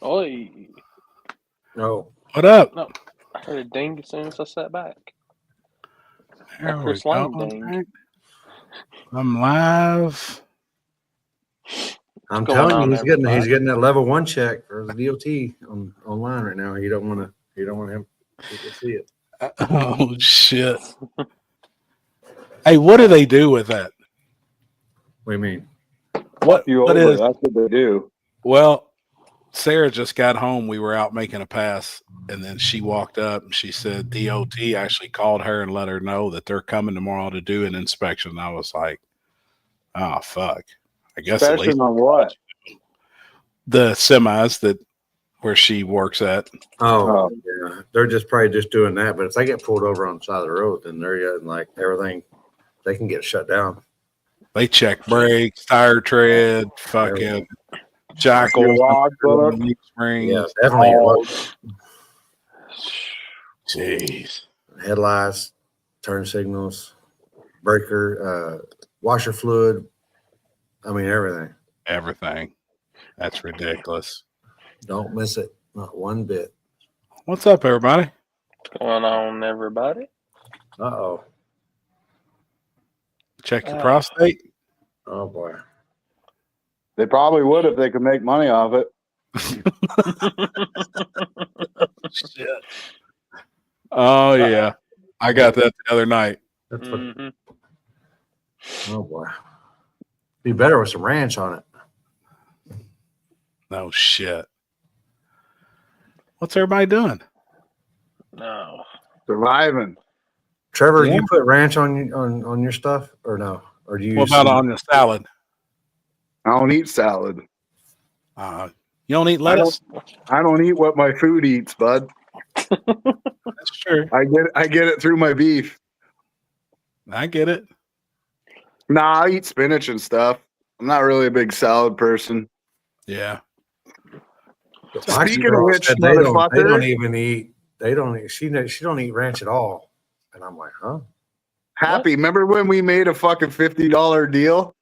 Oi. No. What up? No. I heard a ding as soon as I sat back. There we Chris go. Lane ding. I'm live. I'm going telling you, on, he's everybody? getting that level 1 check for the DOT online right now. You don't want him to see it. Oh shit! Hey, what do they do with that? What do you mean? What You what over, is? that's what they do. Well, Sarah just got home. We were out making a pass, and then she walked up and she said DOT actually called her and let her know that they're coming tomorrow to do an inspection. I was like, oh fuck! I guess at least Inspection on what? the semis that where she works at. Oh, yeah. They're just probably just doing that. But if they get pulled over on the side of the road, then they're getting like everything. They can get shut down. They check brakes, tire tread, fucking shackles, knee springs. Yeah, definitely. all- Jeez. Headlights, turn signals, breaker, washer fluid. I mean, everything. Everything. That's ridiculous. Don't miss it. Not one bit. What's up, everybody? What's going on, everybody? Uh-oh. Check your prostate. Oh, boy. They probably would if they could make money off it. Shit. Oh, yeah. I got that the other night. That's what, Mm-hmm. oh, boy. Be better with some ranch on it. No shit. What's everybody doing? No. Surviving. Trevor, Yeah. do you put ranch on your stuff or no? Or do you What use about some- on the salad? I don't eat salad. You don't eat lettuce? I don't eat what my food eats, bud. That's true. I get it through my beef. I get it. Nah, I eat spinach and stuff. I'm not really a big salad person. Yeah. My Speaking girl of which, said they don't motherfucker, even eat. They don't eat. She don't eat ranch at all. And I'm like, huh? Happy, remember when we made a fucking $50 deal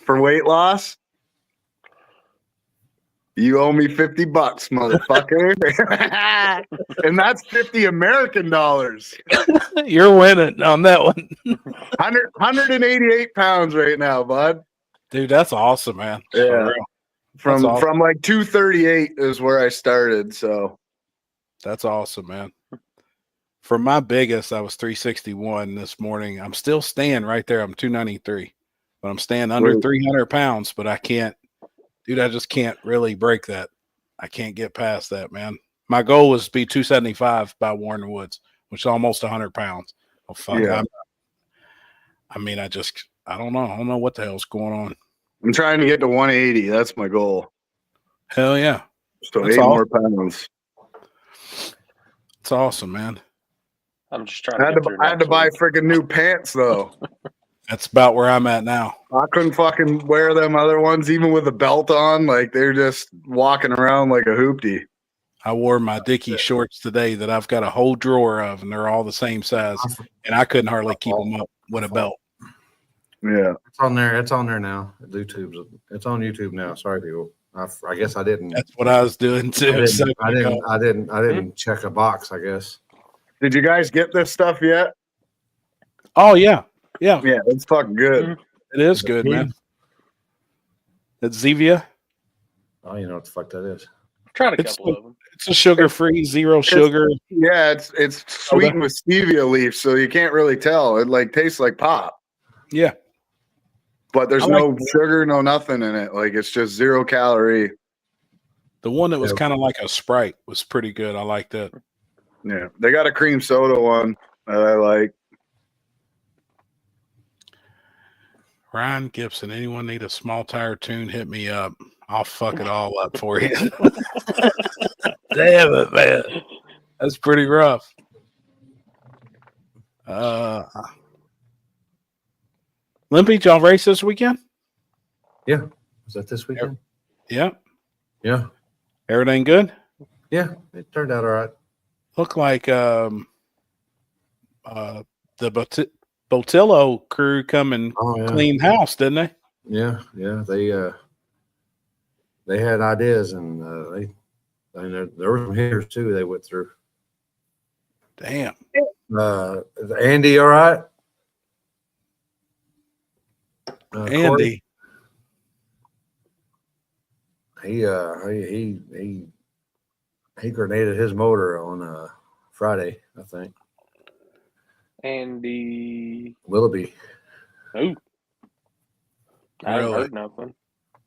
for weight loss? You owe me $50, motherfucker. And that's 50 American dollars. You're winning on that one. 188 pounds right now, bud. Dude, that's awesome, man. For Yeah. real. From That's awesome. from like 238 is where I started. So That's awesome, man. For my biggest, I was 361 this morning. I'm still staying right there. I'm 293, but I'm staying under Wait. 300 pounds, but I can't, dude, I just can't really break that. I can't get past that, man. My goal was to be 275 by Warren Woods, which is almost 100 pounds. Oh, fuck. Yeah. I mean, I don't know. I don't know what the hell's going on. I'm trying to get to 180. That's my goal. Hell yeah. So That's 8 more pounds. It's awesome, man. I'm just trying I had to. to, I had to buy freaking new pants though. That's about where I'm at now. I couldn't fucking wear them other ones even with a belt on. Like they're just walking around like a hoopty. I wore my Dickie shorts today that I've got a whole drawer of, and they're all the same size, and I couldn't hardly keep them up with a belt. Yeah. It's on there. It's on there now. YouTube's. It's on YouTube now. Sorry, people. I guess I didn't. That's what I was doing too. I didn't check a box. I guess. Did you guys get this stuff yet? Oh yeah, yeah, Yeah, it's fucking good. it is good, man. It's Zevia. Oh, you know what the fuck that is? Tried a It's couple of them. It's a sugar-free, zero sugar. Yeah, it's sweetened with stevia leaf, so you can't really tell. It like tastes like pop, Yeah, but there's I like no sugar, no nothing in it. Like it's just 0 calorie. the one that was Yeah. kind of like a Sprite was pretty good. I liked it. Yeah, they got a cream soda one that I like. Ryan Gibson. Anyone need a small tire tune? Hit me up. I'll fuck it all up for you. Damn it, man. That's pretty rough. Limpy, y'all race this weekend? Yeah. Was that this weekend? Yeah. Yeah. Everything good? Yeah. It turned out all right. Look like the Botillo crew come and Oh yeah. clean house, didn't they? Yeah. Yeah. They had ideas and And there were some hitters too. They went through. Damn. Is Andy, all right? Corey? Andy. He grenaded his motor on Friday, I think. Andy. Willoughby. Oh. I haven't Really? heard nothing.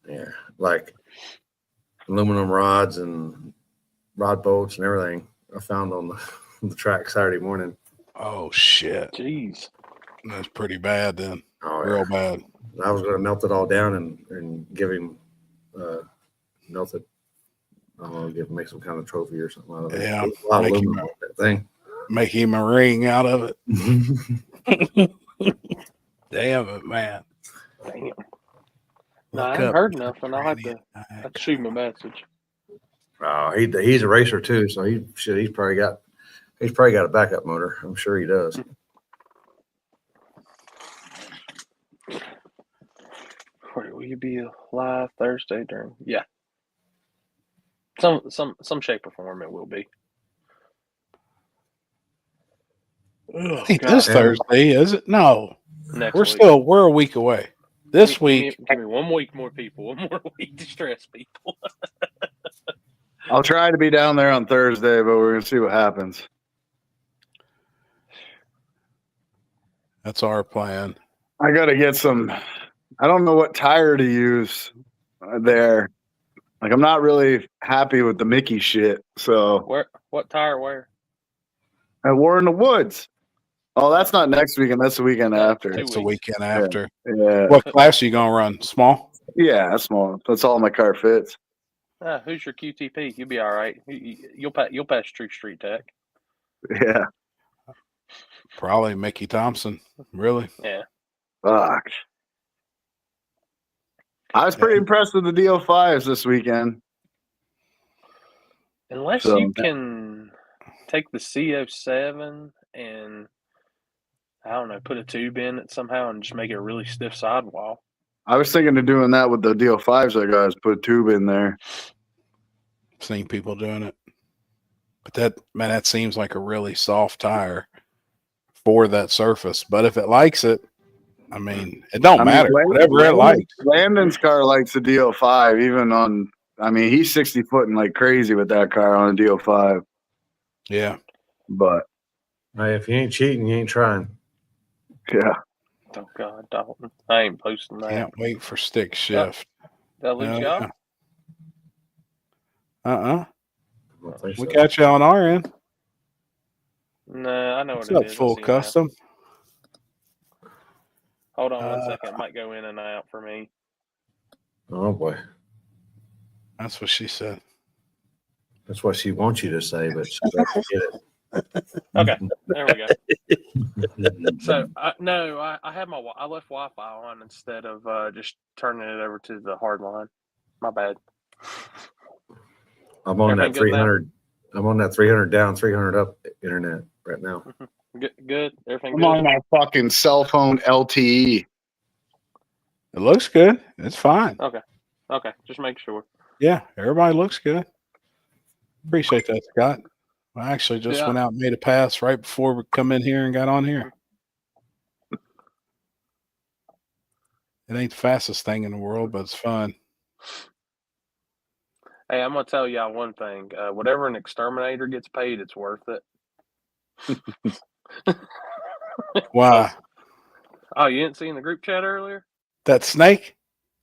Yeah, like aluminum rods and rod bolts and everything I found on the track Saturday morning. Oh shit. Jeez. That's pretty bad then. Oh, Real bad. I was going to melt it all down and give him melted. I don't know, make some kind of trophy or something out of it. Yeah, There's a lot of make him- aluminum on that thing. Make him a ring out of it. Damn it, man. Damn. No, Look I haven't up heard Mr. nothing. I'll have to Granny. shoot him a message. Oh, he's a racer too, so he's probably got a backup motor. I'm sure he does. Will you be live Thursday during? Yeah. Some shape or form it will be. Oh, Ain't God. this Thursday, is it? No. Next We're week. we're a week away. This Give me- week, give me 1 week more people. 1 more week to stress people. I'll try to be down there on Thursday, but we're gonna see what happens. that's our plan. I gotta get some. I don't know what tire to use there. Like, I'm not really happy with the Mickey shit. So What tire where? I wore in the woods. Oh, that's not next weekend. That's the weekend after. It's the weeks. weekend after. Yeah, What class are you gonna run? Small? yeah, that's small. That's all my car fits. Who's your QTP? You'll be all right. You'll pass True Street Tech. Yeah, Probably Mickey Thompson. Really? Yeah. fuck. I was pretty impressed with the DO5s this weekend. Unless So- you can take the CO7 and I don't know, put a tube in it somehow and just make it a really stiff sidewall. I was thinking of doing that with the DO5s I got. Put a tube in there. Seen people doing it. But that seems like a really soft tire for that surface. But if it likes it, I mean, it don't matter. Whatever it likes. Landon's car likes the DO5, even on. I mean, he's 60 footing like crazy with that car on a DO5. Yeah. But Hey, if you ain't cheating, you ain't trying. yeah, Oh God, Dalton. I ain't posting that. Can't wait for stick shift. Did I lose Hell y'all? yeah. Uh-uh. I don't think We so. got you on our end. No, I know What's what up, it is. I full see that. custom? Hold on 1 second. It might go in and out for me. Oh boy, That's what she said. that's what she wants you to say, but she doesn't get Okay, there we go. it. So I had I left Wi-Fi on instead of just turning it over to the hard line. My bad. I'm on Everything that good now? 300. I'm on that 300 down, 300 up internet right now. Good. Everything I'm good. on my fucking cell phone LTE. It looks good. It's fine. Okay, just make sure. Yeah, everybody looks good. Appreciate that, Scott. I actually just Yeah. went out and made a pass right before we come in here and got on here. It ain't the fastest thing in the world, but it's fun. Hey, I'm gonna tell y'all one thing. Whatever an exterminator gets paid, it's worth it. Why? Oh, you didn't see in the group chat earlier? That snake?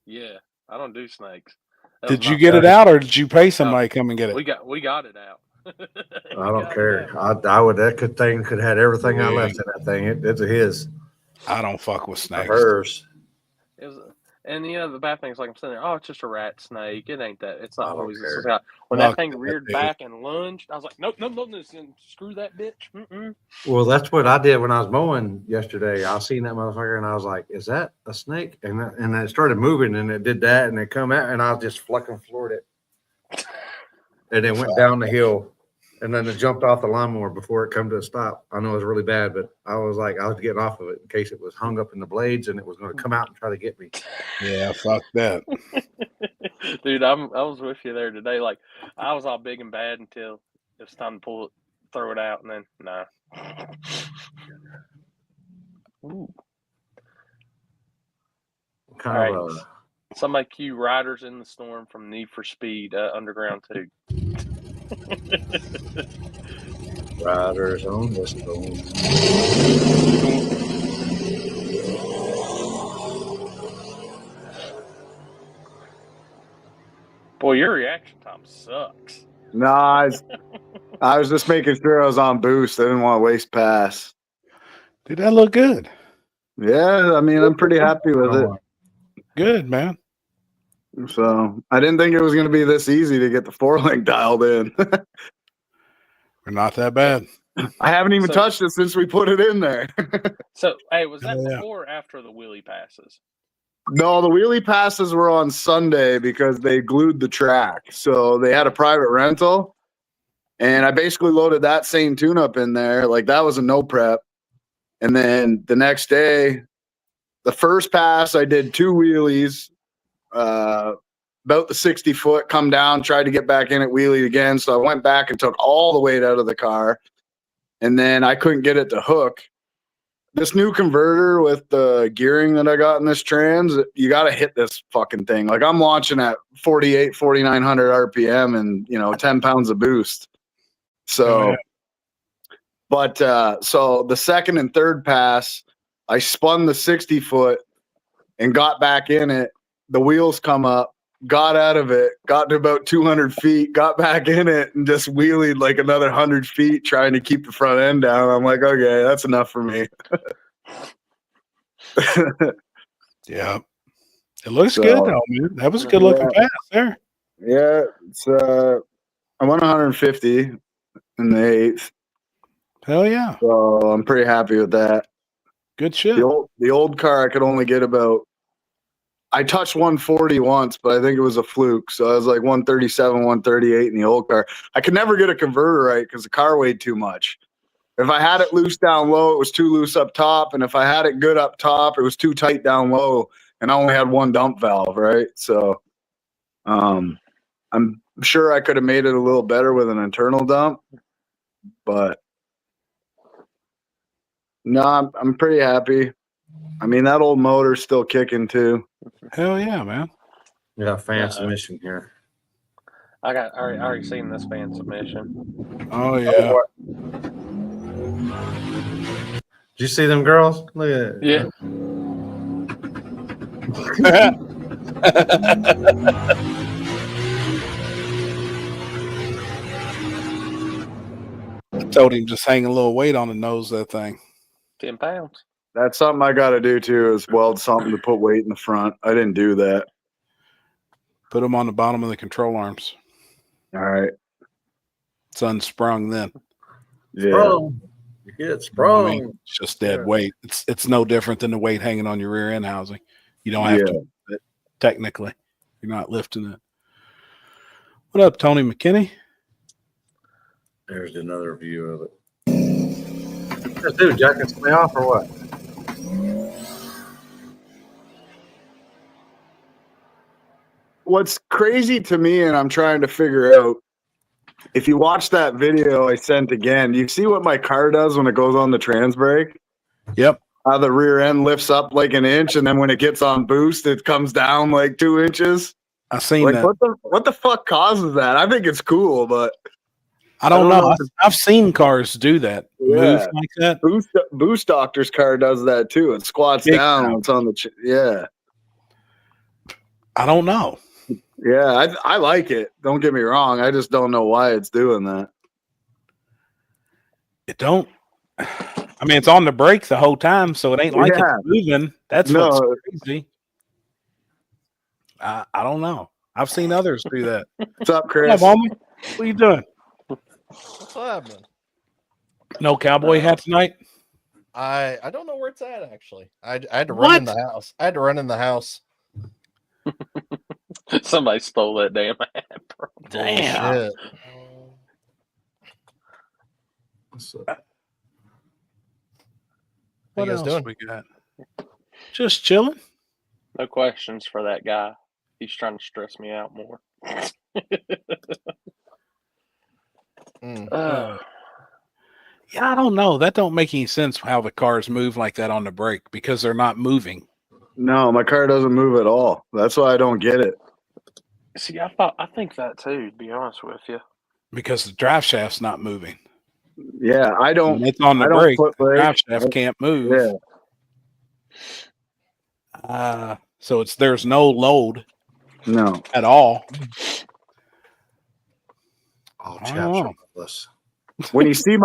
Yeah, I don't do snakes. That was Did you not get it bad. out or did you pay somebody to come and get We it? got it out. I don't care. I would. Thing could have had everything I Yeah. left in that thing. It's his, I don't fuck with snakes. hers. It was, and the bad thing is, like I'm sitting there, oh, it's just a rat snake. It ain't that. It's I not don't always. care. When Fuck that thing that, reared dude. back and lunged, I was like, nope, screw that bitch. Mm-mm. Well, that's what I did when I was mowing yesterday. I seen that motherfucker and I was like, "Is that a snake?" And it started moving and it did that and it come out and I just fucking floored it. And it went down the hill and then it jumped off the lawnmower before it come to a stop. I know it was really bad, but I was getting off of it in case it was hung up in the blades and it was going to come out and try to get me. Yeah, fuck that. Dude, I was with you there today. Like, I was all big and bad until it was time to pull it, throw it out, and then nah. Ooh. Kind All of right. Somebody cue Riders in the Storm from Need for Speed Underground 2. riders on the storm. Boy, your reaction time sucks. Nah, I was just making sure I was on boost. I didn't want to waste pass. Did that look good? Yeah, I mean, I'm pretty happy with it. Good, man. So I didn't think it was going to be this easy to get the 4-link dialed in. We're not that bad. I haven't even touched it since we put it in there. So, hey, was that Yeah. before or after the wheelie passes? No, the wheelie passes were on Sunday because they glued the track. So they had a private rental. And I basically loaded that same tune-up in there. Like, that was a no prep. And then the next day, the first pass, I did 2 wheelies, about the 60-foot, come down, tried to get back in it, wheelie again. So I went back and took all the weight out of the car. And then I couldn't get it to hook. This new converter with the gearing that I got in this trans, you got to hit this fucking thing. Like, I'm launching at 4,900 RPM and, 10 pounds of boost. So, so the second and third pass, I spun the 60-foot and got back in it. The wheels come up, got out of it, got to about 200 feet, got back in it, and just wheelied like another 100 feet trying to keep the front end down. I'm like, okay, that's enough for me. Yeah. It looks good, though, man. That was a good looking pass there. Yeah. It's, I won 150 in the 8th. Hell yeah. So I'm pretty happy with that. Good shit. The old car, I could only get about, I touched 140 once, but I think it was a fluke. So I was like 137, 138 in the old car. I could never get a converter right because the car weighed too much. If I had it loose down low, it was too loose up top. And if I had it good up top, it was too tight down low. And I only had one dump valve, right? So I'm sure I could have made it a little better with an internal dump. But no, I'm pretty happy. I mean, that old motor's still kicking too. Hell yeah, man. Yeah, fan submission here. I already seen this fan submission. Oh yeah. Did you see them girls? Look at it. Yeah. I told him just hang a little weight on the nose of that thing. 10 pounds. That's something I got to do too, is weld something to put weight in the front. I didn't do that. Put them on the bottom of the control arms. All right. It's unsprung then. Yeah. Sprung. You get sprung. I mean, it's just dead weight. It's no different than the weight hanging on your rear end housing. You don't have to move it, technically. You're not lifting it. What up, Tony McKinney? There's another view of it. Let's do jackets me off or what? What's crazy to me, and I'm trying to figure out, if you watch that video I sent again, do you see what my car does when it goes on the trans brake? Yep. How the rear end lifts up like an inch, and then when it gets on boost, it comes down like 2 inches. I seen Like, that. what the fuck causes that? I think it's cool, but I don't know. I've seen cars do that. Move like that. Boost Doctor's car does that too. It squats down when it's on the yeah. I don't know. Yeah, I like it. Don't get me wrong. I just don't know why it's doing that. It don't. I mean, it's on the brake the whole time, so it ain't like it's moving. That's what's crazy. I don't know. I've seen others do that. What's up, Chris? What's up, homie? What are you doing? What's happening? No cowboy hat tonight? I don't know where it's at actually. I had to run in the house. I had to run in the house. Somebody stole that damn hat, bro. Damn. What you guys else doing? we got? Just chilling. No questions for that guy. He's trying to stress me out more. Yeah, I don't know. That don't make any sense how the cars move like that on the brake because they're not moving. No, my car doesn't move at all. That's why I don't get it. See, I think that too, to be honest with you. Because the drive shaft's not moving. Yeah, I don't. When it's on the I don't brake, put the drive brakes. shaft can't move. Yeah. So there's no load No. at all. All I chaps don't are know. worthless. When you see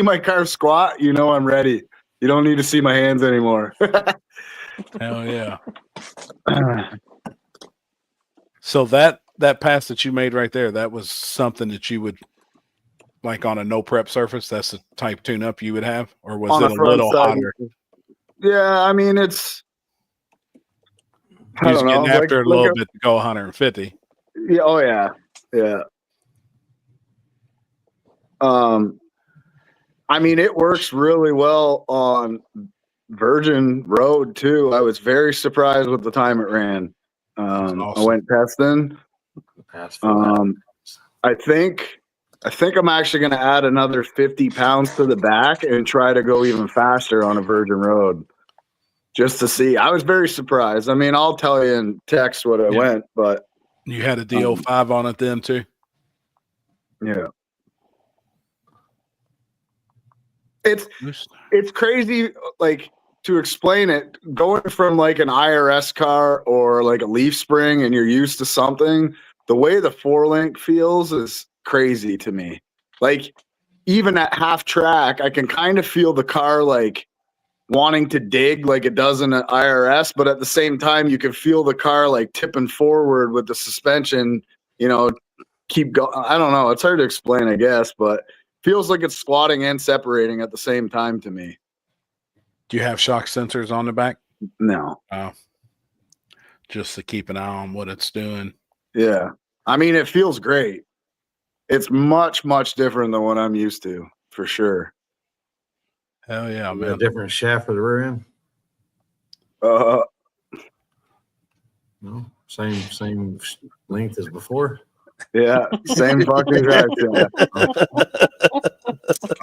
my car squat, you know I'm ready. You don't need to see my hands anymore. Hell yeah. So that pass that you made right there, that was something that you would like on a no prep surface. That's the type tune up you would have, or was On it a a front little side. hotter? Yeah, I mean it's. I He's don't know. getting after it a little bit to go 150. Yeah. Oh yeah. Yeah. I mean, it works really well on Virgin Road too. I was very surprised with the time it ran. Awesome. I went testing. Pass for that. I think I'm actually going to add another 50 pounds to the back and try to go even faster on a Virgin Road, just to see. I was very surprised. I mean, I'll tell you in text what I went, but You had a DO5 on it then too. yeah. It's crazy, like, to explain it, going from like an IRS car or like a leaf spring and you're used to something, the way the 4-link feels is crazy to me. Like, even at half track, I can kind of feel the car like wanting to dig like it does in an IRS, but at the same time, you can feel the car like tipping forward with the suspension, keep going. I don't know. It's hard to explain, I guess, but feels like it's squatting and separating at the same time to me. Do you have shock sensors on the back? No. Just to keep an eye on what it's doing. Yeah. I mean, it feels great. It's much, much different than what I'm used to, for sure. Hell yeah, A man. different shaft for the rear end. No, same length as before. Yeah, same fucking direction. I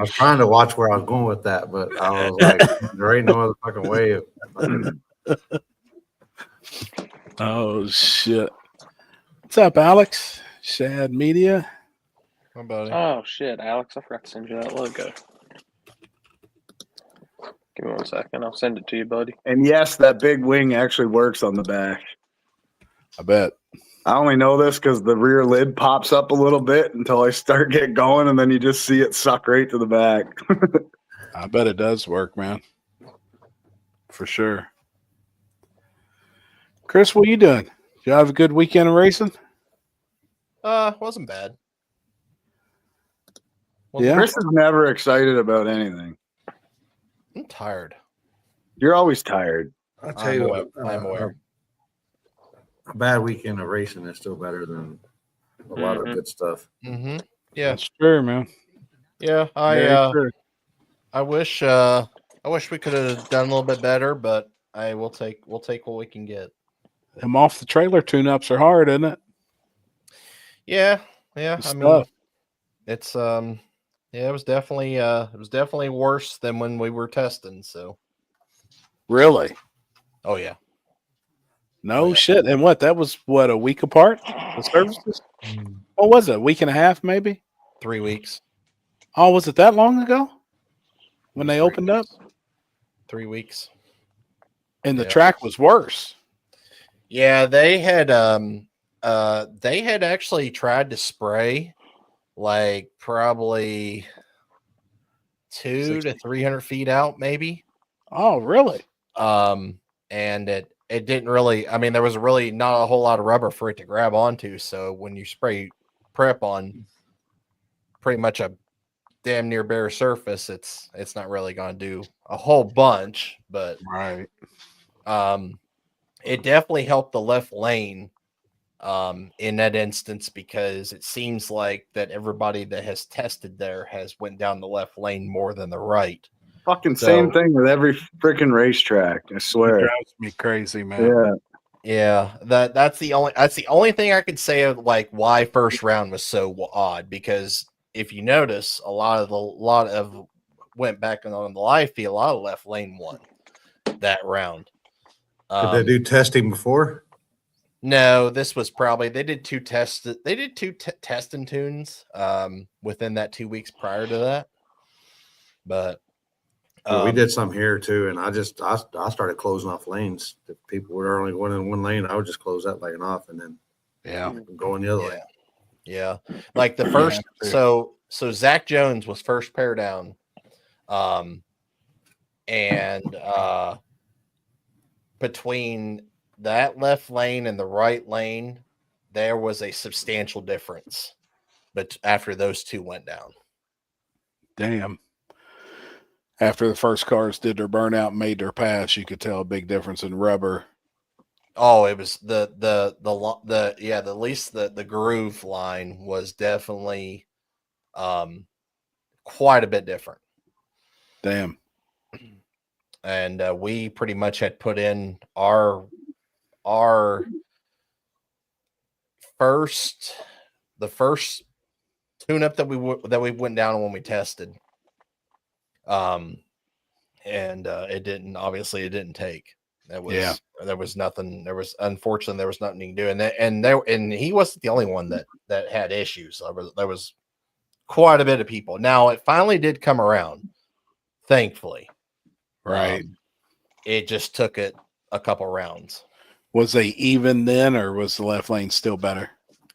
was trying to watch where I was going with that, but I was like, there ain't no other fucking way. Oh shit. What's up, Alex? Shad Media. How about it? Oh shit, Alex! I forgot to send you that logo. Give me 1 second. I'll send it to you, buddy. And yes, that big wing actually works on the back. I bet. I only know this because the rear lid pops up a little bit until I start getting going, and then you just see it suck right to the back. I bet it does work, man. For sure. Chris, what are you doing? Did you have a good weekend of racing? Wasn't bad. Yeah. Chris is never excited about anything. I'm tired. You're always tired. I'll tell you what, I'm aware. a bad weekend of racing is still better than a lot of good stuff. Mm-hmm. Yeah. That's true, man. Yeah. Very true. I wish we could have done a little bit better, but we'll take what we can get. Them off the trailer tune-ups are hard, isn't it? Yeah. Yeah. Good I mean, stuff. it's it was definitely worse than when we were testing. So. Really? Oh yeah. No Oh, yeah. shit. And what? That was a week apart? The services? What was it? A week and a half, maybe? 3 weeks. Oh, was it that long ago? When they opened up? 3 weeks. And the Yeah. track was worse. Yeah, they had actually tried to spray like probably 200 to 300 feet out, maybe. Oh, really? And it didn't really. I mean, there was really not a whole lot of rubber for it to grab onto. So when you spray prep on pretty much a damn near bare surface, it's not really going to do a whole bunch. But Right. it definitely helped the left lane in that instance, because it seems like that everybody that has tested there has went down the left lane more than the right. Fucking same thing with every freaking racetrack. I It swear. drives me crazy, man. Yeah. Yeah, that's the only thing I could say of like why first round was so odd, because if you notice, a lot of went back on the live feed, a lot of left lane won that round. Did they do testing before? No, this was probably they did two tests. They did two testing tunes within that 2 weeks prior to that. But Well, we did some here too, and I started closing off lanes. If people were only going in one lane, I would just close that lane off and then go in the other lane. Yeah, like the first. So Zach Jones was first pair down, and between that left lane and the right lane, there was a substantial difference. But after those two went down, damn. After the first cars did their burnout and made their pass, you could tell a big difference in rubber. Oh, it was the groove line was definitely quite a bit different. Damn. And we pretty much had put in our first tune-up that we went down on when we tested. And it didn't take. There was nothing. Unfortunately, there was nothing you can do. And he wasn't the only one that had issues. There was quite a bit of people. Now it finally did come around, thankfully. Right. It just took it a couple rounds. Was they even then, or was the left lane still better?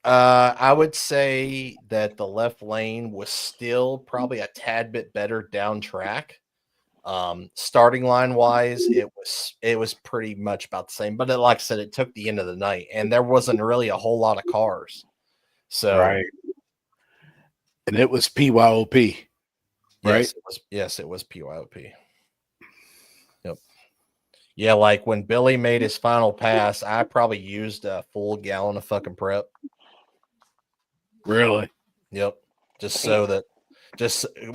I would say that the left lane was still probably a tad bit better down track. Starting line wise, it was pretty much about the same. But like I said, it took the end of the night, and there wasn't really a whole lot of cars. So right. And it was PYOP, right? Yes, it was PYOP. Yep. Yeah, like when Billy made his final pass, I probably used a full gallon of fucking prep. Really? Yep. Just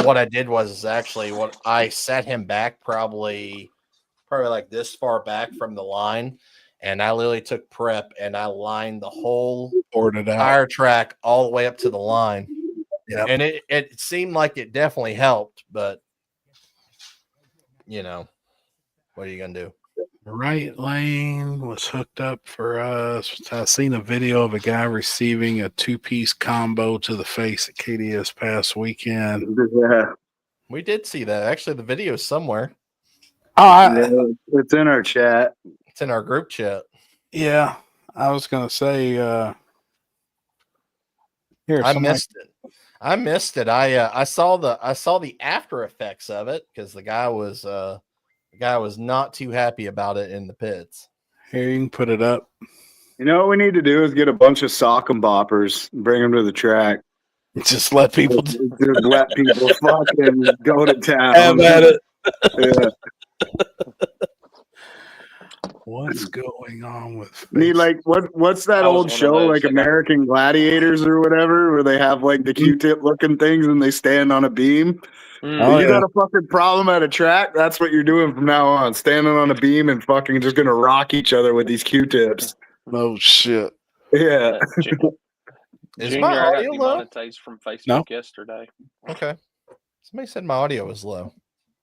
what I did was actually what I set him back probably like this far back from the line, and I literally took prep and I lined the whole tire track all the way up to the line. Yeah. And it seemed like it definitely helped, but what are you gonna do? The right lane was hooked up for us. I seen a video of a guy receiving a 2-piece combo to the face at KDS past weekend. Yeah. We did see that. Actually, the video is somewhere. It's in our chat. It's in our group chat. Yeah. I was gonna say I missed it. I saw the after effects of it because the guy was not too happy about it in the pits. Here, you can put it up. You know what we need to do is get a bunch of sock and boppers and bring them to the track. Just let people just let people fucking go to town. Have at it. Yeah. What's going on with need like what's that old show like American Gladiators or whatever where they have like the Q-tip looking things and they stand on a beam? You got a fucking problem at a track? That's what you're doing from now on. Standing on a beam and fucking just gonna rock each other with these Q-tips. No shit. Yeah. Is my audio low? Demonetized from Facebook yesterday. Okay. Somebody said my audio was low,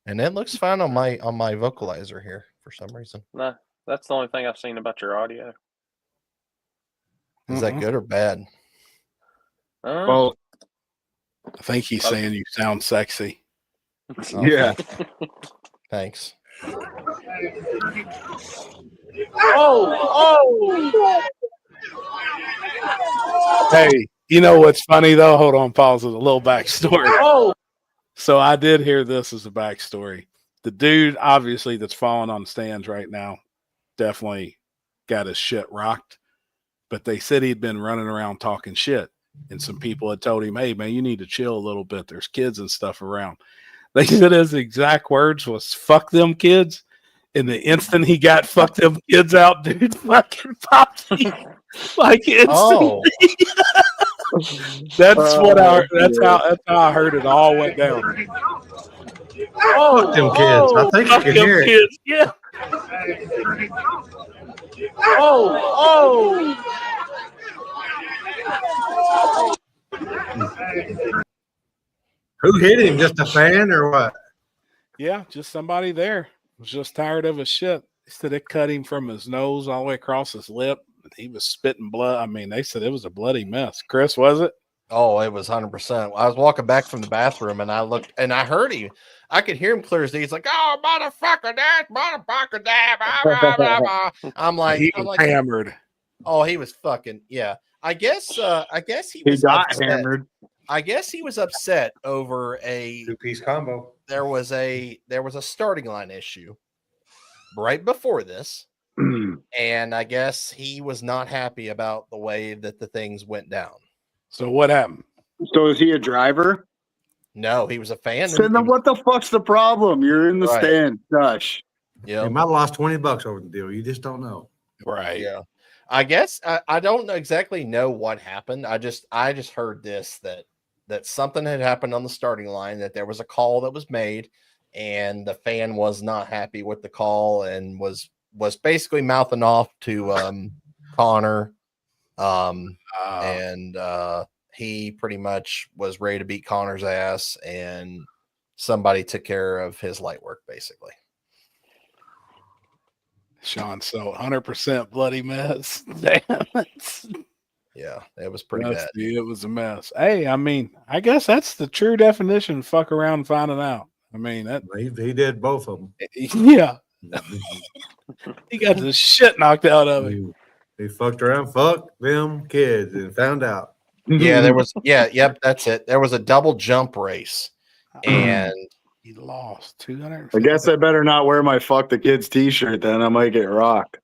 and it looks fine on my vocalizer here for some reason. Nah, that's the only thing I've seen about your audio. Is that good or bad? Well, I think he's saying you sound sexy. Okay. Yeah. Thanks. Hey, you know what's funny though? Hold on, pause with a little backstory. So I did hear this as a backstory. The dude, obviously, that's falling on the stands right now, definitely got his shit rocked. But they said he'd been running around talking shit. And some people had told him, hey, man, you need to chill a little bit. There's kids and stuff around. They said his exact words was, fuck them kids. And the instant he got fuck them kids out, dude fucking popped like instantly. That's how I heard it all went down. Fuck them kids. I think you can hear it. Yeah. Who hit him? Just a fan or what? Yeah, just somebody there was just tired of his shit. They said it cut him from his nose all the way across his lip. He was spitting blood. I mean, they said it was a bloody mess. Chris, was it? Oh, it was 100%. I was walking back from the bathroom and I looked and I heard him. I could hear him clear as day. He's like, "Oh, motherfucker, that motherfucker, that." Blah, blah, blah, blah. I'm like, hammered. oh, he was fucking yeah. I guess he He was got upset. hammered. I guess he was upset over a Two-piece combo. there was a starting line issue right before this, and I guess he was not happy about the way that the things went down. So what happened? So is he a driver? No, he was a fan. So then what the fuck's the problem? You're in the Right. stand. Gosh. You might have lost $20 over the deal. You just don't know. Right. Yeah. I guess I don't exactly know what happened. I just heard this that something had happened on the starting line, that there was a call that was made and the fan was not happy with the call and was basically mouthing off to Connor. And he pretty much was ready to beat Connor's ass, and somebody took care of his light work basically. Sean, so 100% bloody mess. Damn. Yeah, it was pretty bad. It was a mess. Hey, I mean, I guess that's the true definition. Fuck around and finding out. I mean, that He did both of them. yeah. He got the shit knocked out of him. He fucked around, fucked them kids, and found out. Yeah, there was yep, that's it. There was a double jump race, and he lost 200. I guess I better not wear my "fuck the kids" T-shirt. Then I might get rocked.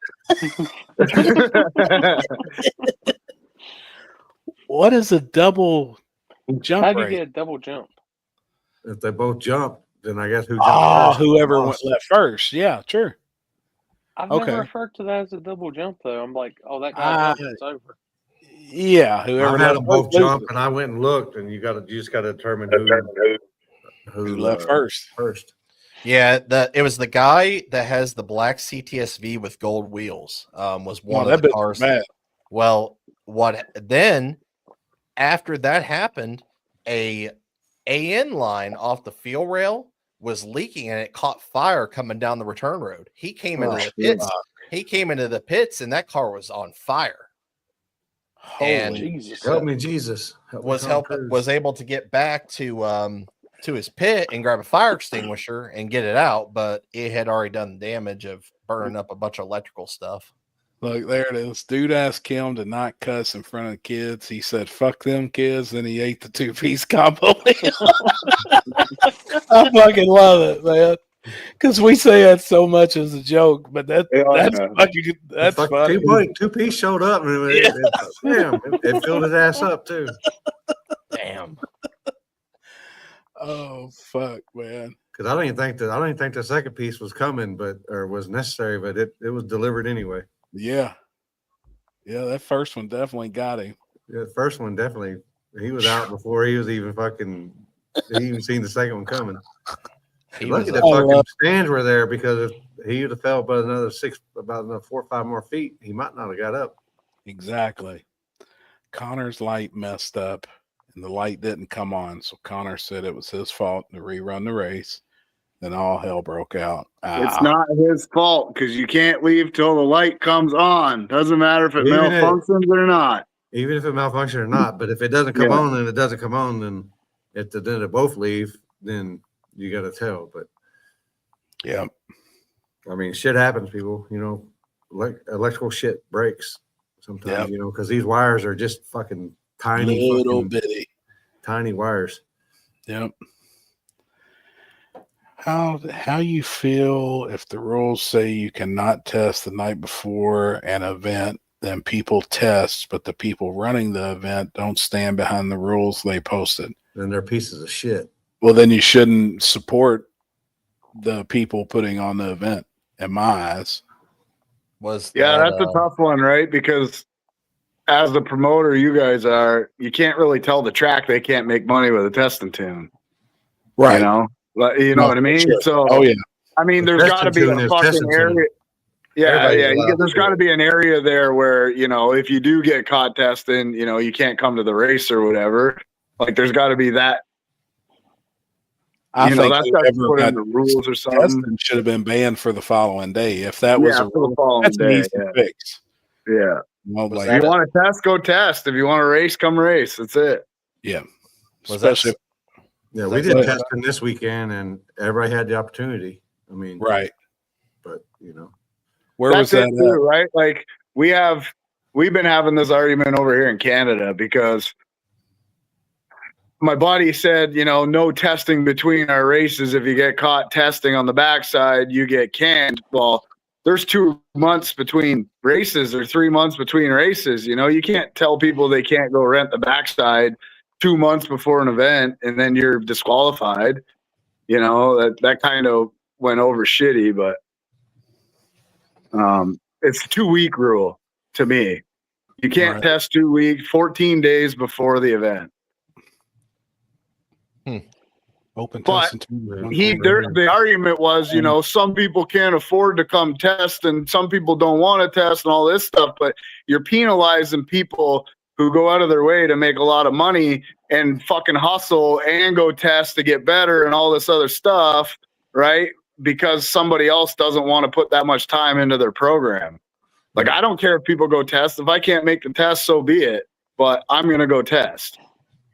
What is a double jump How do you race? get a double jump? If they both jump, then I guess who jumped first whoever lost. went left first. Yeah, true. I've Okay. never referred to that as a double jump though. I'm like, oh, that guy jumped, it's over. Yeah, whoever I've had left them both first jump, loses. and I went and looked, and you just got to determine who Who left first. First. yeah, it was the guy that has the black CTSV with gold wheels. Was one that of the bitch cars. was mad. Well, what then? After that happened, a AN line off the fuel rail was leaking and it caught fire coming down the return road. He came into the pits. He came into the pits and that car was on fire. And Jesus. Help me, Jesus. Help me, Tom Cruise. was able to get back to his pit and grab a fire extinguisher and get it out, but it had already done the damage of burning up a bunch of electrical stuff. Look, there it is. Dude asked Kim to not cuss in front of the kids. He said, fuck them kids. Then he ate the two-piece combo meal. I fucking love it, man. Because we say that so much as a joke, but that's funny. Two-piece showed up, and it filled his ass up too. Damn. Oh fuck, man. Because I don't even think the second piece was coming, or was necessary, but it was delivered anyway. Yeah, that first one definitely got him. Yeah, the first one definitely. He was out before he was even fucking. He even seen the second one coming. Look at the fucking stands were there, because if he would have fell about another 4 or 5 more feet, he might not have got up. Exactly. Connor's light messed up and the light didn't come on. So Connor said it was his fault to rerun the race. Then all hell broke out. It's not his fault, because you can't leave till the light comes on. Doesn't matter if it malfunctions or not. Even if it malfunctions or not, but if it doesn't come on, then it doesn't come on. Then if then they both leave, then you got to tell. But yeah, I mean, shit happens, people. You know, electrical shit breaks sometimes. You know, because these wires are just fucking tiny, little bitty, tiny wires. Yep. How you feel if the rules say you cannot test the night before an event, then people test, but the people running the event don't stand behind the rules they posted? Then they're pieces of shit. Well, then you shouldn't support the people putting on the event, in my eyes. That's a tough one, right? Because as the promoter, you guys are, you can't really tell the track they can't make money with a testing tune. Right. You know what I mean? Sure. So, oh yeah. I mean, there's got to be a fucking area. Yeah, Everybody's yeah. allowed There's to do got to it. be an area there where, if you do get caught testing, you can't come to the race or whatever. Like, there's got to be that. I think That's got to whoever put in got the rules or something. tested should have been banned for the following day. If that was Yeah, a for the rule, following that's an day. easy Yeah. fix. Yeah. Well, Was like, If you want to test, go test. If you want to race, come race. That's it. yeah, Was that especially Yeah, Is we that did good? testing this weekend, and everybody had the opportunity. I mean, right. but Where was That's that it too, right? Like we've been having this argument over here in Canada because my buddy said, no testing between our races. If you get caught testing on the backside, you get canned. Well, there's 2 months between races or 3 months between races. You can't tell people they can't go rent the backside 2 months before an event and then you're disqualified. That kind of went over shitty, but it's a 2-week rule to me. You can't Right. test 2 weeks, 14 days before the event. Open But testing? the argument was, some people can't afford to come test and some people don't want to test and all this stuff, but you're penalizing people who go out of their way to make a lot of money and fucking hustle and go test to get better and all this other stuff, right? Because somebody else doesn't want to put that much time into their program. Like, I don't care if people go test. If I can't make the test, so be it. But I'm going to go test.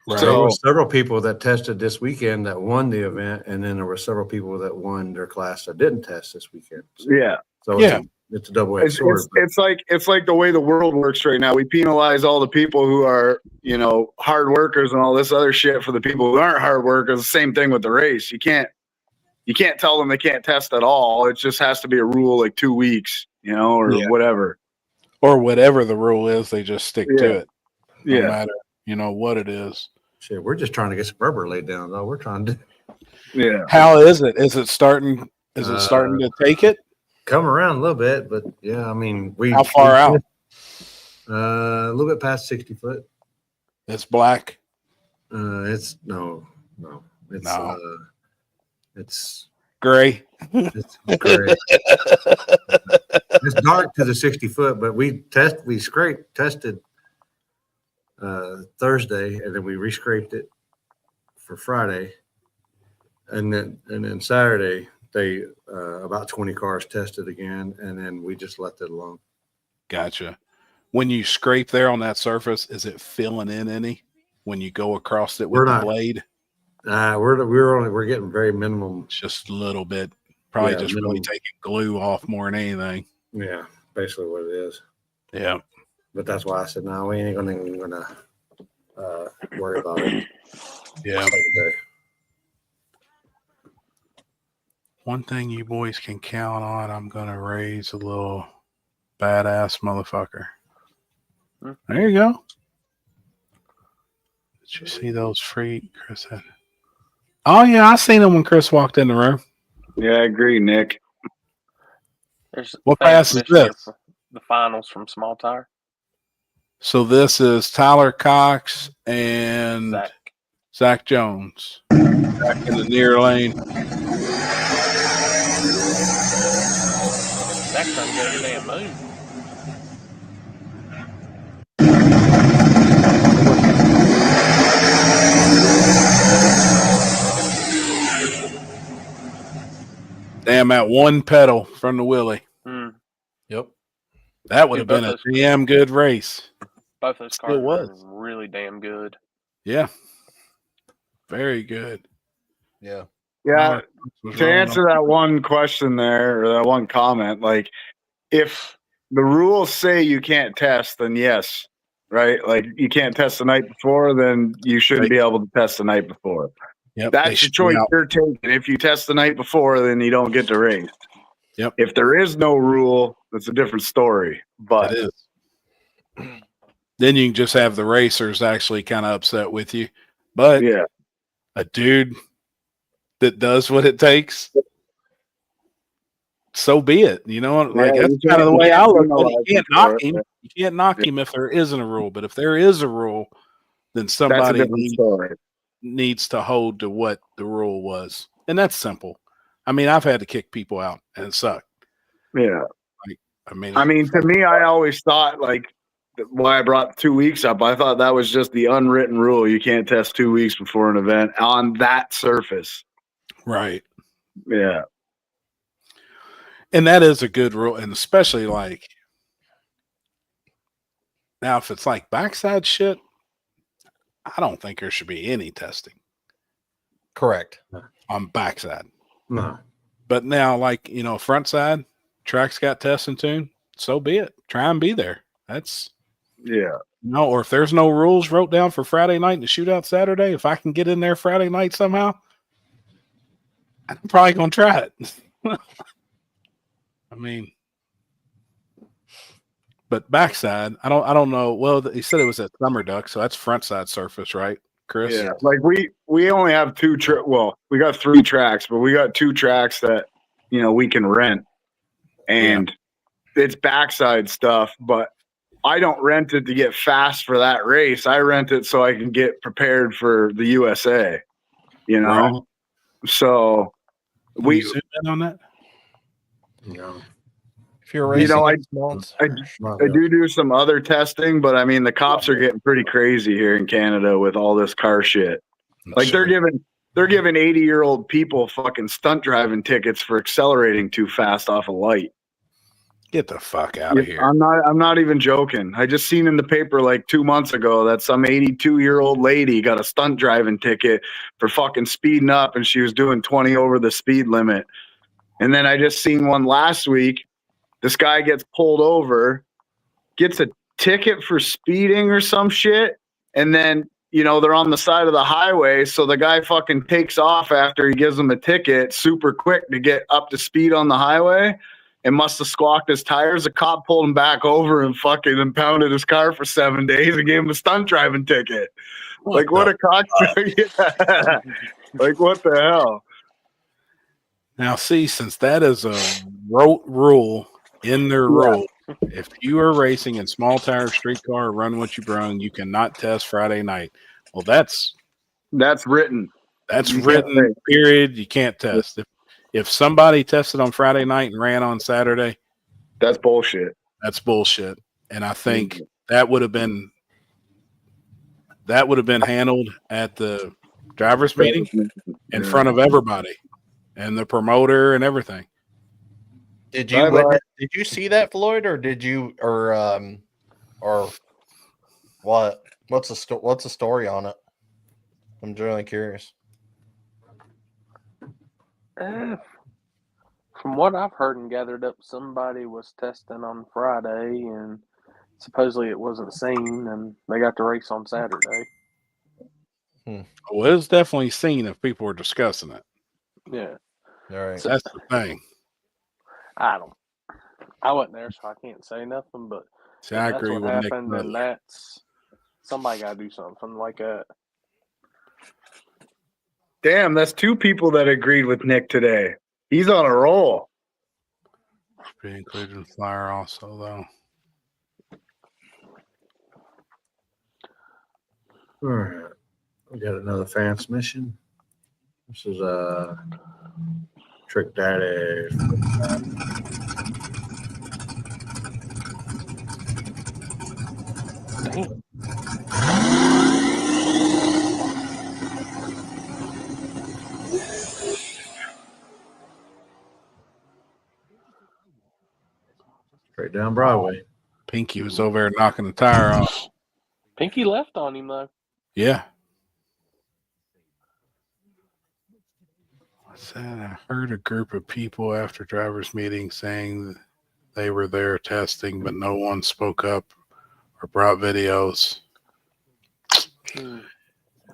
Right. there So- were several people that tested this weekend that won the event, and then there were several people that won their class that didn't test this weekend. So, Yeah. so Yeah. it's a double-edged sword. It's like the way the world works right now. We penalize all the people who are, hard workers and all this other shit for the people who aren't hard workers. Same thing with the race. You can't tell them they can't test at all. It just has to be a rule like 2 weeks, or whatever. Or whatever the rule is, they just stick Yeah. to it. No Yeah. matter, what it is. Shit, we're just trying to get some rubber laid down. Though we're trying to Yeah. How is it? Is it starting to take it? come around a little bit, but yeah, I mean, How far out? A little bit past 60 foot. It's black. It's no, it's No. it's Gray. it's gray. It's dark to the 60 foot, but we tested Thursday, and then we rescraped it for Friday, and then Saturday they about 20 cars tested again, and then we just left it alone. Gotcha. When you scrape there on that surface, is it filling in any when you go across it with We're the not. blade? We're getting very minimum. Just a little bit. Probably Yeah, just really minimum. taking glue off more than anything. Yeah, basically what it is. Yeah. But that's why I said no, we ain't gonna worry about it. Yeah. Today. One thing you boys can count on, I'm going to raise a little badass motherfucker. There you go. Did you see those free Chris had? Oh, yeah. I seen him when Chris walked in the room. Yeah, I agree, Nick. There's What Thanks, pass is Michigan, this? for the finals from Small Tire. So this is Tyler Cox and Zach Jones back in the near lane. Zach's trying to go to the damn moon. Damn, at one pedal from the Willie. Hmm. Yep. That would have Dude, been a both those- damn good race. Both those Still cars was. were really damn good. Yeah. Very good. Yeah. Yeah. Was To rolling answer that one question there, or that one comment, like, if the rules say you can't test, then yes, right? Like, you can't test the night before, then you shouldn't be able to test the night before. Yep, they That's the should be choice out. you're taking. If you test the night before, then you don't get to race. Yep. If there is no rule, that's a different story. But It is. Then you can just have the racers actually kind of upset with you. But yeah, a dude that does what it takes, so be it. You know, like Yeah, that's you kind of the can't- way you I can't look at it. You penalize can't him knock for it, him. yeah. You can't knock him if there isn't a rule. But if there is a rule, then that's a somebody different story. needs to hold to what the rule was. And that's simple. I mean, I've had to kick people out and it sucked. Yeah. I mean, to me, I always thought like why I brought 2 weeks up. I thought that was just the unwritten rule. You can't test 2 weeks before an event on that surface. right. Yeah. And that is a good rule. And especially like now, if it's like backside shit, I don't think there should be any testing Correct. on backside. No. But now, like, front side, track's got testing tune, so be it. Try and be there. That's, Yeah. or if there's no rules wrote down for Friday night and the shootout Saturday, if I can get in there Friday night somehow, I'm probably going to try it. I mean, but backside, I don't know. Well, he said it was at Summer Duck, so that's front side surface, right, Chris? Yeah. Like we only have we got 3 tracks, but we got 2 tracks that, we can rent. And it's backside stuff, but I don't rent it to get fast for that race. I rent it so I can get prepared for the USA, Right. So Can you zoom in on that? No. If you're racing, I do some other testing, but I mean, the cops are getting pretty crazy here in Canada with all this car shit. Like they're giving 80-year-old people fucking stunt driving tickets for accelerating too fast off a light. Get the fuck out of here. I'm not even joking. I just seen in the paper like 2 months ago that some 82-year-old lady got a stunt driving ticket for fucking speeding up, and she was doing 20 over the speed limit. And then I just seen one last week. This guy gets pulled over, gets a ticket for speeding or some shit, and then they're on the side of the highway, so the guy fucking takes off after he gives them a ticket super quick to get up to speed on the highway. And must have squawked his tires. The cop pulled him back over and fucking impounded his car for 7 days and gave him a stunt driving ticket. What a cocksucker. Like, what the hell? Now, see, since that is a rote rule in their rule, if you are racing in small tire street car, run what you brung, you cannot test Friday night. Well, that's written. That's written, period. You can't test. If somebody tested on Friday night and ran on Saturday, that's bullshit. That's bullshit. And I think that would have been handled at the drivers' meeting in front of everybody and the promoter and everything. Did you see that, Floyd, or did you or what? What's the story on it? I'm generally curious. From what I've heard and gathered up, somebody was testing on Friday, and supposedly it wasn't seen, and they got to race on Saturday. Well, it was definitely seen if people were discussing it. Yeah. All right. So that's the thing. I wasn't there, so I can't say nothing, but see, I agree what with happened, Nick. And that's somebody got to do something like that. Damn, that's 2 people that agreed with Nick today. He's on a roll. Be included in flyer also, though. All right. We got another fans mission. This is a Trick Daddy. Damn. Straight down Broadway. Pinky was over there knocking the tire off. Pinky left on him, though. Yeah. I said I heard a group of people after drivers' meeting saying that they were there testing, but no one spoke up or brought videos.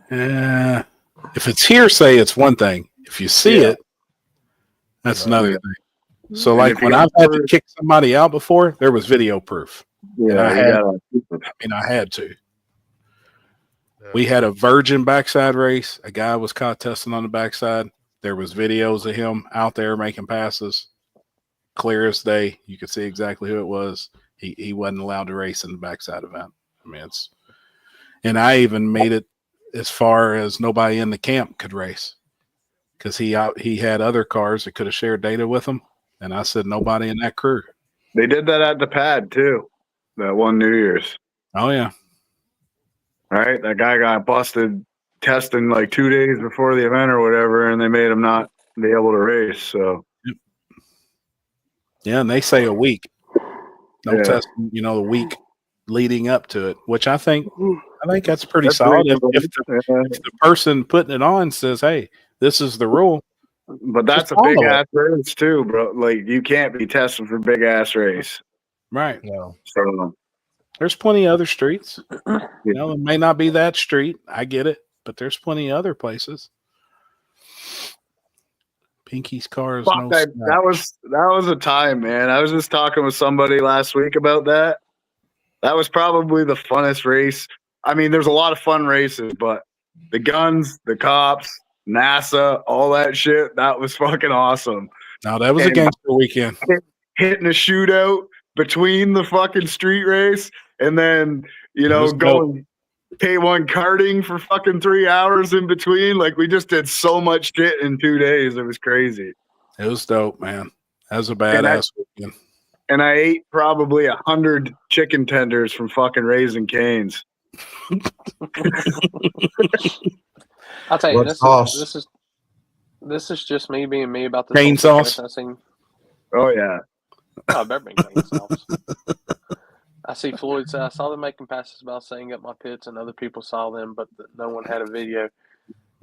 If it's hearsay, it's one thing. If you see it, that's another thing. So, like when I've had to kick somebody out before, there was video proof. Yeah, I had to. We had a virgin backside race. A guy was caught testing on the backside. There was videos of him out there making passes. Clear as day. You could see exactly who it was. He wasn't allowed to race in the backside event. I mean, and I even made it as far as nobody in the camp could race because he had other cars that could have shared data with him. And I said, nobody in that crew. They did that at the pad too. That one New Year's. Oh yeah. Right? That guy got busted testing like 2 days before the event or whatever, and they made him not be able to race. So Yeah, and they say a week. No Yeah. testing, the week leading up to it, which I think that's pretty That's solid. If reasonable. the person putting it on says, "Hey, this is the rule," But that's a Just big follow ass race too, bro. Like you can't be testing for big ass race. right? No. So There's plenty of other streets. It may not be that street. I get it, but there's plenty of other places. Pinky's car is no snack. that was a time, man. I was just talking with somebody last week about that. That was probably the funnest race. I mean, there's a lot of fun races, but the guns, the cops, NASA, all that shit, that was fucking awesome. No, that was a And- gangster weekend. Hitting a shootout between the fucking street race and then, was going K1 karting for fucking 3 hours in between. Like we just did so much shit in 2 days. It was crazy. It was dope, man. That was a badass weekend. And I ate probably 100 chicken tenders from fucking Raising Cane's. I'll tell you, What sauce? this is just me being me about this Cane whole sauce? situation. I seen, Oh yeah. oh, it better be cane sauce. I see Floyd say, I saw them making passes about setting up my pits, and other people saw them, but no one had a video.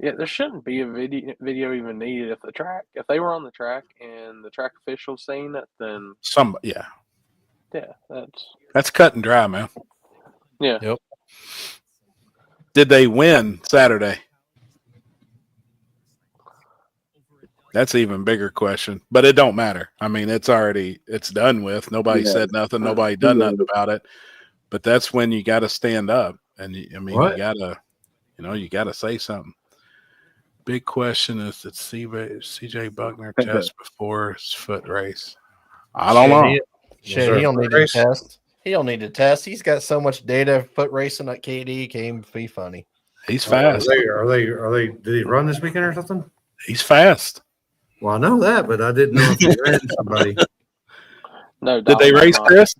Yeah, there shouldn't be a video even needed. If they were on the track and the track officials seen it, then Yeah, that's cut and dry, man. yeah. Yep. Did they win Saturday? That's an even bigger question, but it don't matter. I mean, it's done with. Nobody said nothing. Nobody done nothing about it. But that's when you got to stand up, and you gotta say something. Big question is that CJ Buckner test before his foot race. I don't know. Shit, he don't need to test. He don't need to test. He's got so much data foot racing at KD. Can't be funny. He's fast. Are they? Did he run this weekend or something? He's fast. Well, I know that, but I didn't know if he ran somebody. No, Did they Donald race not. Chris?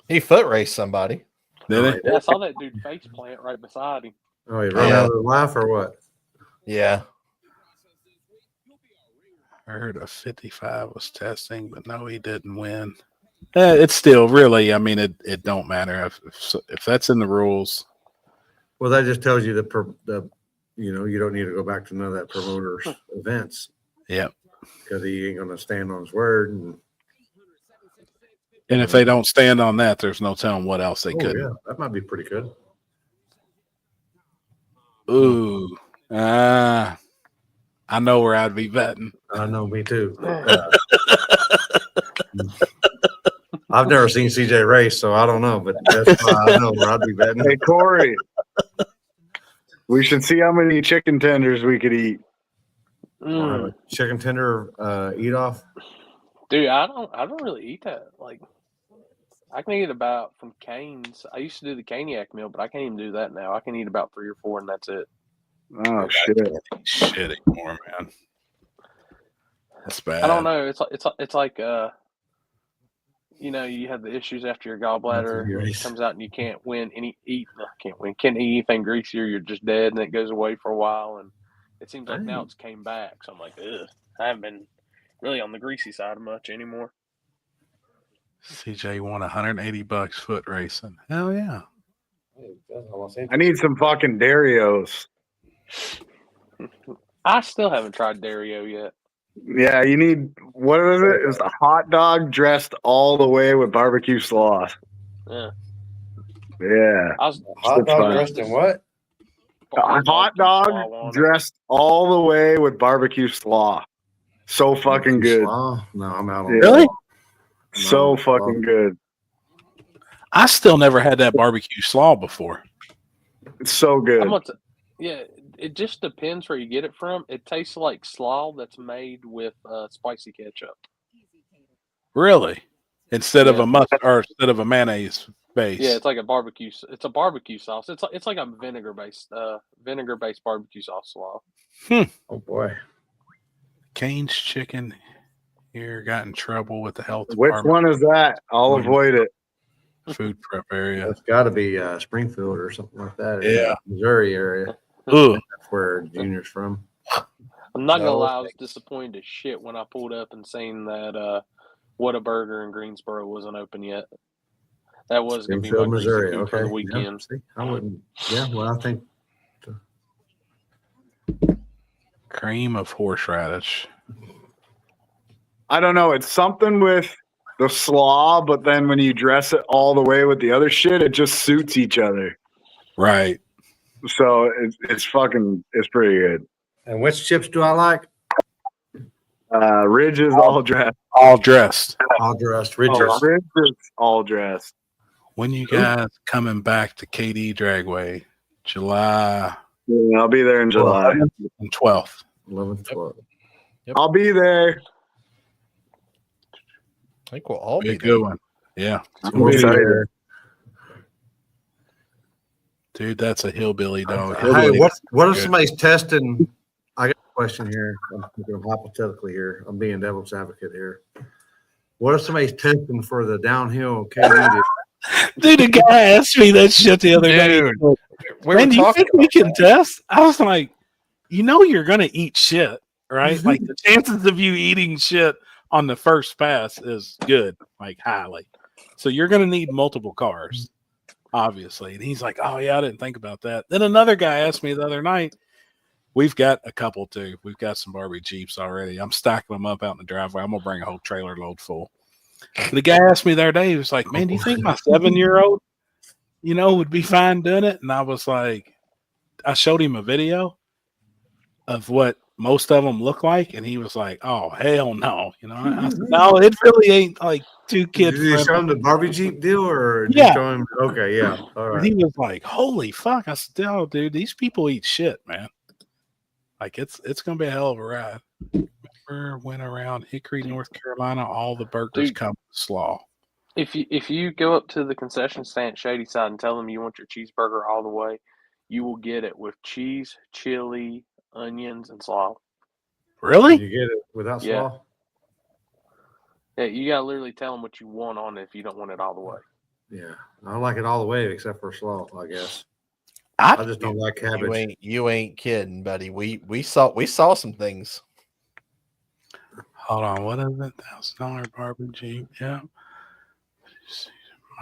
He foot raced somebody. Did they? Yeah, I saw that dude face plant right beside him. Oh, he ran out of the life or what? Yeah. I heard a 55 was testing, but no, he didn't win. It's still really, I mean, it don't matter if that's in the rules. Well, that just tells you you don't need to go back to none of that promoter's events. Yeah. Because he ain't going to stand on his word. And if they don't stand on that, there's no telling what else they could. Yeah, that might be pretty good. Ooh. I know where I'd be betting. I know, me too. I've never seen CJ race, so I don't know, but that's why I know where I'd be betting. Hey Corey. We should see how many chicken tenders we could eat. Chicken tender eat off. Dude, I don't really eat that. Like, I can eat about from Cane's. I used to do the Caniac meal, but I can't even do that now. I can eat about 3 or 4, and that's it. Oh shit. Shit anymore, man. That's bad. I don't know. It's like you have the issues after your gallbladder comes out and you can't eat anything greasy or you're just dead, and it goes away for a while, and it seems like now it's came back. So I'm like, ugh, I haven't been really on the greasy side much anymore. CJ won $180 foot racing. Hell yeah. I need some fucking Darios. I still haven't tried Dario yet. Yeah, you need, what is it? It's a hot dog dressed all the way with barbecue sauce. Yeah. Yeah. Hot dog dressed in what? A hot dog dressed all the way with barbecue slaw. So fucking good. No, I'm out on Really? So fucking good. I still never had that barbecue slaw before. It's so good. It just depends where you get it from. It tastes like slaw that's made with spicy ketchup. Really? Instead of a mustard or instead of a mayonnaise base. Yeah, it's like a barbecue. It's a barbecue sauce. It's like a vinegar based barbecue sauce slaw. Oh boy. Cane's chicken here got in trouble with the health Which department. one is that? I'll William- avoid it. Food prep area. It's got to be Springfield or something like that. Yeah. Missouri area. Ugh. That's where Junior's from. I'm not gonna No lie, I was thanks. disappointed as shit when I pulled up and seen that Whataburger in Greensboro wasn't open yet. That was gonna be my Springfield, greasy Missouri. food Okay. for the Yeah, weekend. see, I wouldn't. Yeah. Well, I think. Cream of horseradish. I don't know. It's something with the slaw, but then when you dress it all the way with the other shit, it just suits each other. Right. So it's pretty good. And which chips do I like? Ridge is all dressed. All dressed. All dressed. Ridges. Ridge is all dressed. When you guys coming back to KD Dragway? July Yeah, I'll be there in July. and 12th. 11, 12. I'll be there. I think we'll all Be a be good one. Yeah. I'm We'll be excited. there. Dude, that's a hillbilly dog. Hey, Hillbilly- what if Good. somebody's testing? I got a question here. I'm thinking hypothetically here. I'm being devil's advocate here. What if somebody's testing for the downhill KD? Dude, the guy asked me that shit the other day. Dude, we were Man, do you talking think we about can that. test? I was like, you're gonna eat shit, right? Like the chances of you eating shit on the first pass is good, like highly. So you're gonna need multiple cars, obviously. And he's like, oh yeah, I didn't think about that. Then another guy asked me the other night. We've got a couple too. We've got some Barbie Jeeps already. I'm stacking them up out in the driveway. I'm gonna bring a whole trailer load full. The guy asked me the other day, he was like, man, do you think my 7-year-old, would be fine doing it? And I was like, I showed him a video of what most of them look like, and he was like, oh, hell no. I said, no, it really ain't like too kid Did you show friendly. him the Barbie Jeep deal, or did Yeah. you show him? Okay, yeah, all And right. he was like, holy fuck. I said, oh, dude, these people eat shit, man. Like it's gonna be a hell of a ride. Remember when around Hickory, North Carolina, all the burgers Dude. come with slaw. If you go up to the concession stand at Shady Side and tell them you want your cheeseburger all the way, you will get it with cheese, chili, onions, and slaw. Really? Did you get it without Yeah. slaw? Yeah, you gotta literally tell them what you want on it if you don't want it all the way. Yeah, I like it all the way except for slaw. I guess I just don't like cabbage. You ain't kidding, buddy. We saw some things. Hold on, what is it? $1,000 Barbie Jeep. Yeah.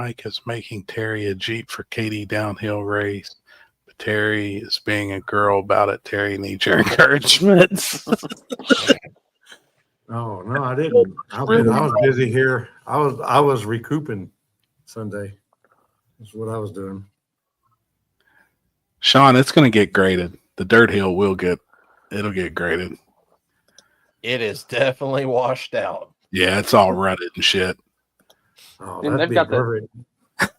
Mike is making Terry a Jeep for Katie downhill race. But Terry is being a girl about it. Terry needs your encouragement. Oh no, I didn't. I was busy here. I was recouping Sunday. That's what I was doing. Sean, it's gonna get graded. The dirt hill it'll get graded. It is definitely washed out. Yeah, it's all rutted and shit. Oh, And that'd they've be got the- perfect.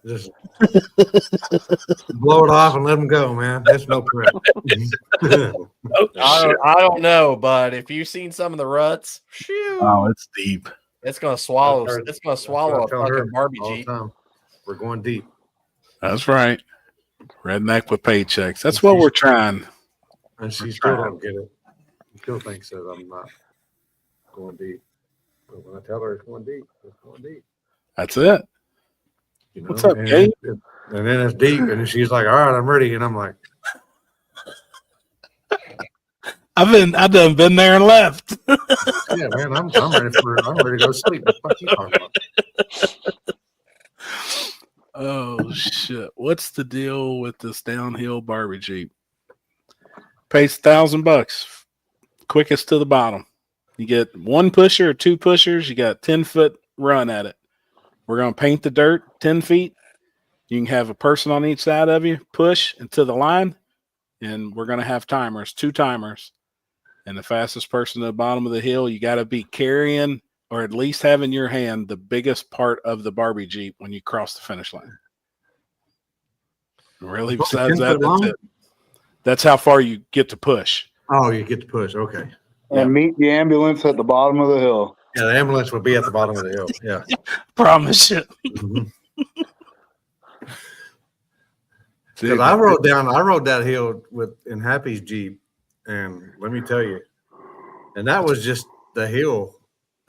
Just blow it off and let them go, man. That's no prep. I don't know, but if you've seen some of the ruts, phew, Oh, it's deep. it's gonna swallow. That's It's gonna That's swallow what a I tell her fucking Barbie all the Jeep. time. We're going deep. That's right. Redneck with paychecks. That's what we're trying. And she still don't get it. She still thinks that I'm not going deep. But when I tell her it's going deep, it's going deep. That's it. You know? What's up, and, Gabe? and then it's deep, and then she's like, "All right, I'm ready," and I'm like, I've done been there and left. "Yeah, man, I'm ready to go to sleep." What the fuck you talking about? Oh shit! What's the deal with this downhill Barbie Jeep? Pays $1,000, quickest to the bottom. You get one pusher or two pushers. You got 10-foot run at it. We're gonna paint the dirt 10 feet. You can have a person on each side of you push into the line, and we're gonna have timers, 2 timers. And the fastest person to the bottom of the hill, you got to be carrying or at least have in your hand the biggest part of the Barbie Jeep when you cross the finish line. Really, It's besides 10 that, foot long? that's it. That's how far you get to push. Oh, you get to push. Okay. Yeah. And meet the ambulance at the bottom of the hill. Yeah, the ambulance would be at the bottom of the hill. Yeah. Promise you. Mhm. Dude, Because I rode that hill in Happy's Jeep, and let me tell you, and that was just the hill.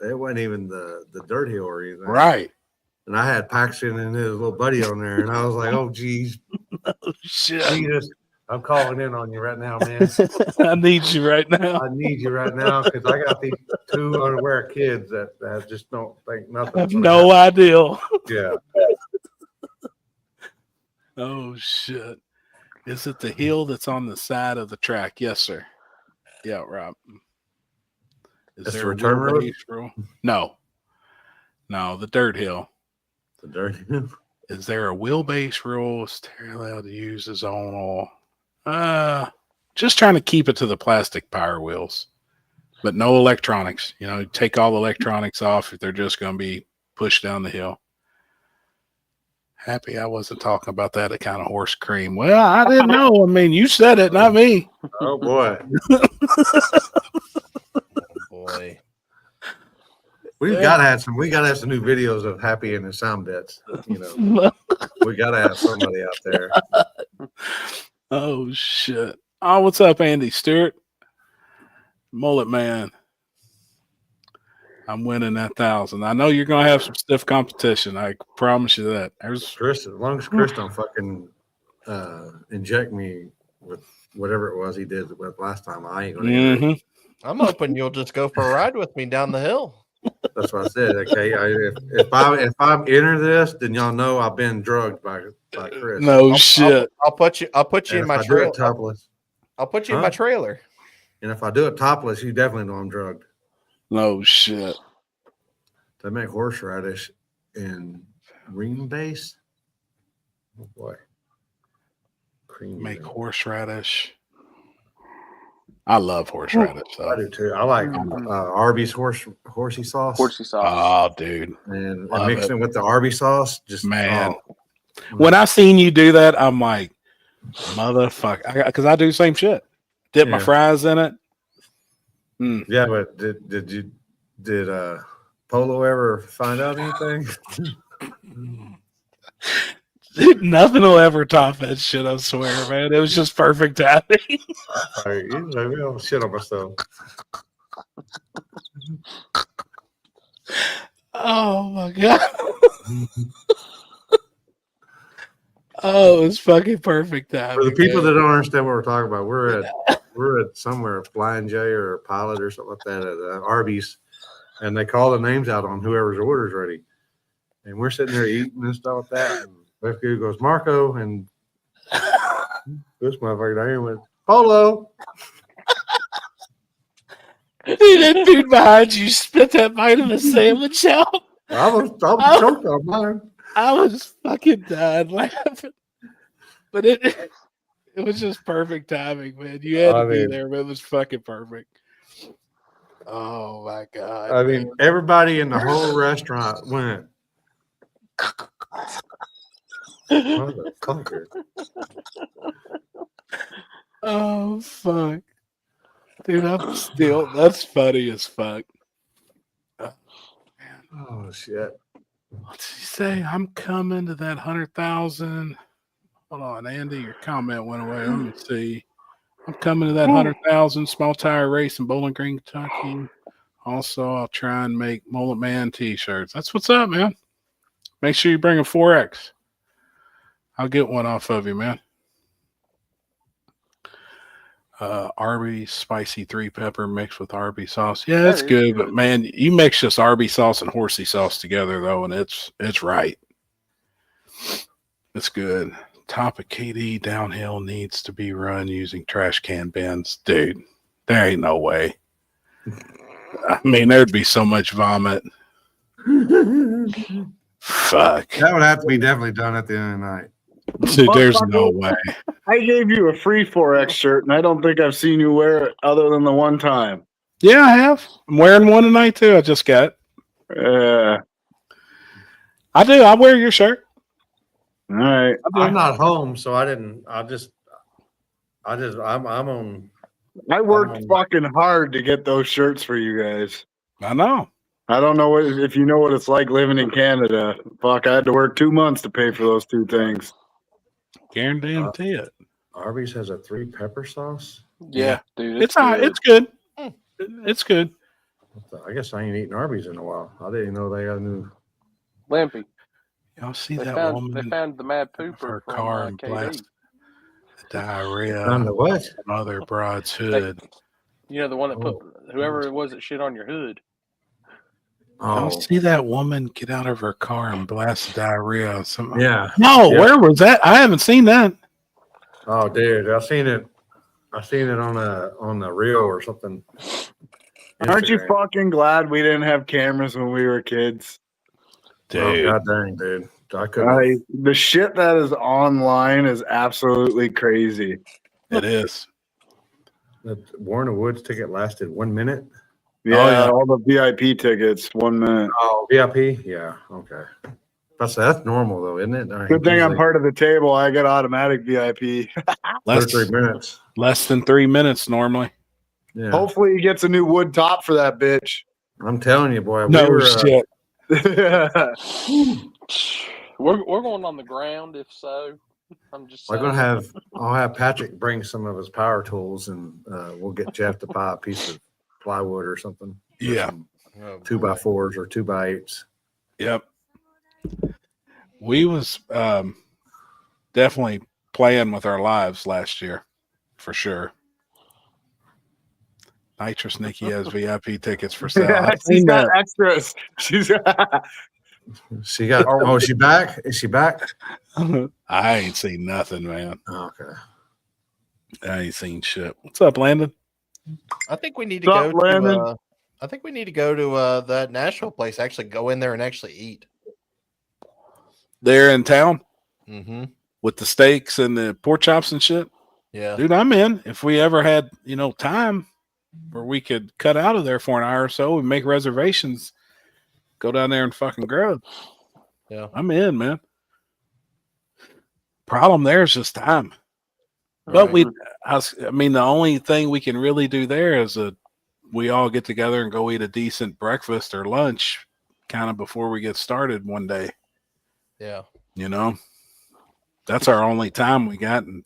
it wasn't even the dirt hill or anything. Right. And I had Paxton and his little buddy on there, and I was like, "Oh, geez, Shit. Jesus, I'm calling in on you right now, man. I need you right now. I need you right now because I got these two unaware kids that just don't think I nothing. have no idea. Yeah, Oh shit. Is it the hill that's on the side of the track? Yes, sir. Yeah, Rob. Is That's there the a return road? wheelbase rule? No. No, the dirt hill. the dirt hill. Is there a wheelbase rule? Is Terry allowed to use his own oil? Just trying to keep it to the plastic power wheels, but no electronics. You know, take all the electronics off if they're just going to be pushed down the hill. Happy I wasn't talking about that kind of horse cream. Well, I didn't know. I mean, you said it, not me. Oh boy, Boy. we gotta have some new videos of Happy and his sound bits. You know, we gotta have somebody out there. Oh shit. Oh, what's up, Andy Stewart? Mullet man. I'm winning that 1,000. I know you're gonna have some stiff competition. I promise you that. There's Chris, as long as Chris don't fucking inject me with whatever it was he did with last time, I ain't gonna. Mhm. I'm hoping you'll just go for a ride with me down the hill. That's what I said. Okay, if I enter this, then y'all know I've been drugged by Chris. No shit. I'll put you And in if my I do trailer. it topless, I'll put you in my trailer. and if I do it topless, you definitely know I'm drugged. No shit. They make horseradish in cream base. Oh boy, cream. Make horseradish. I love horseradish. I do too. I like Arby's horsey sauce. Horsey sauce. Oh, dude. and Love mixing it with the Arby's sauce. Just Man. oh. When I seen you do that, I'm like, motherfucker. Because I do the same shit. Dip my Yeah. fries in it. Yeah, but did Polo ever find out anything? Dude, nothing will ever top that shit, I swear, man. It was just perfect timing. Maybe I'll shit on myself. Oh my god. Oh, it was fucking perfect timing. For the people man. that don't understand what we're talking about, we're at somewhere, Flying J or Pilot or something like that at Arby's, and they call the names out on whoever's order's ready, and we're sitting there eating and stuff like that. And left dude goes Marco, and this motherfucker down here went Polo. Dude, that dude behind you spit that bite of a sandwich out. I was choked on mine. I was fucking dying laughing. But it was just perfect timing, man. You had to be there, but it was fucking perfect. Oh my god. I mean, everybody in the whole restaurant went. Motherfucker. Oh fuck. Dude, that's funny as fuck. Oh shit. What's he say? I'm coming to that 100,000. Hold on, Andy, your comment went away. Let me see. I'm coming to that 100,000 small tire race in Bowling Green, Kentucky. Also, I'll try and make Mullet Man t-shirts. That's what's up, man. Make sure you bring a 4X. I'll get one off of you, man. Arby's spicy 3-pepper mixed with Arby's sauce. Yeah, that's good, but man, you mix just Arby's sauce and horsey sauce together though, and it's right. It's good. Top of KD downhill needs to be run using trash can bins. Dude, there ain't no way. I mean, there'd be so much vomit. Fuck. That would have to be definitely done at the end of the night. Dude, there's no way. I gave you a free 4X shirt, and I don't think I've seen you wear it other than the one time. Yeah, I have. I'm wearing one tonight too. I just got it. I do. I wear your shirt. All right. I'm not home, so I didn't. I'm on. I worked fucking hard to get those shirts for you guys. I know. I don't know if you know what it's like living in Canada. Fuck, I had to work 2 months to pay for those two things. Guarantee it. Arby's has a 3-pepper sauce. Yeah, dude. It's good. It's good. I guess I ain't eaten Arby's in a while. I didn't know they got a new. Limpy. Y'all see They that found woman the mad in pooper her from car and KD. blast the diarrhea On the what? on other broad's They- hood. You know, the one that put whoever it was that shit on your hood. Y'all Oh, see that woman get out of her car and blast the diarrhea on something? yeah. No, Yeah. where was that? I haven't seen that. Oh, dude, I seen it on the reel or something. Aren't you Instagram. fucking glad we didn't have cameras when we were kids? Oh, Dude, god dang, dude. I couldn't. The shit that is online is absolutely crazy. it is. The Warren Woods ticket lasted 1 minute. Yeah, yeah. all the VIP tickets, 1 minute. Oh, VIP? Yeah, okay. That's normal though, isn't it? Good thing I'm part of the table. I get automatic VIP. Less, 33 minutes. less than 3 minutes normally. Yeah. Hopefully he gets a new wood top for that bitch. I'm telling you, boy. No we were, shit. We're going on the ground if so. I'm just We're saying. I'll have Patrick bring some of his power tools and we'll get Jeff to buy a piece of plywood or something. Or Yeah. some 2x4s or 2x8s. Yep. We was definitely playing with our lives last year, for sure. Nitrous Nikki has VIP tickets for sale. Yeah, I've she's seen got that. extras. She's She got. Oh, is she back? Is she back? I ain't seen nothing, man. Oh, okay. I ain't seen shit. What's up, Landon? I think we need to What's go up, Landon? to. I think we need to go to that Nashville place. Actually, go in there and actually eat. They're in town Mm-hmm. with the steaks and the pork chops and shit. Yeah. Dude, I'm in. If we ever had, time where we could cut out of there for an hour or so and make reservations, go down there and fucking grub. Yeah. I'm in, man. Problem there is just time. But the only thing we can really do there is we all get together and go eat a decent breakfast or lunch kind of before we get started one day. Yeah. That's our only time we got. And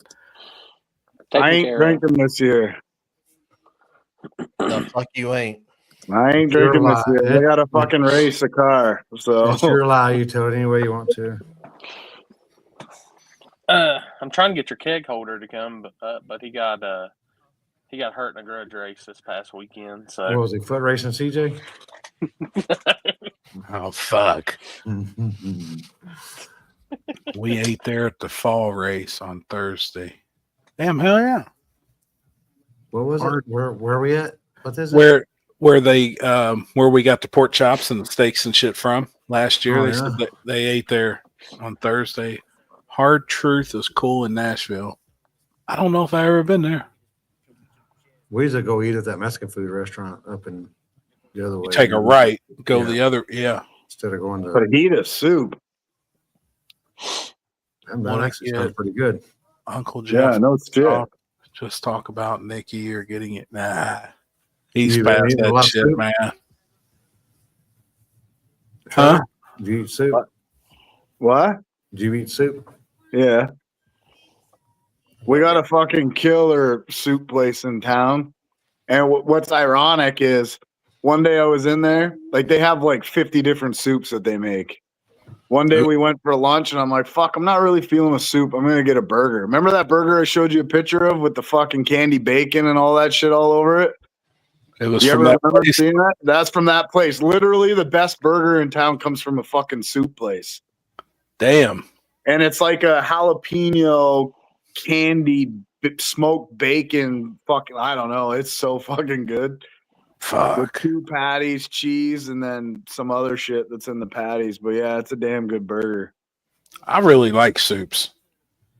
I ain't drinking this year. The fuck you ain't. I ain't You're drinking this year. lying. I gotta fucking race a car. So It's your lie. You tell it any way you want to. I'm trying to get your keg holder to come, but he got hurt in a grudge race this past weekend. What So was he, foot racing CJ? oh, fuck. We ate there at the fall race on Thursday. Damn, hell yeah. What was it? Where we at? What is it? Where they where we got the pork chops and the steaks and shit from last year. Oh, They yeah. said that they ate there on Thursday. Hard Truth is cool in Nashville. I don't know if I ever been there. We used to go eat at that Mexican food restaurant up in the other way. Take a right, go Yeah. the other. Yeah. Instead of going to fajita soup. that actually sounds pretty good. Uncle Jeff. Yeah, no shit. Just talk about Nikki or getting it. Nah. He's You past eating a lot that of shit, soup? man. Huh? Do you eat soup? What? Do you eat soup? Yeah. We got a fucking killer soup place in town. And what's ironic is one day I was in there, like they have like 50 different soups that they make. One day we went for lunch and I'm like, fuck, I'm not really feeling a soup. I'm going to get a burger. Remember that burger I showed you a picture of with the fucking candy bacon and all that shit all over it? It was You from ever that remember place. seeing that? That's from that place. Literally the best burger in town comes from a fucking soup place. Damn. And it's like a jalapeno candy smoked bacon fucking, I don't know. It's so fucking good. With Fuck. 2 patties, cheese, and then some other shit that's in the patties. But yeah, it's a damn good burger. I really like soups.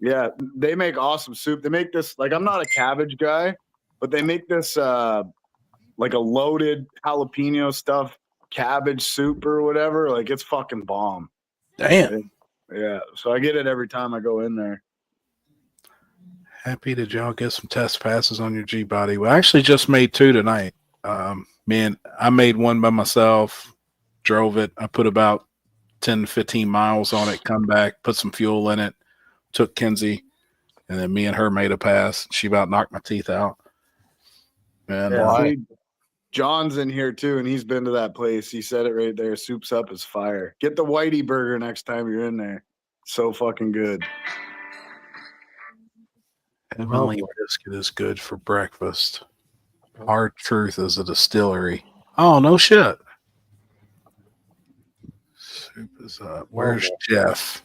Yeah, they make awesome soup. They make this, like, I'm not a cabbage guy, but they make this like a loaded jalapeno stuffed cabbage soup or whatever. Like, it's fucking bomb. Damn. Yeah, so I get it every time I go in there. Happy that y'all get some test passes on your G body. We actually just made 2 tonight. Man, I made one by myself, drove it. I put about 10 to 15 miles on it, come back, put some fuel in it, took Kenzie, and then me and her made a pass. She about knocked my teeth out. And Yeah, Why? see, John's in here too, and he's been to that place. He said it right there. Soup's Up is fire. Get the Whitey burger next time you're in there. So fucking good. Heavenly Biscuit is good for breakfast. Hard Truth is a distillery. Oh, no shit. Soup is up. Where's Jeff?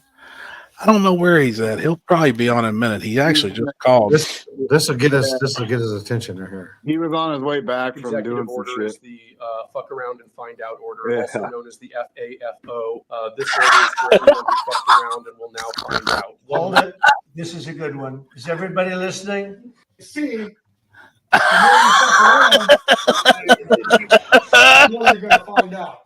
I don't know where he's at. He'll probably be on in a minute. He actually just called. This will get his attention right here. He was on his way back from Executive doing some order shit. is the fuck around and find out order, Yeah. also known as the FAFO. This order is for everyone who fucked around and will now find out. Hold it. This is a good one. Is everybody listening? See, the more you're gonna find out.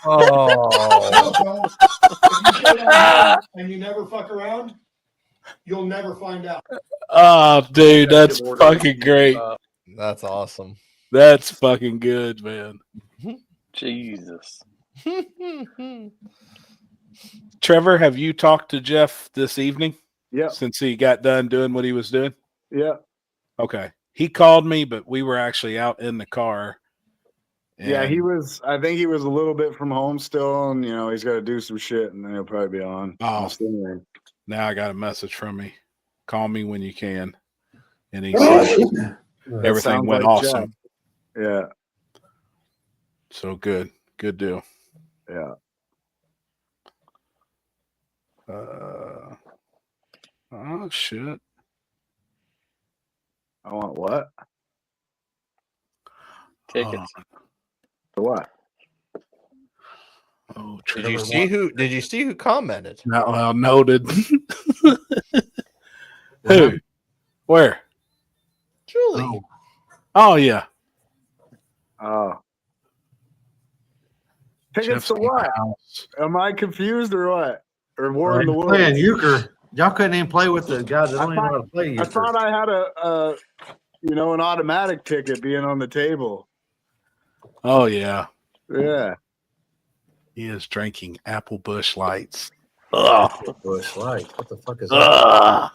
Oh, If you sit down and you never fuck around, you'll never find out. Oh, dude, that's Executive order fucking is the, great. that's awesome. That's fucking good, man. Jesus. Trevor, have you talked to Jeff this evening Yeah, since he got done doing what he was doing? yeah. Okay. He called me, but we were actually out in the car. Yeah, and- he was. I think he was a little bit from home still, and he's got to do some shit, and then he'll probably be on. Oh. Now I got a message from me. Call me when you can. And he said everything sounds went like awesome. Yeah, So good. Good deal. yeah. Oh shit. I want what? Tickets. For what? Oh, Did you see who? Did you see who commented? Not well noted. Who? Where? Julie. Oh yeah. Oh. Tickets Jeff's to in what? the house. Am I confused or what? Or War in the Playing Woods? euchre. Y'all couldn't even play with the guys that don't even know how to play I euchre. thought I had an automatic ticket being on the table. Oh yeah. Yeah. He is drinking Apple Busch Lights. Ugh. Bush Light. What the fuck is that? Ugh.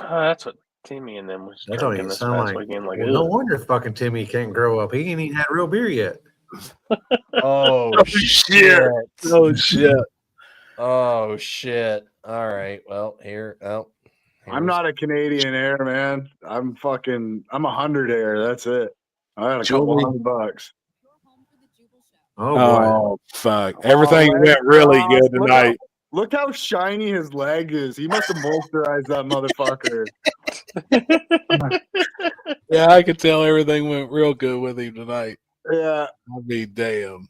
Oh, that's what Timmy and them was That don't drinking even this sound past like. weekend. Like, Well, no ugh. wonder fucking Timmy can't grow up. He ain't even had real beer yet. Oh shit. shit. Oh shit. Oh shit. All right. Well, here. Oh, I'm not a Canadian Air, man. I'm a 100 Air. That's it. I had a couple Julie. $100. Oh boy. Oh fuck. Everything went really good tonight. Look how shiny his leg is. He must have moisturized that motherfucker. Yeah, I could tell everything went real good with him tonight. Yeah. I mean, damn.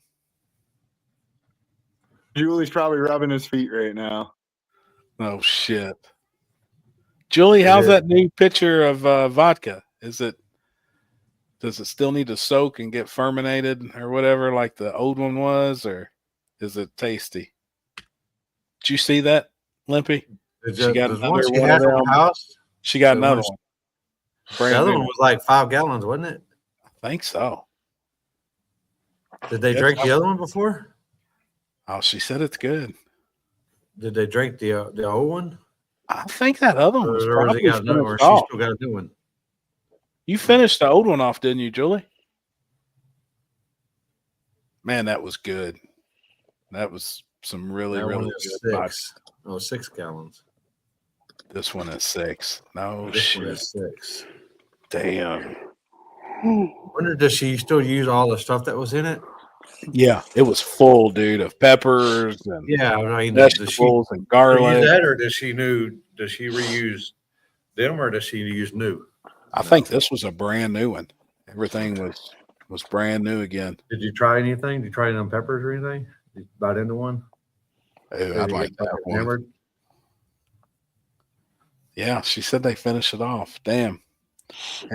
Julie's probably rubbing his feet right now. Oh shit. Julie, how's Yeah. that new pitcher of vodka? Does it still need to soak and get fermented or whatever like the old one was, or is it tasty? Did you see that, Limpy? She got the another one she one had of from them. the house. She got The another one- one. The Brand other new. one was like 5 gallons, wasn't it? I think so. Did they Yes, drink the other one before? Oh, she said it's good. Did they drink the old one? I think that other one Or, was or, probably they got another, or finished she off. still got a new one? You finished the old one off, didn't you, Julie? Man, that was good. That was some really, That really one is good vodka. 6. Oh, 6 gallons. This one is 6. No This one shit. is 6. Damn. Wonder does she still use all the stuff that was in it? Yeah, it was full, dude, of peppers and Yeah, I mean, does she vegetables and use garlic. that, or does she reuse them, or does she use new? I think this was a brand new one. Everything was brand new again. Did you try anything? Did you try any of them peppers or anything? Did you bite into one? Ooh, Did I'd you like get that fucking one. hammered? Yeah, she said they finished it off. Damn.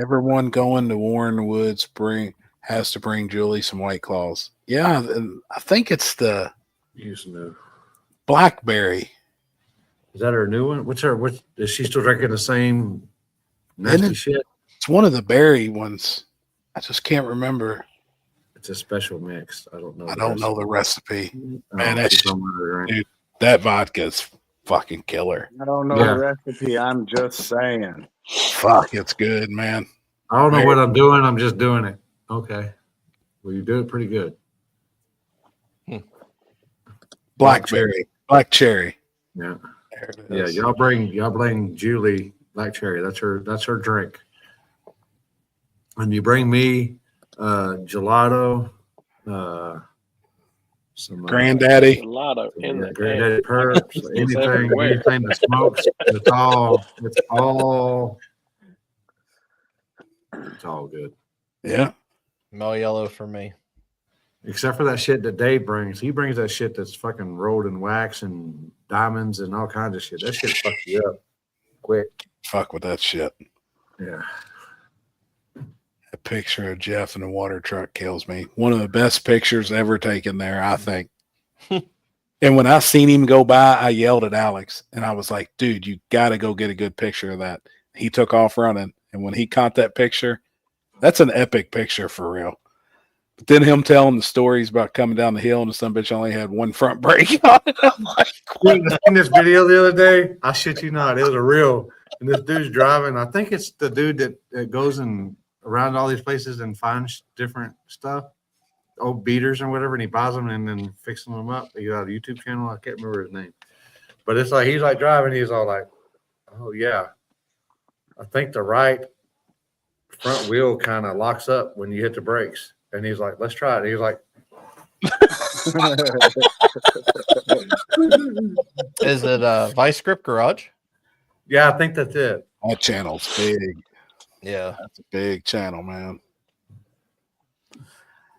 Everyone going to Warren Woods has to bring Julie some White Claws. Yeah, and I think it's the Use new. blackberry. Is that her new one? Which is she still drinking the same nasty Isn't it? shit? It's one of the berry ones. I just can't remember. It's a special mix. I don't know. I don't know the recipe. Oh, Man, that's- she's on her, right? dude. That vodka's fucking killer. I don't know Yeah. the recipe. I'm just saying. Fuck, it's good, man. I don't know what I'm doing. I'm just doing it. Okay. Well, you do it pretty good. Blackberry. Black cherry. Yeah. There it Yeah. is. Y'all bring Julie black cherry. That's her drink. And you bring me gelato, some Granddaddy. Gelato in the Granddaddy can. Perps, It's everywhere. anything that smokes. It's all good. Yeah. Mel Yellow for me. Except for that shit that Dave brings. He brings that shit that's fucking rolled in wax and diamonds and all kinds of shit. That shit fucks you up quick. Fuck with that shit. Yeah. A picture of Jeff in a water truck kills me. One of the best pictures ever taken there, I think. And when I seen him go by, I yelled at Alex and I was like, dude, you got to go get a good picture of that. He took off running. And when he caught that picture, that's an epic picture for real. But then him telling the stories about coming down the hill and the son bitch only had one front brake on it. I'm like, In this video the other day, I shit you not, it was a real. And this dude's driving. I think it's the dude that goes and around all these places and finds different stuff, old beaters or whatever, and he buys them and then fixing them up. He got a YouTube channel. I can't remember his name, but it's like he's like driving. He's all like, "Oh yeah, I think the right front wheel kind of locks up when you hit the brakes." And he's like, "Let's try it." And he's like, Is it Vice Grip Garage? "Yeah, I think that's it." that channel's big. Yeah. That's a big channel, man.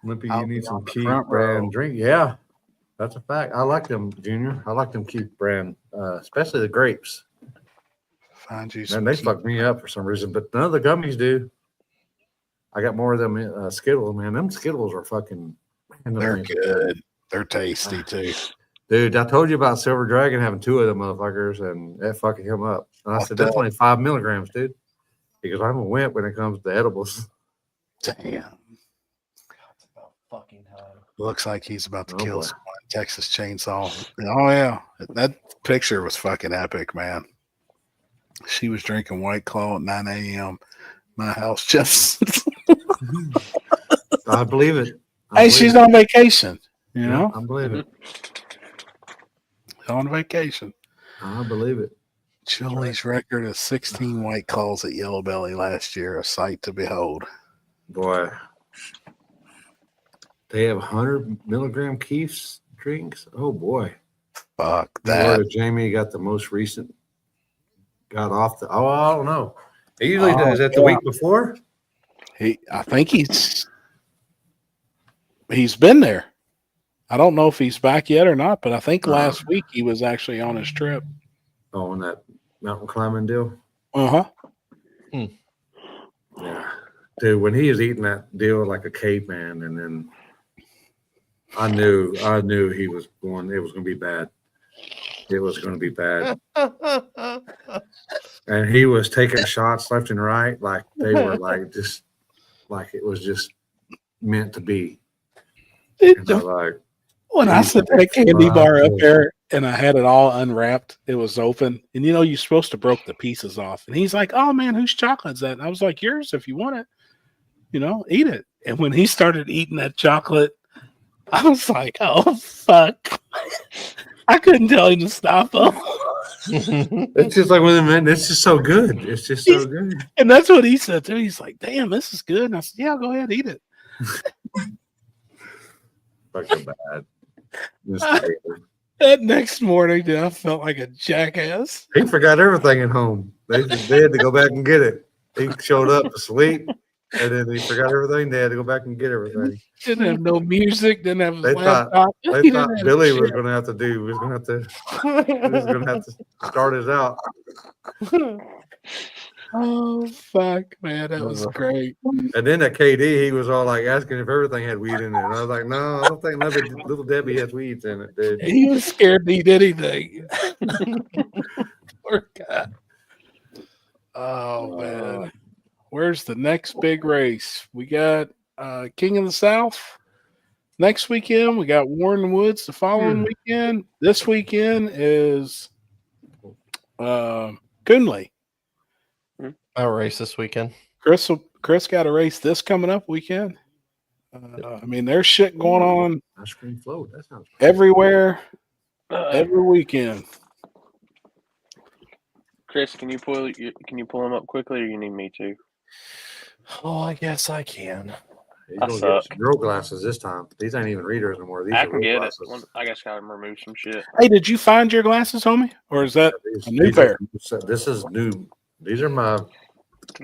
Limpy, I'll you be need on some the Keith front brand row. drink. Yeah, that's a fact. I like them, Junior. I like them Keith brand, especially the grapes. Find you Man, some. they Keith- fuck me up for some reason, but none of the gummies do. I got more of them Skittles, man. Them Skittles are fucking. Man, They're those things- good. They're tasty too. Dude, I told you about Silver Dragon having 2 of them motherfuckers, and that fucking him up. And I Fucked said, that's up. only 5 milligrams, dude. Because I'm a wimp when it comes to edibles. Damn. It's about fucking time. Looks like he's about to Oh, kill boy. someone. Texas Chainsaw. Oh yeah, that picture was fucking epic, man. She was drinking White Claw at 9 a.m. My house just. I believe it. Hey, she's on vacation. You know, I believe it. on vacation. I believe it. Chili's record of 16 White Claws at Yellow Belly last year, a sight to behold. Boy. They have 100 milligram Keith's drinks. Oh, boy. Fuck That that. Jamie got the most recent. Got off the. Oh, I don't know. He usually Oh, does. Is that the yeah. week before? I think he's been there. I don't know if he's back yet or not, but I think last week he was actually on his trip. Oh, on that mountain climbing deal. Uh-huh. Yeah, dude. When he was eating that deal like a caveman, and then I knew he was going. It was going to be bad. It was going to be bad. And he was taking shots left and right, like they were like just like it was just meant to be. And I was like, When I set that candy bar up there and I had it all unwrapped, it was open. And you know, you're supposed to broke the pieces off. And he's like, "Oh man, whose chocolate's that?" And I was like, "Yours if you want it. You know, eat it." And when he started eating that chocolate, I was like, "Oh fuck." I couldn't tell him to stop though. it's just like when the man. It's just so good. It's just so good. And that's what he said too. He's like, "Damn, this is good." And I said, "Yeah, go ahead, eat it." Fucking bad. Just crazy. That next morning, dude, I felt like a jackass. He forgot everything at home. They had to go back and get it. He showed up asleep, and then he forgot everything. They had to go back and get everything. Didn't have no music. Didn't have his They thought- laptop. They He thought didn't have Billy shit. was going to have to do. He was going to have to start us out. Oh fuck, man, that was great. And then at KD, he was all like asking if everything had weed in it. And I was like, no, I don't think Little Debbie has weeds in it, dude. He was scared to eat anything. Poor guy. Oh man, where's the next big race? We got King of the South next weekend. We got Warren Woods the following weekend. This weekend is Coonley. I'll race this weekend. Chris got a race this coming up weekend. I mean, there's shit going on Ice cream float. That sounds everywhere, every weekend. Chris, can you pull them up quickly, or you need me to? Oh, I guess I can. He's I gonna get suck. some real glasses this time. These ain't even readers anymore. These I are can real get glasses. it. I guess gotta remove some shit. Hey, did you find your glasses, homie? Or is that These- a new these are- pair? This is new. These are my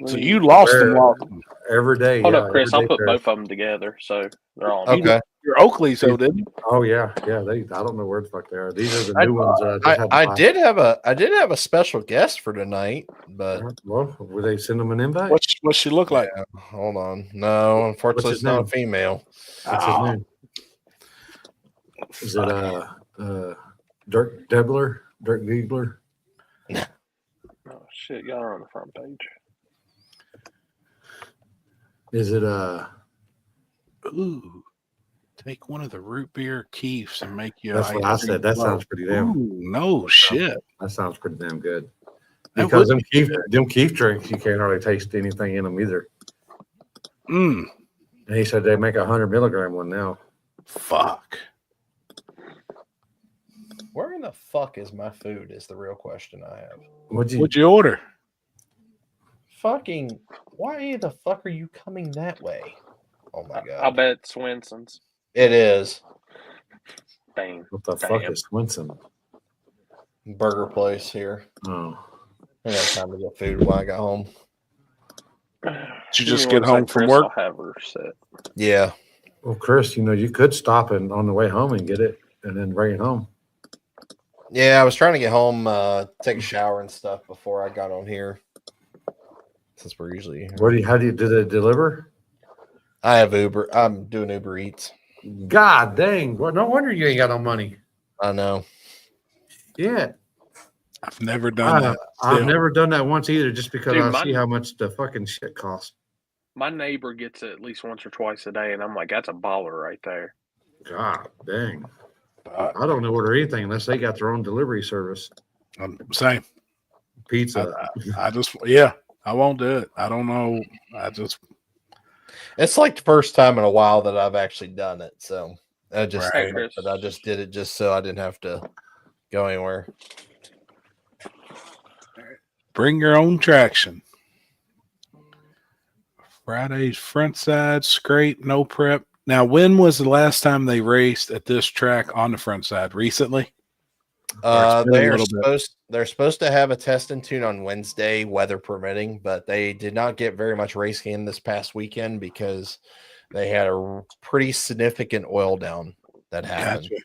So you lost them. Where- Lost. everyday. Hold yeah, up, Chris. I'll everyday put pair. both of them together, so they're all. Okay. Your Oakley, so didn't you? Oh yeah. I don't know where the fuck they are. These are the new ones. That I just had to I buy. did have a special guest for tonight, but Well, would they send them an invite? What's she look like? yeah, hold on. No, unfortunately, his it's not a name? female. What's his Oh. name? Is it Dirk Debler? Dirk Diebler? Oh shit! Y'all are on the front page. Is it Ooh, take one of the root beer keefs and make you. That's an what ice I cream said. That float. sounds pretty damn. Ooh, no shit. That sounds pretty damn good. That Because would them Keef drinks, you can't hardly taste anything in them either. Mm, And he said they make 100 milligram one now. fuck. Where in the fuck is my food? Is the real question I have. What'd you? What'd you order? Fucking, why the fuck are you coming that way? Oh my god! I'll bet it's Swenson's. It is Bang. What the fuck Damn. is Swinson? burger place here. Oh, I got time to get food when I got home. Did you Give me just one get home sec, from Chris, work? I'll have her set. Yeah, well, Chris, you could stop and on the way home and get it, and then bring it home. yeah. I was trying to get home, take a shower and stuff before I got on here. Since we're usually, How do you do they deliver? I have Uber. I'm doing Uber Eats. God dang! Well, no wonder you ain't got no money. I know. Yeah, I've never done that. I've Still. never done that once either, just because Dude, I see how much the fucking shit costs. My neighbor gets it at least once or twice a day, and I'm like, that's a baller right there. God dang! But I don't order anything unless they got their own delivery service. I'm saying, Pizza. I just, yeah, I won't do it. I don't know. I just, It's like the first time in a while that I've actually done it. So I just, Right. but I just did it just so I didn't have to go anywhere. bring your own traction. Friday's front side, scrape, no prep. Now, when was the last time they raced at this track on the front side? Recently? Or it's been a little bit. They're supposed to have a test and tune on Wednesday, weather permitting, but they did not get very much racing in this past weekend because they had a pretty significant oil down that happened. Gotcha.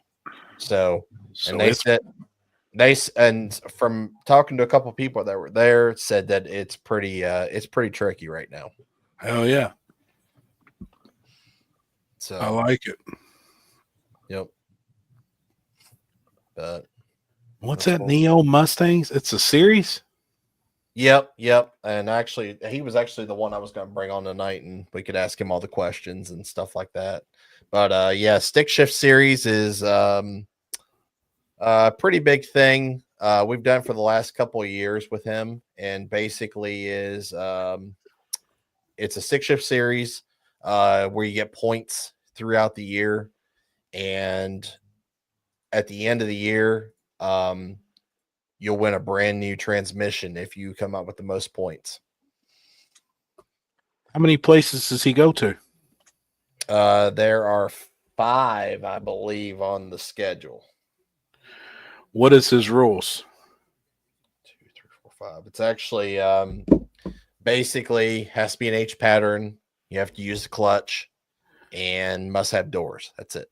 So, So and they it's, said and from talking to a couple people that were there, said that it's pretty tricky right now. hell yeah. So I like it. yep. But What's That's that cool. Neo Mustangs? It's a series? Yep. And actually, he was actually the one I was going to bring on tonight, and we could ask him all the questions and stuff like that. But yeah, Stick Shift Series is a pretty big thing. We've done for the last couple of years with him, and basically is it's a Stick Shift Series where you get points throughout the year, and at the end of the year, you'll win a brand new transmission if you come up with the most points. How many places does he go to? There are 5, I believe, on the schedule. What is his rules? 2, 3, 4, 5. It's actually basically has to be an H pattern. You have to use the clutch and must have doors. That's it.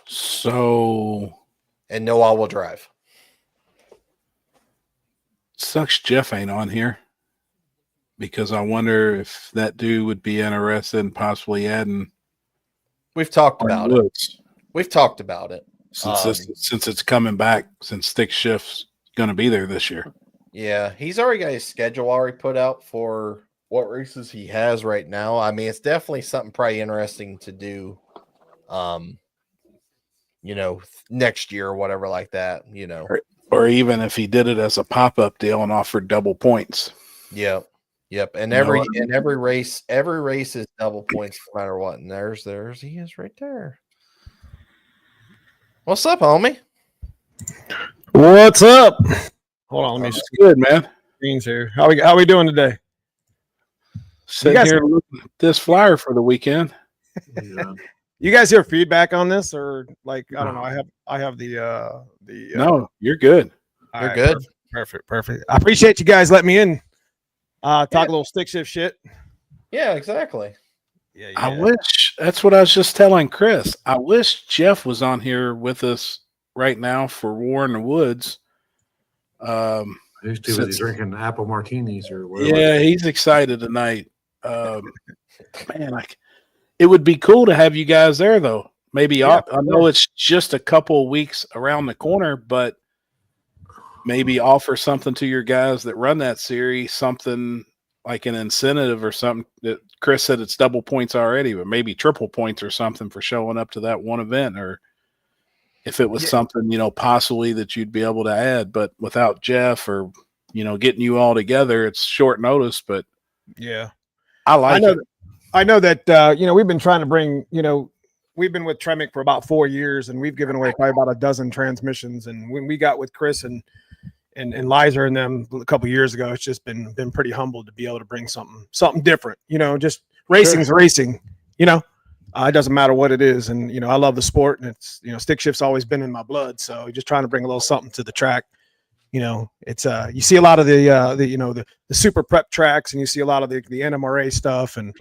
So And no all-wheel drive. sucks Jeff ain't on here because I wonder if that dude would be interested in possibly adding We've talked about it. Woods We've talked about it. since it's coming back, since Stick Shift's going to be there this year. Yeah, he's already got his schedule already put out for what races he has right now. I mean, it's definitely something probably interesting to do. Next year or whatever like that. Or even if he did it as a pop-up deal and offered double points. Yeah. Yep, and You know every what I mean? every race is double points no matter what. And there's he is right there. What's up, homie? What's up? Hold on, let me That's switch good, man. screens here. How we doing today? Sitting guys- here looking at this flyer for the weekend. Yeah. You guys hear feedback on this, or like I don't know? I have the No, you're good. all You're right, good. perfect. I appreciate you guys letting me in. Talk a little stick shift shit. Yeah, exactly. Yeah, I wish that's what I was just telling Chris. I wish Jeff was on here with us right now for War in the Woods. He's too busy Since- drinking apple martinis or whatever. Yeah, he's excited tonight. Man, it would be cool to have you guys there, though. Maybe Yeah, I know it's just a couple of weeks around the corner, but maybe offer something to your guys that run that series, something like an incentive or something. That Chris said it's double points already, but maybe triple points or something for showing up to that one event, or if it was something, possibly that you'd be able to add, but without Jeff or, getting you all together, it's short notice, but yeah. I like it. I know that we've been trying to bring, we've been with Tremec for about 4 years, and we've given away probably about a dozen transmissions. And when we got with Chris and Lizer and them a couple years ago, it's just been pretty humbled to be able to bring something different. Just racing's racing. It doesn't matter what it is, and I love the sport, and it's stick shift's always been in my blood. So just trying to bring a little something to the track. It's you see a lot of the super prep tracks, and you see a lot of the NMRA stuff, and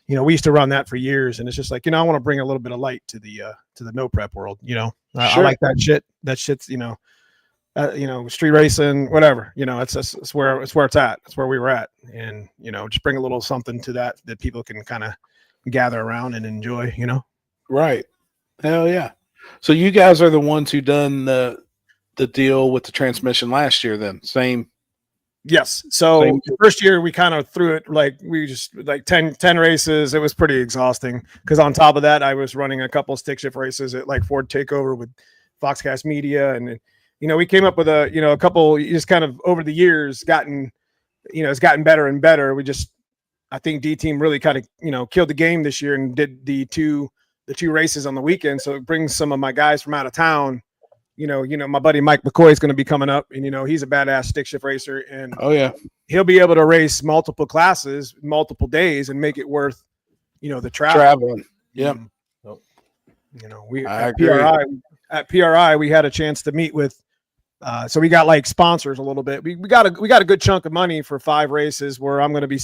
we used to run that for years, and it's just like I want to bring a little bit of light to the no prep world. I like that shit. That shit's street racing, whatever. It's where it's at. It's where we were at, and just bring a little something to that people can kind of gather around and enjoy. Right. Hell yeah. So you guys are the ones who done the deal with the transmission last year then? Same. Yes. So Same. the first year we kind of threw it we just 10 races. It was pretty exhausting because on top of that, I was running a couple of stick shift races at like Ford Takeover with Foxcast Media. And, we came up with a couple just kind of over the years it's gotten better and better. I think D Team really kind of, killed the game this year and did the two races on the weekend. So it brings some of my guys from out of town. My buddy Mike McCoy is going to be coming up, and he's a badass stick shift racer, and Oh yeah. he'll be able to race multiple classes, multiple days, and make it worth, the travel. Traveling. Yep. We I at agree. PRI we had a chance to meet with, so we got like sponsors a little bit. We got a good chunk of money for 5 races where I'm going to be,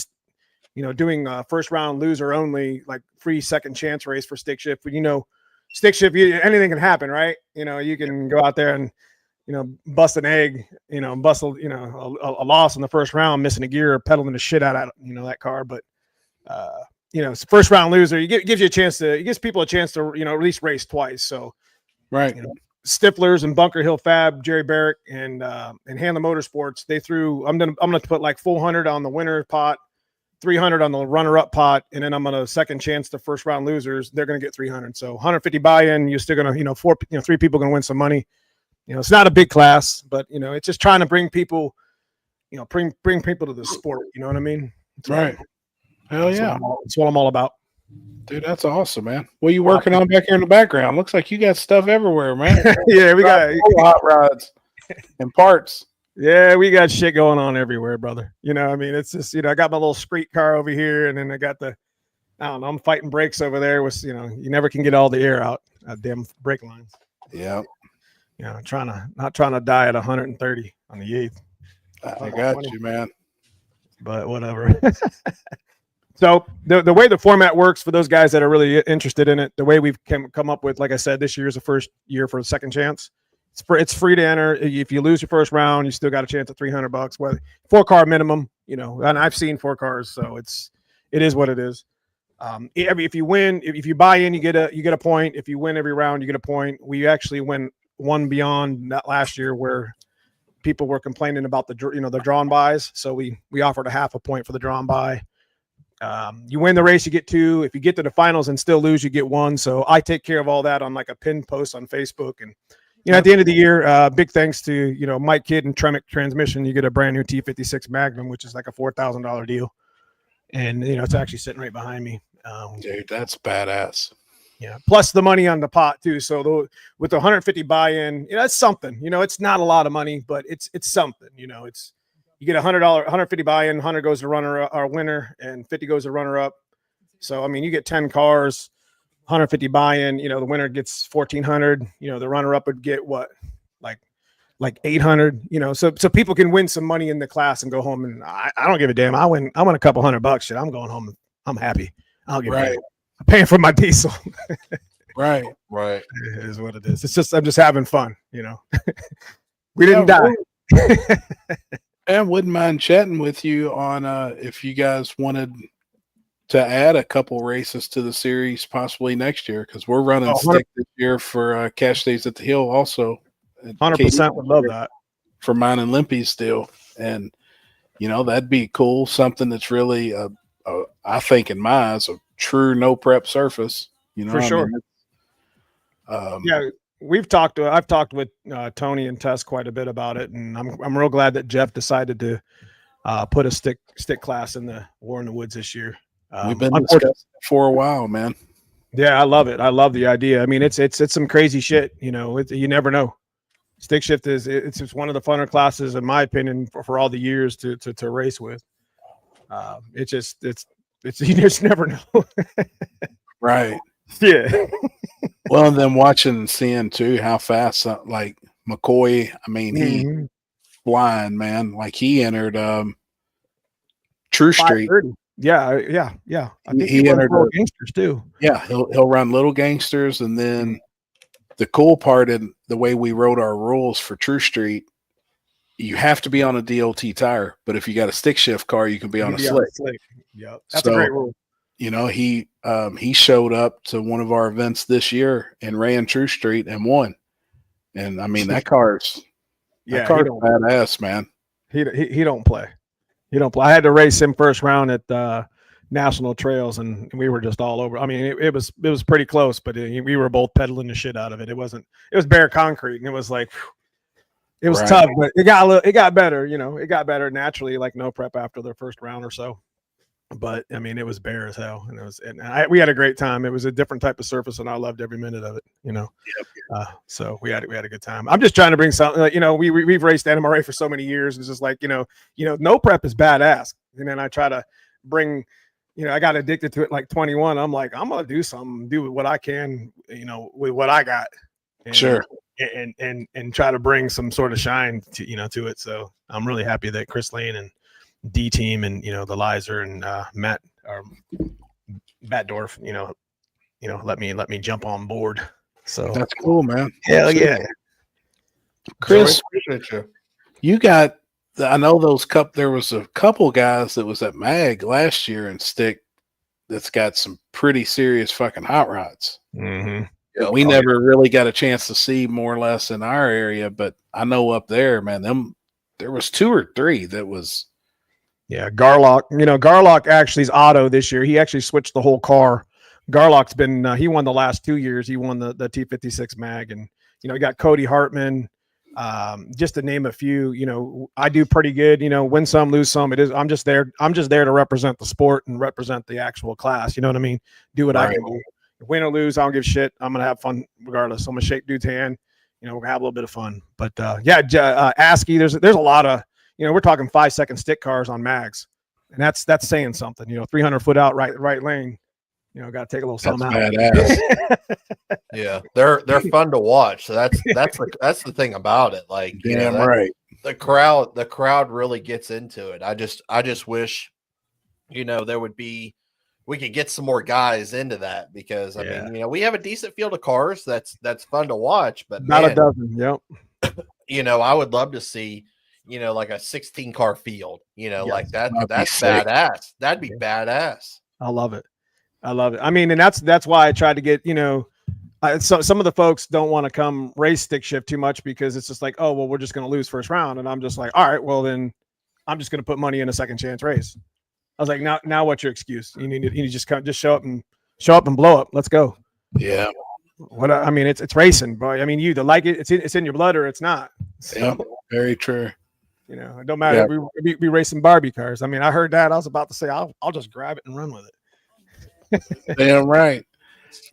doing first round loser only, like free second chance race for stick shift. But stick shift, anything can happen, right? You can go out there and bust an egg, bust a loss in the first round, missing a gear, or pedaling the shit out of that car. But it's first round loser. It gives people a chance to at least race twice. So Right. Stiflers and Bunker Hill Fab, Jerry Barrick and Hanlon Motorsports, they threw. I'm gonna put like 400 on the winner pot, 300 on the runner-up pot, and then I'm gonna second chance the first round losers. They're gonna get 300. So 150 buy-in. You're still gonna 3 people gonna win some money. It's not a big class, but it's just trying to bring people, bring people to the sport. You know what I mean? Right. Hell yeah. That's what I'm all about. Dude, that's awesome, man. What are you working on back here in the background? Looks like you got stuff everywhere, man. Yeah, we got hot rods and parts. Yeah, we got shit going on everywhere, brother. It's just, I got my little street car over here, and then I got I'm fighting brakes over there with, you never can get all the air out. Damn brake lines. Yeah. Not trying to die at 130 on the 8th. I got you, man. But whatever. So the way the format works for those guys that are really interested in it, the way we've come up with, like I said, this year is the first year for a second chance. It's free to enter. If you lose your first round, you still got a chance at $300. Well, 4-car minimum, and I've seen 4 cars, so it is what it is. If you win, if you buy in, you get a point. If you win every round, you get a point. We actually went one beyond that last year where people were complaining about the drawn buys. So we offered a half a point for the drawn buy. You win the race, you get 2. If you get to the finals and still lose, you get 1. So I take care of all that on like a pinned post on Facebook. And at the end of the year, big thanks to Mike Kidd and Tremec Transmission. You get a brand new T56 Magnum, which is like a $4,000 deal. and it's actually sitting right behind me. Dude, that's badass. Yeah. Plus the money on the pot too. So with the 150 buy-in, that's something. It's not a lot of money, but it's something. It's you get $100, 150 buy-in, 100 goes to runner or winner, and 50 goes to runner up. So I mean, you get 10 cars, 150 buy-in. The winner gets 1,400. The runner up would get what, like 800. So people can win some money in the class and go home. And I don't give a damn. I win a couple $100. Shit, I'm going home. I'm happy. I'll give Right. it. I'm paying for my diesel. Right. Right. It is what it is. It's just I'm just having fun. We didn't die. And wouldn't mind chatting with you on if you guys wanted to add a couple races to the series possibly next year, because we're running stick this year for Cash Days at the Hill also. 100% would love that. For mine and Limpy's deal. And that'd be cool. Something that's really I think in my eyes a true no prep surface. For sure. Yeah, I've talked with Tony and Tess quite a bit about it, and I'm real glad that Jeff decided to put a stick class in the War in the Woods this year. We've been discussing it for a while, man. Yeah, I love it. I love the idea. I mean, it's some crazy shit. You never know. Stick shift it's one of the funner classes, in my opinion, for all the years to race with. You just never know. Right. Yeah. Well, and then watching and seeing too how fast like McCoy. I mean, he blind man. Like he entered True Street. Yeah. I think he entered Little Gangsters too. Yeah, he'll run Little Gangsters, and then the cool part in the way we wrote our rules for True Street, you have to be on a DOT tire, but if you got a stick shift car, you can be on a slick. Yeah, that's a great rule. He showed up to one of our events this year and ran True Street and won. And I mean, that car's badass, man. He don't play. He don't play. I had to race him first round at National Trails, and we were just all over. I mean, it was pretty close, but we were both pedaling the shit out of it. It was bare concrete, and it was like, it was tough, but it got better. It got better naturally, like no prep after the first round or so. But I mean, it was bare as hell, and we had a great time. It was a different type of surface, and I loved every minute of it. So we had a good time. I'm just trying to bring something. We've raced NMRA for so many years. It's just like no prep is badass, and then I try to bring. I got addicted to it like 21. I'm like, I'm gonna do something, do what I can, with what I got. And, sure. And try to bring some sort of shine to it. So I'm really happy that Chris Lane and D Team and the Lizer and Matt or Batdorf, let me jump on board. So that's cool, man. Hell yeah. Chris, appreciate you. You got. I know there was a couple guys that was at MAG last year and stick that's got some pretty serious fucking hot rods. Mm-hmm. Yeah, we never really got a chance to see more or less in our area, but I know up there, man, there was 2 or 3 that was. Yeah, Garlock. Garlock actually is auto this year. He actually switched the whole car. Garlock's been he won the last 2 years. He won the T56 MAG, and he got Cody Hartman. Just to name a few, I do pretty good, win some, lose some. I'm just there to represent the sport and represent the actual class. You know what I mean? Do what I can do. Win or lose, I don't give a shit. I'm going to have fun regardless. I'm going to shake dude's hand. We're going to have a little bit of fun. But ASCII, there's a lot of, we're talking 5-second stick cars on mags. And that's saying something, 300 foot out right lane. Got to take a little something out. Yeah, they're fun to watch. So that's the thing about it. Like, right. The crowd really gets into it. I just wish, there would be, we could get some more guys into that, because I mean, we have a decent field of cars that's fun to watch, but not a dozen. Yep. I would love to see, like a 16 car field, like that's sick. badass. That'd be badass. I love it. I mean, and that's why I tried to get, so some of the folks don't want to come race stick shift too much, because it's just like, oh, well, we're just going to lose first round. And I'm just like, all right, well, then I'm just going to put money in a second chance race. I was like, now what's your excuse? You need to just show up and blow up. Let's go. Yeah. I mean, it's racing, boy. I mean, you either like it, it's in your blood, or it's not. So. Yeah, very true. You know, it don't matter. We be racing Barbie cars. I mean, I heard that. I was about to say, I'll just grab it and run with it. Damn right.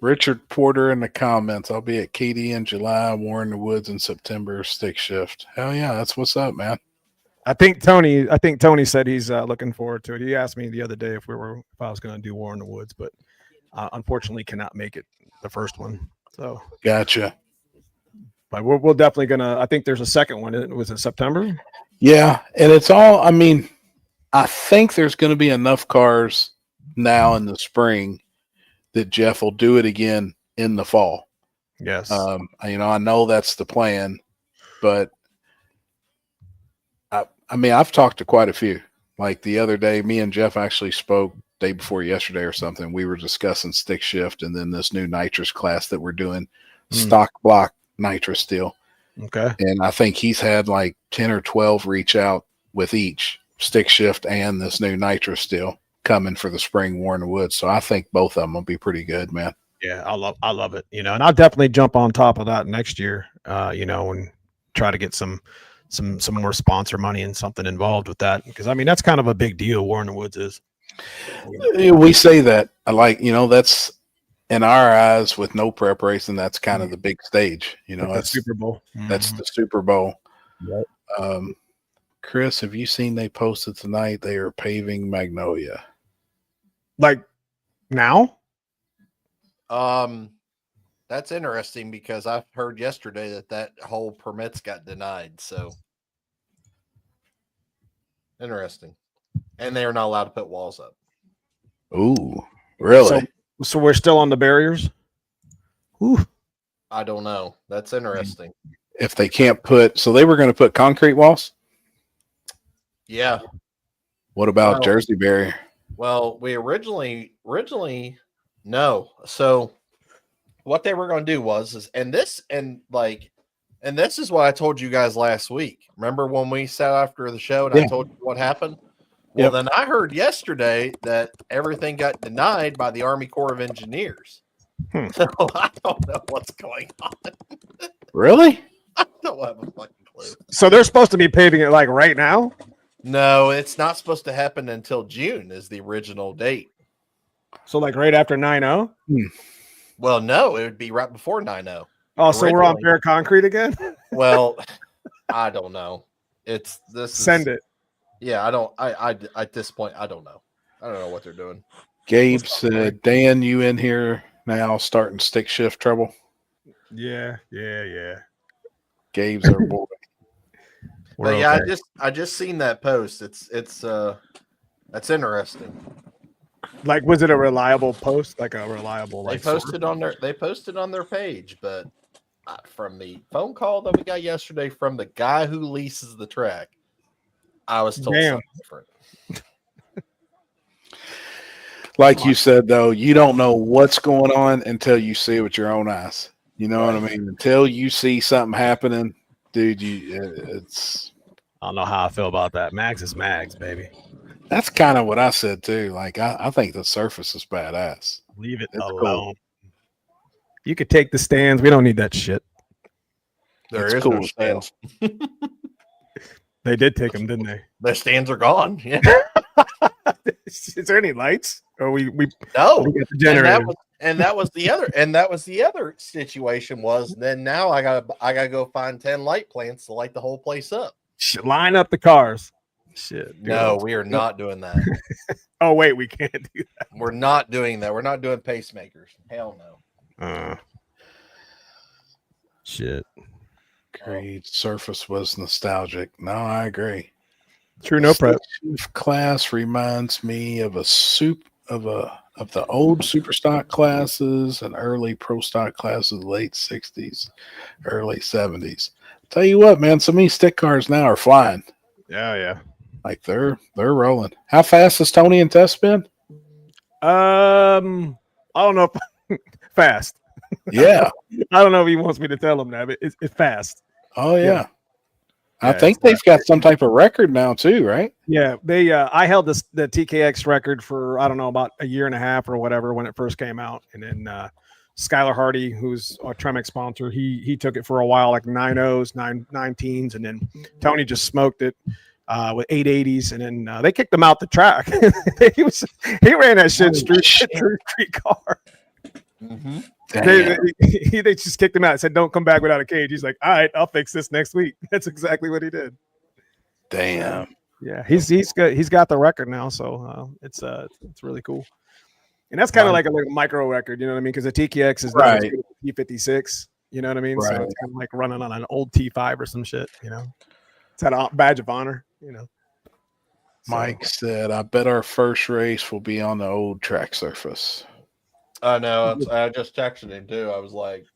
Richard Porter in the comments. I'll be at Katy in July, War in the Woods in September, stick shift. Hell yeah, that's what's up, man. I think Tony said he's looking forward to it. He asked me the other day if I was going to do War in the Woods, but unfortunately cannot make it the first one. So Gotcha. but we're definitely gonna. I think there's a second one. Was it September? Yeah, and it's all. I mean, I think there's going to be enough cars now in the spring that Jeff will do it again in the fall. Yes. You know, I know that's the plan, but I mean, I've talked to quite a few. Like the other day, me and Jeff actually spoke day before yesterday or something. We were discussing stick shift and then this new nitrous class that we're doing, stock block nitrous steel. Okay. And I think he's had like 10 or 12 reach out with each stick shift and this new nitrous steel coming for the spring War in the Woods. So I think both of them will be pretty good, man. Yeah, I love it. You know, and I'll definitely jump on top of that next year. You know, and try to get some more sponsor money and something involved with that, because I mean that's kind of a big deal. War in the Woods is. We say that. I like, you know, that's in our eyes with no prep racing. That's kind of the big stage. You know, Like the that's Super Bowl. That's the Super Bowl. Yep. Chris, have you seen they posted tonight? They are paving Magnolia. Like now. That's interesting because I've heard yesterday that whole permits got denied. So interesting, and they are not allowed to put walls up. Ooh, really? So we're still on the barriers. Ooh. I don't know. That's interesting. If they can't put, so they were going to put concrete walls. Yeah. What about Well- Jersey barrier? Well, we originally no. So what they were going to do was, and this is what I told you guys last week. Remember when we sat after the show and I told you what happened? Well, then I heard yesterday that everything got denied by the Army Corps of Engineers. So I don't know what's going on. Really? I don't have a fucking clue. So they're supposed to be paving it like right now. No, it's not supposed to happen until June is the original date. So like right after 9/0. Well, no, it would be right before 9/0. Oh, so we're on Originally. bare concrete again. Well, I don't know. Send it. Yeah, I don't. I at this point, I don't know. I don't know what they're doing. Gabe said, Dan, you in here now starting stick shift trouble? Yeah. Gabe's our boy. But yeah, I just seen that post. It's that's interesting. Like, was it a reliable post? Like a reliable? They Like posted on their page, but from the phone call that we got yesterday from the guy who leases the track, I was told Damn. something different. Like you said, though, you don't know what's going on until you see it with your own eyes. You know what I mean? Until you see something happening, dude, it's. I don't know how I feel about that. Mags is Mags, baby. That's kind of what I said too. Like I think the surface is badass. Leave it It's alone. cool. You could take the stands. We don't need that shit. There It's is cool no as hell. stands. They did take them, didn't they? The stands are gone. Yeah. Is there any lights? Or we No. got the And generator. that was the other situation was then now I gotta go find 10 light plants to light the whole place up. Line up the cars. Shit. dude. No, we are not doing that. Oh wait, we can't do We're not doing that. We're not doing pacemakers. Hell no. that. Shit. Great surface was nostalgic. No, I agree. True, no prep. Chief class reminds me of of the old super stock classes and early pro stock classes, late 60s, early 70s. Tell you what, man, some of these stick cars now are flying. Yeah. Like they're rolling. How fast has Tony and Tess been? I don't know. Fast. Yeah. I don't know if he wants me to tell him that, but it's fast. Oh yeah. Yeah. I Yeah, think they've got some type of record now too, right? Yeah, they. I held the TKX record for I don't know about a year and a half or whatever when it first came out, and then Skylar Hardy, who's our Tremec sponsor, he took it for a while, like 9.0s, 9.19s, and then Tony just smoked it with 8.80s, and then they kicked him out the track. he ran that shit street car. Mm-hmm. They just kicked him out. Said, "Don't come back without a cage." He's like, "All right, I'll fix this next week." That's exactly what he did. Damn. Yeah, he's got the record now, so it's really cool. And that's kind of like a micro record, you know what I mean? Because the TKX is not as good as the T56, you know what I mean? Right. So it's kind of like running on an old T5 or some shit, you know? It's had a badge of honor, you know? Mike said, I bet our first race will be on the old track surface. I know. I just texted him too. I was like,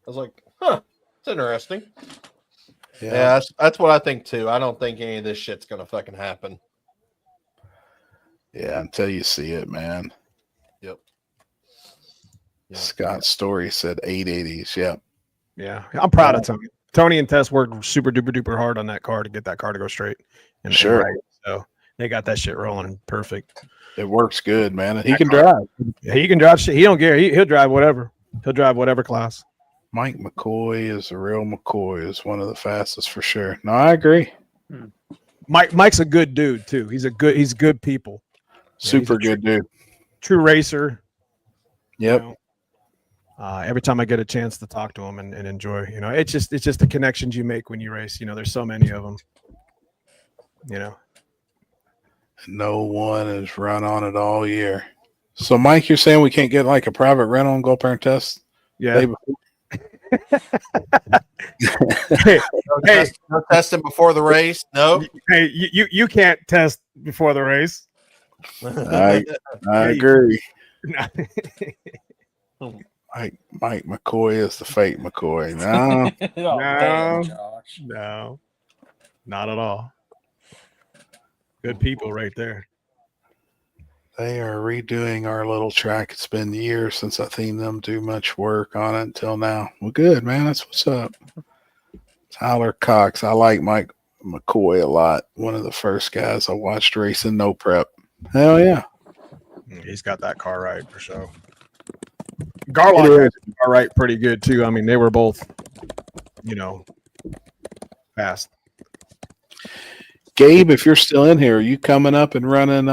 huh, it's interesting. Yeah, that's what I think too. I don't think any of this shit's gonna fucking happen. Yeah, until you see it, man. Yep. Scott Story said 880s. Yep. Yeah, I'm proud of Tony. Tony and Tess worked super duper duper hard on that car to get that car to go straight. And Sure. So they got that shit rolling perfect. It works good, man. And he can drive. Yeah, he can drive shit. He don't care. He'll drive whatever. He'll drive whatever class. Mike McCoy is a real McCoy, is one of the fastest for sure. No, I agree. Mike's a good dude too. He's good people. Super good dude. True racer. Yep. You know, every time I get a chance to talk to him and enjoy, you know, it's just the connections you make when you race. You know, there's so many of them. You know, No one has run on it all year. So, Mike, you're saying we can't get like a private rental and go up there and test? yeah. No testing before the race. No. Hey, you can't test before the race. I agree. Mike McCoy is the fake McCoy. No. Oh, damn, Josh. No, not at all. Good people right there. They are redoing our little track. It's been years since I've seen them do much work on it until now. Well, good, man. That's what's up. Tyler Cox. I like Mike McCoy a lot. One of the first guys I watched racing no prep. Hell yeah. He's got that car right for sure. Garlock has the car right pretty good too. I mean, they were both, you know, fast. Gabe, if you're still in here, are you coming up and running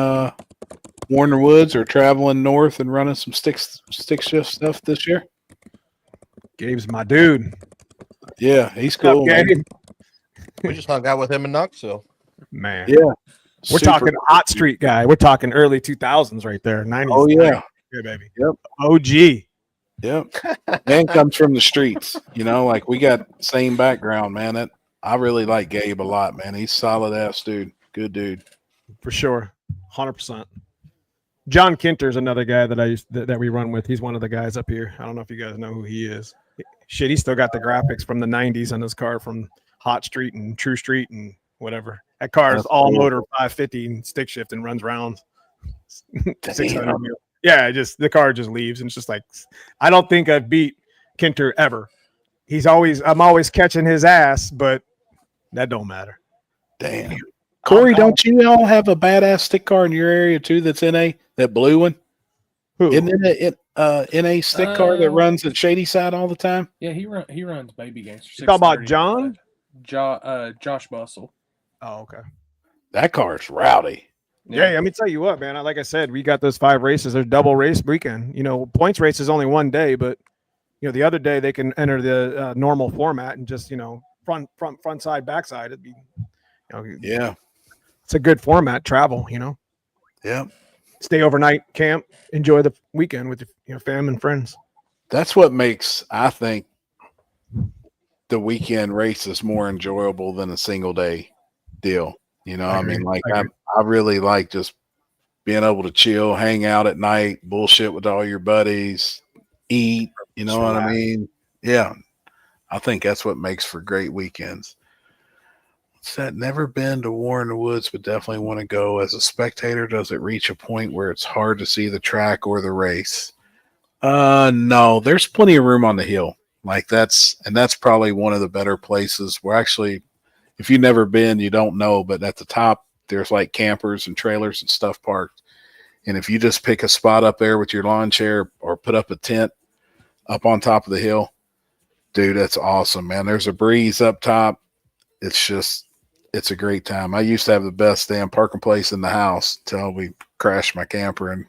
Warner Woods or traveling north and running some stick shift stuff this year? Gabe's my dude. Yeah, he's What's up, cool, man. Gabe? We just hung out with him in Knoxville. Man. Yeah. We're Super talking hot street guy. We're talking early 2000s right there. 90s. Oh, yeah. Yeah, baby. Yep. OG. Yep. Man comes from the streets. You know, like we got same background, man. I really like Gabe a lot, man. He's solid ass dude. Good dude. For sure. 100%. John Kinter's another guy that we run with. He's one of the guys up here. I don't know if you guys know who he is. Shit, he still got the graphics from the 90s on his car from Hot Street and True Street and whatever. That car is all motor 550 and stick shift and runs rounds. 600. Yeah, the car just leaves and it's just like, I don't think I've beat Kinter ever. I'm always catching his ass, but that don't matter. Damn. Corey, don't you all have a badass stick car in your area too that's NA, that blue one? Who? Isn't it NA stick car that runs at Shady Side all the time? Yeah, he runs Baby Gangster. You talking about John? Josh Bustle. Oh, okay. That car's rowdy. Yeah, let me tell you what, man. Like I said, we got those 5 races. There's double race weekend. You know, points race is only one day, but you know, the other day they can enter the normal format and just, you know, front side, back side. It'd be, you know, Yeah. it's a good format. Travel, you know. Yeah. Stay overnight, camp, enjoy the weekend with your fam and friends. That's what makes, I think, the weekend races more enjoyable than a single day deal. You know, I mean, like I really like just being able to chill, hang out at night, bullshit with all your buddies, eat, you know what I mean? Yeah. I think that's what makes for great weekends. What's that? Never been to Warner Woods, but definitely want to go. As a spectator, does it reach a point where it's hard to see the track or the race? No, there's plenty of room on the hill. Like that's probably one of the better places where actually, if you've never been, you don't know, but at the top, there's like campers and trailers and stuff parked. And if you just pick a spot up there with your lawn chair or put up a tent, up on top of the hill. Dude, that's awesome, man. There's a breeze up top. It's a great time. I used to have the best damn parking place in the house till we crashed my camper, and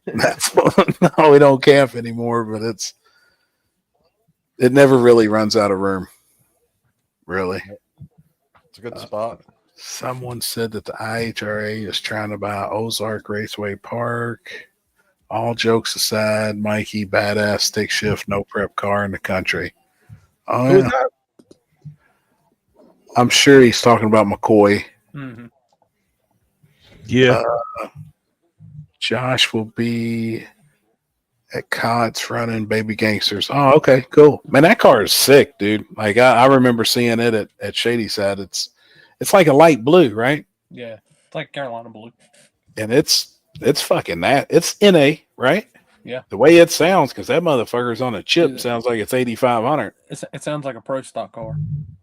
that's fun. No, we don't camp anymore, but it never really runs out of room. Really. It's a good spot. Someone said that the IHRA is trying to buy Ozark Raceway Park. All jokes aside, Mikey, badass stick shift, no prep car in the country. Oh, Who's yeah. that? I'm sure he's talking about McCoy. Mm-hmm. Yeah. Josh will be at Cots running Baby Gangsters. Oh, okay, cool. Man, that car is sick, dude. Like I remember seeing it at Shadyside. It's like a light blue, right? Yeah, it's like Carolina blue. And it's fucking that. It's NA, right? Yeah. The way it sounds, because that motherfucker's on a chip, Yeah. sounds like it's 8,500. It sounds like a pro stock car.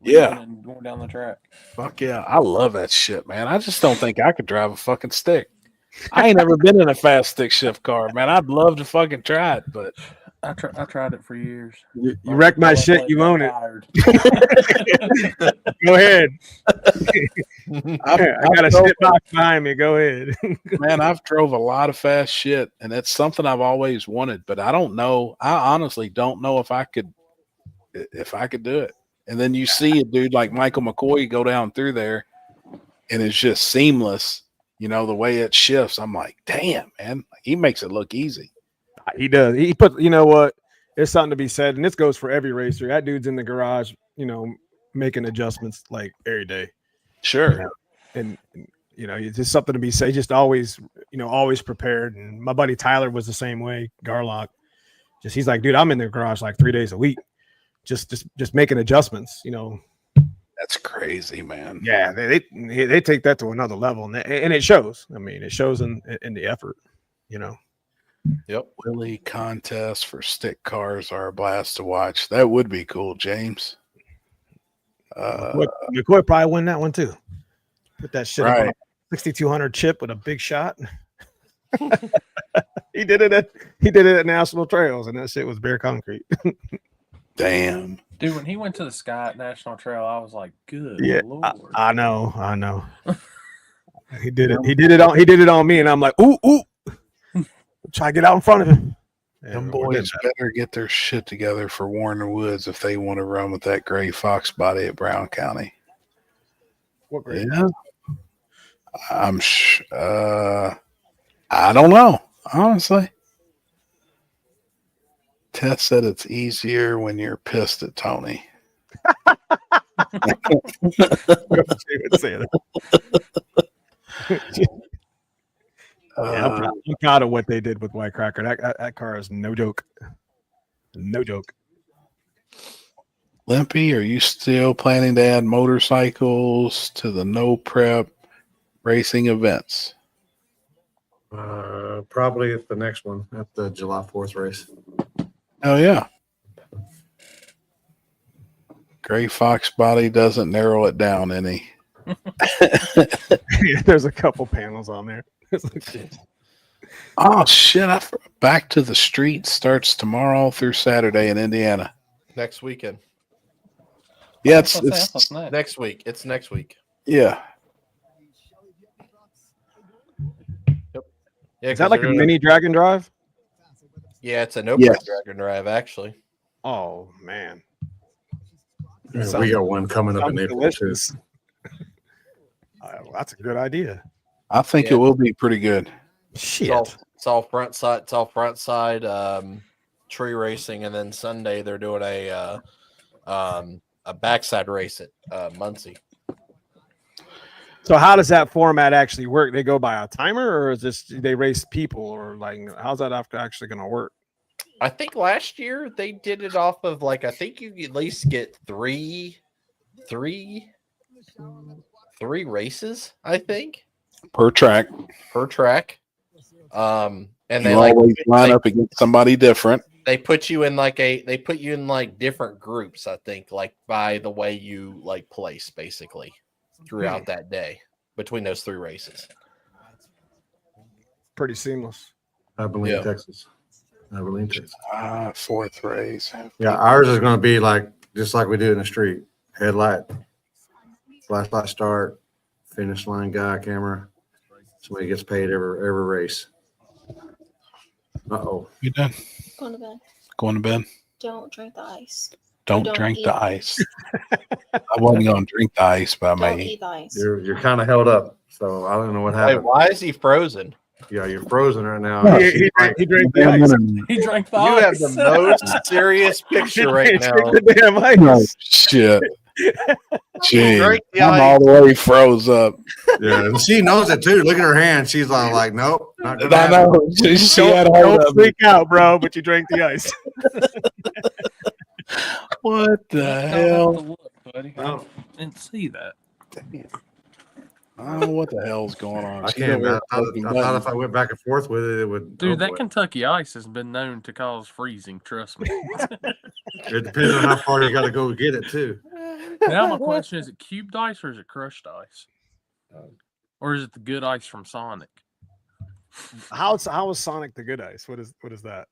Yeah. And going down the track. Fuck yeah. I love that shit, man. I just don't think I could drive a fucking stick. I ain't never been in a fast stick shift car, man. I'd love to fucking try it, but I tried it for years. You wrecked my shit. You own it. Go ahead. I got a shit box behind me. Go ahead. man, I've drove a lot of fast shit, and it's something I've always wanted, but I don't know. I honestly don't know if I could do it. And then you see a dude like Michael McCoy go down through there, and it's just seamless. You know, the way it shifts. I'm like, damn, man, he makes it look easy. He does. He put, you know what? There's something to be said, and this goes for every racer. That dude's in the garage, you know, making adjustments like every day. Sure. You know? And you know, it's just something to be said. Just always, you know, always prepared. And my buddy Tyler was the same way. Garlock, he's like, dude, I'm in the garage like 3 days a week, just making adjustments. You know. That's crazy, man. Yeah, they take that to another level, and it shows. I mean, it shows in the effort. You know. Yep. Willie contests for stick cars are a blast to watch. That would be cool, James. McCoy probably win that one too. Put that shit Right. up on a 6200 chip with a big shot. He did it at National Trails, and that shit was bare concrete. Damn. Dude, when he went to the Sky at National Trail, I was like, good Yeah, Lord. I know. He did it on me, and I'm like, ooh. Try to get out in front of him. Them boys better get their shit together for Warner Woods if they want to run with that gray fox body at Brown County. What grade? Yeah. I don't know, honestly. Tess said it's easier when you're pissed at Tony. Yeah, I'm proud of what they did with White Cracker. That car is no joke. No joke. Limpy, are you still planning to add motorcycles to the no prep racing events? Probably at the next one, at the July 4th race. Oh yeah. Gray Fox body doesn't narrow it down any. Yeah, there's a couple panels on there. Oh shit! Back to the Street starts tomorrow through Saturday in Indiana. Next weekend. Yeah, What's it's next? Next week. It's next week. yeah. Yeah, Is that like a mini drag and drive? Yeah, it's a no Yes. drag and drive actually. Oh man, Yeah, we got one coming up in sounds April too. delicious. That's a good idea. I think Yeah. it will be pretty good. Shit. It's all front side. It's all front side. Tree racing, and then Sunday they're doing a backside race at Muncie. So how does that format actually work? They go by a timer, or is this they race people, or like how's that actually going to work? I think last year they did it off of like I think you at least get three races. I think Per track. per track. And You they like always line they- up against somebody different. they put you in like different groups, I think, like by the way you like place basically throughout that day between those three races. Pretty seamless. I believe Yeah. Texas. Abuelita. Fourth race. Yeah, ours is going to be like just like we do in the street. Headlight, flashlight start, finish line guy, camera. Somebody gets paid every race. Uh-oh. You done? Going to bed. Going to bed? Don't drink the ice. Don't Don't drink eat the ice. I wasn't going to drink the ice, but I Don't may. eat the ice. You're kind of held up, so I don't know what Wait, happened. why is he frozen? Yeah, you're frozen right now. He drank the ice. He drank the You have ice. the most serious picture right He now. drank the damn ice. Shit. Gee, Drink the I'm ice. all the way froze up. Yeah, and she knows it too. Look at her hand. She's like nope. Not gonna I happen. know. She had hold Don't of it. freak out, bro, but you drank the ice. What the I'll have hell? to look, buddy. I didn't see that. I don't know what the hell's going on. I She's can't. over I here thought poking if buttons. I went back and forth with it, it would. Dude, oh that boy. Kentucky ice has been known to cause freezing. Trust me. It depends on how far you got to go get it too. Now my question is: it cubed ice or is it crushed ice, or is it the good ice from Sonic? How is Sonic the good ice? What is that?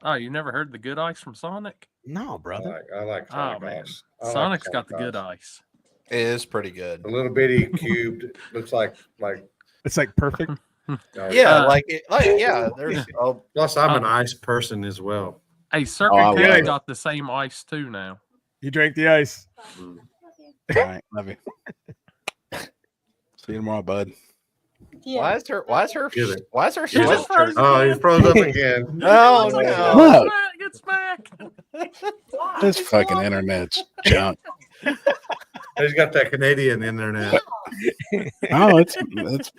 Oh, you never heard the good ice from Sonic? No, I brother. like Oh Sonic man, ice. I like Sonic's got Sonic the good ice. ice. It is pretty good. A little bitty cubed. Looks like. It's like perfect. Yeah, Uh, yeah. There's Plus, I'm an ice person as well. Hey, Circle I K love it. got the same ice too now. You drank the ice. All right, love you. See you tomorrow, bud. Yeah. why is her Get it. You're just sweatshirt? frozen. Oh, he's froze up again. Oh It's okay. no! Look. Get smack. This fucking internet's junk. He's got that Canadian internet. Oh, it's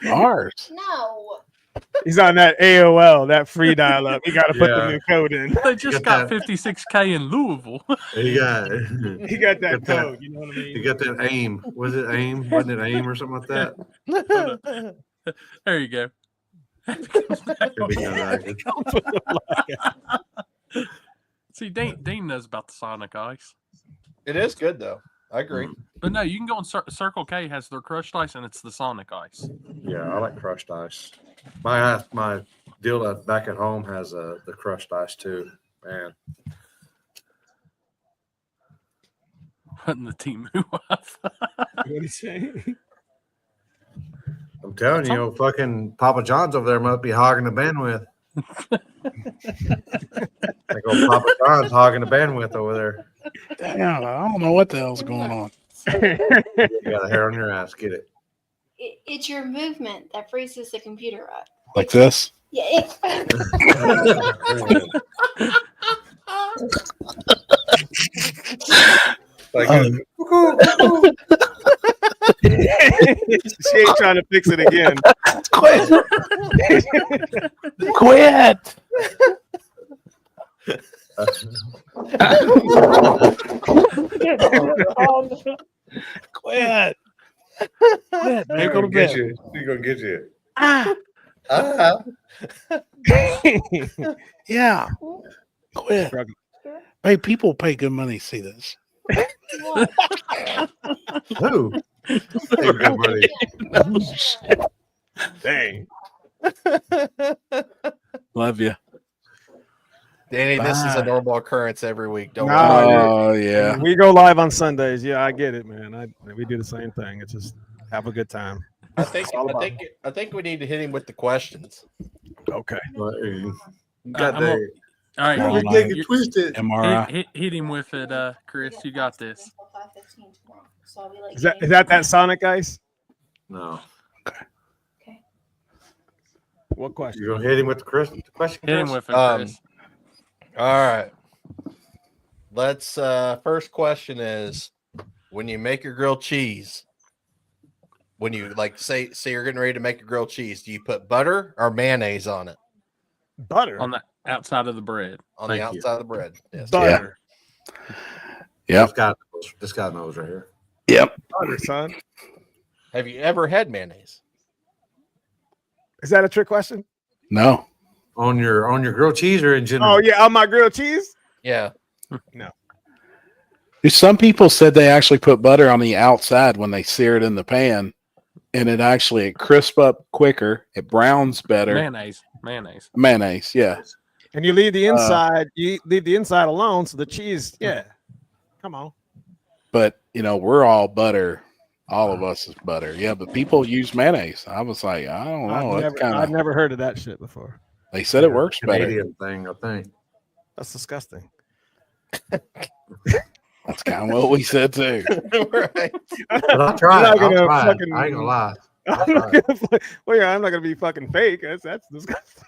ours. No. He's on that AOL, that free dial up. You got to put Yeah. the new code in. They just Got got 56K in Louisville. He got. He got that Got that. code. You know what I mean? You got that aim. Was it aim? Wasn't it aim or something like that? There you go. Could be good, actually. See, Dean knows about the Sonic Ice. It is good though. I agree. But no, you can go on Circle K has their crushed ice and it's the Sonic Ice. Yeah, I like crushed ice. My deal back at home has the crushed ice too. Man, Putting the team wife. What did he say? I'm telling you, fucking Papa John's over there must be hogging the bandwidth. Like old Papa John's hogging the bandwidth over there. Damn, I don't know what the hell's going on. You got a hair on your ass. Get it. It's your movement that freezes the computer up. Like this? Yeah. Like, She ain't trying to fix it again. Quit! Quit! Quit! Quit, man. Go to get bed. you. She's gonna get you. Yeah. Quit. Struggling. Hey, people pay good money to see this. Who? Hey, good buddy. Dang. Love you. Danny, this is Bye. a normal occurrence every week. Don't Nah, worry. Oh, yeah. We go live on Sundays. Yeah, I get it, man. We do the same thing. It's just have a good time. I think we need to hit him with the questions. Okay. But, you got I'm the. All right, Well, You like- get it twisted. MRI. hit him with it, Chris. You got this. Until 5:15 tomorrow. So I'll be like, Is that Sonic ice? No. What question? You gonna hit him with the question? Hit him Chris? with it, Chris. All right. Let's first question is when you make your grilled cheese, when you like say you're getting ready to make a grilled cheese, do you put butter or mayonnaise on it? Butter. On the outside of the bread. On Thank the you. outside of the bread. Yes. Butter. Yep. This guy knows right here. Yep. Butter, son. Have you ever had mayonnaise? Is that a trick question? No. On your grilled cheese or in general? Oh yeah, on my grilled cheese. Yeah. Some people said they actually put butter on the outside when they sear it in the pan, and it crisps up quicker. It browns better. Mayonnaise. Mayonnaise, yeah. And you leave the inside. You leave the inside alone, so the cheese. Yeah, come on. But we're all butter. All of us is butter. Yeah, but people use mayonnaise. I was like, I don't know. I've never heard of that shit before. They said it works better. Canadian thing, I think. That's disgusting. That's kind of what we said too. Right. But I'll try I'm it. not gonna I'll try it. fucking- I ain't gonna lie. I'll I'm try not it. gonna, well, yeah, I'm not gonna be fucking fake. That's disgusting.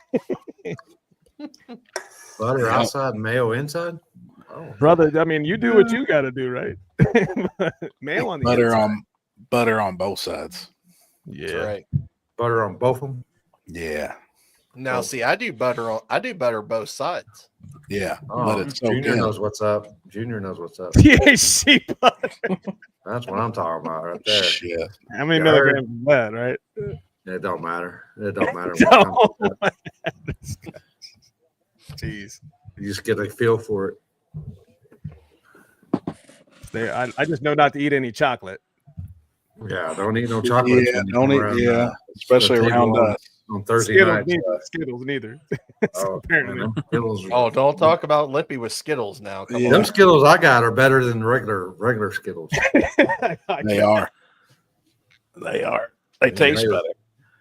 Butter outside, mayo inside. Oh, Brother, I mean, you do what you got to do, right? Mail on the inside. Butter on both sides. Yeah. That's right. butter on both of them. Yeah. Now, see, I do butter both sides. Yeah. Oh, Let it soak Junior in. knows what's up. Junior knows what's up. THC butter. That's what I'm talking about right there. Shit. How many You heard? milligrams is that, right? It don't matter. It don't matter. No. What kind of- Jeez. You just get a feel for it. I just know not to eat any chocolate. Yeah, don't eat no chocolate. Yeah, don't eat. Especially the around table us. on Thursday Skittles nights. neither. Skittles neither. Oh, Apparently. man, them Skittles, Oh, don't talk about Lippy with Skittles now. Come them on. Skittles I got are better than regular Skittles. They are. They are. They taste they- better.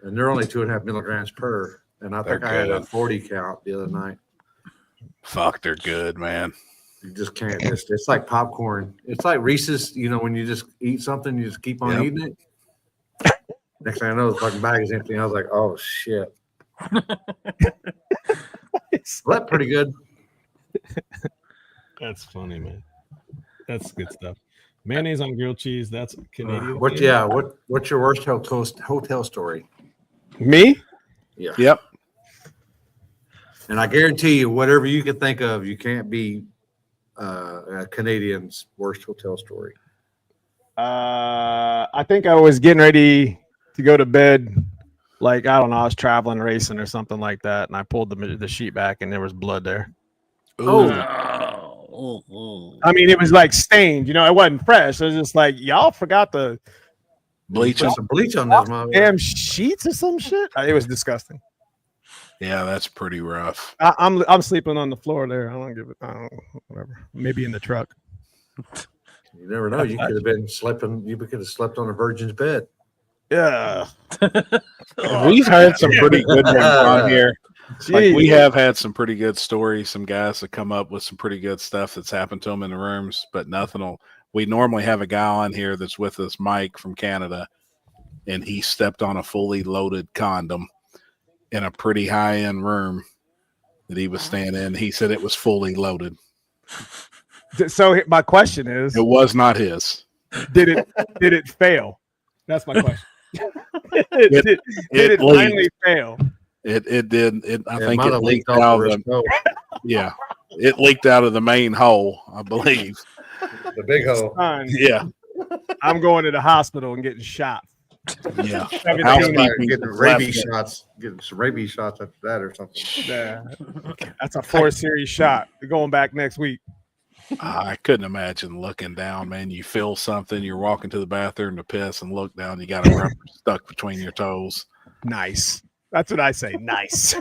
And they're only 2.5 milligrams per. And I think They're I had a good. 40 count the other night. Fuck, they're good, man. You just can't. It's like popcorn. It's like Reese's. You know, when you just eat something, you just keep on Yep. eating it. Next thing I know, the fucking bag is empty. And I was like, oh shit. Well, that's pretty good. That's funny, man. That's good stuff. Mayonnaise on grilled cheese. That's Canadian. What? Yeah. What's your worst hotel story? Me? Yeah. Yep. And I guarantee you, whatever you can think of, you can't be a Canadian's worst hotel story. I think I was getting ready to go to bed. Like, I don't know, I was traveling, racing or something like that. And I pulled the sheet back and there was blood there. Oh, I mean, it was like stained, it wasn't fresh. It was just like, y'all forgot the Bleach. put some bleach on this mother. damn sheets or some shit. It was disgusting. Yeah, that's pretty rough. I'm sleeping on the floor there. I don't give it. I don't, whatever. Maybe in the truck. You never know. You could have been sleeping. You could have slept on a virgin's bed. Yeah. We've had some pretty good ones on here. Like, we Jeez. have had some pretty good stories. Some guys that come up with some pretty good stuff that's happened to them in the rooms, but nothing will. We normally have a guy on here that's with us, Mike from Canada, and he stepped on a fully loaded condom in a pretty high end room that he was staying in. He said it was fully loaded. So my question is, It was not his. did it fail? That's my question. did It it leaked. finally fail? It did. I think might it have leaked off out the of the, stove. yeah. It leaked out of the main hole, I believe. The big hole. Son, Yeah. I'm going to the hospital and getting shot. Yeah. Everything Housekeeping else- Getting rabies shots. Getting some rabies shots after that or something. Yeah. That's a 4-series shot. We're going back next week. I couldn't imagine looking down, man. You feel something, you're walking to the bathroom to piss and look down, you got a rubber stuck between your toes. Nice. That's what I say. Nice.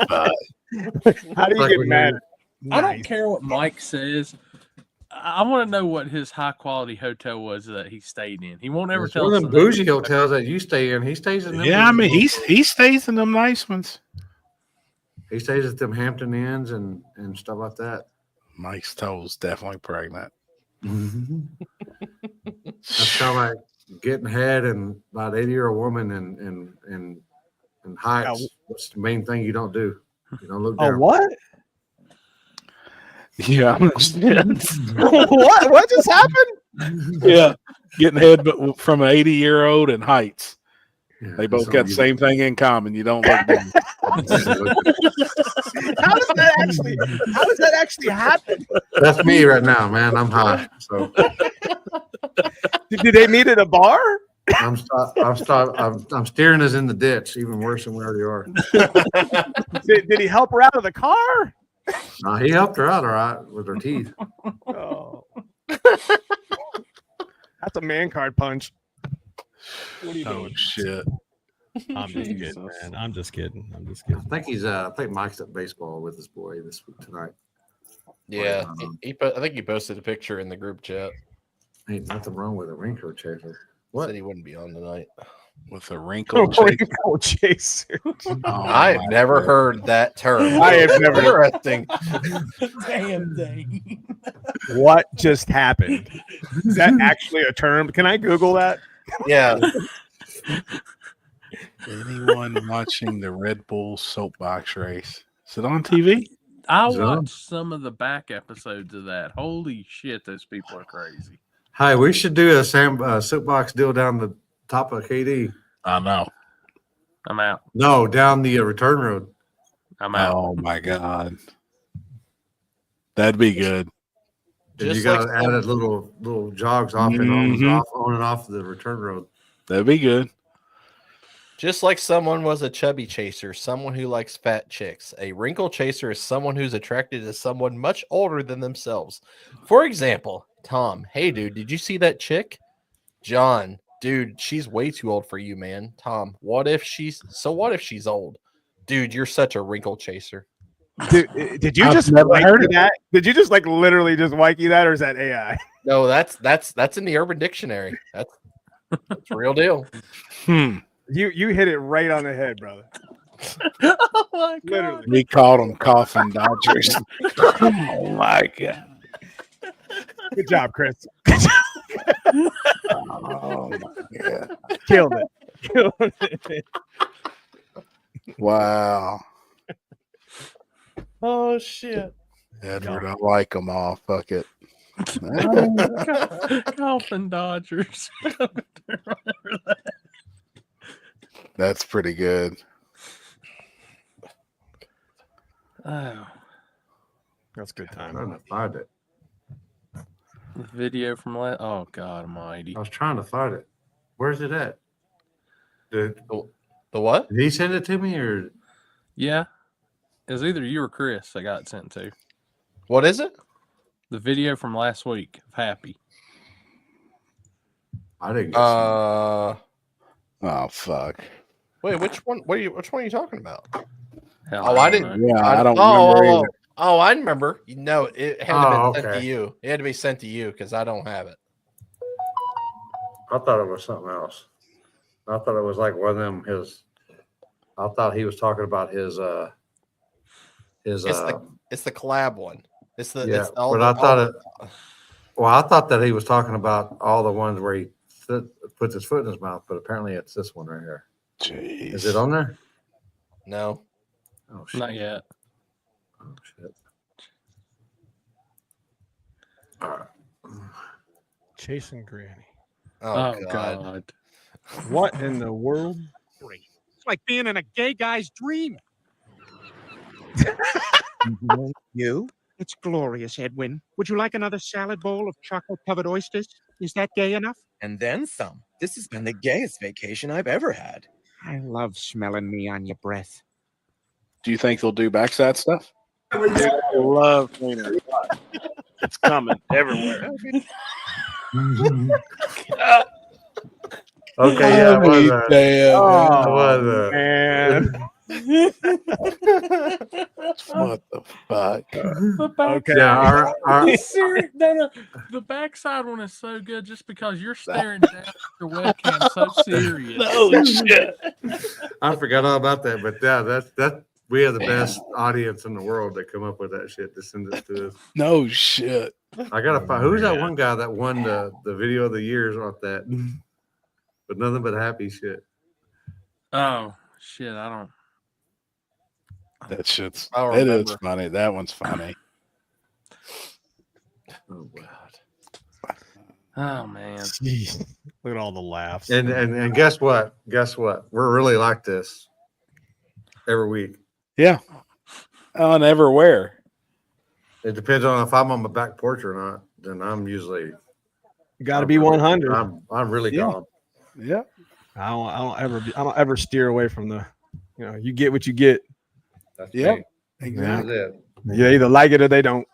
But How do you Like get when mad? I don't Nice. care what Mike says. I want to know what his high quality hotel was that he stayed in. He won't ever It's tell one us. of them the name. bougie hotels that you stay in. He stays in them. yeah, I mean bougie- he stays in them nice ones. he stays at them Hampton Inns and stuff like that. Mike's toes definitely pregnant. That's kind of like getting head and about 80-year-old woman and heights. What's the main thing you don't do? You don't look Oh, down. what? Yeah. What just happened? Yeah. Getting head but from an 80-year-old and heights. Yeah, They both that's got all the you- same thing in common. You don't look down. How does that actually happen? That's me right now, man. I'm high, so Did they meet at a bar? I'm steering us in the ditch, even worse than we already are. Did he help her out of the car? No, he helped her out all right with her teeth. Oh. That's a man card punch. What are you Oh doing? shit. I'm just kidding, Jesus. man. I'm just kidding. I'm just I kidding. think Mike's at baseball with his boy this week tonight. Yeah, Um, I think he posted a picture in the group chat. Ain't nothing wrong with a Rinko chaser. What? Said he wouldn't be on tonight. With a wrinkle chaser. Wrinkle chaser. Oh, I've my never God. heard that term. I have never- Interesting. Damn thing. What just happened? Is that actually a term? Can I Google that? Yeah. Anyone watching the Red Bull soapbox race? Is it on TV? I Is it on? watched some of the back episodes of that. Holy shit, those people are crazy. Hi, we should do a soapbox deal down the top of KD. I know. I'm out. No, down the return road. I'm out. Oh my God. That'd be good. And you Just got like added little jogs off and Mhm. on and off the return road. That'd be good. Just like someone was a chubby chaser, someone who likes fat chicks. A wrinkle chaser is someone who's attracted to someone much older than themselves. For example, Tom, hey dude, did you see that chick? John, dude, she's way too old for you, man. Tom, what if she's old? Dude, you're such a wrinkle chaser. Did you I've just never wiki heard of that? Did you just like literally just wiki that, or is that AI? No, that's in the Urban Dictionary. That's real deal. You hit it right on the head, brother. Oh my God. Literally. We called them coffin dodgers. Oh my God. Good job, Chris. Oh my God. Killed it. Killed it. Wow. Oh shit. Edward, I like them all. Fuck it. Coffin Dodgers. That's pretty good. Oh, That's good I'm time. trying to find it. the video from last. Oh God Almighty. I was trying to find it. Where's it at? Did The what? he send it to me or Yeah, it was either you or Chris I got sent to. What is it? The video from last week of Happy. I didn't get Oh fuck. Wait, which one? Which one are you talking about? Hell, Oh, I didn't. Yeah, I don't oh, remember oh, either. oh, I remember. No, it had to Oh, be sent to okay. you. It had to be sent to you because I don't have it. I thought it was something else. I thought it was like one of them I thought he was talking about his It's the collab one. It's the yeah, it's all but the, I thought all it well, I thought that he was talking about all the ones where he puts his foot in his mouth, but apparently it's this one right here. Jeez. Is it on there? No. Oh shit. Not yet. Oh shit. All right. Chasing Granny. Oh, Oh, God. God. What in the world? It's like being in a gay guy's dream. You? It's glorious, Edwin. Would you like another salad bowl of chocolate-covered oysters? Is that gay enough? And then some. This has been the gayest vacation I've ever had. I love smelling me on your breath. Do you think they'll do backside stuff? I love cleaning. It's coming everywhere. Okay, yeah, it was Damn, it was Man. what the fuck? The back, Okay. yeah, our no, the backside one is so good just because you're staring down at your webcam so serious. No shit. I forgot all about that, but yeah, that we have the best audience in the world that come up with that shit to send it to us. No shit. I gotta find who's that one guy that won the video of the years off that, but nothing but happy shit. Oh shit, I don't. That shit's I don't it is remember. funny. That one's funny. Oh god! Oh man. Jeez. Look at all the laughs. And guess what? Guess what? We're really like this every week. Yeah. On everywhere. It depends on if I'm on my back porch or not. Then I'm usually You got to be 100. I'm really Yeah. gone. Yeah. I don't ever steer away from the. You get what you get. That's Yep. me. Exactly. That's it. You either like it or they don't.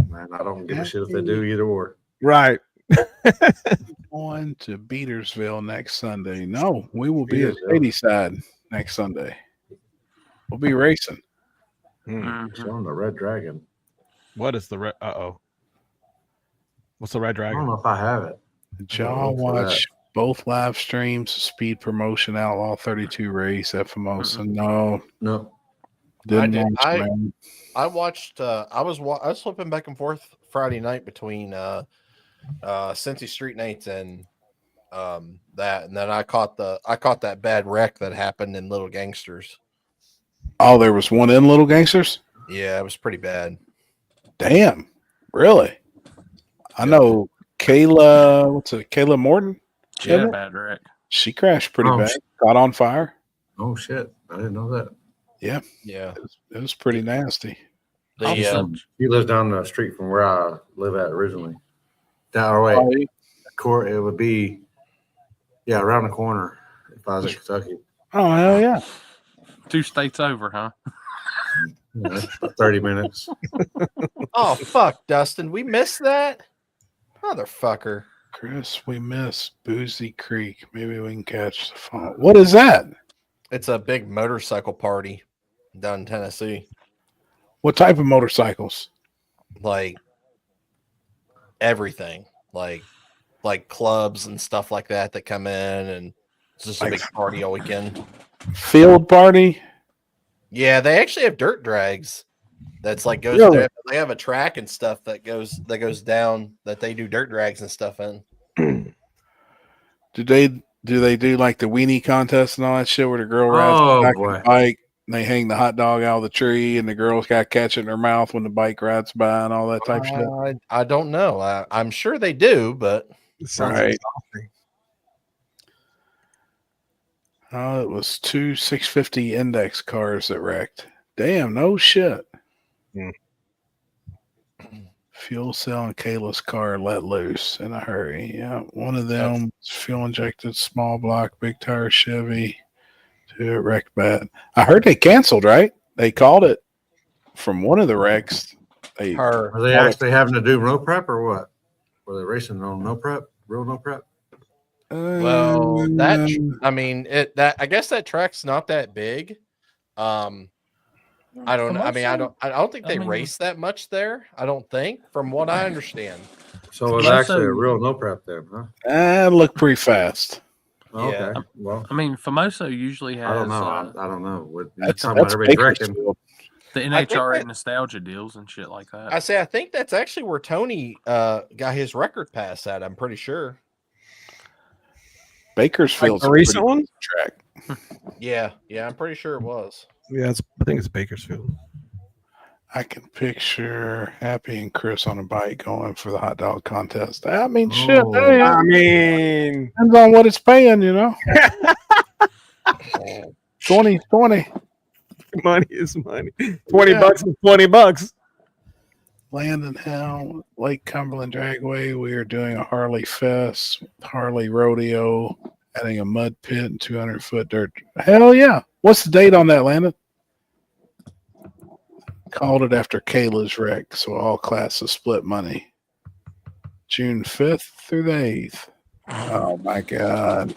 Man, I don't give a shit if they do either or. Right. Going to Beatersville next Sunday. No, we will be at Shadyside next Sunday. We'll be racing. Showing the Red Dragon. What is the red? What's the Red I Dragon? don't know if I have it. Did y'all watch both live streams? Speed Promotion Outlaw 32 race at Famosa? No. Didn't watch, man. I watched. I was flipping back and forth Friday night between Cincy Street Nights and that, and then I caught that bad wreck that happened in Little Gangsters. Oh, there was one in Little Gangsters? Yeah, it was pretty bad. Damn, really? I know Kayla. What's it? Kayla Morton. She had a bad wreck. She crashed pretty Oh, bad. Caught on fire. Oh shit! I didn't know that. Yeah, yeah. It was pretty nasty. He lives down the street from where I live at originally. Down our way. It would be, around the corner if I was in Kentucky. Oh hell yeah! 2 states over, huh? 30 minutes. Oh fuck, Dustin, we missed that, motherfucker. Chris, we miss Boozy Creek. Maybe we can catch the phone. What is that? It's a big motorcycle party down in Tennessee. What type of motorcycles? Like everything, like clubs and stuff like that come in, and it's just a big party all weekend. Field party? Yeah, they actually have dirt drags. That's like goes. Really? They have a track and stuff that goes down that they do dirt drags and stuff in. Do they do like the weenie contest and all that shit where the girl rides the back of the bike and they hang the hot dog out of the tree and the girl's got to catch it in her mouth when the bike rides by and all that type of shit? I don't know. I'm sure they do, but Right. Oh, it was 2 650 index cars that wrecked. Damn, no shit. Fuel cell in Kayla's car let loose in a hurry. Yeah, one of them fuel injected, small block, big tire Chevy. 2 wrecked bad. I heard they canceled, right? They called it from one of the wrecks. Are they actually having to do no prep or what? Were they racing on no prep? Real no prep? Well, I guess that track's not that big. I don't know. I mean, I don't think they race that much there. I don't think, from what I understand. So it was actually a real no prep then, huh? That looked pretty fast. Okay. Yeah. Well, I mean, Famoso usually has. I don't know. I don't know. What That's everybody directing. The NHRA nostalgia deals and shit like that. I think that's actually where Tony got his record pass at. I'm pretty sure. Bakersfield's Like the recent one? track. Yeah, I'm pretty sure it was. Yeah, I think it's Bakersfield. I can picture Happy and Chris on a bike going for the hot dog contest. I mean, shit. Oh. Hey, I mean, depends on what it's paying, you know. 20. money is money. $20 is $20. Landon Hill, Lake Cumberland Dragway. We are doing a Harley Fest, Harley Rodeo, adding a mud pit and 200-foot dirt. Hell yeah. What's the date on that, Landon? Called it after Kayla's wreck, so all classes split money. June 5th through the 8th. Oh, my God.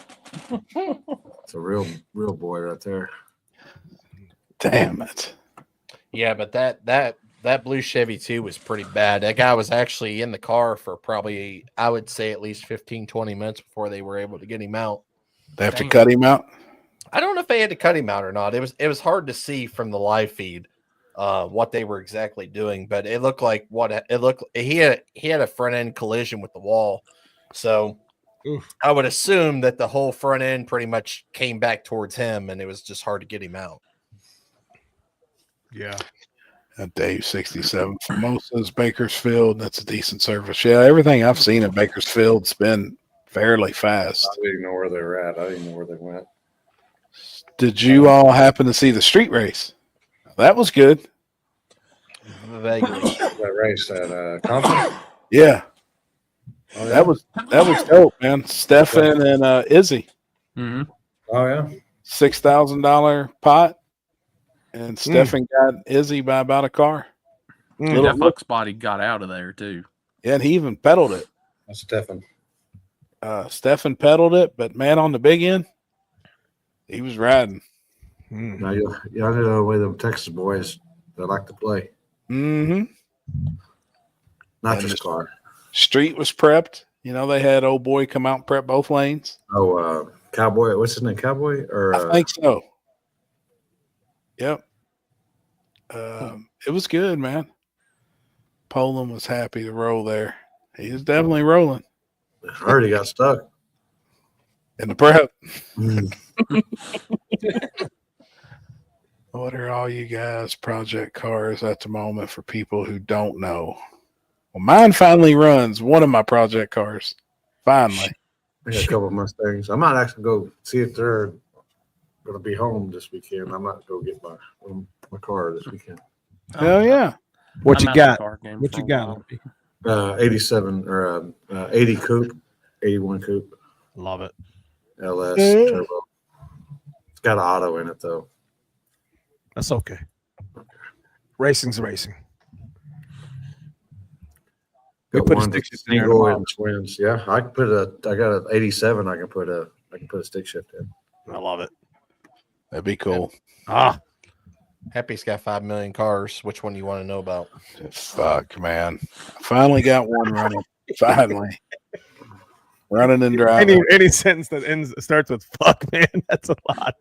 It's a real boy right there. Damn it. Yeah, but that blue Chevy too was pretty bad. That guy was actually in the car for probably, I would say, at least 15, 20 minutes before they were able to get him out. They have to cut him out? I don't know if they had to cut him out or not. It was hard to see from the live feed what they were exactly doing, but it looked like he had a front end collision with the wall. So I would assume that the whole front end pretty much came back towards him, and it was just hard to get him out. Yeah. Dave 67 Formosa's Bakersfield. That's a decent service. Yeah, everything I've seen at Bakersfield's been fairly fast. I didn't know where they were at. I didn't know where they went. Did you all happen to see the street race? That was good. Vaguely. That race at Compton? Yeah. Oh, yeah. That was dope, man. Stefan and Izzy. Mm-hmm. Oh yeah. $6,000 pot. And Stefan got Izzy by about a car. That fuck's body got out of there too. Yeah, and he even pedaled it. That's Stefan. Stefan pedaled it, but man, on the big end, he was riding. Now y'all know the way them Texas boys they like to play. Mm-hmm. Not And just the car. street was prepped. You know, they had old boy come out and prep both lanes. Oh, Cowboy. What's his name? Cowboy or I think so. Yep. It was good, man. Poland was happy to roll there. He was definitely rolling I already got stuck. in the prep. Mm. What are all you guys' project cars at the moment for people who don't know? Well, mine finally runs one of my project cars. Finally. I got a couple of Mustangs. I might actually go see if they're going to be home this weekend. I might go get my car this weekend. Hell yeah. What I'm you out the got? car game What for you a got? while. 87 or 80 coupe, 81 coupe, Love it. LS Yeah. turbo. It's got an auto in it though. That's okay. Racing's racing. We Got put a one stick shift in there single tomorrow. and twins. Yeah, I got an 87. I can put a stick shift in. I love it. That'd be cool. Happy's got 5 million cars. Which one do you want to know about? Fuck, man. Finally got one running. Finally. Running and driving. Any sentence that starts with "fuck, man," that's a lot.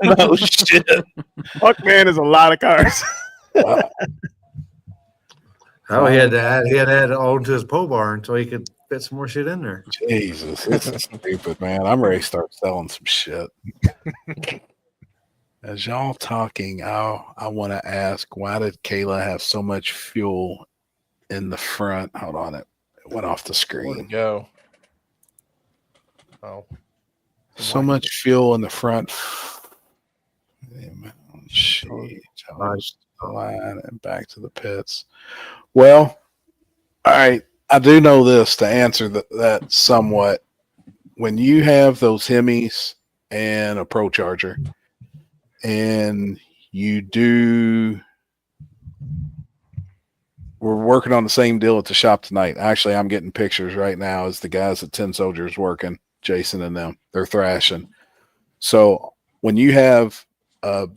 No shit. Fuck, man, is a lot of cars. Oh, he had to add it on to his pole barn so he could fit some more shit in there. Jesus, this is stupid, man. I'm ready to start selling some shit. As y'all talking, I want to ask, why did Kayla have so much fuel in the front? Hold on, it went off the Where'd screen. it go? Oh, So much fuel in the front. Sheet, the line and back to the pits. Well, all right. I do know this to answer that somewhat. When you have those Hemis and a Pro Charger, and we're working on the same deal at the shop tonight. Actually, I'm getting pictures right now as the guys at 10 Soldiers working, Jason and them. They're thrashing. So when you have a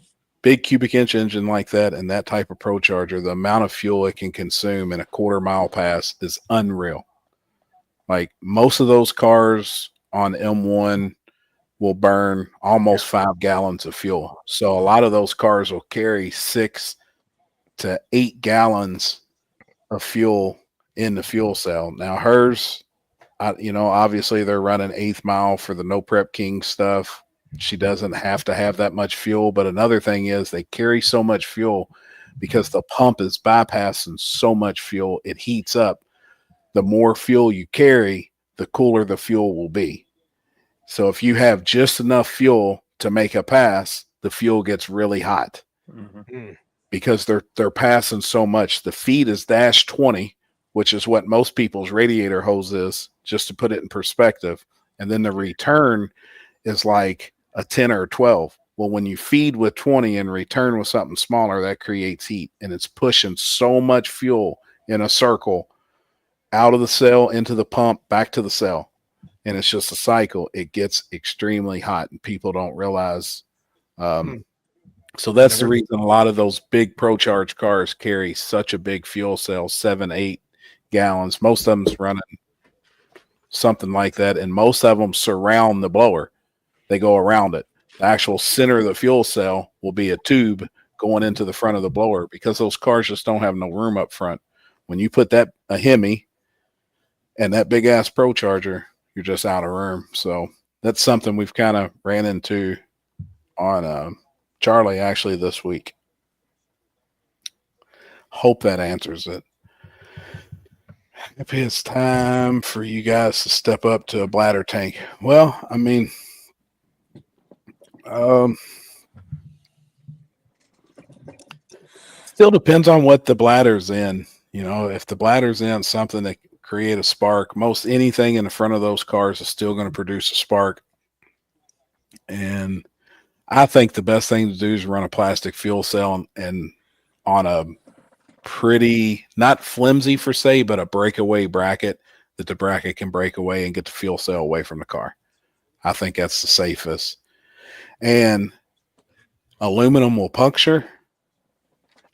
big cubic inch engine like that and that type of Pro Charger, the amount of fuel it can consume in a quarter-mile pass is unreal. Like most of those cars on M1 will burn almost 5 gallons of fuel. So a lot of those cars will carry 6 to 8 gallons of fuel in the fuel cell. Now hers, obviously they're running 8th mile for the No Prep King stuff. She doesn't have to have that much fuel. But another thing is they carry so much fuel because the pump is bypassing so much fuel. It heats up. The more fuel you carry, the cooler the fuel will be. So if you have just enough fuel to make a pass, the fuel gets really hot because they're passing so much. The feed is dash 20, which is what most people's radiator hose is, just to put it in perspective. And then the return is like a 10 or a 12. Well, when you feed with 20 and return with something smaller, that creates heat, and it's pushing so much fuel in a circle out of the cell into the pump back to the cell. And it's just a cycle. It gets extremely hot, and people don't realize. So that's the reason a lot of those big Pro Charge cars carry such a big fuel cell, 7-8 gallons. Most of them's running something like that, and most of them surround the blower. They go around it. The actual center of the fuel cell will be a tube going into the front of the blower because those cars just don't have no room up front. When you put a Hemi and that big ass Pro Charger, you're just out of room. So that's something we've kind of ran into on Charlie actually this week. Hope that answers it. If it's time for you guys to step up to a bladder tank, well, I mean, still depends on what the bladder's in. If the bladder's in something that create a spark, most anything in the front of those cars is still going to produce a spark. And I think the best thing to do is run a plastic fuel cell and on a pretty, not flimsy per se, but a breakaway bracket that the bracket can break away and get the fuel cell away from the car. I think that's the safest. And aluminum will puncture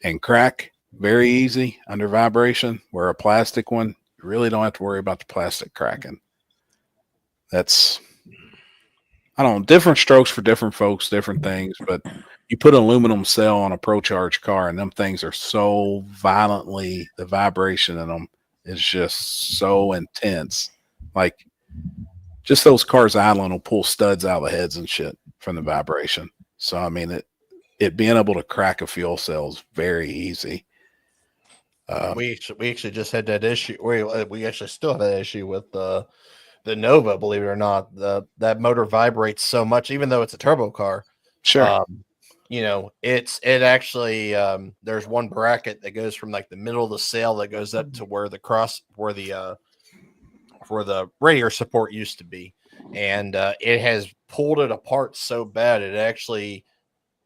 and crack very easy under vibration, where a plastic one, you really don't have to worry about the plastic cracking. That's, I don't know, different strokes for different folks, different things, but you put an aluminum cell on a ProCharge car and them things are so violently, the vibration in them is just so intense. Like, just those cars idling will pull studs out of the heads and shit from the vibration. So, I mean, it being able to crack a fuel cell is very easy. We actually just had that issue. We actually still have that issue with the Nova. Believe it or not, that motor vibrates so much, even though it's a turbo car. Sure. You know, it actually there's one bracket that goes from like the middle of the sail that goes up to where the radiator support used to be, and it has pulled it apart so bad it actually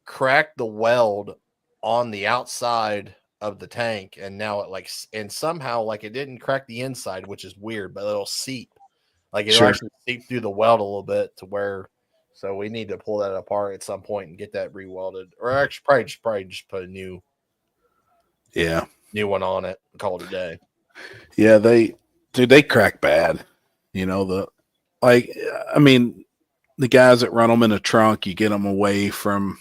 cracked the weld on the outside of the tank, and now and somehow like it didn't crack the inside, which is weird, but it'll seep, like it'll actually seep through the weld a little bit to where. So we need to pull that apart at some point and get that rewelded, or actually probably just put a new one on it and call it a day. Yeah, they crack bad. You know, the guys that run them in a trunk, you get them away from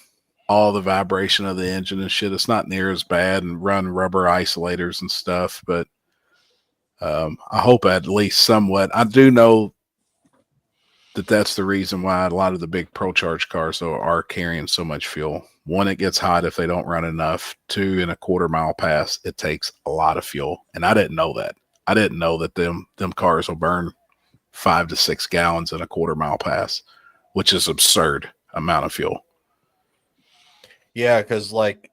all the vibration of the engine and shit. It's not near as bad, and run rubber isolators and stuff. But I hope at least somewhat. I do know that's the reason why a lot of the big ProCharge cars are carrying so much fuel. One, it gets hot if they don't run enough. 2, in a quarter-mile pass, it takes a lot of fuel. And I didn't know that. I didn't know that them cars will burn 5 to 6 gallons in a quarter-mile pass, which is absurd amount of fuel. Yeah, because like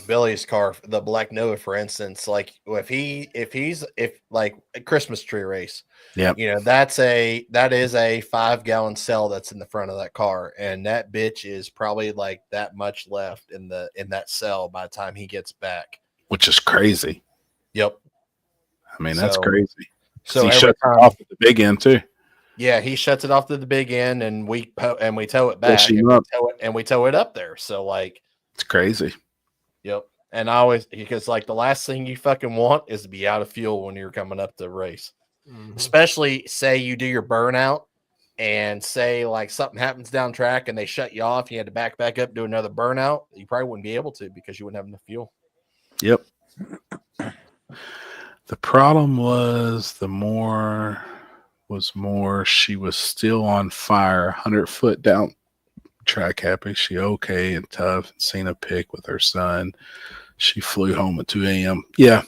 Billy's car, the Black Nova, for instance, like if like a Christmas tree race, yeah, you know, that is a 5-gallon cell that's in the front of that car, and that bitch is probably like that much left in that cell by the time he gets back, which is crazy. Yep. I mean, that's crazy. So he shuts it off at the big end too. Yeah, he shuts it off to the big end, and we tow it back, and we tow it up there. So like, it's crazy. Yep. And I always, because like the last thing you fucking want is to be out of fuel when you're coming up the race. Mm-hmm. Especially say you do your burnout and say like something happens down track and they shut you off. You had to back up, do another burnout. You probably wouldn't be able to because you wouldn't have enough fuel. Yep. The problem was she was still on fire, 100 foot down track happy. She okay and tough, and seen a pic with her son. She flew home at 2 a.m. Yeah,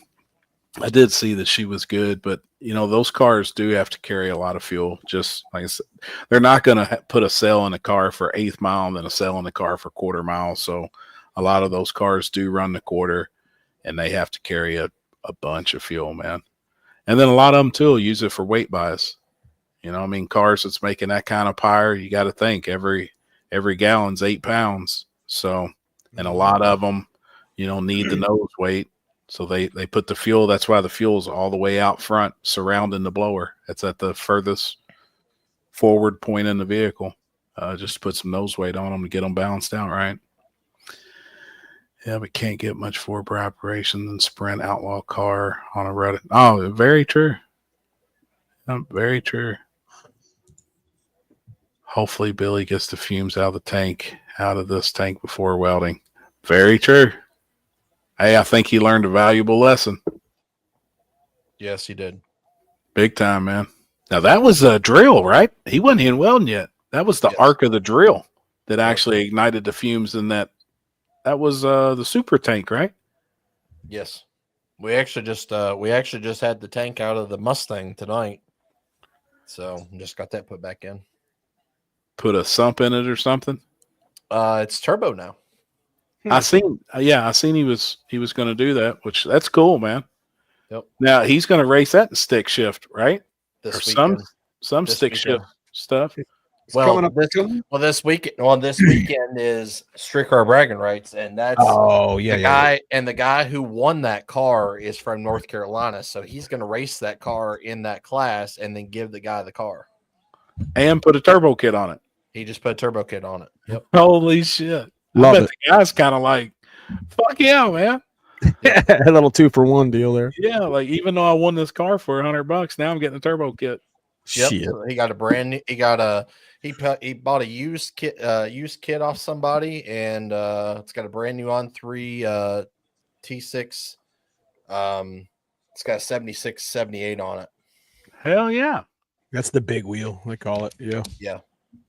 I did see that she was good, but you know, those cars do have to carry a lot of fuel. Just like I said, they're not going to put a cell in a car for 1/8 mile and then a cell in the car for 1/4 mile. So a lot of those cars do run the quarter, and they have to carry a bunch of fuel, man. And then a lot of them too will use it for weight bias. You know, I mean, cars that's making that kind of power, you got to think every gallon's 8 pounds. So, and a lot of them, you know, need the nose weight. So they put the fuel. That's why the fuel's all the way out front surrounding the blower. It's at the furthest forward point in the vehicle. Just to put some nose weight on them to get them balanced out right. Yeah, but can't get much forward operation than Sprint Outlaw car on a Reddit. Oh, very true. Very true. Hopefully Billy gets the fumes out of this tank before welding. Very true. Hey, I think he learned a valuable lesson. Yes, he did. Big time, man. Now that was a drill, right? He wasn't in welding yet. That was the arc of the drill that actually ignited the fumes in that. That was the super tank, right? Yes. We actually just had the tank out of the Mustang tonight. So just got that put back in. Put a sump in it or something? It's turbo now. I seen he was going to do that, which that's cool, man. Yep. Now he's going to race that in stick shift, right? This or weekend. some stick shift stuff. coming up this weekend is Streetcar Bragging Rights, and that's the guy who won that car is from North Carolina, so he's going to race that car in that class and then give the guy the car and put a turbo kit on it. He just put a turbo kit on it. Yep. Holy shit! Love I bet it. the guy's kind of like, fuck yeah, man. A little 2-for-1 deal there. Yeah, like even though I won this car for $100, now I'm getting a turbo kit. Yep. Shit. So he got a brand new. He bought a used kit off somebody, and it's got a brand new on 3 T6. It's got a 76, 78 on it. Hell yeah. That's the big wheel, they call it. Yeah. Yeah.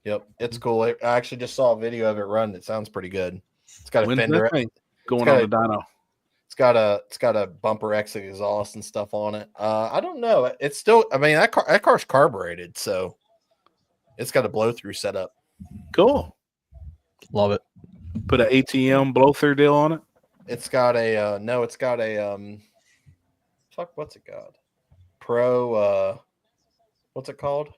Yep. It's cool. I actually just saw a video of it run. It sounds pretty good. It's got a When's fender that thing going on the dyno. It's got a bumper X exhaust and stuff on it. I don't know. It's still, I mean, that car's carbureted, so it's got a blow through setup. Cool. Love it. Put an ATM blow through deal on it. It's got a what's it called? Pro what's it called?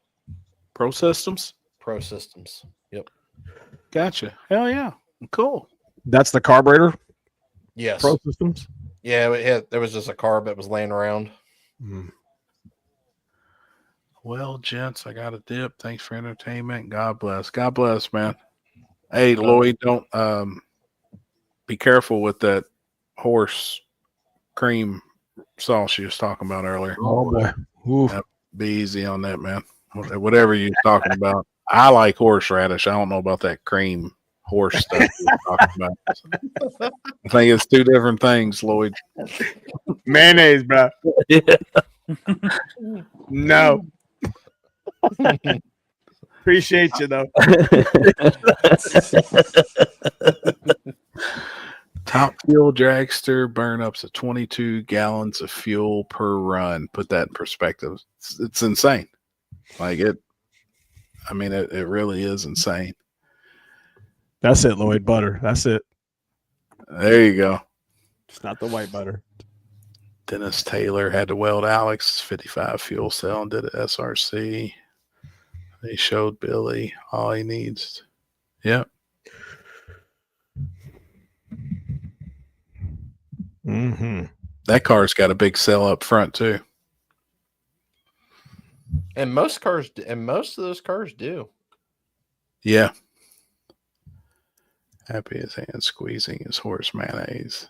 Pro Systems. Pro Systems. Yep. Gotcha. Hell yeah. Cool. That's the carburetor. Yes. Pro Systems. Yeah, there was just a carb that was laying around. Well, gents, I got a dip. Thanks for entertainment. God bless. God bless, man. Hey, Lloyd, don't be careful with that horse cream sauce you was talking about earlier. Oh boy. Oof. Be easy on that, man. Whatever you're talking about. I like horseradish. I don't know about that cream horse stuff you're talking about. I think it's two different things, Lloyd. Mayonnaise, bro. No. Appreciate you though. Top fuel dragster burn ups of 22 gallons of fuel per run. Put that in perspective. It's insane. Like it. I mean, it really is insane. That's it, Lloyd. Butter. That's it. There you go. It's not the white butter. Dennis Taylor had to weld Alex 55 fuel cell and did an SRC. They showed Billy all he needs. Yep. Mm-hmm. That car's got a big cell up front too. And most of those cars do. Yeah. Happy as hand squeezing his horse mayonnaise.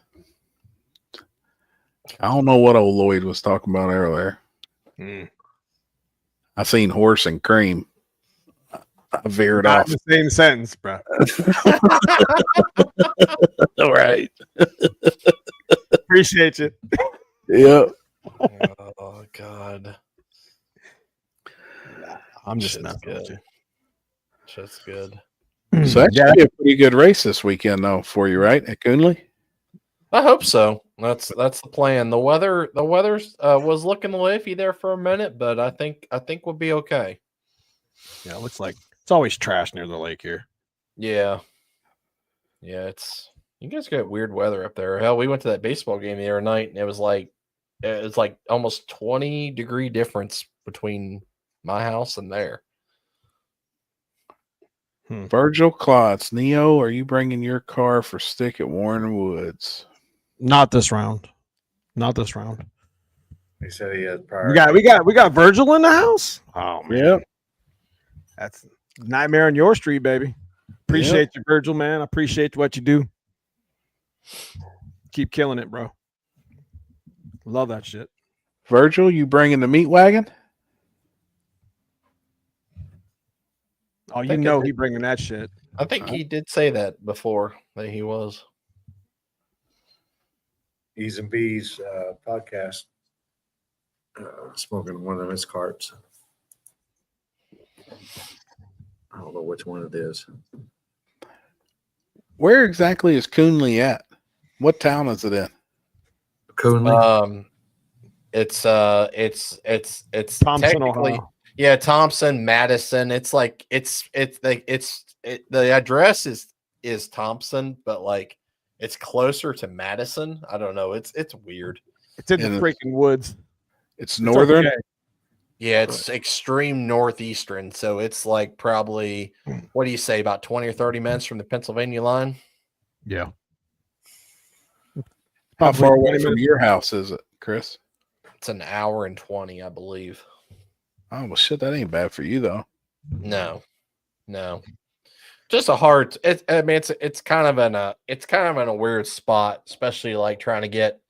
I don't know what old Lloyd was talking about earlier. I seen horse and cream. I veered Not off. in the same sentence, bro. All right. Appreciate you. Yep. Oh God. I'm just Shit's not good. Shit's good. So that should be a pretty good race this weekend, though, for you, right? At Coonley? I hope so. That's the plan. The weather was looking iffy there for a minute, but I think we'll be okay. Yeah, it looks like it's always trash near the lake here. Yeah. Yeah, you guys got weird weather up there. Hell, we went to that baseball game the other night and it was like almost 20-degree difference between my house and there. Virgil Klotz, Neo, are you bringing your car for stick at Warren Woods? Not this round. Not this round. He said he has power. We got Virgil in the house. Oh man. Yep. That's nightmare on your street, baby. Appreciate you, Virgil, man. I appreciate what you do. Keep killing it, bro. Love that shit. Virgil, you bringing the meat wagon? Oh, you know he bringing that shit. I think he did say that before that he was. E's and B's podcast. Smoking one of his carts. I don't know which one it is. Where exactly is Coonley at? What town is it in? Coonley. It's Thompson, technically, Ohio. yeah, Thompson, Madison. It's like the address is Thompson, but like it's closer to Madison. I don't know. It's weird. It's in the freaking woods. It's northern. okay. Yeah, it's extreme northeastern, so it's like probably what do you say, about 20 or 30 minutes from the Pennsylvania line? Yeah. How Probably far away 20 from minutes. your house is it, Chris? It's an hour and 20, I believe. Oh well, shit, that ain't bad for you though. No. Just a hard. It's kind of in a weird spot, especially like trying to get,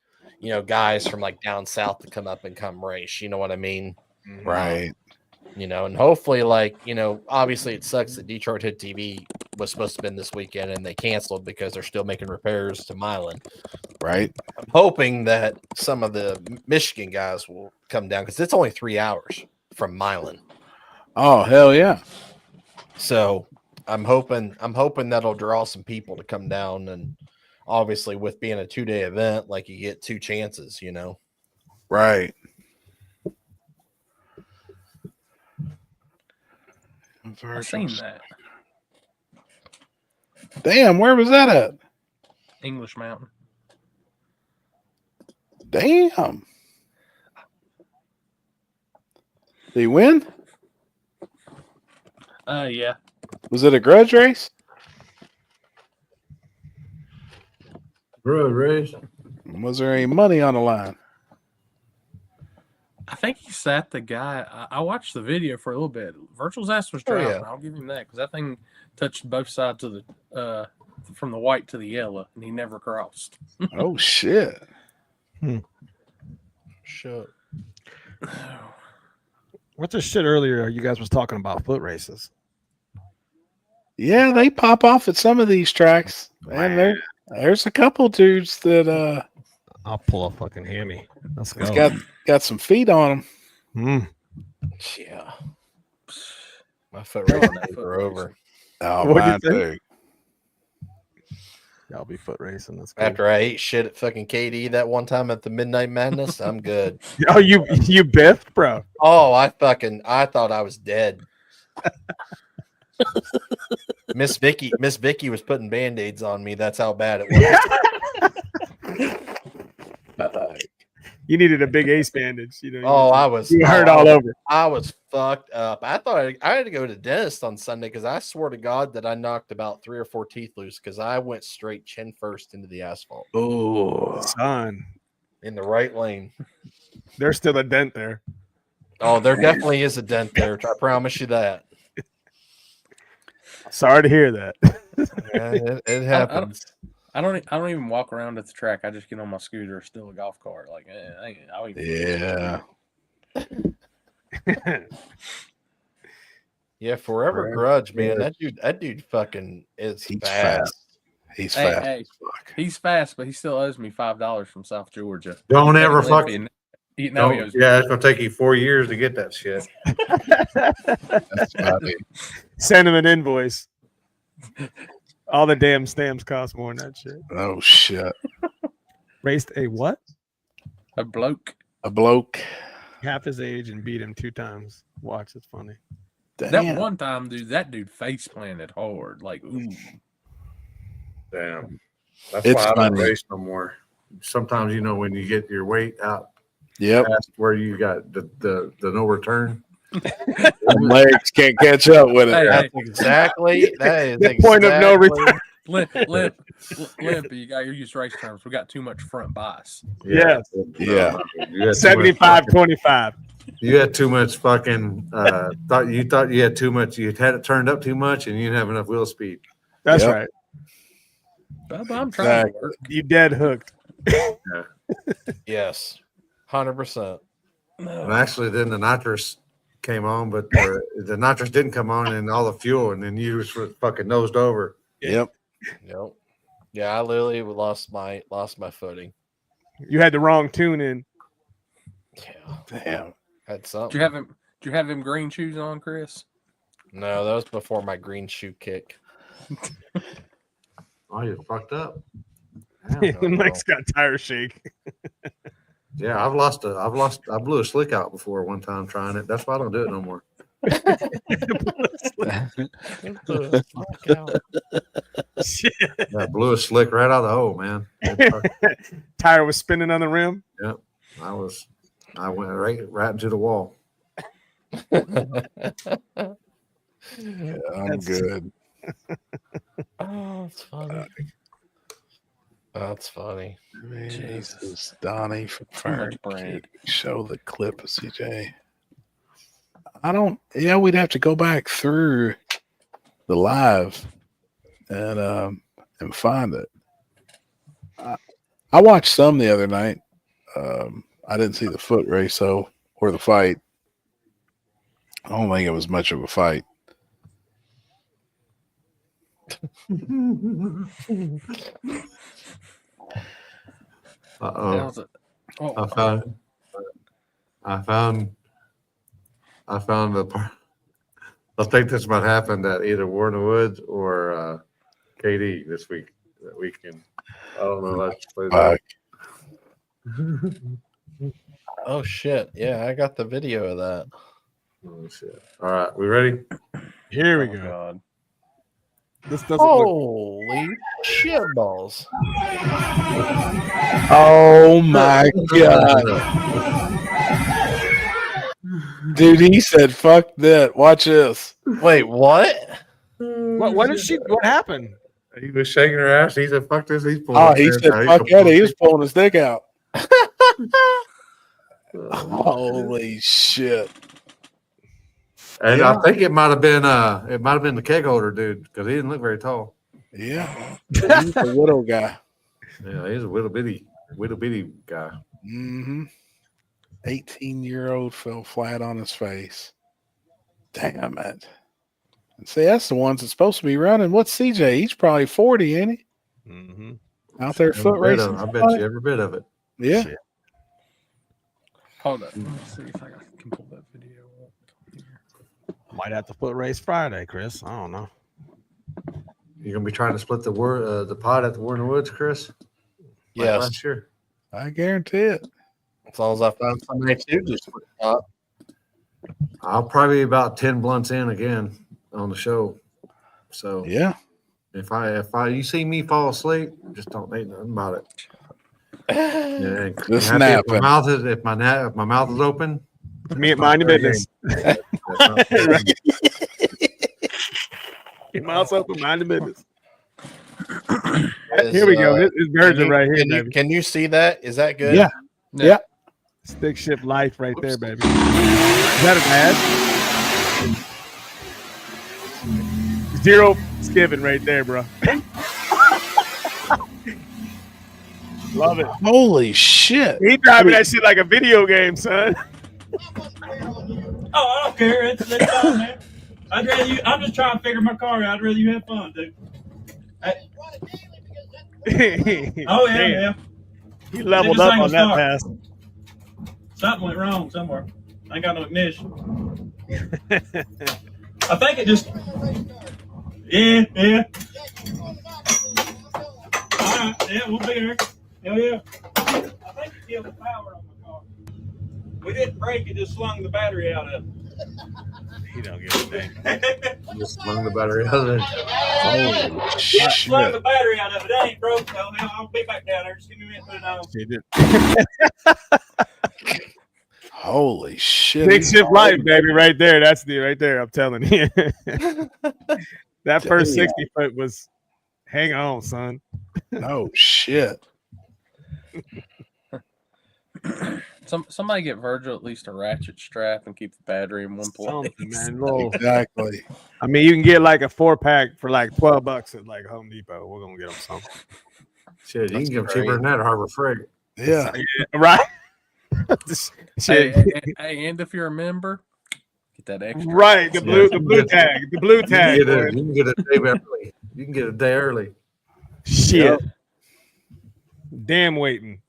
guys from like down south to come up and come race. You know what I mean? Right. And hopefully, like, obviously it sucks that Detroit Hit TV was supposed to have been this weekend and they canceled because they're still making repairs to Milan. Right. I'm hoping that some of the Michigan guys will come down because it's only 3 hours from Milan. Oh hell yeah. So I'm hoping that'll draw some people to come down, and obviously with being a 2-day event, like you get 2 chances, Right. I've seen that. Damn, where was that at? English Mountain. Damn. Did he win? Yeah. Was it a grudge race? Road race. Was there any money on the line? I think he sat the guy. I watched the video for a little bit. Virgil's ass was Oh, driving. yeah. I'll give him that because that thing touched both sides of the from the white to the yellow, and he never crossed. Oh shit. Sure. What's this shit earlier? You guys was talking about foot races. Yeah, they pop off at some of these tracks. And there's a couple dudes that I'll pull a fucking hammy. Let's go. it's got some feet on them. Yeah. My foot races are over. Oh, What'd you mine think? too. Y'all be foot racing. That's cool. After I ate shit at fucking KD that one time at the Midnight Madness, I'm good. Oh, you biffed, bro. Oh, I thought I was dead. Miss Vicky was putting band-aids on me. That's how bad it was. You needed a big ace bandage. I was You hurt all over. I was fucked up. I thought I had to go to the dentist on Sunday because I swear to God that I knocked about 3 or 4 teeth loose because I went straight chin first into the asphalt Oh, Son, in the right lane. there's still a dent there. Oh, there definitely is a dent there. I promise you that. Sorry to hear that. Yeah, it happens. I don't even walk around at the track. I just get on my scooter, steal a golf cart. Like, I'll even yeah. Yeah, Forever Grudge, man. That dude fucking is He's fast. He's Hey, fast. hey, he's fast, but he still owes me $5 from South Georgia. Don't ever fuck. Yeah, it's gonna take you 4 years to get that shit. That's funny. Send him an invoice. All the damn stamps cost more than that shit. Oh shit. Raced a what? a bloke. A bloke. Half his age and beat him 2 times. Watch, it's funny. That Damn. one time, dude, that dude face planted hard. Like, ooh. Damn. That's It's why I don't funny. race no more. Sometimes when you get your weight out Yep. past where you got the no return. Legs can't catch up with it. Hey, That's exactly that is The point of no return. Limp, you got your use race terms. We got too much front bias. Yes. Yeah. You had too much 75-25. You had too much fucking thought you had too much. You had it turned up too much, and you didn't have enough wheel speed. That's Yep. right. I'm trying to work. You dead hooked. Yes, 100%. And actually, then the nitrous came on, but the nitrous didn't come on, and all the fuel, and then you just were fucking nosed over. Yep. Yep. Yeah, I literally lost my footing. You had the wrong tune in. Yeah, Damn. had Did something. you have him green shoes on, Chris? No, that was before my green shoe kick. Oh, you fucked up. Mike's got tire shake. Yeah, I blew a slick out before one time trying it. That's why I don't do it no more. Shit. Yeah, I blew a slick right out of the hole, man. Tire was spinning on the rim. I went right into the wall. Yeah, I'm good. Oh, that's funny. That's funny. Man, Jesus. this is Donnie from Too much Fire. bread. Show the clip of CJ. We'd have to go back through the live and find it. I watched some the other night. I didn't see the foot race or the fight. I don't think it was much of a fight. Uh-oh. Oh, I found the part. I think this might happen at either War in the Woods or KD that weekend. I don't know. Let's play that. Oh shit! Yeah, I got the video of that. Oh shit! All right, we ready? Here we oh, go. God. This doesn't look. Holy shit balls! Oh my god, dude! He said, "Fuck that." Watch this. Wait, what? What did she? What happened? He was shaking her ass. He said, "Fuck this." He's pulling. Oh, his he pants said, out. "Fuck that." He was pulling his dick out. Holy shit! And Yeah. I think it might have been the keg holder dude because he didn't look very tall. Yeah, he's a widow guy. Yeah, he's a little bitty guy. Mm-hmm. 18-year-old fell flat on his face. Damn it. And see, that's the ones that's supposed to be running. What's CJ? He's probably 40, ain't he? Mm-hmm. Out there foot racing. I bet you every bit of it. Yeah. Shit. Hold up. Let me see if I can pull that video up. Might have to foot race Friday, Chris. I don't know. You're gonna be trying to split the pot at the War in the Woods, Chris? Like Yes, last year? I guarantee it. as long as I find somebody to just put up. I'll probably be about 10 blunts in again on the show. So Yeah. if you see me fall asleep, just don't think nothing about it. Yeah, Just if napping. my mouth is open. Me mind your business. Your mouth's open, mind your business. Here we go. This is Virgin right here, baby. Can you see that? Is that good? Yeah. Yeah. Stick shift life right there, baby. Is that an ad? Zero skipping right there, bro. Love it. Holy shit. He driving that shit like a video game, son. Oh, I don't care. It's fine, man. I'd rather you. I'm just trying to figure my car out. I'd rather you have fun, dude. Oh yeah, Damn. yeah. He leveled This up ain't on gonna that start. pass. Something went wrong somewhere. I ain't got no ignition. I think it just. Yeah, yeah. All right, yeah, we'll be there. Hell yeah. I think it killed the power on my car. We didn't break it; just slung the battery out of it. He don't give a damn. Just slung the battery out of it. Holy Yeah, slung shit. the battery out of it. It ain't broke, so I'll be back down there. Just give me a minute, put it on. He did. Holy shit. Big shift life, baby, right there. That's the right there. I'm telling you. That first Damn. 60 foot was hang on, son. No shit. Somebody get Virgil at least a ratchet strap and keep the battery in one place. Something, man. Little- Exactly. I mean, you can get like a 4-pack for like $12 at like Home Depot. We're gonna get them something. Shit, you That's can get them great. cheaper than that at Harbor Freight. Yeah. Right? Hey, Shit. hey, and if you're a member, get that extra. Right, the blue tag. The blue You tag. can boy. get a day early. You can get a day early. Shit. Damn waiting.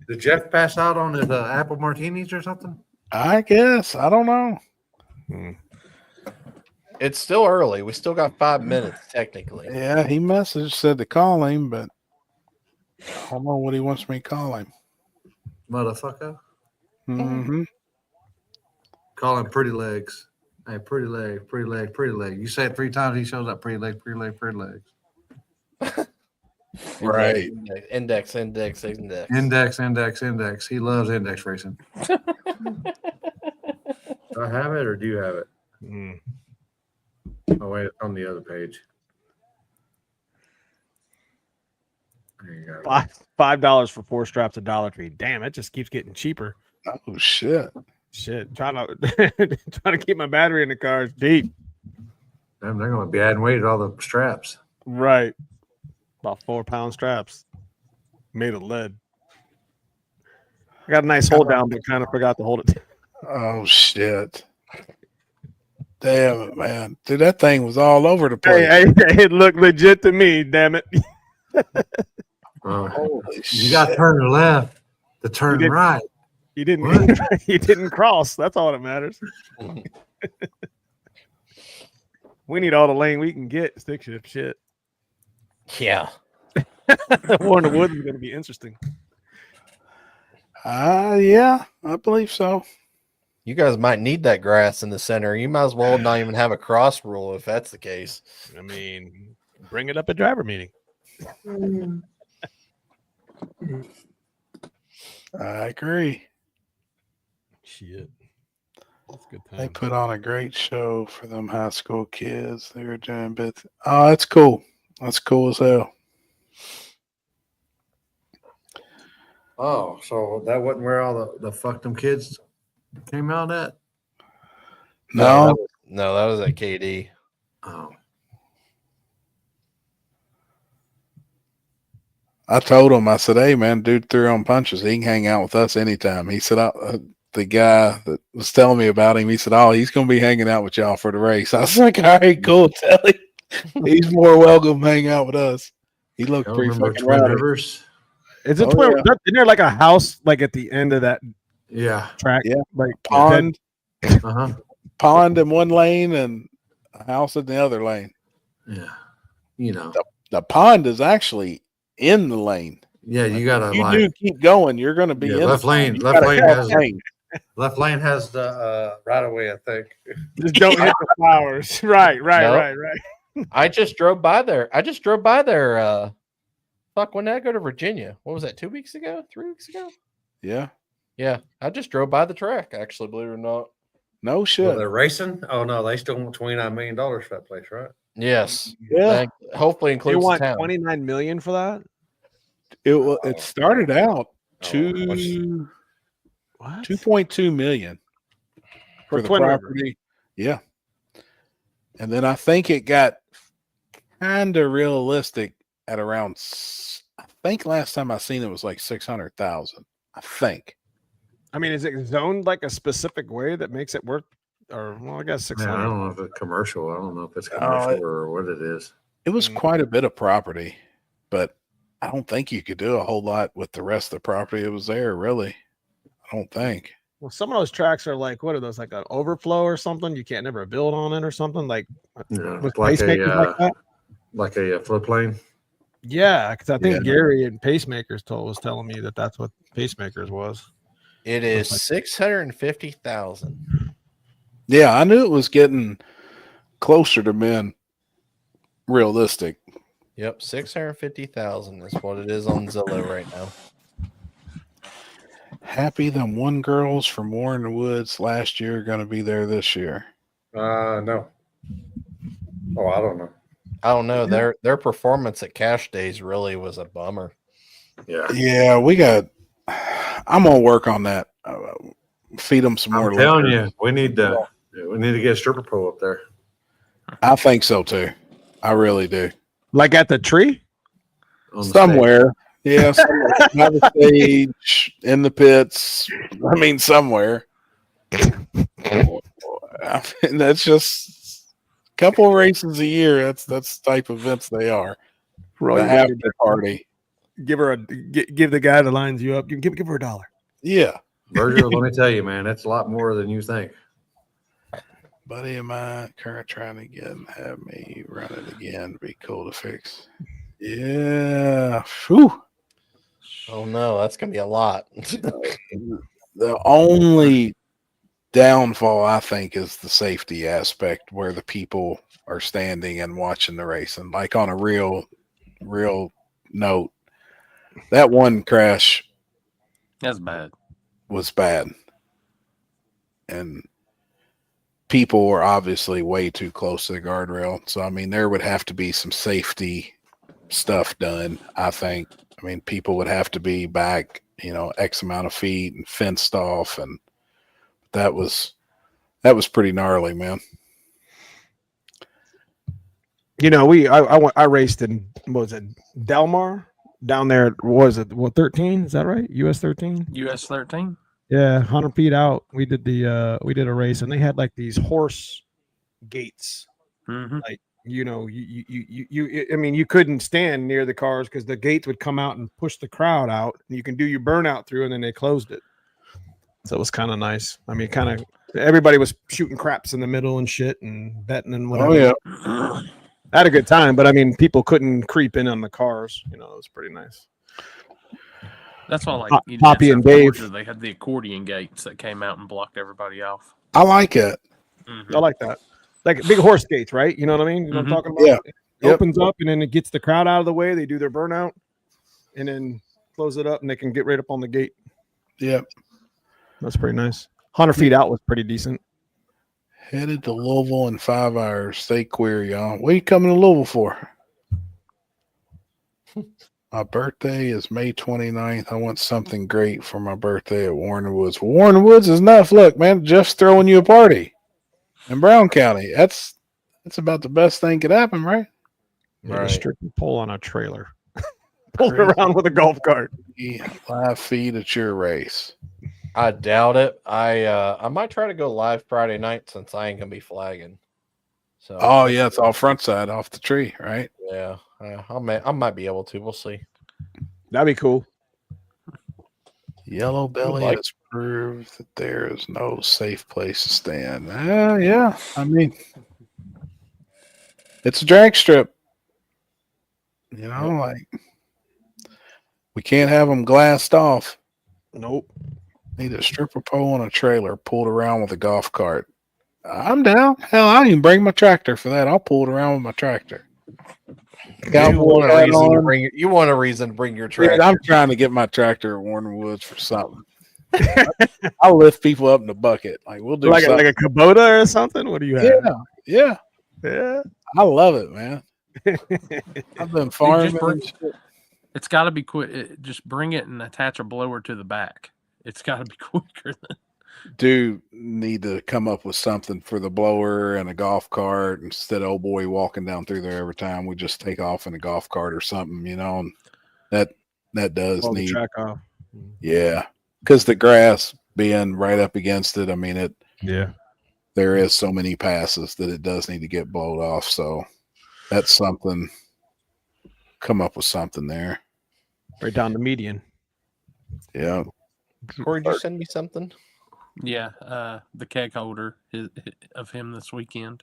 Did Jeff pass out on his apple martinis or something? I guess. I don't know. It's still early. We still got 5 minutes technically. Yeah, he messaged, said to call him, but I don't know what he wants me to call him. Motherfucker. Mm-hmm. Call him pretty legs. Hey, pretty leg, pretty leg, pretty leg. You say it 3 times, he shows up pretty leg, pretty leg, pretty legs. Right. Index. Index. He loves index racing. Do I have it or do you have it? Oh, wait, it's on the other page. There you go. $5 for 4 straps of Dollar Tree. Damn, it just keeps getting cheaper. Oh shit. Trying to keep my battery in the car is deep. Damn, they're going to be adding weight to all the straps. Right. About 4-pound straps made of lead. I got a nice hold down, but kind of forgot to hold it. Oh shit. Damn it, man. Dude, that thing was all over the place. Hey, it looked legit to me, damn it. You got to turn left to turn right. You didn't cross. That's all that matters. We need all the lane we can get. Stick shift shit. Yeah. War in the Woods is going to be interesting. Yeah, I believe so. You guys might need that grass in the center. You might as well not even have a cross rule if that's the case. I mean, bring it up at driver meeting. I agree. Shit. That's good time. They put on a great show for them high school kids. They were doing bits. Oh, that's cool. That's cool as hell. Oh, so that wasn't where all the fuck them kids came out at? No. No, that was at KD. Oh. I told him, I said, hey, man, dude threw on punches. He can hang out with us anytime. He said, the guy that was telling me about him, he said, oh, he's going to be hanging out with y'all for the race. I was like, all right, cool. Tell him he's more welcome to hang out with us. He looked pretty fucking Twin rowdy. Rivers? Is it Twin? Yeah. Isn't there like a house like at the end of that track? Yeah. Like Pond. Uh-huh. Pond in one lane and a house in the other lane. Yeah. You know. The pond is actually in the lane. Yeah, you gotta You do keep going, you're gonna be in left the lane. You Left gotta lane have has lane. left lane has the right of way, I think. Just don't hit the flowers. Right. Nope. I just drove by there. Fuck, when did I go to Virginia? What was that, 2 weeks ago? 3 weeks ago? Yeah. Yeah. I just drove by the track, actually, believe it or not. No shit. Well, they're racing? Oh no, they still want $29 million for that place, right? Yes. Yeah. That hopefully You includes want the town. $29 million for that? It started out Oh, 2.2 million for the Twin River. property. Yeah. And then I think it got kind of realistic at around, I think last time I seen it was like 600,000. I think. I mean, is it zoned like a specific way that makes it work? Or, well, I guess Man, 600. I don't know if it's commercial. I don't know if it's commercial or what it is. It was quite a bit of property, but I don't think you could do a whole lot with the rest of the property that was there, really. I don't think. Well, some of those tracks are like, what are those, like an overflow or something? You can't never build on it or something? Like, Yeah, with like pacemakers like that? like a floodplain. Yeah, because I think Yeah. Gary and Pacemakers was telling me that that's what Pacemakers was. It is 650,000. Yeah, I knew it was getting closer to being realistic. Yep, 650,000 is what it is on Zillow right now. Happy them one girls from War in the Woods last year are going to be there this year. No. Oh, I don't know. I don't know. Their performance at Cash Days really was a bummer. Yeah. Yeah, I'm going to work on that. Feed them some more. I'm telling liquor. you, we need to get a stripper pole up there. I think so too. I really do. Like at the tree? On the Somewhere. Yeah, somewhere. By the stage, in the pits. I mean, somewhere. I mean, that's just a couple of races a year. That's the type of events they are. The after party. Give the guy that lines you up. You give her $1. Yeah. Berger, let me tell you, man, that's a lot more than you think. Buddy of mine, current trying to get and have me run it again. Be cool to fix. Yeah. Whew. Oh no, that's gonna be a lot. The only downfall, I think, is the safety aspect where the people are standing and watching the racing, like on a real note. That one crash That's bad. was bad. And people were obviously way too close to the guardrail. So, I mean, there would have to be some safety stuff done, I think. I mean, people would have to be back, X amount of feet and fenced off. And that was pretty gnarly, man. I raced in, what was it, Del Mar? Down there, was it 13? Is that right? US 13? US 13? Yeah, 100 feet out. We did a race, and they had like these horse gates. Mm-hmm. Like, I mean, you couldn't stand near the cars because the gates would come out and push the crowd out, and you can do your burnout through, and then they closed it. So it was kind of nice. I mean, everybody was shooting craps in the middle and shit and betting and whatever. Oh, yeah. I had a good time, but I mean, people couldn't creep in on the cars. It was pretty nice. That's why, like, Poppy and Dave. Georgia, they had the accordion gates that came out and blocked everybody off. I like it. Mm-hmm. I like that. Like big horse gates, right? You know what I mean? You know what I'm talking about? Yeah. It opens up, and then it gets the crowd out of the way. They do their burnout, and then close it up, and they can get right up on the gate. Yep. That's pretty nice. 100 feet out was pretty decent. Headed to Louisville in 5 hours. Stay queer, y'all. What are you coming to Louisville for? My birthday is May 29th. I want something great for my birthday at Warren Woods. Well, Warren Woods is enough. Look, man, Jeff's throwing you a party in Brown County. That's about the best thing could happen, right? Right. A strictly pull on a trailer. Pull it around with a golf cart. Live feed at your race. I doubt it. I might try to go live Friday night since I ain't gonna be flagging. So. Oh yeah, it's all front side off the tree, right? Yeah, I might be able to. We'll see. That'd be cool. Yellow Belly has proved that there is no safe place to stand. Yeah, I mean, it's a drag strip. Like we can't have them glassed off. Nope. Need a stripper pole and a trailer pulled around with a golf cart. I'm down. Hell, I didn't even bring my tractor for that. I'll pull it around with my tractor. You want a reason to bring your tractor. Dude, I'm trying to get my tractor at Warren Woods for something. I'll lift people up in the bucket. Like we'll do like something. a Kubota or something. What do you have? Yeah. I love it, man. I've been farming. It's got to be quick. Just bring it and attach a blower to the back. It's got to be quicker than. Do need to come up with something for the blower and a golf cart instead of old boy walking down through there every time. We just take off in a golf cart or something, and that does Pull need the track off. Yeah, because the grass being right up against it, I mean there is so many passes that it does need to get blowed off. So that's something. Come up with something there. Right down the median. Yeah. Corey, did you send me something? Yeah, the keg holder of him this weekend.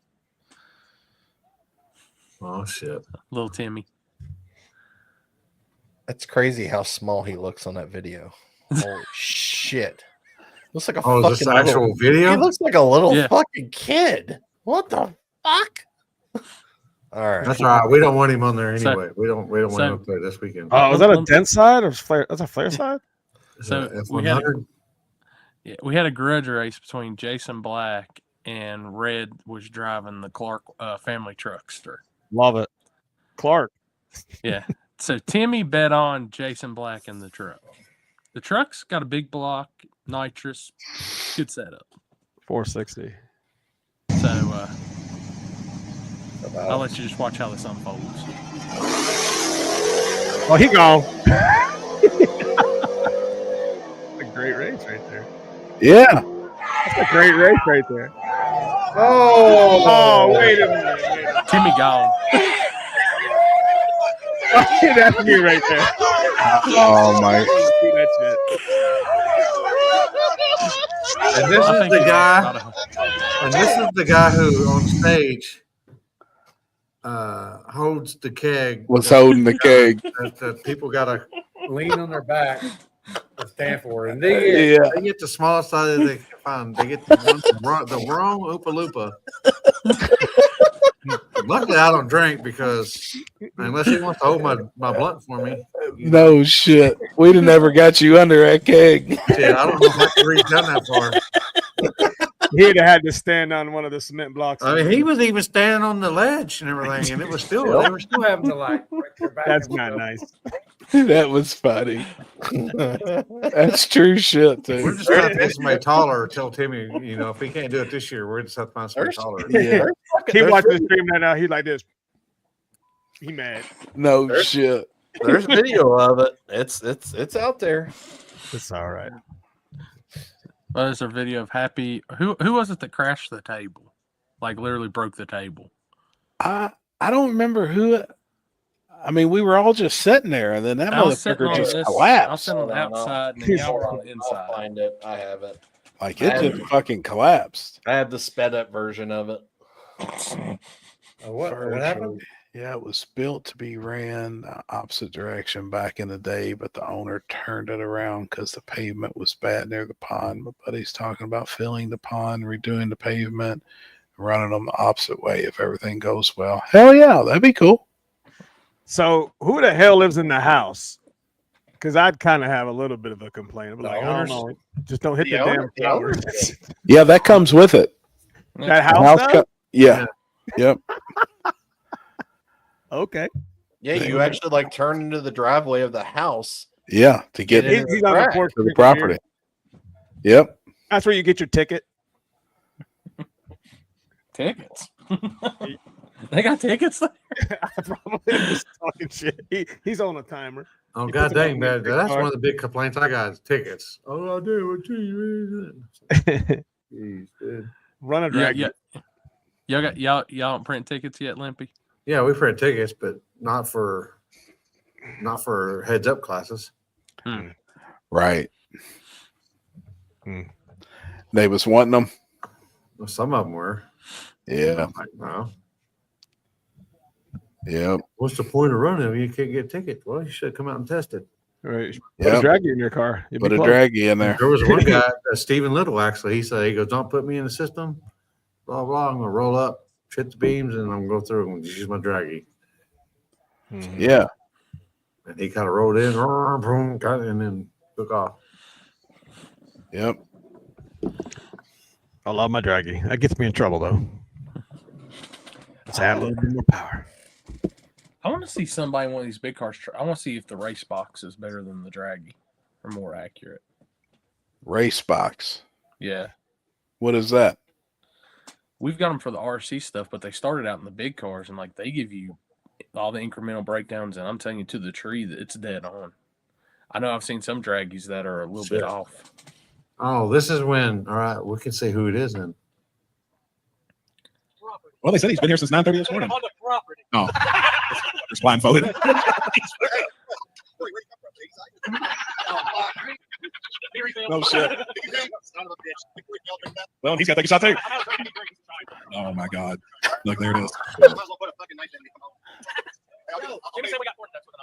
Oh shit, little Timmy. That's crazy how small he looks on that video. Holy shit! Looks like a fucking fucking actual video. He looks like a little fucking kid. What the fuck? All right, that's all right. We don't want him on there anyway. We don't want him up there this weekend. Oh, is that a dent side or flare? That's a flare side. So we had a grudge race between Jason Black and Red was driving the Clark family truckster. Love it, Clark. Yeah. So Timmy bet on Jason Black in the truck. The truck's got a big block, nitrous, good setup. 460. So I'll let you just watch how this unfolds. Oh, he gone. A great race right there. Yeah. That's a great race right there. Oh, wait a minute. Timmy gone. That's me right there. Oh, my. See that shit. And this is the guy. And this is the guy who on stage holds the keg. Was holding the keg. That people got to lean on their back to stand for, and they get the smallest side they can find. They get the wrong Oompa Loompa. Luckily, I don't drink because unless he wants to hold my blunt for me. No shit. We'd have never got you under that keg. Shit, I don't know if I can reach down that far. He'd have had to stand on one of the cement blocks. I mean, he was even standing on the ledge and everything, and it was still they were still having to like break their back. That's not nice. That was funny. That's true shit, We're too. just trying to get somebody taller. Tell Timmy, you know, if he can't do it this year, we're just have to find somebody taller. Yeah. He watching the stream right now. He like this. He mad. No shit. There's video of it. It's out there. It's all right. Well, there's a video of Happy. Who was it that crashed the table? Like literally broke the table. I don't remember who. I mean, we were all just sitting there, and then that I was sitting motherfucker on just this. I was collapsed. sitting on the outside, and then y'all were on the inside. I'll find it. I have it. Like it just fucking collapsed. I have the sped up version of it. What happened? Yeah, it was built to be ran the opposite direction back in the day, but the owner turned it around because the pavement was bad near the pond. My buddy's talking about filling the pond, redoing the pavement, running them the opposite way if everything goes well. Hell yeah, that'd be cool. So who the hell lives in the house? Because I'd kind of have a little bit of a complaint. I'm like, I don't know. Just don't hit the damn flowers. Yeah, that comes with it. That The house does? yeah. Yep. Okay. Yeah, you actually like turn into the driveway of the house. Yeah, to get He's on the porch to the drinking property. beer. Yep. That's where you get your ticket. Tickets. They got tickets there. I probably was talking shit. He's on a timer. Oh He god puts it dang, on man, the that's card. one of the big complaints I got is tickets. Oh, I do. Jeez, dude. Run a Yeah, drag. yeah. Y'all don't print tickets yet, Limpy? Yeah, we print tickets, but not for heads up classes. Right. They was wanting them. Well, some of them were. Yeah. I'm like, no. Yep. What's the point of running if you can't get tickets? Well, you should come out and test it. Right. Put a Yep. draggy in your car. You'll Put be a close. draggy in there. There was one guy, Stephen Little, actually. He said, he goes, don't put me in the system. Blah, blah. I'm going to roll up, hit the beams, and I'm going to go through and use my draggy. Yeah. And he kind of rolled in, boom, got it, and then took off. Yep. I love my draggy. That gets me in trouble, though. Let's add a little bit more power. I want to see somebody in one of these big cars. I want to see if the race box is better than the draggy or more accurate. Race box. Yeah. What is that? We've got them for the RC stuff, but they started out in the big cars and like they give you all the incremental breakdowns. And I'm telling you to the tree that it's dead on. I know I've seen some draggies that are a little bit off. Oh, this is when, all right, we can see who it is then. Well, they said he's been here since 9:30 this morning. On the property. Oh, it's blindfolded. No shit. Well, he's got to take a shot too. Oh my God! Look, there it is.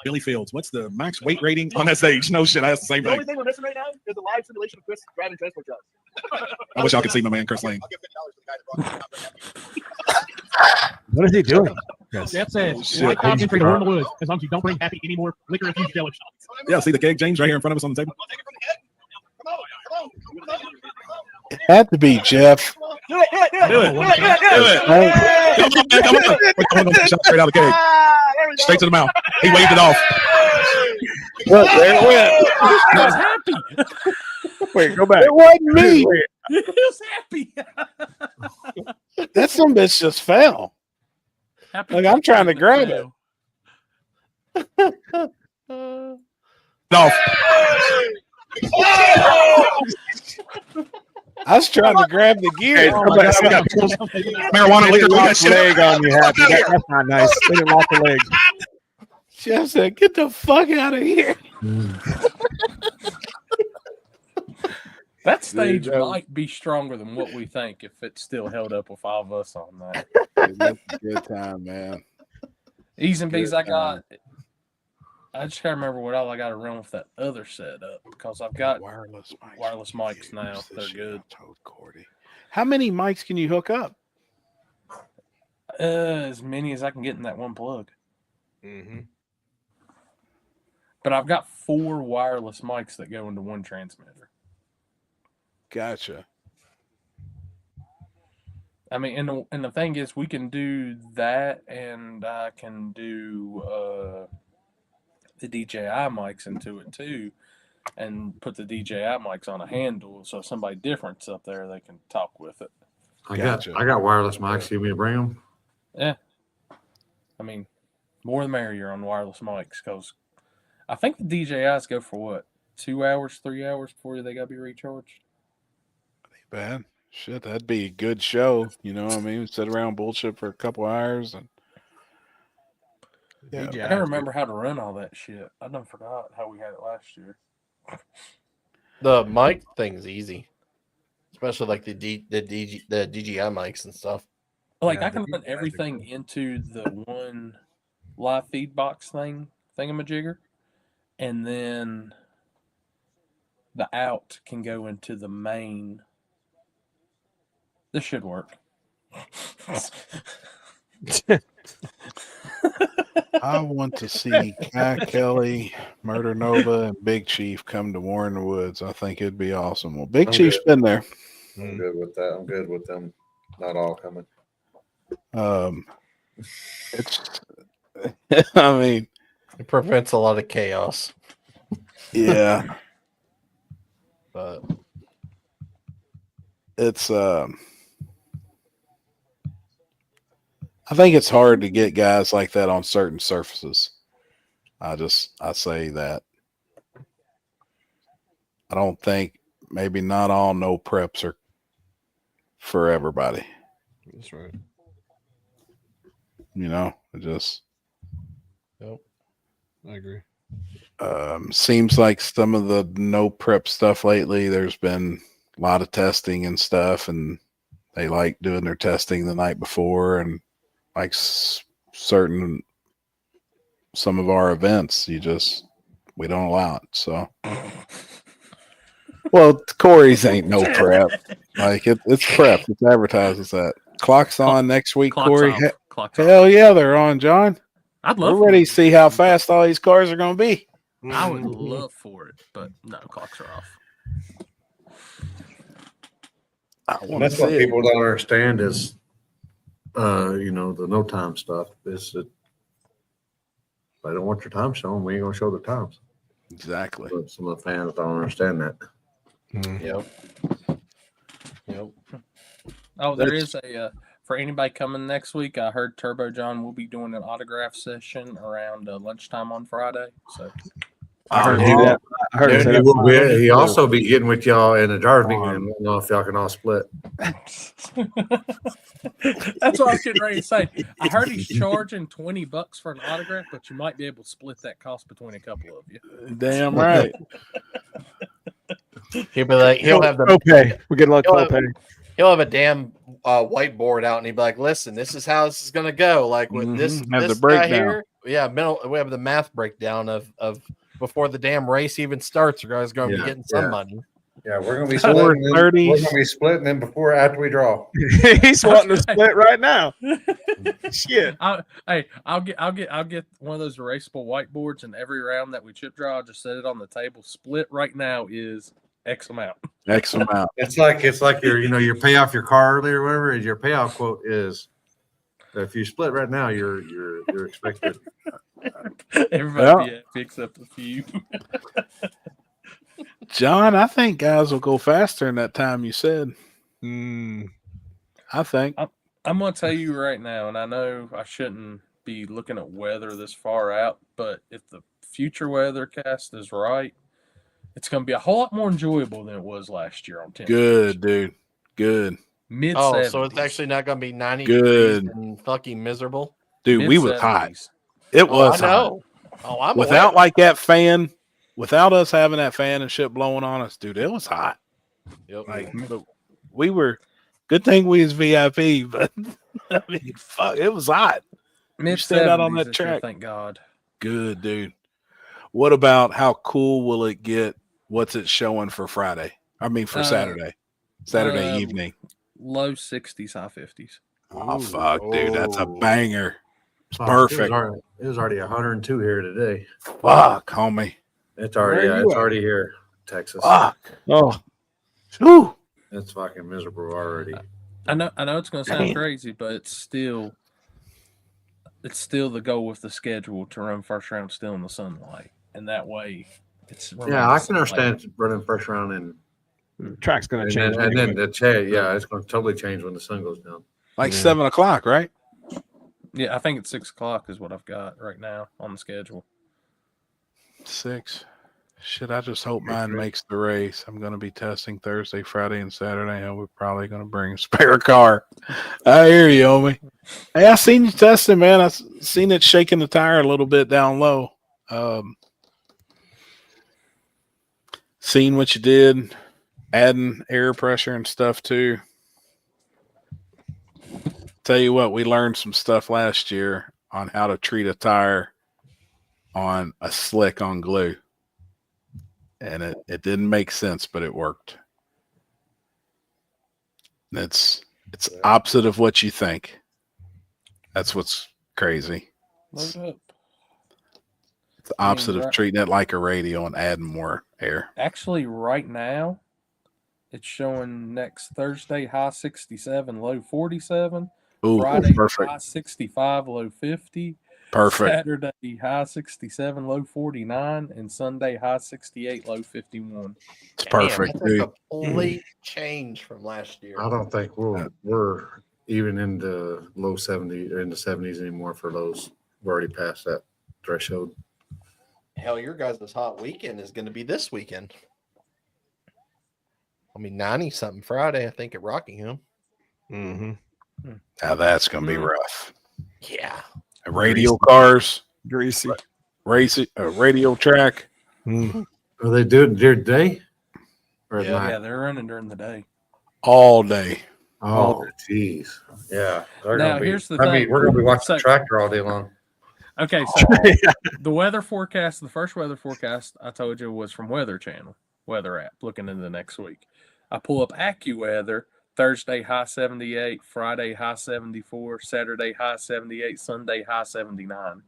Billy Fields, what's the max weight rating on that stage? No shit, I asked the same The only thing. thing we're missing right now is the live simulation of Chris grabbing transport jobs. I wish y'all could see my man Chris Lane. What is he doing? Jeff says, Shit. "White coffee for the room of woods, as long as you don't bring Happy any more liquor infused jello shots." Yeah, see the keg, James, right here in front of us on the table. It had to be Jeff. Do it, do it, do it. Do it. Do it, do it, do it. Come on, man, come on. We're going to shot straight out of the keg. Straight to the mouth. He waved it off. Look, there it went. I was happy. Wait, go back. It wasn't me. He was happy. That some bitch just fell. Happy Like I'm trying to in the grab it. trail. Off. I was trying to grab the gear. Hey, Oh my God, we got marijuana liquor. They We got lost the shit. leg on you, Happy. That's not nice. They didn't lost the leg. Jeff said, "Get the fuck out of here." That stage Dude, that was- might be stronger than what we think if it's still held up with all of us on that. Dude, that's a good time, man. E's and B's Good I got. I just gotta remember what all I got to run with that other setup because I've got Wireless mics. wireless mics now. Use this They're shit good. I told Cordy. How many mics can you hook up? As many as I can get in that one plug. Mm-hmm. But I've got 4 wireless mics that go into one transmitter. Gotcha. I mean, and the thing is, we can do that, and I can do the DJI mics into it too, and put the DJI mics on a handle, so if somebody different's up there, they can talk with it. I got wireless mics. You want me to bring them? Yeah. I mean, more the merrier on wireless mics, because I think the DJIs go for what, 2 hours, 3 hours before they gotta be recharged. Bad. Shit, that'd be a good show. You know what I mean? Sit around bullshit for a couple hours and I don't remember how to run all that shit. I done forgot how we had it last year. The mic thing's easy, especially like the DJI mics and stuff. Like I can run everything into the one live feed box thingamajigger, and then the out can go into the main. This should work. I want to see Cat Kelly, Murder Nova, and Big Chief come to War in the Woods. I think it'd be awesome. Well, Big Chief's been there. I'm good with that. I'm good with them. Not all coming. It's. I mean, it prevents a lot of chaos. Yeah, but it's. I think it's hard to get guys like that on certain surfaces. I say that. I don't think maybe not all no preps are for everybody. That's right. You know, it just. Yep. I agree. Seems like some of the no prep stuff lately, there's been a lot of testing and stuff, and they like doing their testing the night before, and like some of our events, we don't allow it. So, well, Corey's ain't no prep. Like it's prep. It's advertised as that. Clock's on next week, Clock's Corey. off. Clock's Hell yeah, they're on, John. I'd love. We're ready to see how fast all these cars are going to be. I would love for it, but no, clocks are off. That's what people don't understand is, the no time stuff is that they don't want your time shown. We ain't gonna show the times. Exactly. But some of the fans don't understand that. Yep. Oh, there is a for anybody coming next week. I heard Turbo John will be doing an autograph session around lunchtime on Friday. So I heard that. I heard he also be getting with y'all in the drivers meeting. I don't know if y'all can all split. that's what I was getting ready to say. I heard he's charging $20 for an autograph, but you might be able to split that cost between a couple of you. Damn right. He'll be like, he'll have the copay. We get a lot of copay. He'll have a damn whiteboard out, and he'd be like, "Listen, this is how this is gonna go. Like with this Have this the guy breakdown. here, we have the math breakdown of before the damn race even starts. You guys going to be getting some money. Yeah, we're gonna be splitting. We're gonna be splitting them after we draw. He's wanting to split right now. Shit. I'll get one of those erasable whiteboards, and every round that we chip draw, I'll just set it on the table. Split right now is X amount. X amount. It's like your pay off your car early or whatever. Your payoff quote is if you split right now, you're expected. Everybody picks up a few. John, I think guys will go faster in that time you said. I think. I'm going to tell you right now, and I know I shouldn't be looking at weather this far out, but if the future weather cast is right, it's going to be a whole lot more enjoyable than it was last year on 10. Good, dude. Good. Mid Oh, so it's actually not going to be 90 Good. degrees and fucking miserable. Dude, we was hot. Mid-70s. It was I hot. know. Oh, I'm Without aware. like that fan, without us having that fan and shit blowing on us, dude, it was hot. Yep. Like we were. Good thing we was VIP, but I mean, fuck, it was hot. You stood out on Mid-70s that this year, track. thank God. Good, dude. What about how cool will it get? What's it showing for Friday? I mean, for Saturday uh, evening. Low 60s, high 50s. Oh fuck, dude, that's a banger. It's Oh, perfect. It was already 102 here today. Fuck, homie. It's already Where are you it's at? already here, Texas. Fuck. Oh, Whew. It's fucking miserable already. I know it's going to sound Damn. crazy, but it's still the goal with the schedule to run first round still in the sunlight, and that way it's Yeah, I can understand running first round and track's going to change. and anyway. then the change. Yeah, it's going to totally change when the sun goes down. Like 7 o'clock, right? Yeah, I think it's 6 o'clock is what I've got right now on the schedule. 6. Shit, I just hope mine makes the race. I'm going to be testing Thursday, Friday, and Saturday, and we're probably going to bring a spare car. I hear you, homie. Hey, I seen you testing, man. I seen it shaking the tire a little bit down low. Seen what you did, adding air pressure and stuff too. Tell you what, we learned some stuff last year on how to treat a tire on a slick on glue. And it didn't make sense, but it worked. It's opposite of what you think. That's what's crazy. Load up. It's the opposite right- of treating it like a radio and adding more air. Actually, right now, it's showing next Thursday high 67, low 47. Ooh, Friday perfect. high 65, low 50. Perfect. Saturday high 67, low 49, and Sunday high 68, low 51. It's perfect, That's a dude. complete change from last year. I don't think we're even in the low 70s or in the 70s anymore for lows. We're already past that threshold. Hell, your guys' hot weekend is going to be this weekend. I mean, 90 something Friday, I think, at Rockingham. Mm-hmm. Now that's going to be rough. Yeah. Radio cars, Greasy. radio track. Are they doing it during the day or at night? Yeah, they're running during the day. All day. Oh, jeez. Yeah. they're Now, gonna be- here's the I mean, thing. we're going to be watching So- the tractor all day long. Okay, so the weather forecast, the first weather forecast I told you was from Weather Channel, weather app, looking into the next week. I pull up AccuWeather, Thursday high 78, Friday high 74, Saturday high 78, Sunday high 79.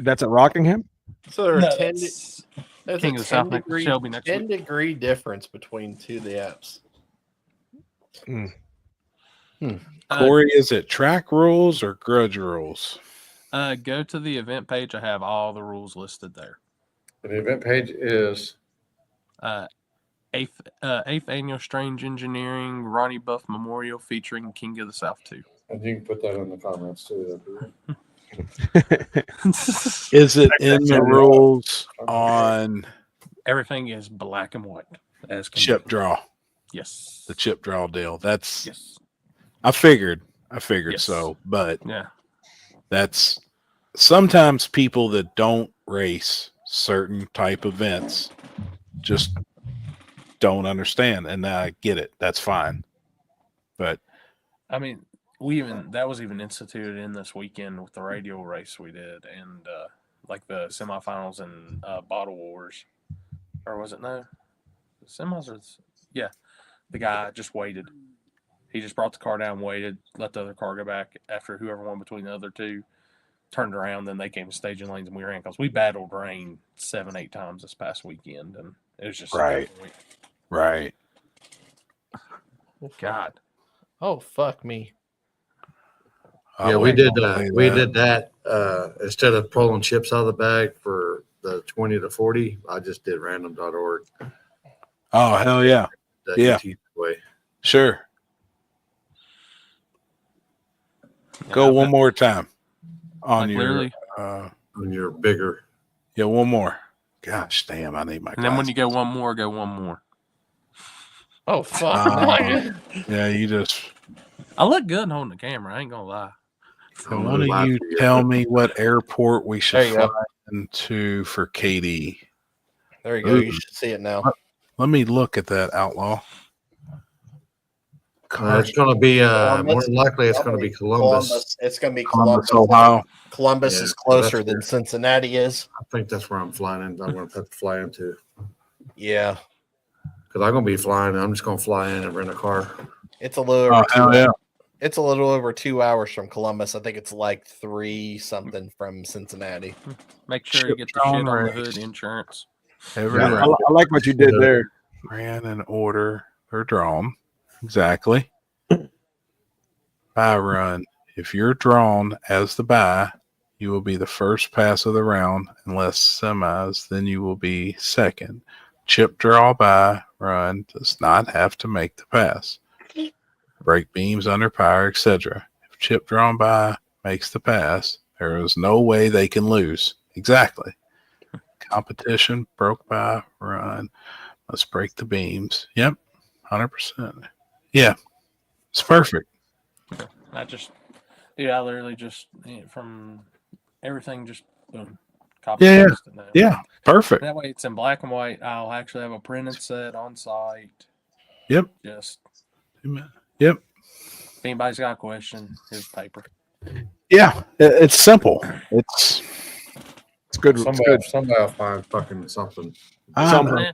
That's at Rockingham? So there are No, 10, that's there's King a of the South 10 next degree, Shelby next 10 week. degree difference between two of the apps. Corey, is it track rules or grudge rules? Go to the event page. I have all the rules listed there. The event page is Eighth annual Strange Engineering Ronnie Buff Memorial featuring King of the South 2. and you can put that in the comments too. Is it in the rules on Everything is black and white as can chip be. draw? Yes. The chip draw deal. That's Yes. I figured Yes. so, but Yeah. that's sometimes people that don't race certain type events just don't understand, and I get it. That's fine. But I mean, that was even instituted in this weekend with the radio race we did, and like the semifinals and Bottle Wars, or was it no? The semis or yeah, the guy just waited. He just brought the car down, waited, let the other car go back after whoever won between the other two. Turned around, then they came to staging lanes and we ran because we battled rain 7-8 times this past weekend, and it was just Right. Right. God. Oh, fuck me. Yeah, we did that. Instead of pulling chips out of the bag for the 20 to 40, I just did random.org. Oh, hell yeah. That Yeah. ET way. Sure. Go one more time on Like your literally? On your bigger. Yeah, one more. Gosh damn, I need my And then when you go one more, go one more. Oh, fuck. yeah, you just I look good holding the camera. I ain't gonna lie. so why don't you tell me what airport we There should you fly go. into for Katie? There you go. You should see it now. Let me look at that, Outlaw. It's going to be, more Columbus. than likely, it's going to be Columbus. It's going to be Columbus, Columbus. Ohio. Columbus Yeah, is closer that's than where- Cincinnati is. I think that's where I'm flying in. I'm going to have to fly into. Yeah. Because I'm going to be flying. I'm just going to fly in and rent a car. It's a little Oh, over hell yeah. It's a little over 2 hours from Columbus. I think it's like 3 something from Cincinnati. Make sure you get the shit on the hood insurance. Every Yeah, round I like what you did there. ran in order or drawn. Exactly. Buy run. If you're drawn as the buy, you will be the first pass of the round. Unless semis, then you will be second. Chip draw buy run does not have to make the pass. Break beams under power, etc. If chip drawn by makes the pass, there is no way they can lose. Exactly. Competition broke by run must break the beams. Yep, 100%. Yeah, it's perfect. I literally just from everything just boom, copy Yeah, paste it now. yeah, perfect. That way it's in black and white. I'll actually have a printed set on site. Yep. Just Yep. if anybody's got a question, here's paper. Yeah, it's simple. It's good. Somebody will find fucking something. Yeah.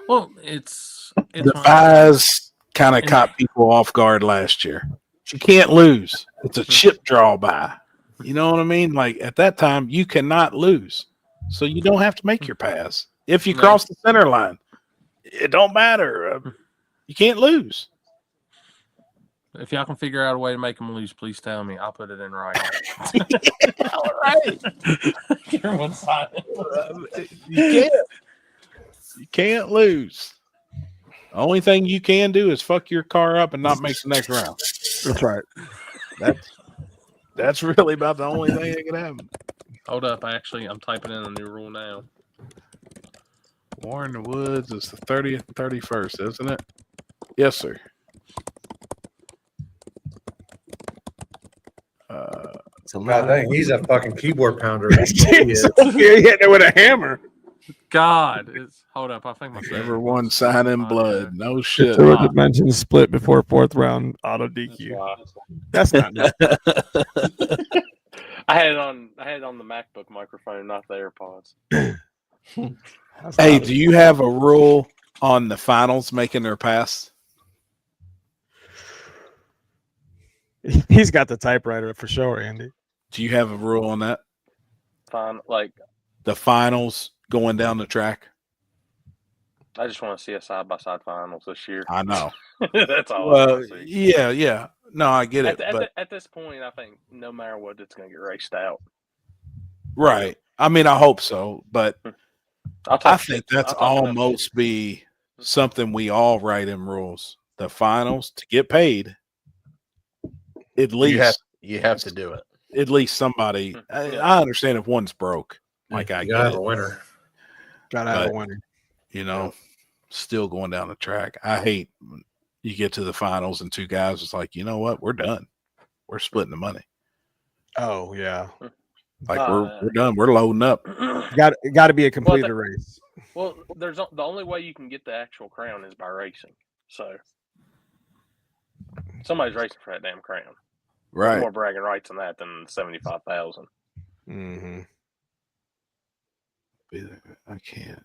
Well, it's the buys kind of caught people off guard last year. You can't lose. It's a chip draw buy. You know what I mean? Like at that time, you cannot lose. So you don't have to make your pass. If you cross the center line, it don't matter. You can't lose. If y'all can figure out a way to make them lose, please tell me. I'll put it in writing. All right. Everyone sign You can't lose. The only thing you can do is fuck your car up and not make the next round. That's right. That's really about the only thing that can happen. Hold up. I'm typing in a new rule now. Warren Woods is the 30th and 31st, isn't it? Yes, sir. God dang, he's a fucking keyboard pounder. He's hitting it with a hammer. God, hold up. I think my Never won sign in blood. No shit. Two dimensions split before 4th round auto DQ. That's not good. I had it on the MacBook microphone, not the AirPods. Hey, do you have a rule on the finals making their pass? He's got the typewriter for sure, Andy. Do you have a rule on that? Fine, like The finals going down the track? I just want to see a side-by-side finals this year. I know. That's all. I Well, want to see. yeah. No, I get it. At this point, I think no matter what, it's going to get raced out. Right. I mean, I hope so, but I think that's I'll talk almost be something we all write in rules. The finals to get paid. At least you have to do it. At least somebody. I understand if one's broke. Like I gotta get have a winner. Gotta have a winner. You know, still going down the track. I hate when you get to the finals and two guys it's like, you know what, we're done. We're splitting the money. Oh yeah. Like we're done. We're loading up. Got to be a completed race. Well, the only way you can get the actual crown is by racing. So somebody's racing for that damn crown. Right. There's more bragging rights on that than 75,000. Mm-hmm. Be there. I can't.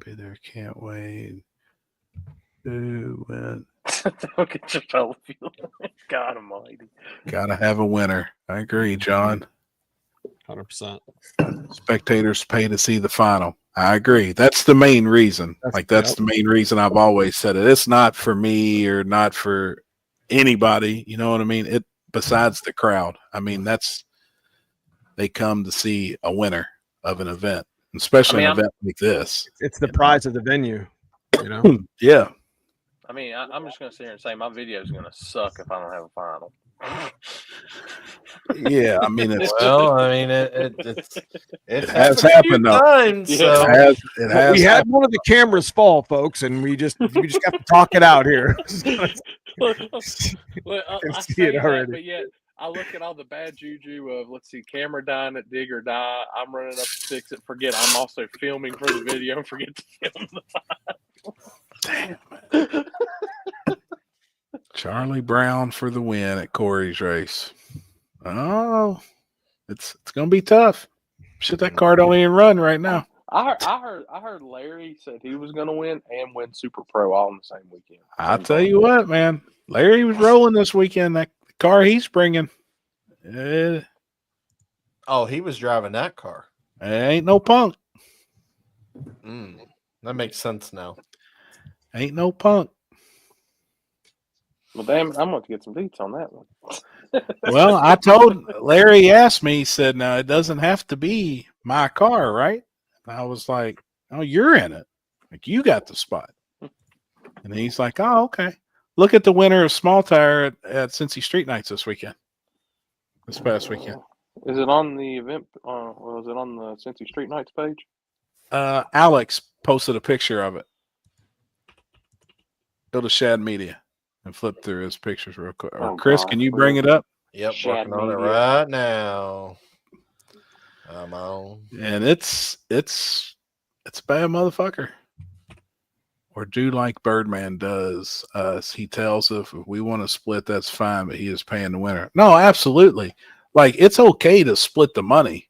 Be there. Can't wait. Who win? Don't get your fellow feeling. God almighty. Gotta have a winner. I agree, John. 100%. Spectators pay to see the final. I agree. That's the main reason. That's the main reason I've always said it. It's not for me or not for anybody. You know what I mean? It besides the crowd. I mean, they come to see a winner of an event, especially an event like this. It's the prize of the venue. You know? Yeah. I mean, I'm just going to sit here and say my video is going to suck if I don't have a final. Yeah, I mean, it has happened though. Times, so. It has. We had one of the cameras fall, folks, and we just have to talk it out here. Well, I see say it already. that, but yet I look at all the bad juju of camera dying at dig or die. I'm running up to fix it. Forget I'm also filming for the video and forget to film the final. Damn. Charlie Brown for the win at Corey's race. Oh, it's gonna be tough. Shit, that car don't even run right now. I heard Larry said he was going to win and win Super Pro all in the same weekend. I'll tell you what, man. Larry was rolling this weekend. That car he's bringing, it Oh, he was driving that car. ain't no punk. That makes sense now. Ain't no punk. Well, damn it, I'm going to get some beats on that one. Well, I told Larry, he asked me, he said, "Now it doesn't have to be my car, right?" And I was like, "Oh, you're in it. Like you got the spot." And he's like, "Oh, okay. Look at the winner of Small Tire at Cincy Street Nights this past weekend." Is it on the event? Or is it on the Cincy Street Nights page? Alex posted a picture of it. Go to Shad Media and flip through his pictures real quick. Or Chris, can you bring it up? Yep, Shad working on it Media. right now. I'm on. And it's a bad motherfucker. Or do like Birdman does us. He tells us if we want to split, that's fine, but he is paying the winner. No, absolutely. Like it's okay to split the money,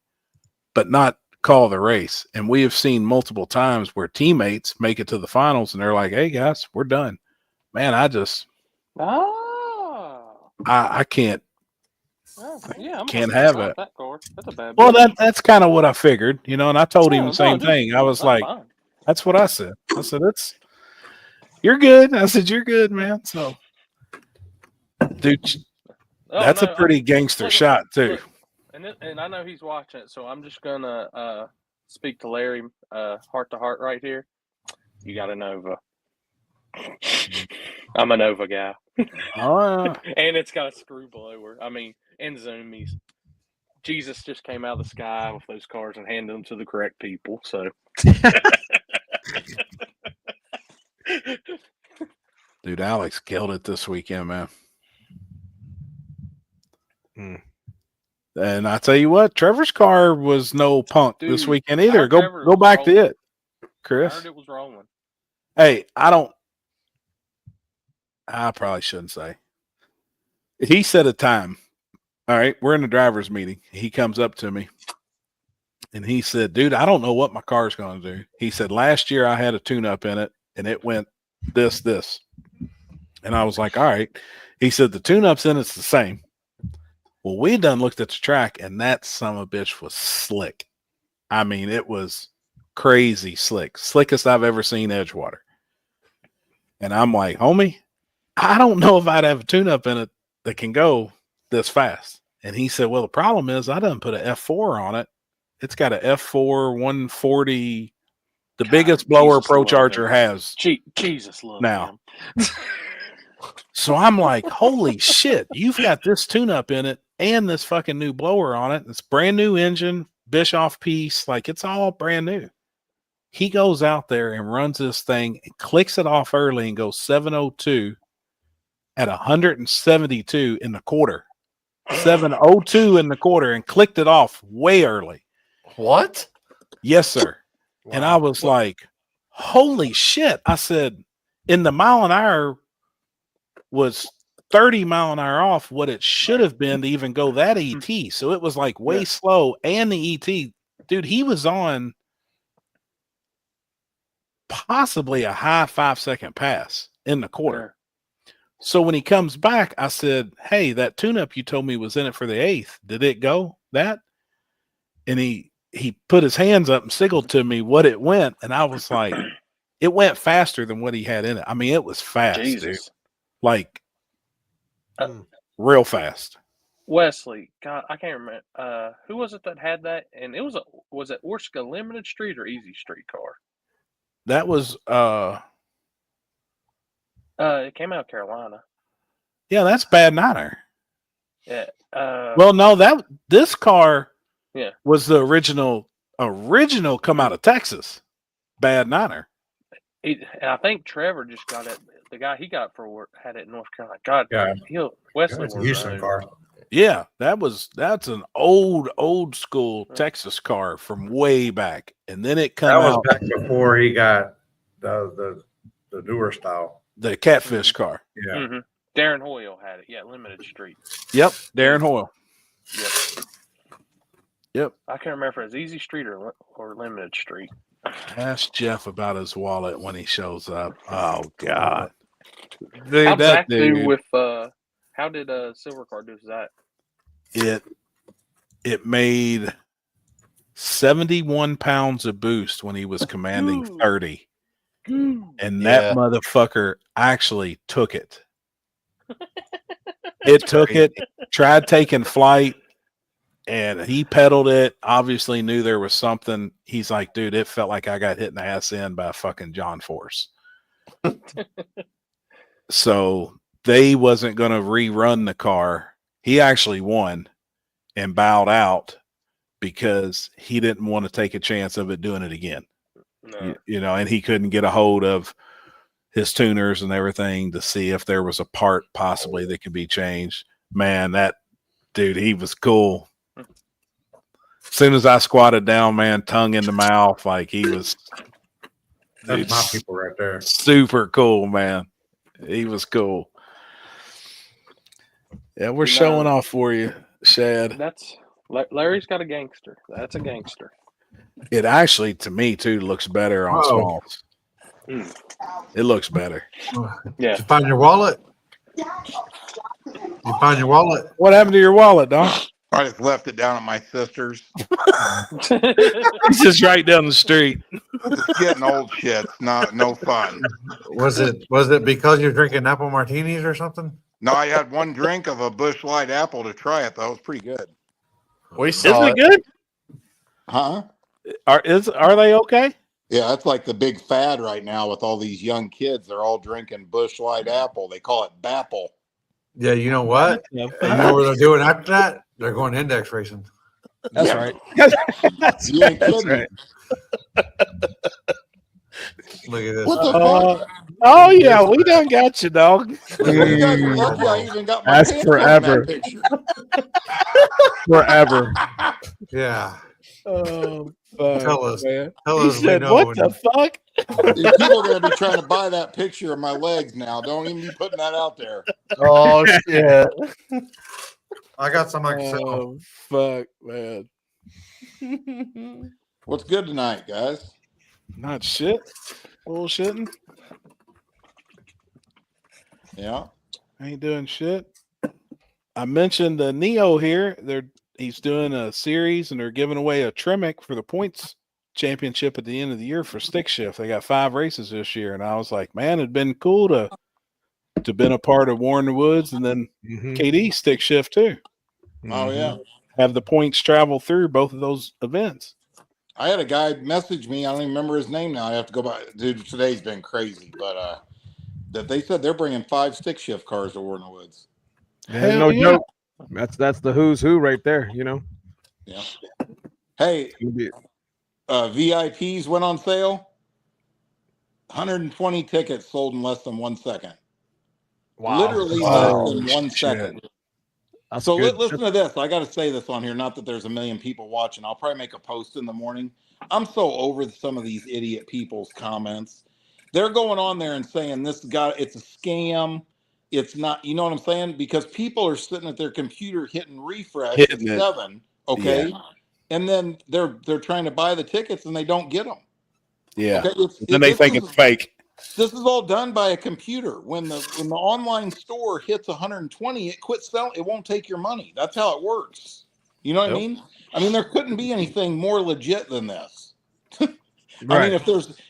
but not call the race. And we have seen multiple times where teammates make it to the finals and they're like, "Hey guys, we're done." Man, I can't Yeah, I'm can't gonna have drop it. that car. That's a bad. Well, bet. that's kind of what I figured, and I told him No, the same dude, thing. I was that's like, fine. that's what I said. I said, you're good. I said, you're good, man. So, dude, that's a pretty gangster shot too. And I know he's watching it, so I'm just gonna speak to Larry heart to heart right here. You got a Nova. I'm a Nova guy. Oh, And it's got a screw blower. I mean, and zoomies. Jesus just came out of the sky with those cars and handed them to the correct people. So, dude, Alex killed it this weekend, man. And I tell you what, Trevor's car was no punk this Dude, weekend either. our Go Trevor go was back to rolling. it, I Chris. heard it was rolling. Hey, I probably shouldn't say. He set a time. All right, we're in the driver's meeting. He comes up to me and he said, "Dude, I don't know what my car's going to do." He said, "Last year I had a tune-up in it and it went this. And I was like, "All right." He said, "The tune-up's in it's the same." Well, we done looked at the track and that son of a bitch was slick. I mean, it was crazy slick. Slickest I've ever seen Edgewater. And I'm like, "Homie, I don't know if I'd have a tune-up in it that can go this fast." And he said, "Well, the problem is I done put an F4 on it. It's got an F4 140, the biggest blower Pro Charger has Jesus love now." So I'm like, "Holy shit, you've got this tune-up in it and this fucking new blower on it. It's brand new engine, Bischoff piece, like it's all brand new." He goes out there and runs this thing and clicks it off early and goes 702 at 172 in the quarter. 702 in the quarter and clicked it off way early. What? Yes, sir. Wow. And I was like, "Holy shit." I said, in the mile an hour was 30 mile an hour off what it should have been to even go that ET. So it was like way slow. And the ET, dude, he was on possibly a high 5-second pass in the quarter. So when he comes back, I said, "Hey, that tune-up you told me was in it for the 8th. Did it go that?" And he put his hands up and signaled to me what it went. And I was like, it went faster than what he had in it. I mean, it was fast, dude. Like real fast. Wesley, God, I can't remember. Who was it that had that? And it was it Orska Limited Street or Easy Street car? That was it came out of Carolina. Yeah, that's Bad Niner. Yeah. Well, no, this car Yeah. was the original come out of Texas. Bad Niner. And I think Trevor just got it. The guy he got had it in North Carolina. God, Yeah. Wesley It's a was Houston car. Yeah, that's an old school Texas car from way back, and then it That was out back before he got the newer style, the Catfish car. Yeah. Mm-hmm. Darren Hoyle had it. Yeah, Limited Street. Yep, Darren Hoyle. Yep. Yep. I can't remember if it was Easy Street or Limited Street. Ask Jeff about his wallet when he shows up. Oh God, dude, How'd that Zach dude. do with how did Silver Card do with Zach? It made 71 pounds of boost when he was commanding 30. And that motherfucker actually took it. It took it, tried taking flight, and he pedaled it. Obviously knew there was something. He's like, dude, it felt like I got hit in the ass end by fucking John Force. So they wasn't going to rerun the car. He actually won and bowed out because he didn't want to take a chance of it doing it again. No. You know, and he couldn't get a hold of his tuners and everything to see if there was a part possibly that could be changed. Man, that dude, he was cool. As soon as I squatted down, man, tongue in the mouth, like he was. That's my people right there. Super cool, man. He was cool. Yeah, we're showing off for you, Shad. That's Larry's got a gangster. That's a gangster. It actually, to me, too, looks better on smalls. It looks better. Yeah. Did you find your wallet? You find your wallet? What happened to your wallet, Doc? I just left it down at my sister's. It's just right down the street. It's getting old shit. It's no fun. Was it because you're drinking apple martinis or something? No, I had one drink of a Busch Light apple to try it. That was pretty good. We saw Isn't it good? Huh? Are they okay? Yeah, that's like the big fad right now with all these young kids. They're all drinking Busch Light apple. They call it Bapple. Yeah, you know what? You know what they're doing after that? They're going index racing. That's right. That's right. Look at this. What the fuck? Oh yeah, we done got you, dog. You guys are lucky I even got my That's pants forever. on that picture. Forever. Yeah. Oh, fuck, Tell us. man. Tell He us we said, know "What when- the fuck?" Dude, people are going to be trying to buy that picture of my legs now. Don't even be putting that out there. Oh shit. I got some I can sell. Oh, fuck, man. What's good tonight, guys? Not shit. Bullshitting. Yeah. Ain't doing shit. I mentioned the Neo here. He's doing a series and they're giving away a Tremec for the points championship at the end of the year for stick shift. They got 5 races this year, and I was like, man, it'd been cool to been a part of Warren Woods and then KD stick shift too. Oh, yeah. Have the points travel through both of those events. I had a guy message me. I don't even remember his name now. I have to go by. Dude, today's been crazy. But that they said they're bringing 5 stick shift cars to Warren Woods. Yeah, no joke. That's the who's who right there, you know. Yeah. Hey, VIPs went on sale. 120 tickets sold in less than 1 second. Wow. Literally less than 1 second. That's So good. listen to this. I got to say this on here. Not that there's a million people watching. I'll probably make a post in the morning. I'm so over some of these idiot people's comments. They're going on there and saying it's a scam. It's not, you know what I'm saying? Because people are sitting at their computer hitting refresh at 7, okay? Yeah. And then they're trying to buy the tickets and they don't get them. Yeah. Okay? Then they think it's fake. This is all done by a computer. When the online store hits 120, it quits selling. It won't take your money. That's how it works. You know what I mean? I mean, there couldn't be anything more legit than this. I mean,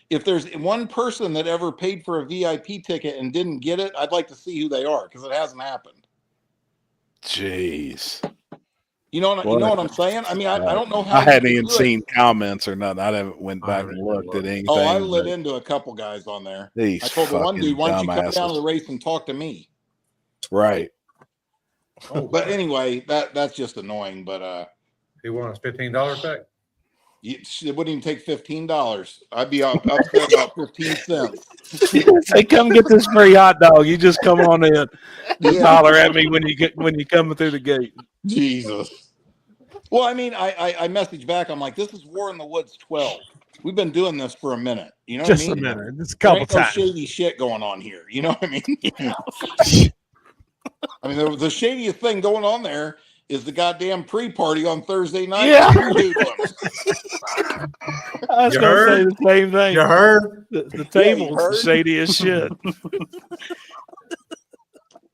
if there's one person that ever paid for a VIP ticket and didn't get it, I'd like to see who they are because it hasn't happened. Jeez. You know what I'm saying? I mean, I don't know how I hadn't you even do it. seen comments or nothing. I haven't went back and looked at anything. Oh, I lit into a couple guys on there. I These told the one dude, why don't you come fucking down to the dumbasses. race and talk to me? Right. But anyway, that's just annoying. But He won us $15 back. it wouldn't even take $15. I'd be upset about 15 cents. Say, come get this free hot dog. You just come on in. Just Yeah. holler at me when you coming through the gate. Jesus. Well, I mean, I messaged back. I'm like, this is War in the Woods 12. We've been doing this for a minute. You know Just what I mean? a minute. Just a There couple ain't no times. shady shit going on here. You know what I mean? I mean, the shadiest thing going on there is the goddamn pre-party on Thursday night. Yeah. I was You going to say heard? the same thing. You heard? The Yeah, you table's heard? shady as shit.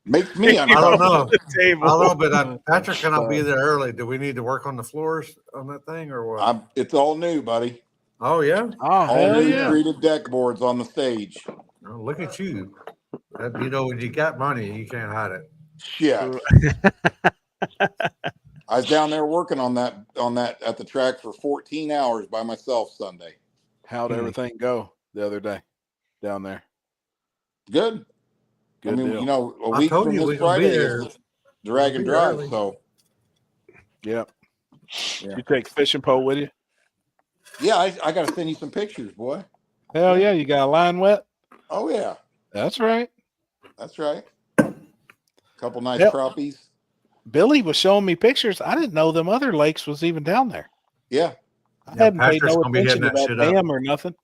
Makes me I don't know. The table. I don't know, but Patrick and I'll be there early. Do we need to work on the floors on that thing or what? It's all new, buddy. Oh yeah. Oh, All hell new yeah. treated deck boards on the stage. Oh, look at you. You know, when you got money, you can't hide it. Shit. I was down there working on that at the track for 14 hours by myself Sunday. How'd everything go the other day down there? Good. Good I mean, deal. you know, a I week told from you this we gonna be Friday there. is the drag and We'll be there drive. early. So Yep. Yeah. You take fishing pole with you? yeah, I got to send you some pictures, boy. Hell yeah. You got a line wet? Oh yeah, That's right. that's right. Couple nice Yep. crappies. Billy was showing me pictures. I didn't know them other lakes was even down there. Yeah. I Yeah, hadn't paid Patrick's no gonna be attention hitting to that that shit up. dam or nothing.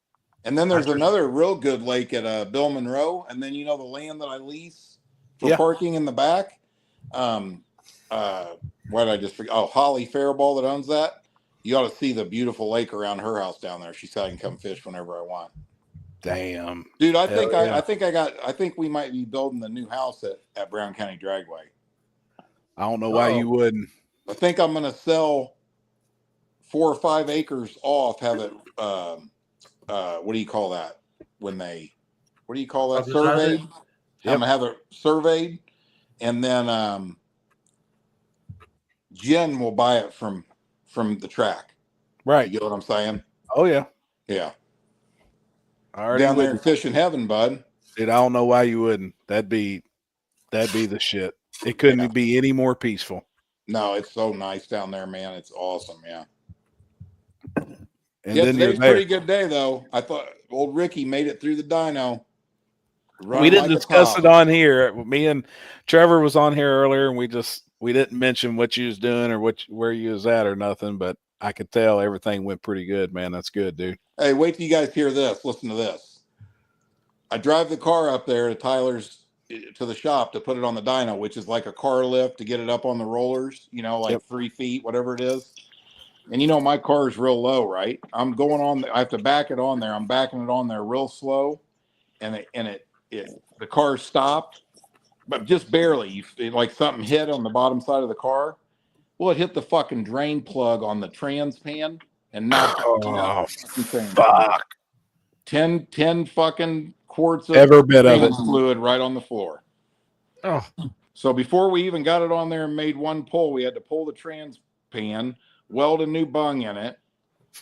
And then there's Patrick. another real good lake at Bill Monroe. And then you know the land that I lease for Yeah. parking in the back. What did I just forget? Oh, Holly Fairball that owns that. You ought to see the beautiful lake around her house down there. She said I can come fish whenever I want. Damn. Dude, I Hell think yeah. I think we might be building the new house at Brown County Dragway. I don't know why Oh. you wouldn't. I think I'm gonna sell 4 or 5 acres off, have it what do you call that? What do you call that? Publicize it? Surveyed. Yep. I'm gonna have it surveyed, and then Jen will buy it from the track. Right. You know what I'm saying? Oh yeah. Yeah. I already Down there in wouldn't. fishing heaven, bud. Dude, I don't know why you wouldn't. That'd be the shit. It couldn't Yeah. be any more peaceful. No, it's so nice down there, man. It's awesome. Yeah. And Yeah, then you're today's a there. pretty good day though. I thought old Ricky made it through the dyno. We Running didn't like a discuss top. it on here. Me and Trevor was on here earlier, and we didn't mention what you was doing or where you was at or nothing. But I could tell everything went pretty good, man. That's good, dude. Hey, wait till you guys hear this. Listen to this. I drive the car up there to Tyler's to the shop to put it on the dyno, which is like a car lift to get it up on the rollers, you know, like Yep. 3 feet, whatever it is. And you know, my car is real low, right? I'm going on, I have to back it on there. I'm backing it on there real slow. And the car stopped, but just barely. Like something hit on the bottom side of the car. Well, it hit the fucking drain plug on the trans pan and knocked Oh, fucking fuck. 10 fucking quarts of Every bit of trans it. fluid right on the floor. Oh, So before we even got it on there and made one pull, we had to pull the trans pan, weld a new bung in it.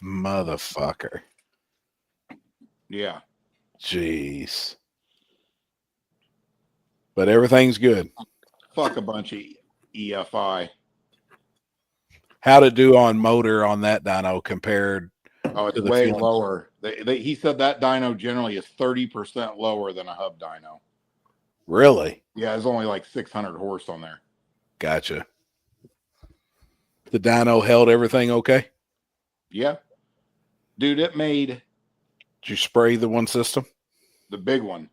Motherfucker. Yeah. Jeez. But everything's good. Fuck a bunch of EFI. How'd it do on motor on that dyno compared Oh, it's to the way feelings? lower. He said that dyno generally is 30% lower than a hub dyno. Really? Yeah, there's only like 600 horse on there. Gotcha. The dyno held everything okay? Yeah. Dude, it made Did you spray the one system? the big one.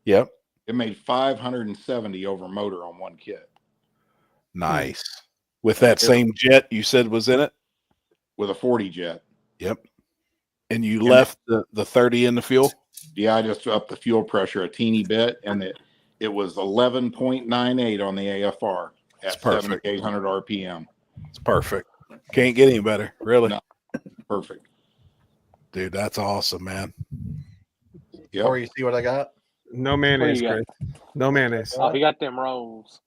Yep. It made 570 over motor on one kit Nice. With that same jet you said was in it? with a 40 jet. Yep. And you left the 30 in the fuel? Yeah, I just upped the fuel pressure a teeny bit, and it was 11.98 on the AFR That's at perfect. 7,800 RPM. It's perfect. Can't get any better. Really? No. Perfect. Dude, that's awesome, man. Yep. Or you see what I got? no mayonnaise, What do you Chris. No mayonnaise. Oh, he got them rolls.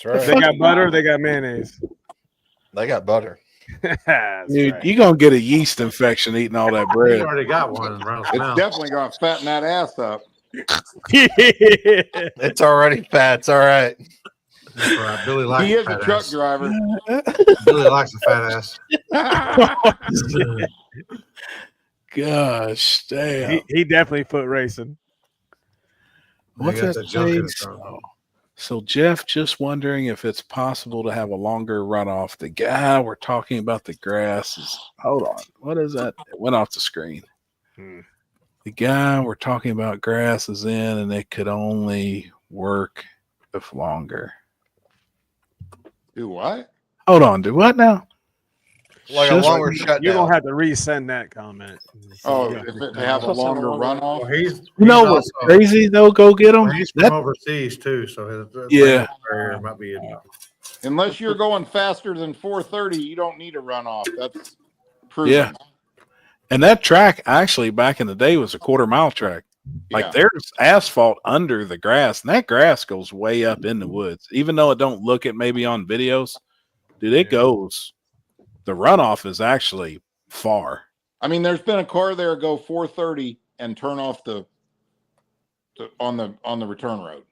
That's They got butter. They got mayonnaise. They got butter. That's Dude, right. you're going to get a yeast infection eating all that He bread. already got one around his It's mouth. definitely going to fatten that ass up. It's already fat. It's all right. That's right. Billy likes He a is a fat truck ass. driver. Billy likes a fat ass. Gosh, damn. he definitely foot racing. What's He got that the junk in saying? his trunk. So Jeff just wondering if it's possible to have a longer runoff. The guy we're talking about the grass is hold on. What is that? It went off the screen. The guy we're talking about grass is in and it could only work if longer. Do what? Hold on, do what now? Like a longer shutdown. You're gonna have to resend that comment. Oh, Yeah. if it, to have a longer runoff. Well, he's You know he's what's also- crazy though? Go get him. well, he's from overseas too, so his Yeah. language barrier might be enough. Unless you're going faster than 430, you don't need a runoff. That's proven. Yeah. And that track actually back in the day was a 1/4 mile track. Like Yeah. there's asphalt under the grass, and that grass goes way up in the woods. Even though it don't look it maybe on videos, dude, it goes. The runoff is actually far. I mean, there's been a car there go 430 and turn off on the return road.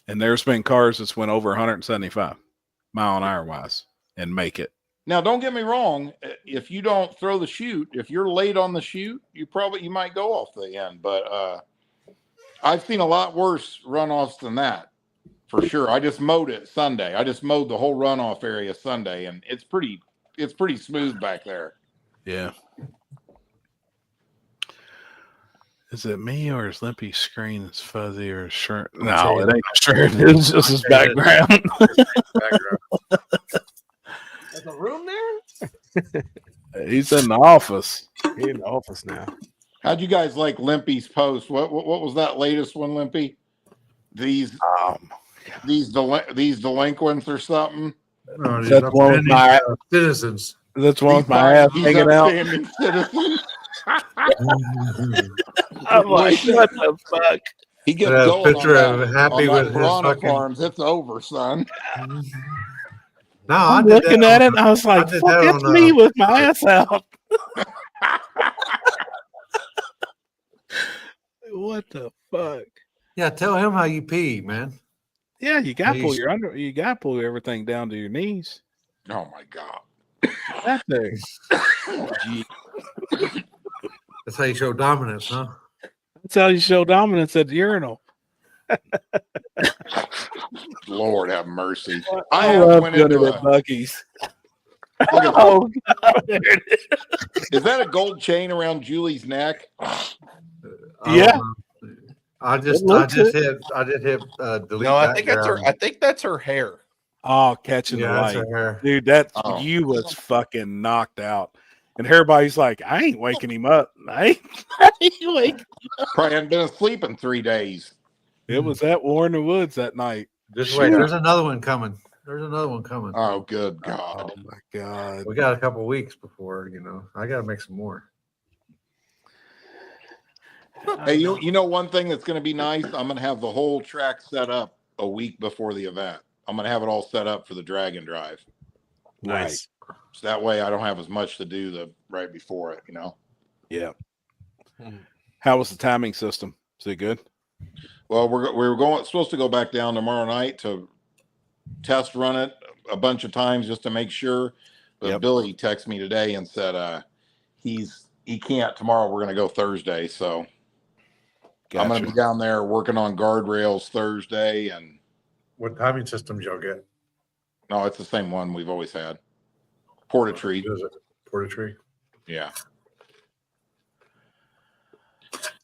And there's been cars that's went over 175 mile an hour wise and make it. Now, don't get me wrong. If you don't throw the chute, if you're late on the chute, you might go off the end. But I've seen a lot worse runoffs than that, for sure. I just mowed it Sunday. I just mowed the whole runoff area Sunday, and it's pretty smooth back there. Yeah. Is it me or is Limpy's screen is fuzzy or his shirt? No, it ain't shirt. It's just his background. There's a room there. He's in the office. He's in the office now. How'd you guys like Limpy's post? What was that latest one, Limpy? These delinquents or something? No, That's one with my citizens. That's one with my ass These hanging out. upstanding citizens. I'm like, what the fuck? He gets Yeah, going picture on of that, happy on with that his Piranha fucking- Farms. It's over, son. No, I I'm did looking that at on- it. I was like, did fuck, that that's on, me with my ass out. What the fuck? Yeah, tell him how you pee, man. Yeah, you got to pull Please. you got to pull everything down to your knees. Oh my god. That thing. That's how you show dominance, huh? That's how you show dominance at the urinal. Lord have mercy. I have love went doing into it at Buc-ee's. Look at Oh, God, there it is. Is that a gold chain around Julie's neck? Yeah. I just looks hit delete. No, I think that's her. background. I think that's her hair. Oh, catching Yeah, the that's light. her hair. Dude, that Oh. you was fucking knocked out. And everybody's like, I ain't waking him up. I ain't waking. Probably hadn't been asleep in 3 days. It was that war in the woods that night. Just wait. There's another one coming. There's another one coming. Oh, good God. Oh my God. We got a couple weeks before, I got to make some more. Hey, you know one thing that's going to be nice? I'm going to have the whole track set up a week before the event. I'm going to have it all set up for the Dragon Drive. Nice. So that way I don't have as much to do the right before it, Yeah. How was the timing system? Is it good? Well, we're supposed to go back down tomorrow night to test run it a bunch of times just to make sure. But Yep. Billy texted me today and said he can't tomorrow. We're going to go Thursday, so I'm going to be down there working on guardrails Thursday. And What timing systems y'all get? no, it's the same one we've always had. Portatree. Is it Portatree? Yeah.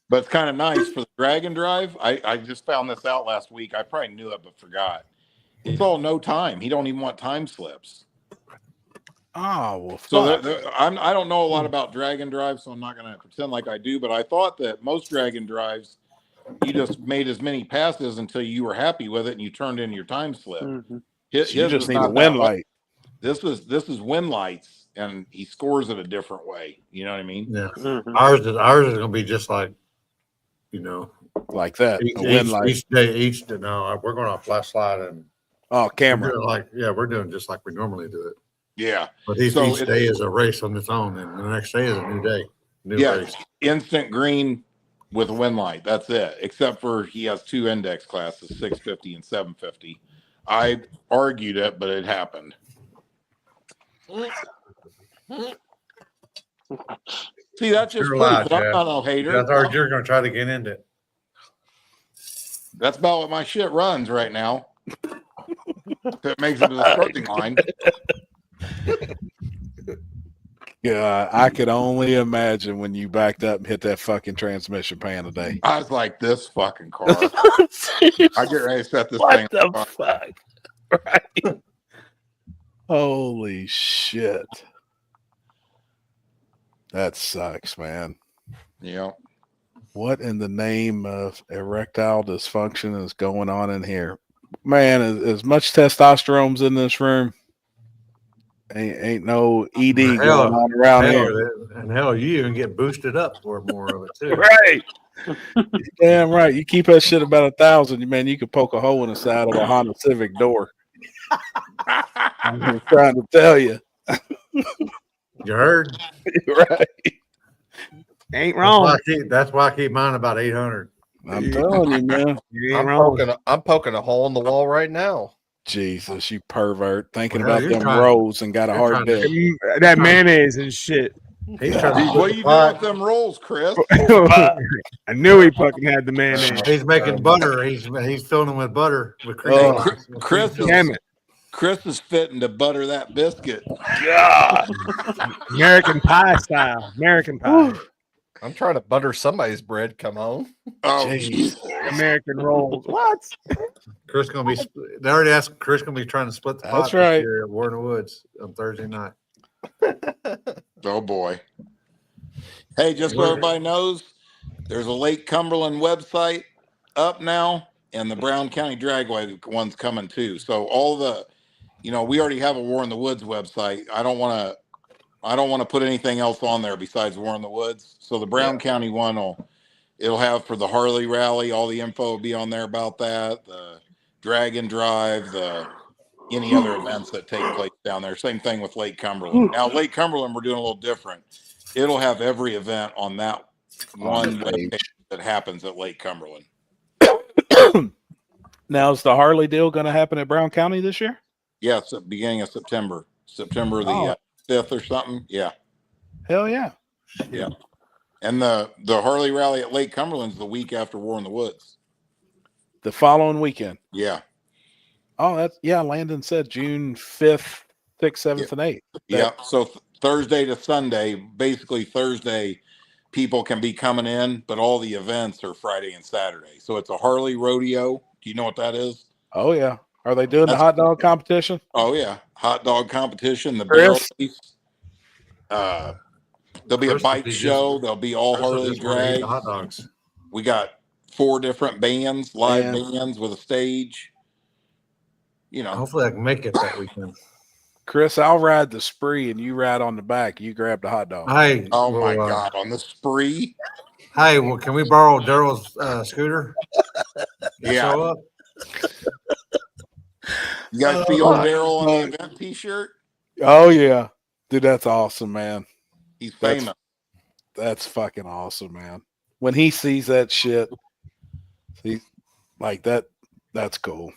But it's kind of nice for the Dragon Drive. I just found this out last week. I probably knew it, but forgot. It's all no time. He don't even want time slips. Oh, well, So fuck. I don't know a lot about Dragon Drive, so I'm not going to pretend like I do. But I thought that most Dragon Drives, you just made as many passes until you were happy with it, and you turned in your time slip. Mm-hmm. So you His just is need a not wind that way. light. This is wind lights, and he scores it a different way. You know what I mean? Yeah. Mm-hmm. Ours is going to be just like, Like that. each, A wind light. each day. No, we're going on flashlight and Oh, we're camera. doing we're doing just like we normally do it. Yeah. But each So day is a race on its own, and the next day is a new day, new Yeah, race. instant green with a wind light. That's it. Except for he has 2 index classes, 650 and 750. I argued it, but it happened. See, that's just You're proof allowed, that I'm Jeff. not a hater. That's our, you're going to try to get into it. That's about what my shit runs right now. If it makes it to the starting line. Yeah, I could only imagine when you backed up and hit that fucking transmission pan today. I was like, this fucking car. I get ready to set this thing What the up. fuck? Right. Holy shit. That sucks, man. Yeah. What in the name of erectile dysfunction is going on in here? Man, as much testosterone's in this room, ain't no ED going on around here. And hell, you even get boosted up for more of it too. Right. Damn right. You keep that shit about 1,000, man, you could poke a hole in the side of a Honda Civic door. I'm trying to tell you. You heard? Right. Ain't wrong. That's why I keep mine about 800. I'm telling you, man. You ain't wrong. I'm poking a hole in the wall right now. Jesus, you pervert. Thinking Well, about you're them trying- rolls and got a you're hard trying to- dick. That mayonnaise and shit. He's trying to What are you doing with them rolls, Chris? I knew he fucking had the mayonnaise. He's making butter. He's filling them with butter with cream. Hey, Chris, Damn it. Chris is fitting to butter that biscuit. God. American pie style. American pie. I'm trying to butter somebody's bread. Come on. Oh, Jeez. American rolls. What? Chris gonna be. They already asked. Chris gonna be trying to split the pot That's right. this year at War in the Woods on Thursday night. Oh boy. Hey, just so everybody knows, there's a Lake Cumberland website up now, and the Brown County Dragway one's coming too. So all the, we already have a War in the Woods website. I don't want to put anything else on there besides War in the Woods. So the Brown County one it'll have for the Harley Rally, all the info will be on there about that. The Dragon Drive, any other events that take place down there. Same thing with Lake Cumberland. Now, Lake Cumberland, we're doing a little different. It'll have every event on that one page that happens at Lake Cumberland. Now, is the Harley deal going to happen at Brown County this year? Yes, at the beginning of September the 5th or something. Yeah. Hell yeah. Yeah. And the Harley Rally at Lake Cumberland's the week after War in the Woods. The following weekend. Yeah. Oh, Landon said June 5th, 6th, 7th, and 8th. Yeah. So Thursday to Sunday, basically Thursday, people can be coming in, but all the events are Friday and Saturday. So it's a Harley rodeo. Do you know what that is? Oh, yeah. Are they doing the hot dog competition? Oh, yeah. Hot dog competition, the Chris? barrel race. There'll be a Chris bike will be show. just- There'll be all Chris will Harley just wanna eat drag. the hot dogs. We got 4 different bands, live Man. bands with a stage. Hopefully, I can make it that weekend. Chris, I'll ride the spree and you ride on the back. You grab the hot dog. Hey, Oh my well, God, on the spree. Hey, well, can we borrow Daryl's scooter? Yeah. Show up. You guys see old Daryl on the event t-shirt? Oh, yeah. Dude, that's awesome, man. He's famous. That's fucking awesome, man. When he sees that shit, he's like that's cool.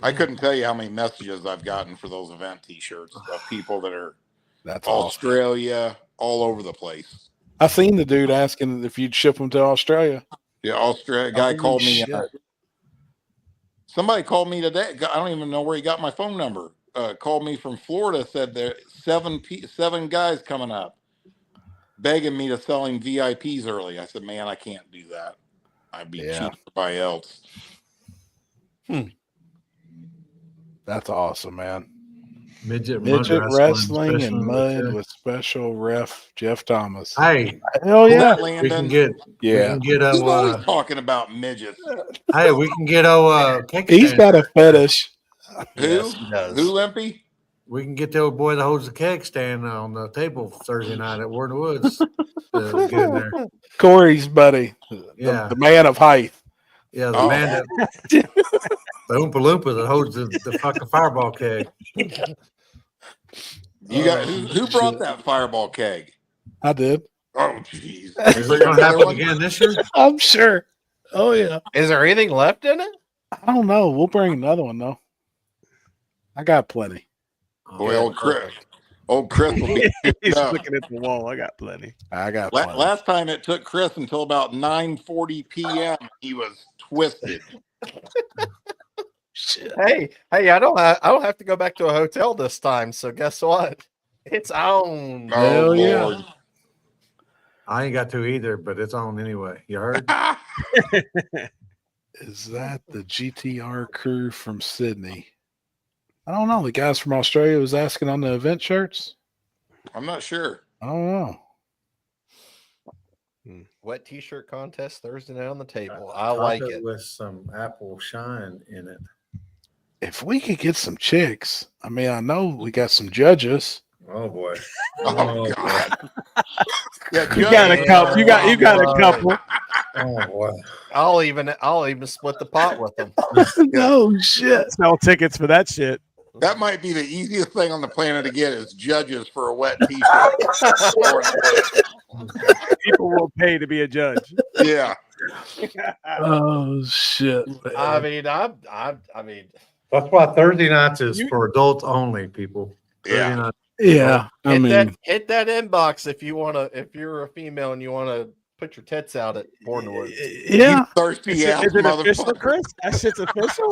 I couldn't tell you how many messages I've gotten for those event t-shirts of people that are That's awesome. Australia, all over the place. I seen the dude asking if you'd ship them to Australia. Yeah, Australia guy Holy called me. shit. Somebody called me today. I don't even know where he got my phone number. Called me from Florida. Said there 7 guys coming up, begging me to sell him VIPs early. I said, man, I can't do that. I'd be cheap for everybody else. That's awesome, man. Midget wrestling and special mud with- with special ref Jeff Thomas. Hey, Hell yeah. That we can Landon. get. We Yeah. can get Who's always a. talking about midgets? Hey, we can get cake He's stand. got a fetish. Who? Yes, he does. Who, Limpy? We can get the old boy that holds the keg stand on the table Thursday night at War in the Woods. Get in there. Corey's buddy. Yeah. The man of height. Yeah, the Oh. man that the Oompa Loompa that holds the fucking fireball keg. You got who brought that fireball keg? I did. Oh, jeez. Is it gonna happen again this year? I'm sure. Oh yeah. Is there anything left in it? I don't know. We'll bring another one though. I got plenty. Boy, old Chris will be. He's up. looking at the wall. I got plenty. I got plenty. Last time it took Chris until about 9:40 p.m. He was twisted. Shit. Hey, I don't have to go back to a hotel this time. So guess what? It's on. Hell yeah. Lord. I ain't got to either, but it's on anyway. You heard? Is that the GTR crew from Sydney? I don't know. The guys from Australia was asking on the event shirts. I'm not sure. I don't know. Wet T-shirt contest Thursday night on the table. I like it. with some apple shine in it. If we could get some chicks, I mean, I know we got some judges. Oh boy. Oh God. Yeah, You got a couple. You got a couple. Oh boy. I'll even split the pot with them. No shit. Sell tickets for that shit. That might be the easiest thing on the planet to get is judges for a wet T-shirt. People will pay to be a judge. Yeah. Oh shit. I mean, I mean, That's why Thursday nights is for adults only, people. Yeah. Thursday night- Yeah. I hit mean, hit that inbox if you're a female and you wanna put your tits out at Born in the Woods. yeah. Thirsty ass Is it official, motherfucker. Chris? That shit's official.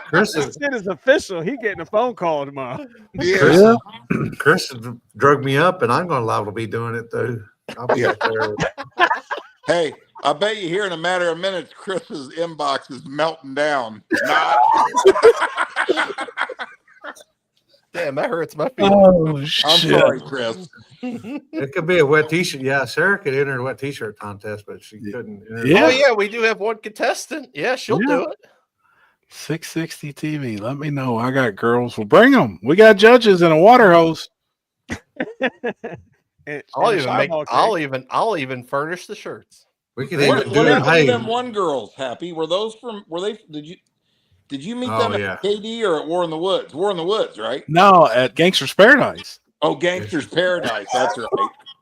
Chris That shit is official. He getting a phone call tomorrow. Yeah. Chris drug me up, and I'm going to liable to be doing it too. I'll be up there. Hey, I bet you here in a matter of minutes, Chris's inbox is melting down. Not. Damn, that hurts my feelings. Oh I'm shit. sorry, Chris. It could be a wet T-shirt. Yeah, Sarah could enter a wet T-shirt contest, but she couldn't. Enter Yeah. Oh yeah, we do have one contestant. Yeah, she'll Yeah. do it. 660 TV. Let me know. I got girls. We'll bring them. We got judges and a water hose. And I'll a even make. sidewalk I'll even furnish the shirts. We could What even do happened to hey, them one girls, Happy? Were they did you meet Oh, them at yeah. KD or at War in the Woods? War in the Woods, right? No, at Gangster's Paradise. Oh, Gangster's Paradise. That's right.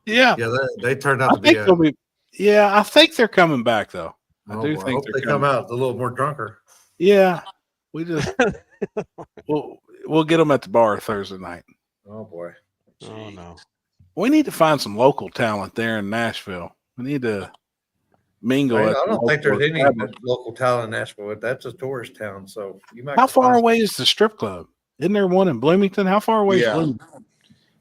Yeah. Yeah, they turned out I to be. think they'll be. Yeah, I think they're coming back though. I do I think hope they're they come coming. out a little more drunker. Yeah, we just we'll get them at the bar Thursday night. Oh boy. Oh no. We need to find some local talent there in Nashville. We need to mingle. I at don't the think there's local any establishment. local talent in Nashville. But that's a tourist town, so you might. How far away is the strip club? Isn't there one in Bloomington? How far away is Yeah. Bloomington?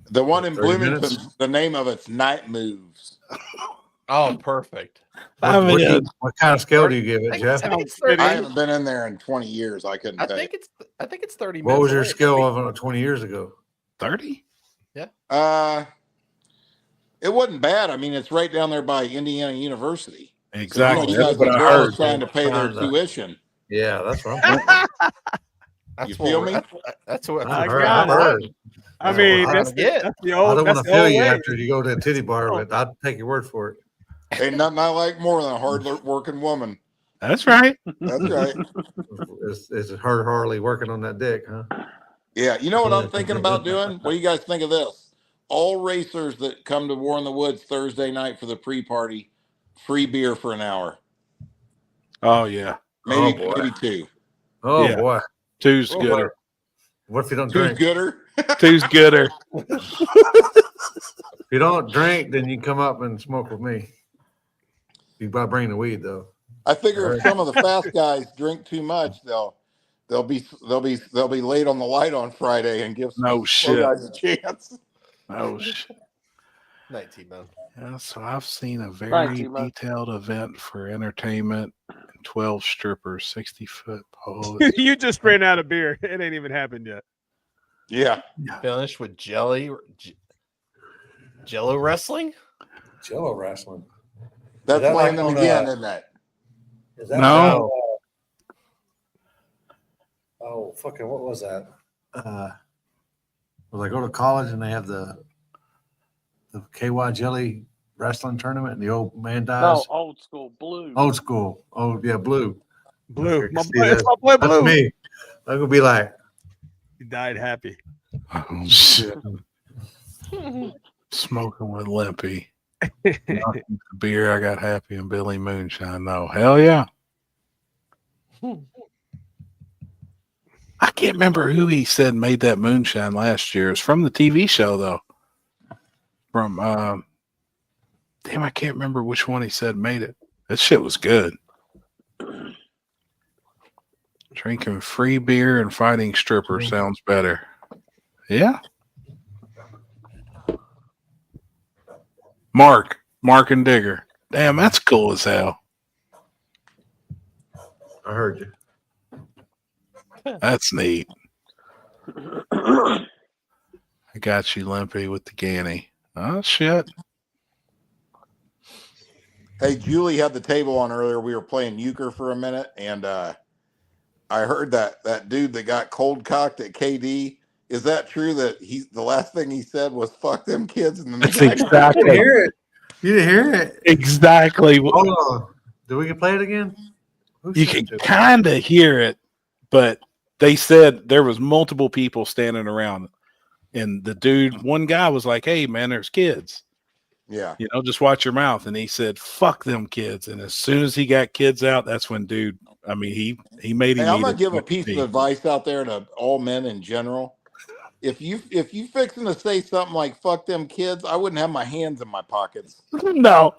The one in 30 Bloomington, minutes? the name of it's Night Moves. Oh, perfect. I mean, What kind of scale do you give it, Jeff? I think it's 30. I haven't been in there in 20 years. I couldn't I tell you. think it's 30 minutes. What was your away. scale of it 20 years ago? 30? It wasn't bad. I mean, it's right down there by Indiana University. Exactly. You know, That's you what guys I are heard. trying to pay their Kinda. tuition. Yeah, that's what I'm thinking. That's You what feel we're- me? That's what I heard- got I heard. I mean, I that's get. the I old. don't That's want to the feel old you way. after you go to a titty bar, but I'll take your word for it. Ain't nothing I like more than a hard working woman. That's right. That's right. Is her Harley working on that dick, huh? Yeah. You know what I'm thinking about doing? What do you guys think of this? All racers that come to War in the Woods Thursday night for the pre-party, free beer for an hour. Oh yeah. Maybe Oh, boy. maybe two. Oh Yeah. boy. Two's Oh, gooder. What if you don't Two's drink? gooder. Two's gooder. If you don't drink, then you come up and smoke with me. You gotta bring the weed though. I figure if some of the fast guys drink too much, they'll be late on the light on Friday and give some No slow shit. guys a chance. Oh shit. 19, man. Yeah, so I've seen a very Right, T-Mo. detailed event for entertainment. 12 strippers, 60-foot pole. You just ran out of beer. It ain't even happened yet. Yeah. Finished with Jello wrestling. Jello wrestling. That's that like Landon on, again, isn't it? Is that No. oh, fucking, what was that? Well, I go to college and they have the KY Jelly wrestling tournament and the old man dies. No, old school blue. Old school. Oh, yeah, Blue. Blue. My See boy, it's that? my boy That's Blue. me. I'm gonna be like, He died happy. Oh shit. Smoking with Limpy. Knocking the beer, I got happy and Billy Moonshine. No, hell yeah. I can't remember who he said made that moonshine last year. It's from the TV show though. From damn, I can't remember which one he said made it. That shit was good. Drinking free beer and fighting strippers sounds better. Yeah. Mark and Digger. Damn, that's cool as hell. I heard you. That's neat. I got you, Limpy, with the Ganny. Oh shit. Hey, Julie had the table on earlier. We were playing euchre for a minute, and I heard that dude that got cold cocked at KD. Is that true that the last thing he said was "fuck them kids"? And then the That's guy exactly. You didn't hear it. You didn't hear it. Exactly. Hold on. Do we can play it again? Who You said can it to me? kind of hear it, but they said there was multiple people standing around, and the dude, one guy was like, "Hey, man, there's kids. Yeah. You know, just watch your mouth." And he said, "Fuck them kids." And as soon as he got kids out, that's when dude. I mean, he made him. Hey, I'm eat gonna his give a fucking piece feet. of advice out there to all men in general. If you fixing to say something like "fuck them kids," I wouldn't have my hands in my pockets. No.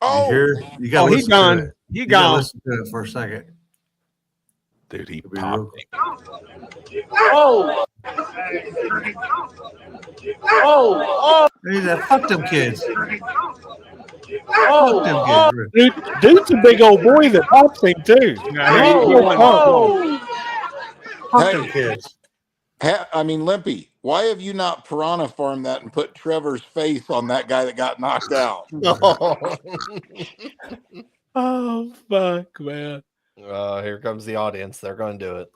Oh, You hear? You got. Oh, he listen gone. To it. He You gotta gone. listen to it for a second. Dude, he It'll be popped real- him. oh, oh, Hey, that fuck them kids. oh, Fuck them kids. Dude's a big old boy that pops him too. Fuck Hey. them kids. I mean, Limpy, why have you not piranha farmed that and put Trevor's face on that guy that got knocked out? Oh fuck, man. Here comes the audience. They're going to do it.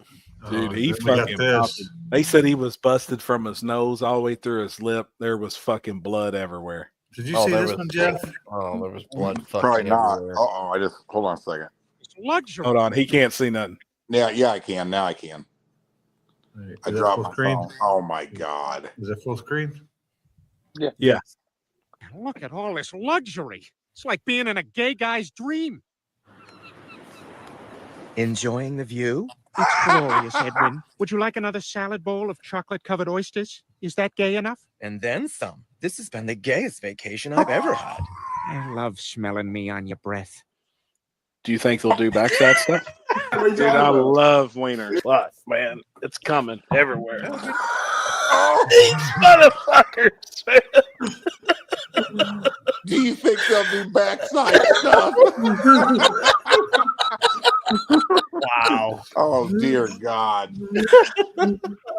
Dude, he then we got fucking this. popped him. They said he was busted from his nose all the way through his lip. There was fucking blood everywhere. Did you see there this was- one, Jeff? Oh, there was blood fucking Probably not. everywhere. Oh, I just hold on a second. Luxury. Hold on, he can't see nothing. Yeah, I can. Now I can. Right, I is that dropped full my screen? phone. Oh my god. Is it full screen? Yeah. Look at all this luxury. It's like being in a gay guy's dream. Enjoying the view? It's glorious, Edwin. Would you like another salad bowl of chocolate-covered oysters? Is that gay enough? And then some. This has been the gayest vacation I've ever had. I love smelling me on your breath. Do you think they'll do backstab stuff? Dude, I love wieners. What, man? It's coming everywhere. These motherfuckers, man. Do you think they'll do backside stuff? Wow. Oh dear God.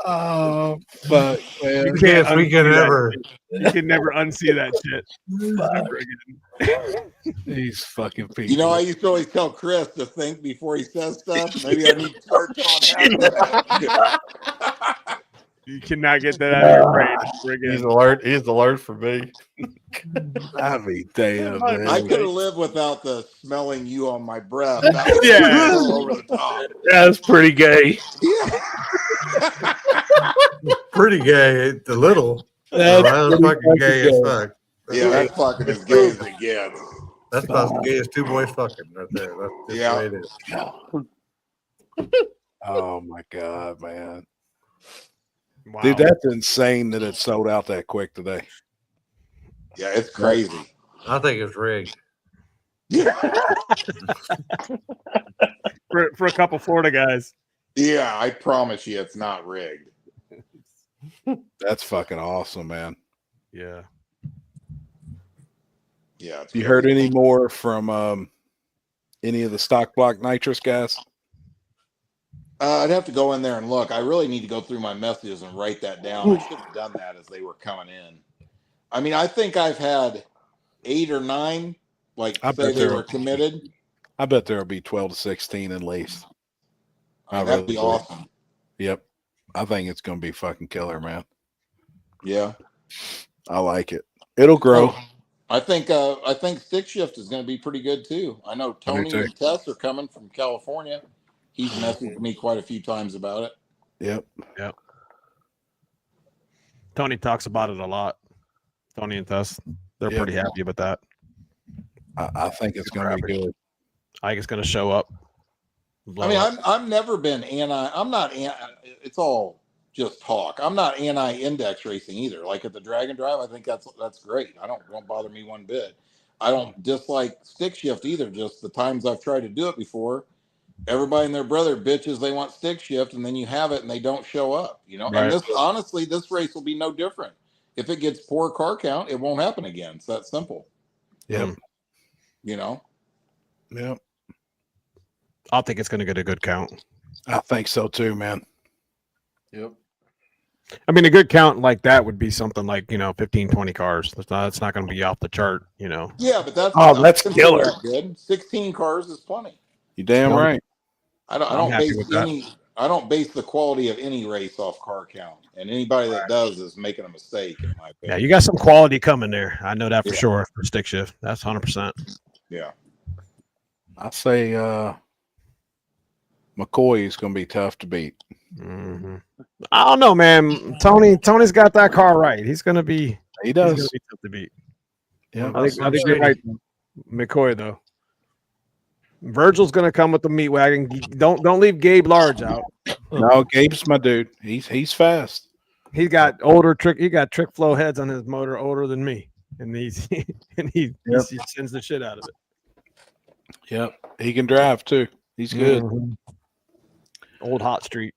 Oh, fuck, man. You can't. We can never. You can never unsee that shit. Never again. These fucking people. You know, I used to always tell Chris to think before he says stuff. Maybe I need to start telling that. You cannot get that out of your brain ever again. He's alert. He's alert for me. I mean, damn, man. I could have lived without the smelling you on my breath. That was Yeah. all over the top. That's pretty gay. Yeah. Pretty gay. The little. That's that was pretty fucking gay as gay. fuck. Yeah, that's fucking as gay as it gets. That's about as gay as two boys fucking right there. That's just Yeah. the way it is. Oh my god, man. Wow. Dude, that's insane that it sold out that quick today. Yeah, it's crazy. I think it's rigged. for a couple Florida guys. Yeah, I promise you it's not rigged. That's fucking awesome, man. Yeah. Yeah. It's You heard any more from any of the stock block nitrous guys? I'd have to go in there and look. I really need to go through my messages and write that down. I should have done that as they were coming in. I mean, I think I've had 8 or 9, like I say bet they there were will- committed. I bet there'll be 12 to 16 at least. I That'd really be do. awesome. Yep. I think it's going to be fucking killer, man. Yeah. I like it. It'll grow. I think Stick Shift is going to be pretty good too. I know Tony too. and Tess are coming from California. He's messaged me quite a few times about it. Yep. Yep. Tony talks about it a lot. Tony and Tess, they're Yep. pretty happy with that. I think it's going to be good. I think it's going to show up. I mean, I've never been I'm not it's all just talk. I'm not anti-index racing either. Like at the Dragon Drive, I think that's great. Won't bother me one bit. I don't dislike Stick Shift either. Just the times I've tried to do it before, everybody and their brother bitches they want Stick Shift, and then you have it and they don't show up. You know, Right. and this race will be no different. If it gets poor car count, it won't happen again. It's that simple. Yep. You know. Yep. I'll think it's going to get a good count. I think so too, man. Yep. I mean, a good count like that would be something like 15, 20 cars. It's not going to be off the chart. Yeah, but that's Oh, I that's consider killer. that good. 16 cars is plenty. You damn I'm- right. I I'm don't happy base with that. I don't base the quality of any race off car count, and anybody that does is making a mistake, in my Yeah, opinion. you got some quality coming there. I know that for Yeah. sure for stick shift. That's 100%. Yeah. I say McCoy is going to be tough to beat. I don't know, man. Tony's got that car right. He's going to be. He He's going does. to be tough to beat. Yeah, I think you're right, McCoy though. Virgil's going to come with the meat wagon. Don't leave Gabe Large out. No, Gabe's my dude. He's fast. He got older trick. He got trick flow heads on his motor older than me, and he sends the shit out of it. Yep, he can drive too. He's good. Mhm. Old Hot Street.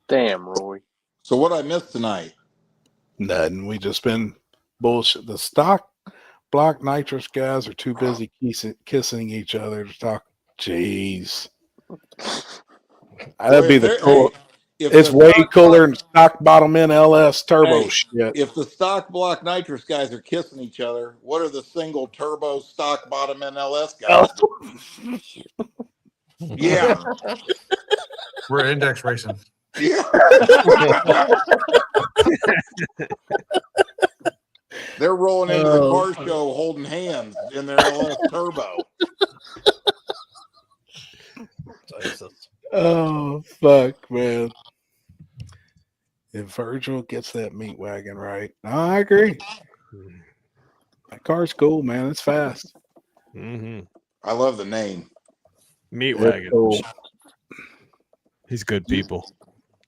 Damn, Roy. So what I missed tonight? Nothing. We just been bullshit. The stock block nitrous guys are too busy kissing each other to talk. Jeez, that'd be the cool. It's way cooler than stock bottom end LS turbo shit. If the stock block nitrous guys are kissing each other, what are the single turbo stock bottom end LS guys doing? Yeah. We're index racing. Yeah. They're rolling into the car show holding hands in their LS turbo. Oh fuck, man! If Virgil gets that meat wagon right, no, I agree. That car's cool, man. It's fast. Mm-hmm. I love the name. Meat It's wagon. cool. He's good people.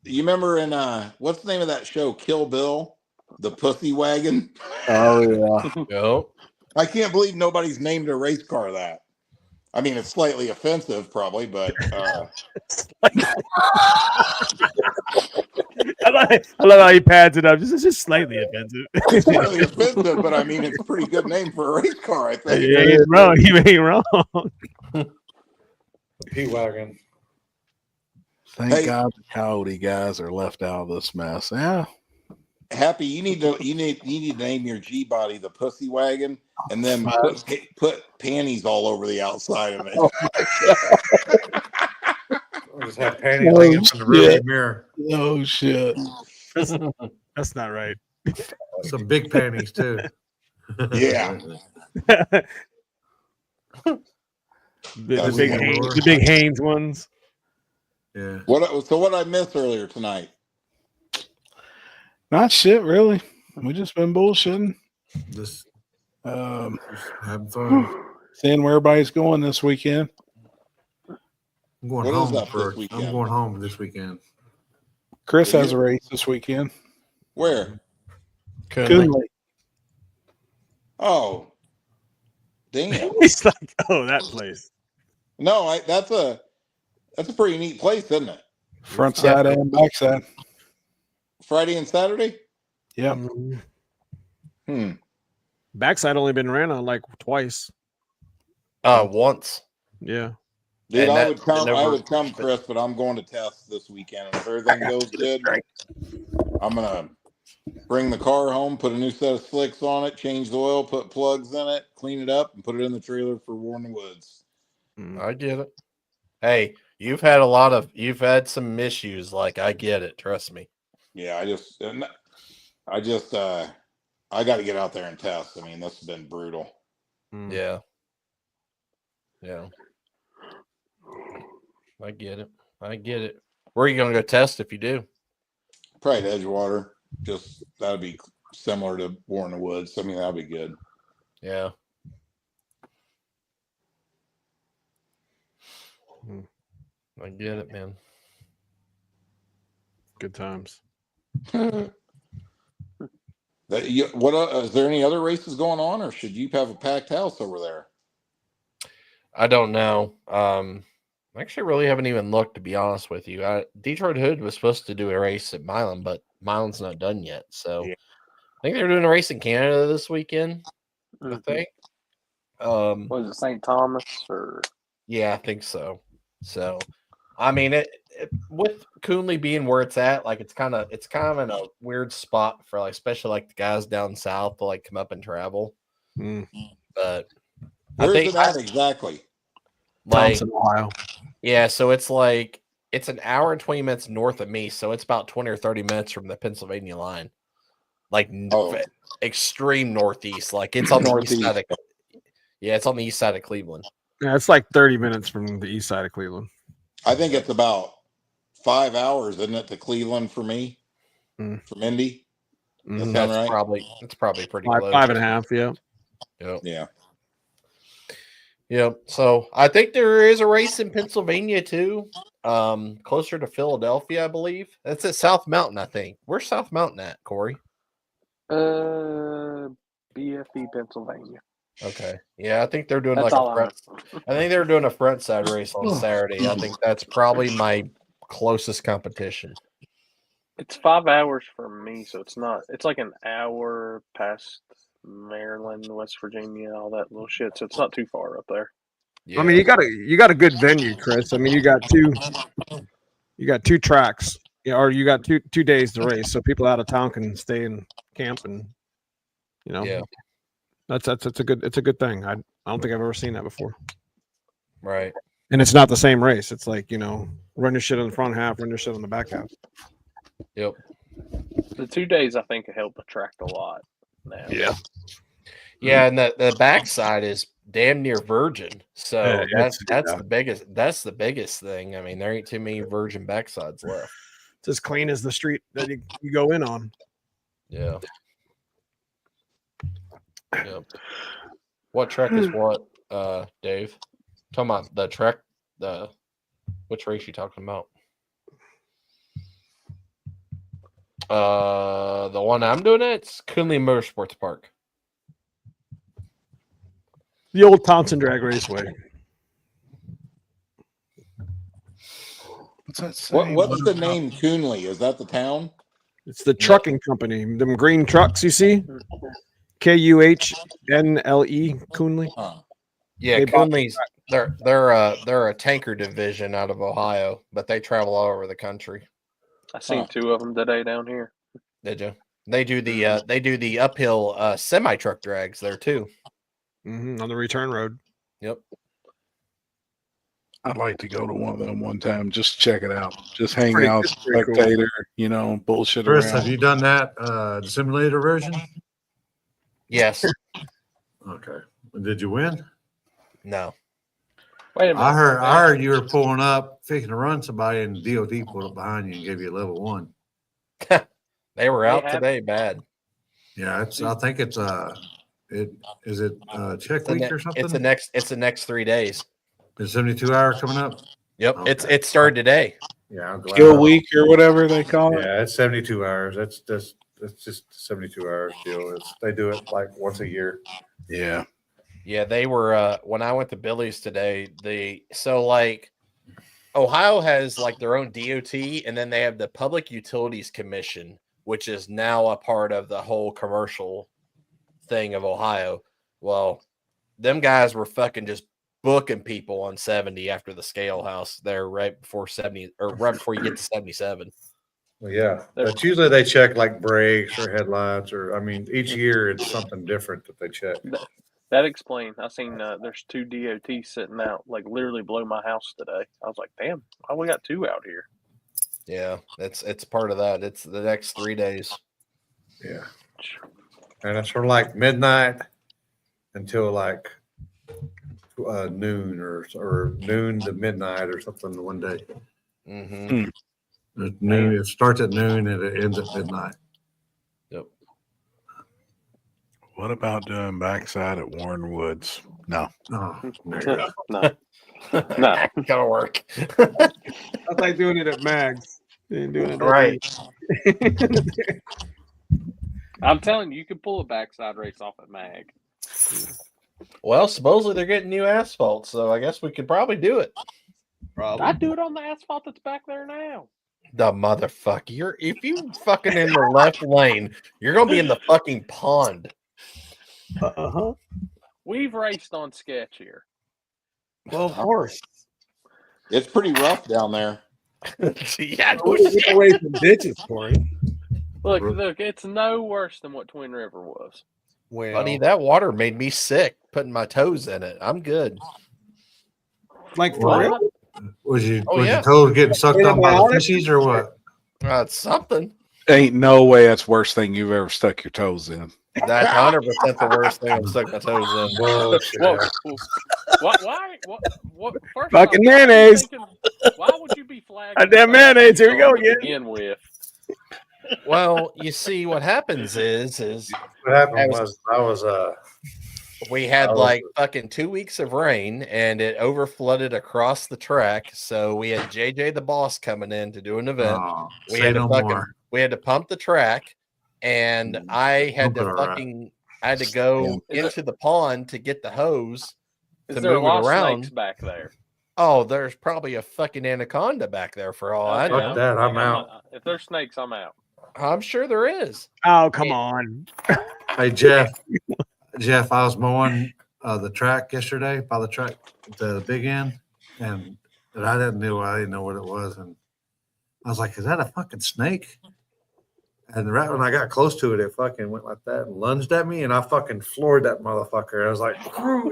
You remember in what's the name of that show, Kill Bill? The Pussy Wagon? Oh yeah. Yep. I can't believe nobody's named a race car that. I mean, it's slightly offensive, probably, but I love how he pads it up. It's just slightly offensive. it's slightly offensive. But I mean, it's a pretty good name for a race car, I think. Yeah, he's wrong. He ain't wrong. P-Wagon. Thank God the Coyote guys are left out of this mess. Yeah. Happy, you need to name your G body the Pussy Wagon, and then put panties all over the outside of it. Or just have panties hanging up in the rear mirror. Oh shit. That's not right. Some big panties too. Yeah. The big Haynes ones. Yeah. What I missed earlier tonight? Not shit, really. We just been bullshitting. Just Um, having fun. seeing where everybody's going this weekend. I'm going What is home up this first. weekend? I'm going home this weekend. Chris has a race this weekend. Where? Coonley. Oh, damn! He's like, oh, that place. No, that's a pretty neat place, isn't it? Front side and back side. Friday and Saturday. Yep. Backside only been ran on like twice. Once. Yeah. Dude, And I that- would come. and I never- would come, Chris, but I'm going to test this weekend. And if everything goes good, I'm gonna bring the car home, put a new set of slicks on it, change the oil, put plugs in it, clean it up, and put it in the trailer for War in the Woods. I get it. Hey, you've had some issues. Like, I get it. Trust me. Yeah, I got to get out there and test. I mean, this has been brutal. Yeah. Yeah. I get it. I get it. Where are you going to go test if you do? Probably at Edgewater. Just that'd be similar to War in the Woods. I mean, that'd be good. Yeah. I get it, man. Good times. Is there any other races going on, or should you have a packed house over there? I don't know. I actually really haven't even looked, to be honest with you. Detroit Hood was supposed to do a race at Milan, but Milan's not done yet. So I think they're doing a race in Canada this weekend. I think. Was it St. Thomas or? Yeah, I think so. So I mean, with Coonley being where it's at, like it's kind of in a weird spot for like, especially like the guys down south to like come up and travel. But Where's it at exactly? Like, Thompson, Ohio. Yeah, so it's like it's an hour and 20 minutes north of me, so it's about 20 or 30 minutes from the Pennsylvania line. Like extreme northeast. Like it's on the east side of, it's on the east side of Cleveland. Yeah, it's like 30 minutes from the east side of Cleveland. I think it's about 5 hours, isn't it, to Cleveland for me? From Indy? That sound That's right? probably pretty Five, close. 5.5, yeah. Yep. Yeah. Yep. So I think there is a race in Pennsylvania too. Closer to Philadelphia, I believe. That's at South Mountain, I think. Where's South Mountain at, Corey? BFE, Pennsylvania. Okay. Yeah, I think they're doing That's like all a I front. I think they're doing a front side race on Saturday. I think that's probably my closest competition. It's 5 hours from me, so it's not. It's like an hour past Maryland, West Virginia, all that little shit. So it's not too far up there. I mean, you got a good venue, Chris. I mean, you got two tracks, or you got two days to race, so people out of town can stay in camp, and that's a good thing. I don't think I've ever seen that before. Right. And it's not the same race. It's like, run your shit on the front half, run your shit on the back half. Yep. The 2 days I think help attract a lot now. Yeah. Yeah, and the backside is damn near virgin. So Yeah, that's the biggest thing. I mean, there ain't too many virgin backsides left. It's as clean as the street that you go in on. Yeah. Yep. What track is what, Dave? Talking about the track, which race you talking about? The one I'm doing it's Coonley Motorsports Park. The old Thompson Drag Raceway. What's that saying? What's the name Coonley? Is that the town? It's the trucking company. Them green trucks you see? Kuhnle, Coonley. Yeah, They bought- Coonley's they're a tanker division out of Ohio, but they travel all over the country. I seen two of them today down here. Did you? They do the uphill semi truck drags there too. On the return road. Yep. I'd like to go to one of them one time. Just check it out. Just hang Pretty- out, it's pretty cool. spectator, bullshit Chris, around. have you done that the simulator version? Yes. Okay. Did you win? No. Wait a minute. I heard you were pulling up, fixing to run somebody, and DOT pulled up behind you and gave you a level 1. They were out have- today bad. Yeah, I think it's check week or something? It's the next 3 days. Is 72 hours coming up? Yep. Okay. It started today. Yeah, I'm glad. Kill week or whatever they call it. Yeah, it's 72 hours. That's just 72 hours deal. They do it like once a year. Yeah. Yeah, they were when I went to Billy's today, Ohio has like their own DOT, and then they have the Public Utilities Commission, which is now a part of the whole commercial thing of Ohio. Well, them guys were fucking just booking people on 70 after the scale house there right before 70 or right before you get to 77. Well, yeah, that's usually they check like brakes or headlights, or each year it's something different that they check. That explained. I seen there's 2 DOTs sitting out, like literally below my house today. I was like, damn, why we got 2 out here? Yeah, it's part of that. It's the next 3 days. Yeah, and it's from like midnight until like noon or noon to midnight or something one day. Mm-hmm. At noon, it starts at noon and it ends at midnight. Yep. What about doing backside at Warren Woods? No. Oh, No. No. Gotta work. That's like doing it at Mags. They ain't doing it at Right. I'm telling you, you could pull a backside race off at Mag. Well, supposedly they're getting new asphalt, so I guess we could probably do it. I'd do it on the asphalt that's back there now. The motherfucker. If you fucking in the left lane, you're gonna be in the fucking pond. Uh-huh. We've raced on sketch here. Well, of course. It's pretty rough down there. Yeah, Get away from ditches, Corey. Look, it's no worse than what Twin River was. Buddy, that water made me sick putting my toes in it. I'm good. Like for real? Was Oh, your yeah. toes getting sucked on by the Antibiotics? fishies or what? It's something. Ain't no way that's worst thing you've ever stuck your toes in. That's 100% the worst thing I've stuck my toes in. Whoa, why? What? First Fucking off, mayonnaise. Why would you be flagging? Damn mayonnaise. Here we go again. To begin with. Well, you see, what happens is What happened was we had I was- like fucking 2 weeks of rain and it over flooded across the track. So we had JJ the boss coming in to do an event. we say had to no fucking more. we had to pump the track, and I had Pump to it around. fucking I had to go into the pond to get the hose Is to there a move lot it of around. snakes back there? Oh, there's probably a fucking anaconda back there for all I Okay, know. that, I'm like, out. not- if there's snakes, I'm out. I'm sure there is. Oh, come on. Hey Jeff, I was mowing the track yesterday by the track, the big end, and I didn't know what it was, and I was like, "Is that a fucking snake?" And right when I got close to it, it fucking went like that and lunged at me, and I fucking floored that motherfucker. I was like,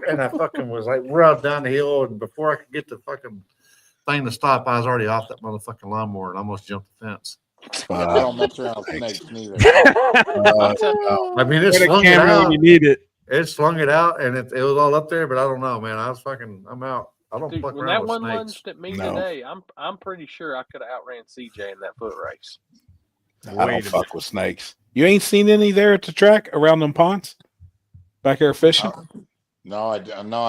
and I fucking was like, we're out down the hill, and before I could get the fucking thing to stop, I was already off that motherfucking lawnmower and almost jumped the fence. I don't mess around with snakes neither. I mean, it Get a slung it camera when out. you need it. It slung it out, and it was all up there. But I don't know, man. I'm out. I don't Dude, fuck when around that with one snakes. lunged at me No. today, I'm pretty sure I could have outran CJ in that foot race. I don't fuck with snakes. You ain't seen any there at the track around them ponds? Back there fishing? No, I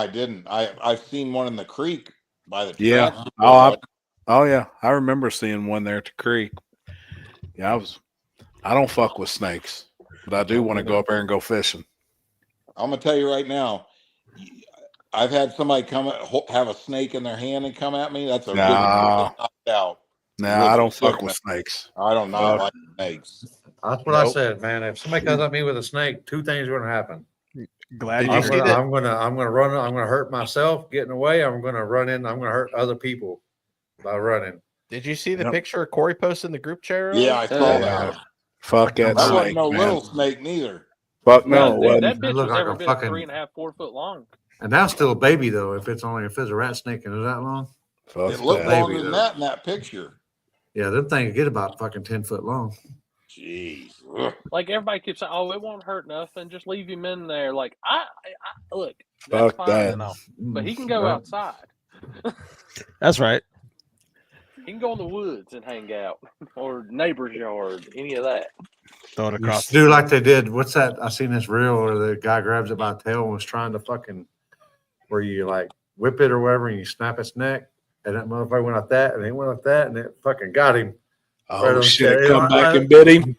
didn't. I've seen one in the creek by the Yeah. track. Oh yeah. I remember seeing one there at the creek. Yeah, I don't fuck with snakes, but I do want to go up there and go fishing. I'm gonna tell you right now. I've had somebody have a snake in their hand and come at me. That's a No. good knocked out. Nah, I don't fuck with snakes. I don't not like snakes. That's what I said, man. If somebody comes at me with a snake, two things are going to happen. Glad I'm you gonna, did it. I'm gonna run. I'm gonna hurt myself getting away. I'm gonna run in. I'm gonna hurt other people by running. Did you see the picture Corey posted in the group chat? earlier? Yeah, I saw that. Fuck that That snake, wasn't no man. little snake neither. Fuck no, it dude, wasn't. that bitch looked was like every a bit fucking- 3.5, 4 foot long. And that's still a baby though. If it's a rat snake and it's that long. Fuck It looked that. longer than that in that picture. Yeah, them things get about fucking 10 foot long. Jeez. Like everybody keeps saying, "Oh, it won't hurt nothing. Just leave him in there." Like I look, that's Fuck fine that. and all, but he can go Right. outside. That's right. He can go in the woods and hang out, or neighbor's yard, any of that. Throw it across. Do like they did. What's that? I seen this reel where the guy grabs it by the tail and was trying to fucking, where you like whip it or whatever and you snap its neck. And that motherfucker went like that and he went like that and it fucking got him. Oh Right on shit! the- Come back and bit him.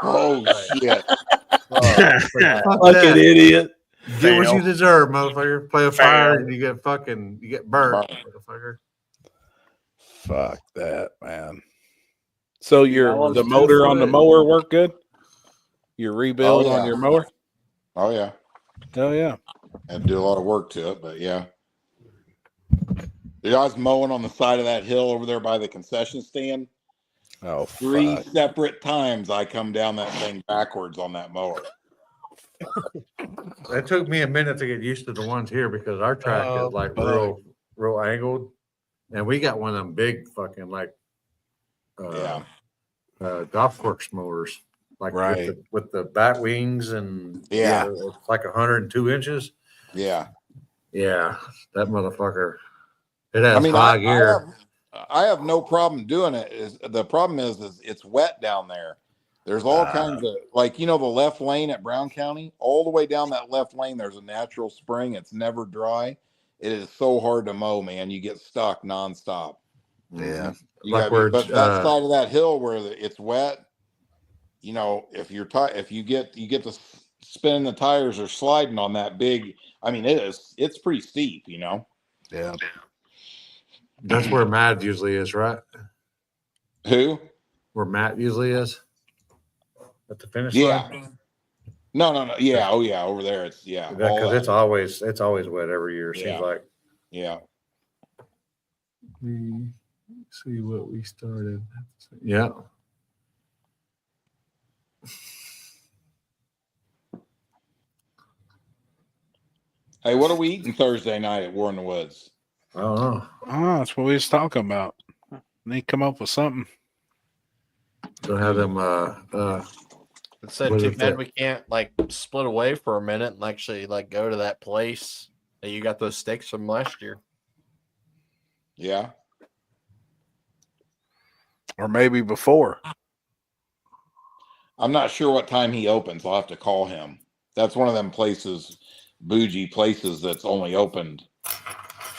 Oh shit. Fucking idiot. Get what Fail. you deserve, motherfucker. Play a fire and you get burnt, motherfucker. Fuck that, man. So I was the too motor on the good. mower work good? Your rebuild Oh, yeah. on your mower? Oh yeah. Hell yeah. Had to do a lot of work to it, but yeah. Dude, I was mowing on the side of that hill over there by the concession stand. Oh, 3 fuck. separate times I come down that thing backwards on that mower. It took me a minute to get used to the ones here because our track Oh, is like fuck. real angled. And we got one of them big fucking like Yeah. golf course mowers. Like Right. with the bat wings and Yeah. it's like 102 inches. Yeah. Yeah, that motherfucker. It has I mean, high gear. I have no problem doing it. The problem is it's wet down there. There's all kinds of like the left lane at Brown County, all the way down that left lane. There's a natural spring. It's never dry. It is so hard to mow, man. You get stuck nonstop. Yeah. You Like gotta where, but that side of that hill where it's wet, if you get the spinning the tires or sliding on that big, I mean, it's pretty steep, Yeah. That's where Matt usually is, right? Who? Where Matt usually is at the finish Yeah. line. No. Yeah. Oh yeah. Over there. It's all Because that. it's always wet every year. It seems Yeah. like. Yeah. me see what we started. Yeah. Hey, what are we eating Thursday night at War in the Woods? I don't know. Oh, that's what we was talking about. They come up with something. They'll have them. It said What too is bad that? we can't like split away for a minute and actually like go to that place that you got those steaks from last year. Yeah. Or maybe before. I'm not sure what time he opens. I'll have to call him. That's one of them places, bougie places that's only opened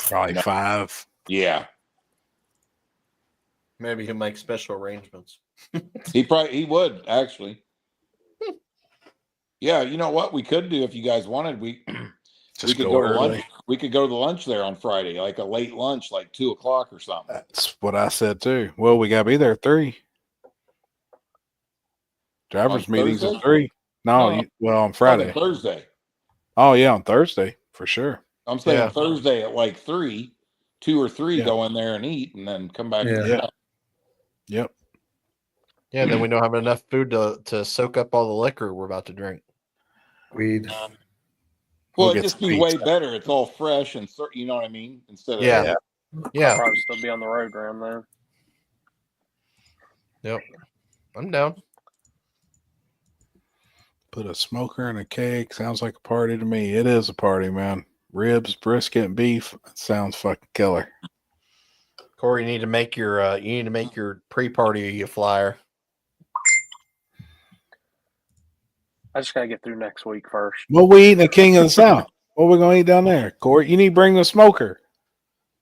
Probably 5. Yeah. Maybe he'll make special arrangements. He would actually. Yeah, you know what we could do if you guys wanted, we Just could go go to early. lunch. We could go to lunch there on Friday, like a late lunch, like 2:00 or something. That's what I said too. Well, we gotta be there at 3. Drivers On meetings Thursday? at 3. No, No, well on Talking Friday. Thursday. Oh yeah, on Thursday for sure. I'm saying Yeah. Thursday at like 3, 2 or 3, Yeah. go in there and eat, and then come back. Yeah. Yeah. Yep. Yeah, then we don't have enough food to soak up all the liquor we're about to drink. Weed. Well, We'll it'd get just some be way pizza. better. It's all fresh and you know what I mean. Instead of Yeah. Yeah. I'll probably still be on the road around then. Yep. I'm down. Put a smoker in a cake. Sounds like a party to me. It is a party, man. Ribs, brisket, and beef. It sounds fucking killer. Corey, you need to make your pre-party flyer. I just gotta get through next week first. What we eating at King of the South? What we gonna eat down there? Court, you need to bring the smoker.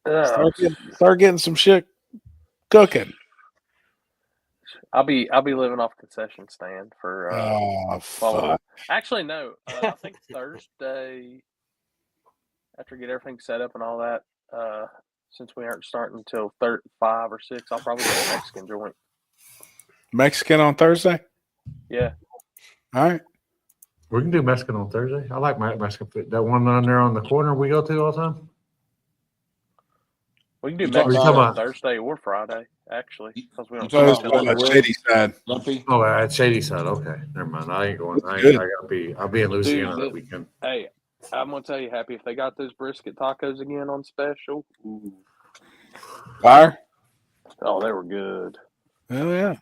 Start getting some shit cooking. I'll be living off concession stand for Oh, fuck. Actually no. I think Thursday after I get everything set up and all that, since we aren't starting until 5 or 6, I'll probably go to a Mexican joint. Mexican on Thursday? Yeah. All right. We can do Mexican on Thursday. I like Mexican food. That one on there on the corner we go to all the time. We can do You talking Mexican on about- Thursday or Friday, actually. Because we don't talking start about till what- Shady side. Lumpy. Oh, at Shady Side. Okay, never mind. I ain't going. Good. I'll be in Louisiana Dude, that weekend. Hey, I'm gonna tell you, Happy, if they got those brisket tacos again on special, ooh, Fire? oh, they were good. Hell yeah.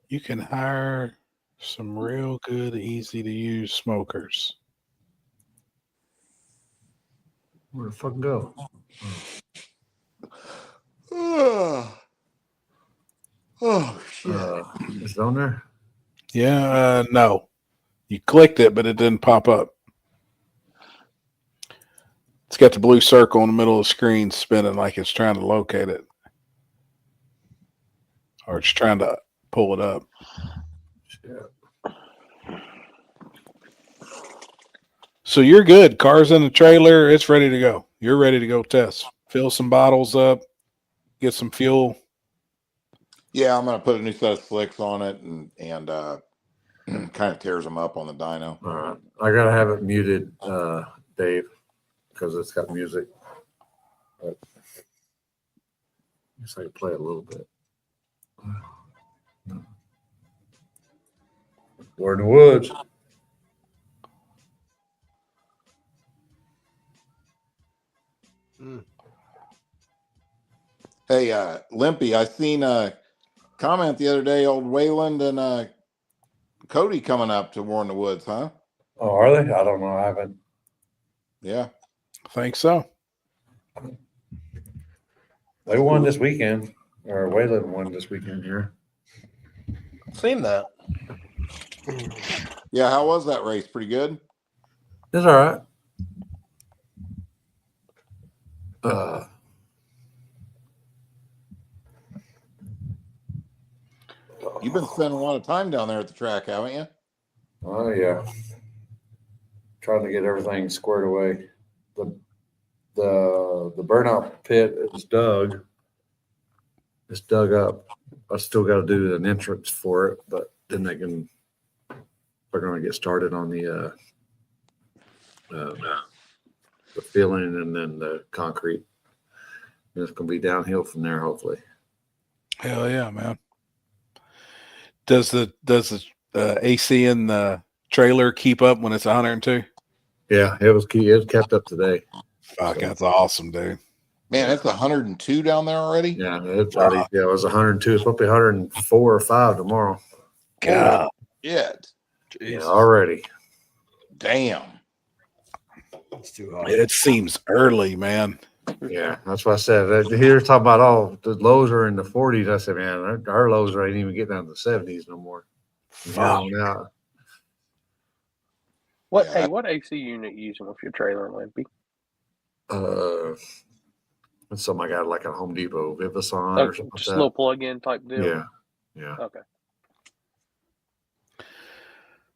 You can hire some real good, easy to use smokers. Where the fuck go? Oh shit. Is it on there? Yeah, no. You clicked it, but it didn't pop up. It's got the blue circle in the middle of the screen spinning like it's trying to locate it. Or it's trying to pull it up. So you're good. Car's in the trailer. It's ready to go. You're ready to go test. Fill some bottles up. Get some fuel. Yeah, I'm gonna put a new set of slicks on it and kind of tears them up on the dyno. All right. I gotta have it muted, Dave, because it's got music. But I guess I can play it a little bit. We're in the woods. Hey, Limpy, I seen a comment the other day, old Wayland and Cody coming up to War in the Woods, huh? Oh, are they? I don't know. I haven't. Yeah. I think so. They won this weekend, or Wayland won this weekend here. Seen that. Yeah, how was that race? Pretty good? It's all right. You've been spending a lot of time down there at the track, haven't you? Oh yeah. Trying to get everything squared away. The burnout pit is dug. It's dug up. I still got to do an entrance for it, but then they're going to get started on the filling and then the concrete. It's gonna be downhill from there, hopefully. Hell yeah, man. Does the AC in the trailer keep up when it's 102? Yeah, it was kept up today. Fuck, that's awesome, dude. Man, it's 102 down there already. Yeah, it's already, yeah, it was 102. It's supposed to be 104 or 5 tomorrow. God. Yeah. Yeah, already. Damn. It's too hot. It seems early, man. Yeah, that's what I said. Here talking about all the lows are in the 40s. I said, man, our lows ain't even getting down to the 70s no more. Fuck. Yeah. What AC unit you using with your trailer, Lampy? That's something I got like at Home Depot, Vivison Oh, or something just like a little plug-in type deal. that. Yeah. Okay.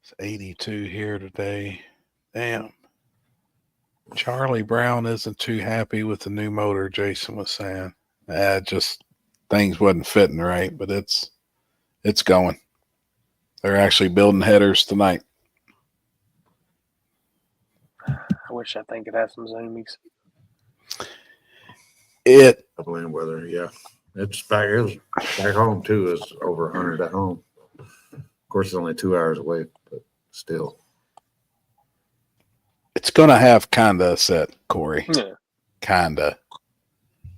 It's 82 here today. Damn. Charlie Brown isn't too happy with the new motor, Jason was saying. Just things wasn't fitting right, but it's going. They're actually building headers tonight. I wish that thing could have some zoomies. Blame weather, yeah. It was back home too. It's over 100 at home. Of course, it's only 2 hours away, but still. It's going to have kind of a set, Corey. Yeah. Kind of.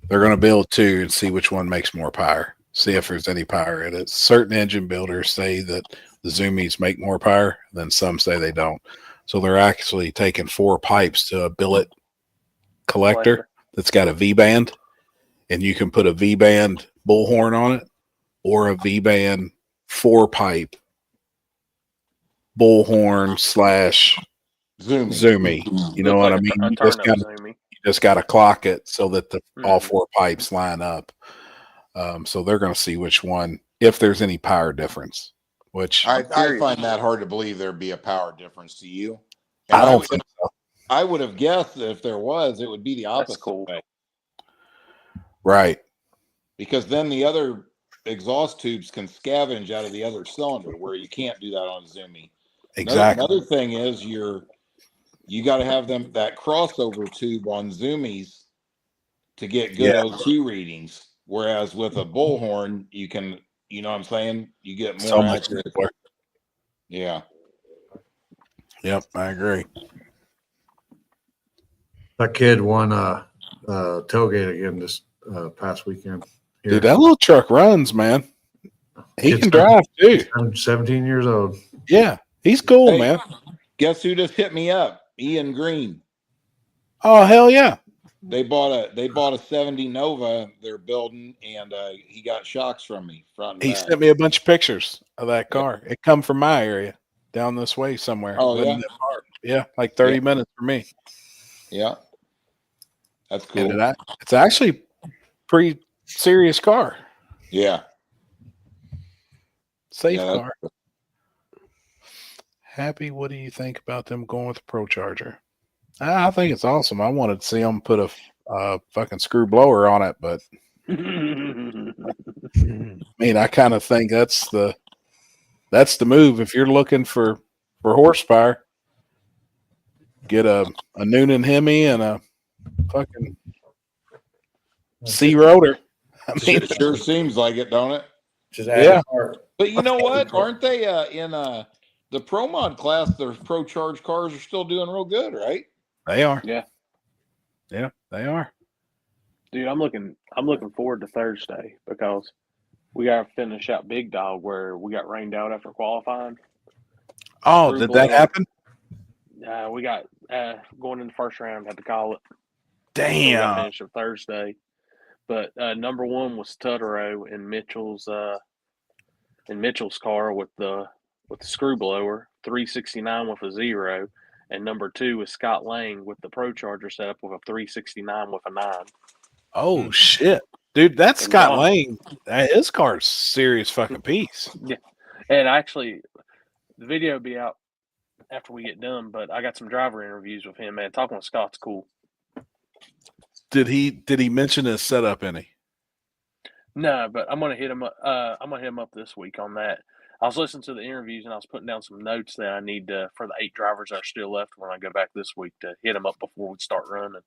They're going to build two and see which one makes more power. See if there's any power in it. Certain engine builders say that the Zoomies make more power, then some say they don't. So they're actually taking 4 pipes to a billet collector that's got a V-band, and you can put a V-band bullhorn on it or a V-band 4-pipe bullhorn / Zoomy. You know what I mean? You just got to clock it so that all 4 pipes line up. So they're going to see which one, if there's any power difference. Which I find that hard to believe there'd be a power difference to you. I don't think so. I would have guessed that if there was, it would be the opposite way. Right. Because then the other exhaust tubes can scavenge out of the other cylinder, where you can't do that on Zoomy. Exactly. Another thing is you got to have that crossover tube on Zoomies to get good O2 readings. Whereas with a bullhorn, you can, you know what I'm saying? You get more So much accurate. more. Yeah. Yep, I agree. That kid won tailgate again this past weekend. Here. Dude, that little truck runs, man. He can drive too. I'm 17 years old. Yeah, he's cool, Hey, man. Guess who just hit me up? Ian Green. Oh, hell yeah. They bought a 70 Nova they're building, and he got shocks from me front and He back. sent me a bunch of pictures of that car. It come from my area down this way somewhere. Oh, Wasn't yeah? that far. Yeah, like 30 minutes for me. Yeah. That's cool. And it's actually pretty serious car. Yeah. Safe Yeah, car. Happy, what do you think about them going with the Pro Charger? I think it's awesome. I wanted to see them put a fucking screw blower on it, but I mean, I kind of think that's the move. If you're looking for horsepower, get a Noonan Hemi and a fucking C rotor. I mean, It sure seems like it, don't it? Just yeah. But you know what? Aren't they in the Pro Mod class? Their Pro Charge cars are still doing real good, right? They are. Yeah. Yeah, they are. Dude, I'm looking forward to Thursday because we got to finish out Big Dog where we got rained out after qualifying. Oh, Screw did that blow. happen? We got going in the first round, had to call it. Damn. So finished it Thursday. But number one was Tutterow in Mitchell's car with the screw blower, 369 with a 0. And number 2 is Scott Lang with the Pro Charger setup with a 369 with a 9. Oh shit, dude, that's And Scott Don- Lang. His car's serious fucking piece. Yeah. And actually, the video will be out after we get done, but I got some driver interviews with him, man. Talking with Scott's cool. Did he mention his setup any? No, but I'm gonna hit him up. I'm gonna hit him up this week on that. I was listening to the interviews and I was putting down some notes that I need for the 8 drivers that are still left when I go back this week to hit them up before we start running.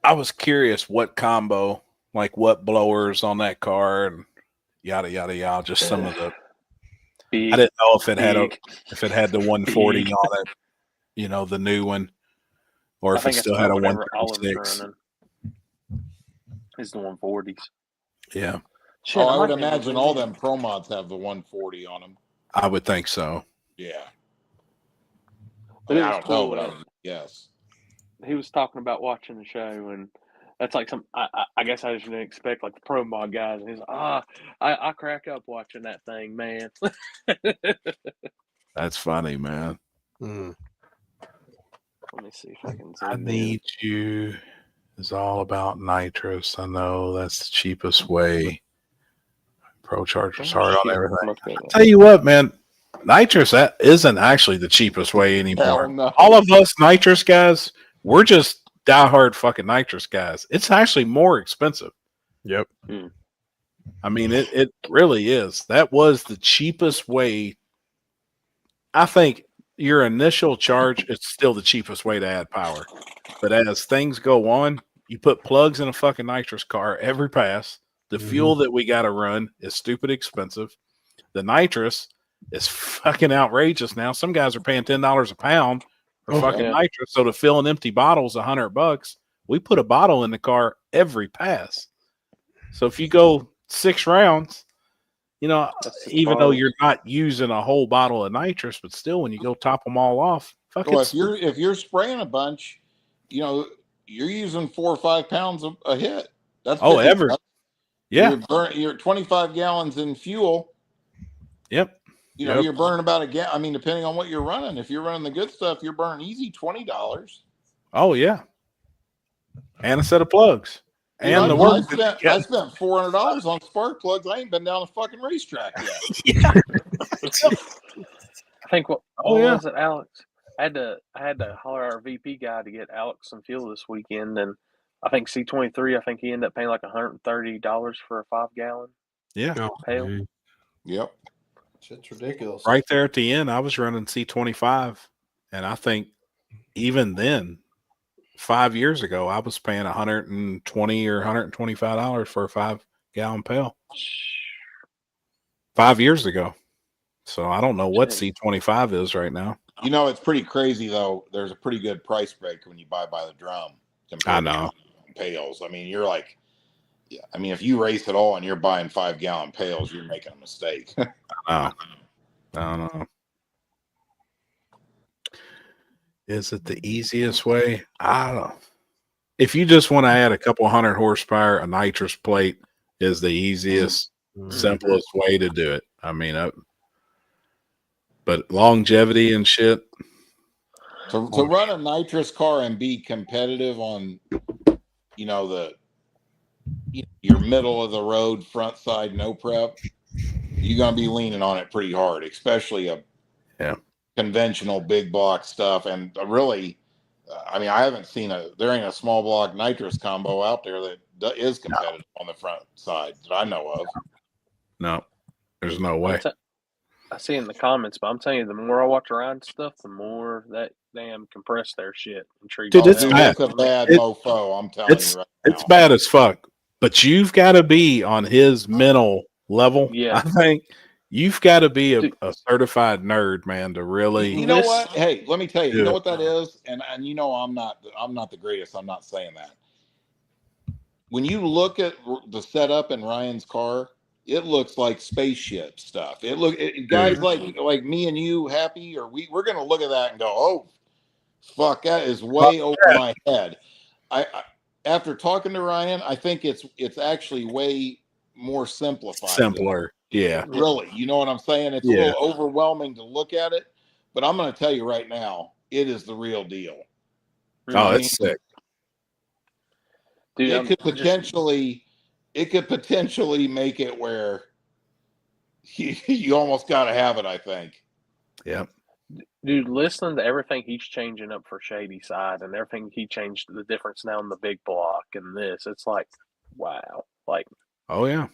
I was curious what combo like what blowers on that car and yada yada yada. Just some of the. Big, I didn't know if it had big, if it had the 140 big. on it, you know, the new one, or I if it think it's still had a whatever Olive's 136. running. It's the 140s. Yeah, Shit, Oh, I would might be able to imagine do all that. them Pro Mods have the 140 on them. I would think so. Yeah. But it I was don't know, cool, but I though. would guess. He was talking about watching the show, and that's like some. I guess I just didn't expect like the pro mod guys. And he's like, I crack up watching that thing, man. That's funny, man. Let me see if I can. Zoom I in. Need You is all about nitrous. I know that's the cheapest way. Pro Charger's hard on shit. everything. Must be that. Tell you what, man, nitrous that isn't actually the cheapest way anymore. Hell no. All of us nitrous guys, we're just diehard fucking nitrous guys. It's actually more expensive. Yep. I mean, it really is. That was the cheapest way. I think your initial charge, it's still the cheapest way to add power. But as things go on, you put plugs in a fucking nitrous car every pass. The fuel that we got to run is stupid expensive. The nitrous is fucking outrageous now. Some guys are paying $10 a pound for fucking nitrous. So to fill an empty bottle is $100. We put a bottle in the car every pass. So if you go 6 rounds, you know, even though you're not using a whole bottle of nitrous, but still when you go top them all off, Well, if you're spraying a bunch, you know, you're using 4 or 5 pounds a hit. That's every. Yeah. You're 25 gallons in fuel. Yep. You know, you're burning about a gallon. I mean, depending on what you're running. If you're running the good stuff, you're burning easy $20. Oh yeah. And a set of plugs. And the I work. spent $400 on spark plugs. I ain't been down a fucking racetrack yet. Yeah. I think what Oh, yeah. was it, Alex? I had to holler at our VP guy to get Alex some fuel this weekend, and I think C23. I think he ended up paying like $130 for a 5-gallon. Yeah. pail. Yep. Shit's ridiculous. Right there at the end, I was running C25, and I think even then, 5 years ago, I was paying $120 or $125 for a 5-gallon pail. 5 years ago. So I don't know what C25 is right now. You know, it's pretty crazy though. There's a pretty good price break when you buy by the drum. I know. Pails. I mean, you're like, yeah. I mean, if you race at all and you're buying 5-gallon pails, you're making a mistake. I don't know. Is it the easiest way? I don't know. If you just want to add a couple 100 horsepower, a nitrous plate is the easiest, simplest way to do it. I mean, but longevity and shit. To run a nitrous car and be competitive on, you know, your middle of the road, front side, no prep, you're going to be leaning on it pretty hard, especially a conventional big block stuff. And really, I mean, I haven't seen there ain't a small block nitrous combo out there that is competitive on the front side that I know of. No, there's no way. I see in the comments, but I'm telling you, the more I watch Ryan stuff, the more that damn compress their shit. Dude, it's bad. It's a bad mofo. I'm telling you right now. It's bad as fuck. But you've got to be on his mental level. Yeah. I think you've got to be a certified nerd, man, to really. You know what? Hey, let me tell you. You know what that is, and you know I'm not the greatest. I'm not saying that. When you look at the setup in Ryan's car, it looks like spaceship stuff. Guys like me and you, Happy, or we're gonna look at that and go, "Oh, fuck, that is way over my head." I after talking to Ryan, I think it's actually way more simplified. Simpler, yeah. Really, you know what I'm saying? It's a little overwhelming to look at it, but I'm going to tell you right now, it is the real deal. Oh, it's sick. Dude, it could potentially make it where you almost got to have it, I think. Yeah. Dude, listening to everything he's changing up for Shady Side and everything he changed, the difference now in the big block and this, it's like, wow. Like, oh, yeah.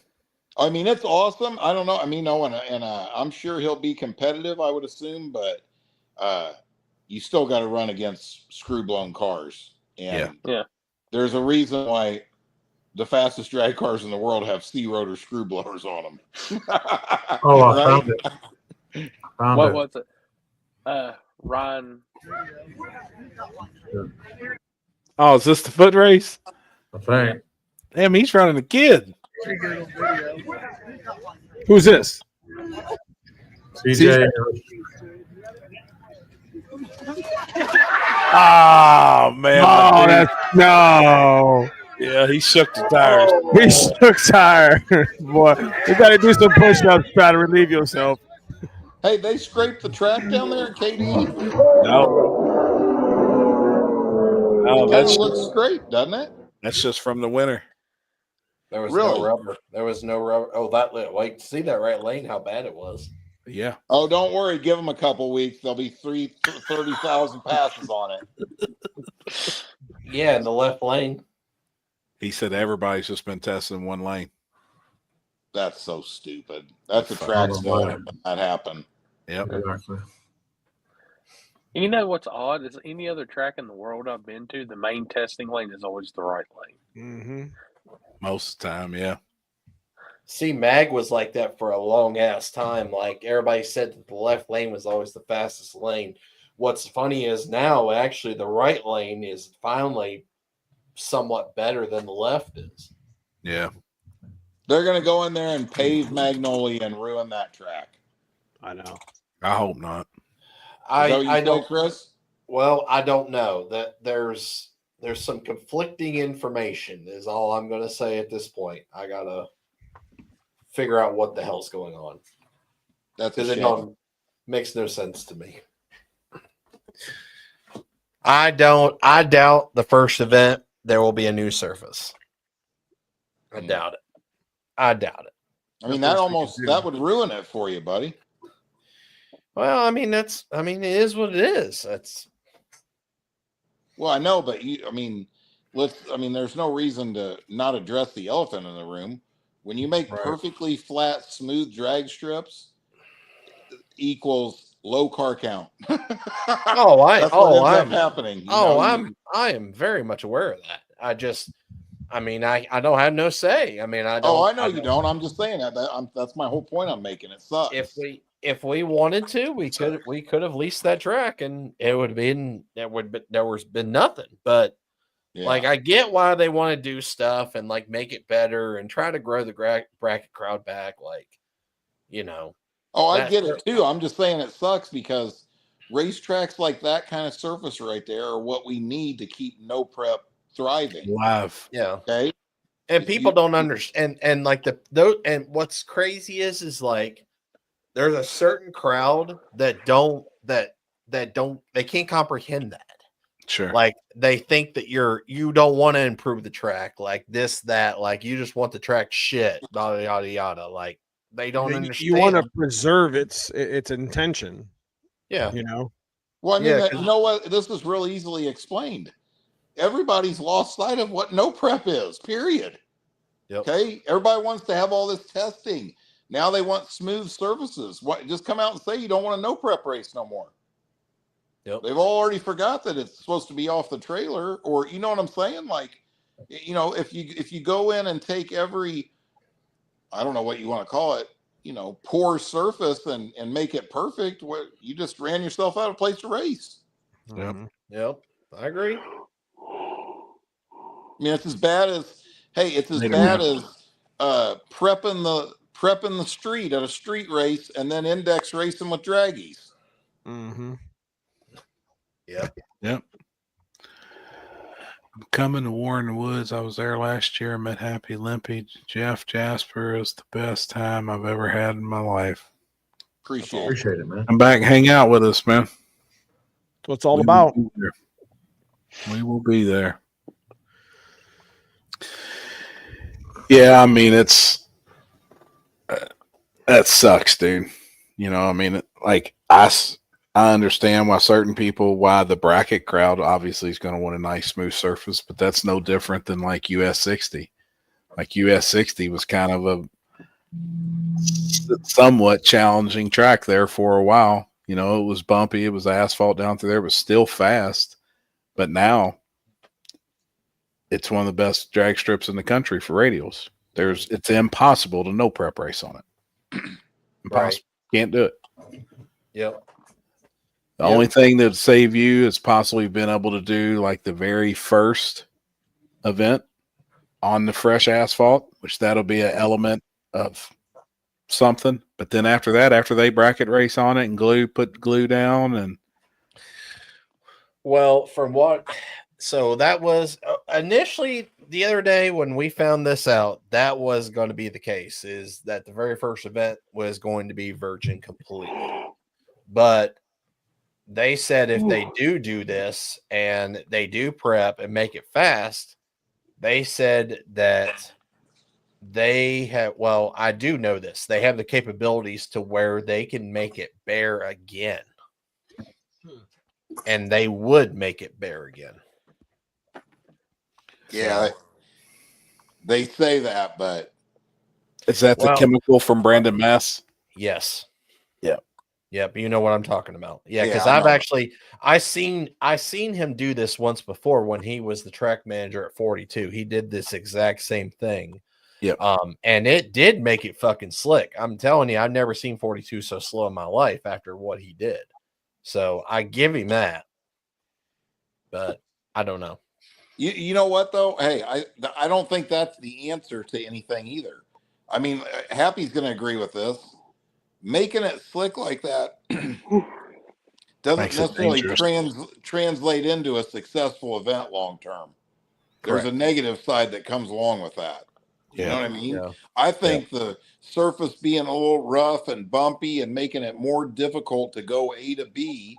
I mean, it's awesome. I don't know. I mean, no, and I'm sure he'll be competitive, I would assume, but you still got to run against screw blown cars. And yeah. There's a reason why the fastest drag cars in the world have C rotor screw blowers on them. Oh, I Right? found it. Found What it. was it? Ryan. Oh, is this the foot race? I think. Damn, he's running a kid. Who's this? CJ. Oh man. Oh, that's no. Yeah, he shook the tires. He shook tired. Boy, you got to do some push-ups, try to relieve yourself. Hey, they scraped the track down there at KD. No. No, It kind of looks great, doesn't it? That's just from the winter. There was Really? no rubber. There was no rubber. Oh, that like see that right lane? How bad it was. Yeah. Oh, don't worry. Give them a couple weeks. There'll be 30,000 passes on it. Yeah, in the left lane. He said everybody's just been testing one lane. That's so stupid. That's a track failure. That happened. Yep. Exactly. You know what's odd is any other track in the world I've been to, the main testing lane is always the right lane. Mm-hmm. Most of the time, yeah. See, Mag was like that for a long ass time. Like everybody said that the left lane was always the fastest lane. What's funny is now actually the right lane is finally somewhat better than the left is. Yeah. They're going to go in there and pave Magnolia and ruin that track. I know. I hope not. I don't, Chris. Well, I don't know that there's some conflicting information is all I'm going to say at this point. I got to figure out what the hell's going on. That's because it makes no sense to me. I doubt the first event there will be a new surface. I doubt it. I doubt it. I mean, that would ruin it for you, buddy. Well, I mean, it is what it is. That's Well, I know, but there's no reason to not address the elephant in the room. When you make perfectly flat, smooth drag strips, equals low car count. That's what ends up happening. I am very much aware of that. I don't have no say. I mean, I don't. I know you don't. I'm just saying that's my whole point I'm making. It sucks. If we wanted to, we could have leased that track, and there would been nothing. But like, I get why they want to do stuff and like make it better and try to grow the bracket crowd back. Like, you know. Oh, I get it too. I'm just saying it sucks because racetracks like that kind of surface right there are what we need to keep no prep thriving. Live. Yeah. Okay. And people don't understand. And like and what's crazy is like there's a certain crowd that they can't comprehend that. Sure. Like they think that you don't want to improve the track, like this, that, like you just want the track shit, yada yada yada. Like they don't understand. You want to preserve its intention. Yeah. You know. Well, I mean, you know what? This is real easily explained. Everybody's lost sight of what no prep is, period. Yep. Okay. Everybody wants to have all this testing. Now they want smooth surfaces. What? Just come out and say you don't want a no prep race no more. Yep. They've already forgot that it's supposed to be off the trailer, or you know what I'm saying? Like, you know, if you go in and take every, I don't know what you want to call it, you know, poor surface and make it perfect, what you just ran yourself out of place to race. Yep. Yep. I agree. I mean, it's as bad as prepping the street at a street race and then index racing with draggies. Mm-hmm. Yep. Yep. I'm coming to Warren Woods. I was there last year. Met Happy Limpy. Jeff Jasper is the best time I've ever had in my life. Appreciate it, man. Come back and hang out with us, man. That's what it's all about. We will be there. Yeah, I mean, it's that sucks, dude. You know, I mean, like I understand why the bracket crowd obviously is going to want a nice smooth surface, but that's no different than like US 60. Like US 60 was kind of a somewhat challenging track there for a while. You know, it was bumpy, it was asphalt down through there, it was still fast, but now it's one of the best drag strips in the country for radials. It's impossible to no prep race on it. Impossible. Can't do it. Yep. The only thing that would save you is possibly being able to do like the very first event on the fresh asphalt, which that'll be an element of something. But then after that, after they bracket race on it and put glue down and. Well, so that was initially the other day when we found this out, that was going to be the case, is that the very first event was going to be virgin completely. But they said if they do this and they do prep and make it fast, they said that they have, well, I do know this, they have the capabilities to where they can make it bare again. And they would make it bare again. Yeah, they say that, but is that the chemical from Brandon Mess? Yes. Yep. Yep. You know what I'm talking about. Yeah, because I seen him do this once before when he was the track manager at 42. He did this exact same thing. Yep. And it did make it fucking slick. I'm telling you, I've never seen 42 so slow in my life after what he did. So I give him that. But I don't know. You know what though? Hey, I don't think that's the answer to anything either. I mean, Happy's going to agree with this. Making it slick like that doesn't necessarily translate into a successful event long term. There's a negative side that comes along with that. You know what I mean? Yeah. I think the surface being a little rough and bumpy and making it more difficult to go A to B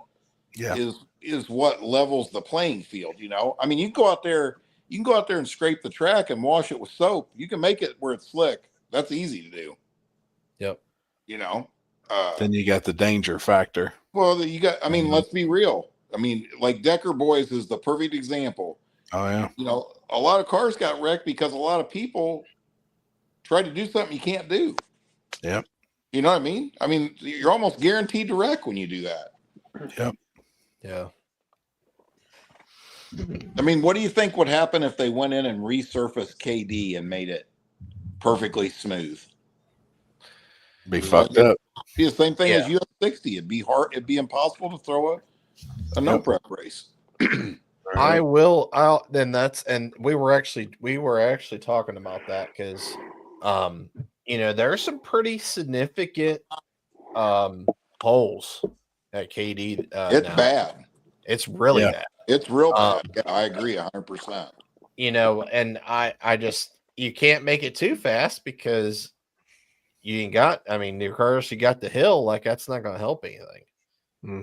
is what levels the playing field. You know, I mean, you can go out there and scrape the track and wash it with soap. You can make it where it's slick. That's easy to do. Yep. You know, then you got the danger factor. Well, you got, I mean, let's be real. I mean, like Decker Boys is the perfect example. Oh yeah. You know, a lot of cars got wrecked because a lot of people tried to do something you can't do. Yep. You know what I mean? I mean, you're almost guaranteed to wreck when you do that. Yep. Yeah. I mean, what do you think would happen if they went in and resurfaced KD and made it perfectly smooth? Be fucked up. Be the same thing as US60. It'd be hard. It'd be impossible to throw a no prep race. We were actually talking about that because, you know, there's some pretty significant holes at KD. It's bad. It's really bad. It's real bad. Yeah, I agree 100%. You know, and I just, you can't make it too fast because you ain't got, I mean, your cars, you got the hill, like that's not going to help anything.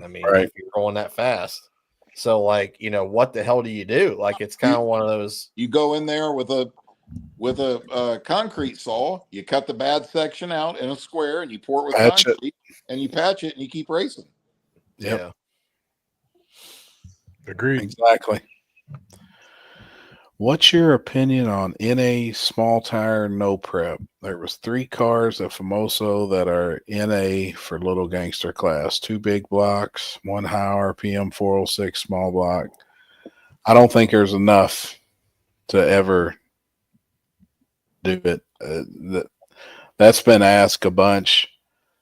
I mean, if you're going that fast. So, like, you know, what the hell do you do? Like, it's kind of one of those. You go in there with a concrete saw, you cut the bad section out in a square, and you pour it with concrete, and you patch it, and you keep racing. Yep. Yeah. Agreed. Exactly. What's your opinion on NA small tire no prep? There was 3 cars at Famoso that are NA for little gangster class, 2 big blocks, 1 high RPM 406 small block. I don't think there's enough to ever do it. That's been asked a bunch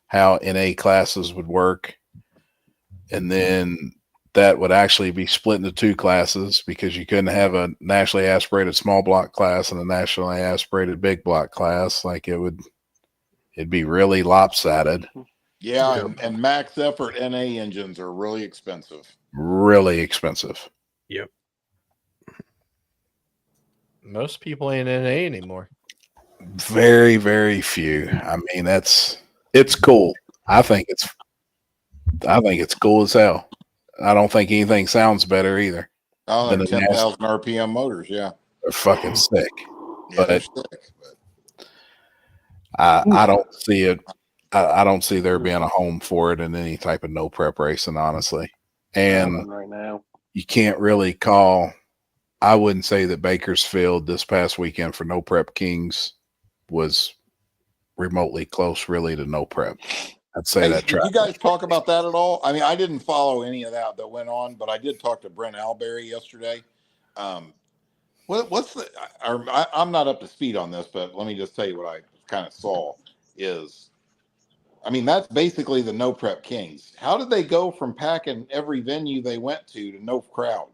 how NA classes would work. And then that would actually be split into 2 classes because you couldn't have a nationally aspirated small block class and a nationally aspirated big block class. Like it'd be really lopsided. Yeah. And max effort NA engines are really expensive. Really expensive. Yep. Most people ain't NA anymore. Very, very few. I mean, it's cool. I think it's cool as hell. I don't think anything sounds better either. Oh, 10,000 RPM motors, yeah. They're fucking sick. Yeah, but I don't see it. I don't see there being a home for it in any type of no prep racing, honestly. And right now, you can't really call. I wouldn't say that Bakersfield this past weekend for no prep kings was remotely close, really, to no prep. I'd say that. Did you guys talk about that at all? I mean, I didn't follow any of that went on, but I did talk to Brent Alberry yesterday. What's the? I'm not up to speed on this, but let me just tell you what I kind of saw is. I mean, that's basically the No Prep Kings. How did they go from packing every venue they went to no crowd?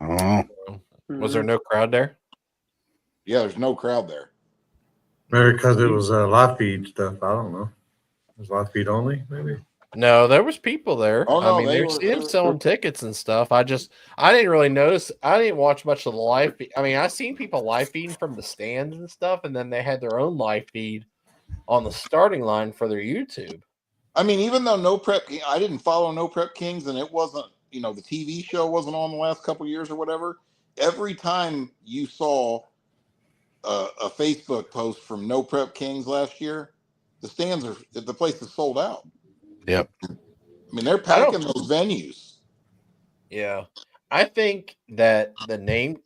Oh, Was there no crowd there? Yeah, there's no crowd there. Maybe because it was live feed stuff. I don't know. It was live feed only, maybe. No, there was people there. Oh, no, I mean, they they were were selling tickets and stuff. I didn't really notice. I didn't watch much of the live feed. I mean, I seen people live feeding from the stands and stuff, and then they had their own live feed on the starting line for their YouTube. I mean, even though No Prep, I didn't follow No Prep Kings, and it wasn't, the TV show wasn't on the last couple of years or whatever. Every time you saw a Facebook post from No Prep Kings last year, the place is sold out. Yep. I mean, they're packing those venues. Yeah. I think that the name,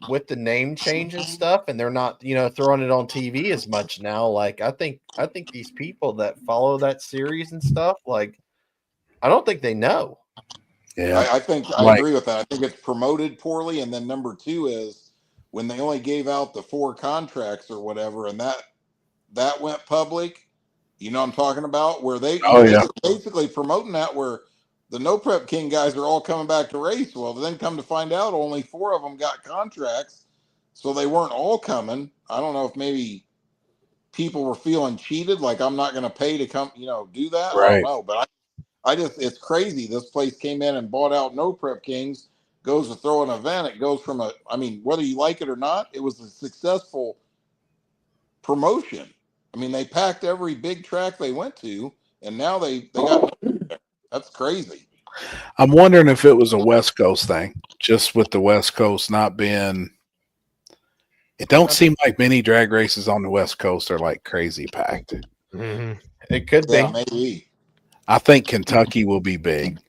with the name change and stuff, and they're not, throwing it on TV as much now. Like, I think these people that follow that series and stuff, like, I don't think they know. Yeah. I think I agree with that. I think it's promoted poorly. And then number two is when they only gave out the 4 contracts or whatever, and that went public, you know what I'm talking about? Where they basically promoting that where the No Prep King guys are all coming back to race. Well, then come to find out only 4 of them got contracts. So they weren't all coming. I don't know if maybe people were feeling cheated. Like, I'm not going to pay to come, do that. Right. I don't know. But it's crazy. This place came in and bought out No Prep Kings, goes to throw an event. It goes from whether you like it or not, it was a successful promotion. I mean, they packed every big track they went to, and now they got. That's crazy. I'm wondering if it was a West Coast thing, just with the West Coast not being. It don't seem like many drag races on the West Coast are like crazy packed. Mm-hmm. It could be. Maybe. I think Kentucky will be big,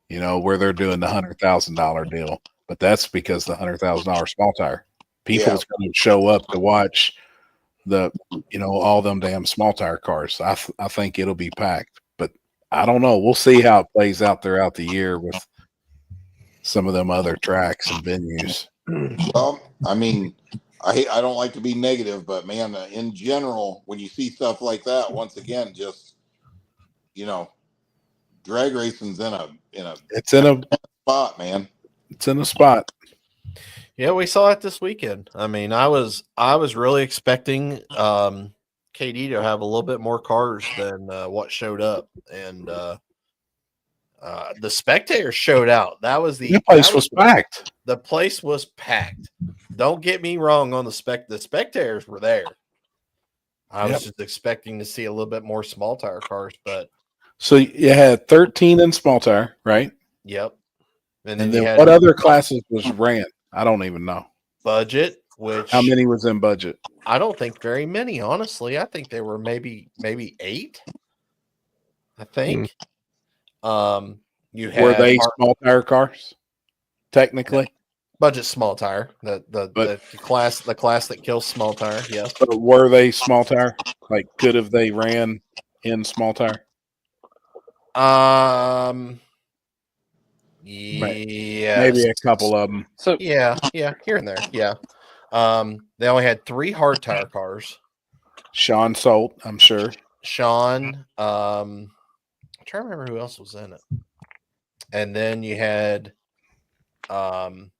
where they're doing the $100,000 deal, but that's because the $100,000 small tire. People's going to show up to watch all them damn small tire cars. I think it'll be packed. I don't know. We'll see how it plays out throughout the year with some of them other tracks and venues. Well, I mean, I don't like to be negative, but man, in general, when you see stuff like that, once again, just drag racing's in a spot, man. It's in a spot. Yeah, we saw it this weekend. I mean, I was really expecting KD to have a little bit more cars than what showed up, and the spectators showed out. The place was packed. The place was packed. Don't get me wrong on the spectators were there. I was just expecting to see a little bit more small tire cars, but so you had 13 in small tire, right? Yep. And then what other classes was ran? I don't even know. Budget. Which how many was in budget? I don't think very many, honestly. I think there were maybe 8. I think. You had were they small tire cars? Technically, budget small tire. The class that kills small tire. Yes. But were they small tire? Like, could have they ran in small tire? Yeah, maybe a couple of them. So yeah, here and there. Yeah. They only had 3 hard tire cars. Sean Solt, I'm sure. Sean, I'm trying to remember who else was in it. And then you had Modern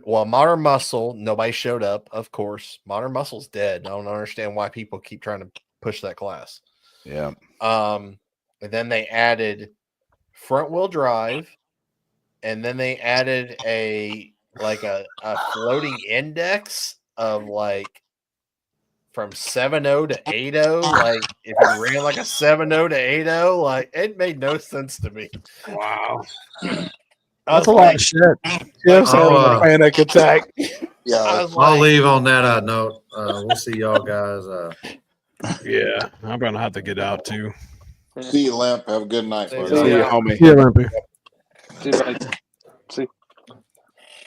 Muscle. Nobody showed up, of course. Modern Muscle's dead. I don't understand why people keep trying to push that class. Yeah. And then they added front wheel drive, and then they added a floating index of like from 7.0 to 8.0. Like if you ran like a 7.0 to 8.0, like it made no sense to me. Wow. That's a lot of shit. Jeff's having a panic attack. Yeah. I'll leave on that note. We'll see y'all guys. Yeah, I'm gonna have to get out too. See you, Limp. Have a good night, See you, homie. See you, Limpy. See you, buddy. See.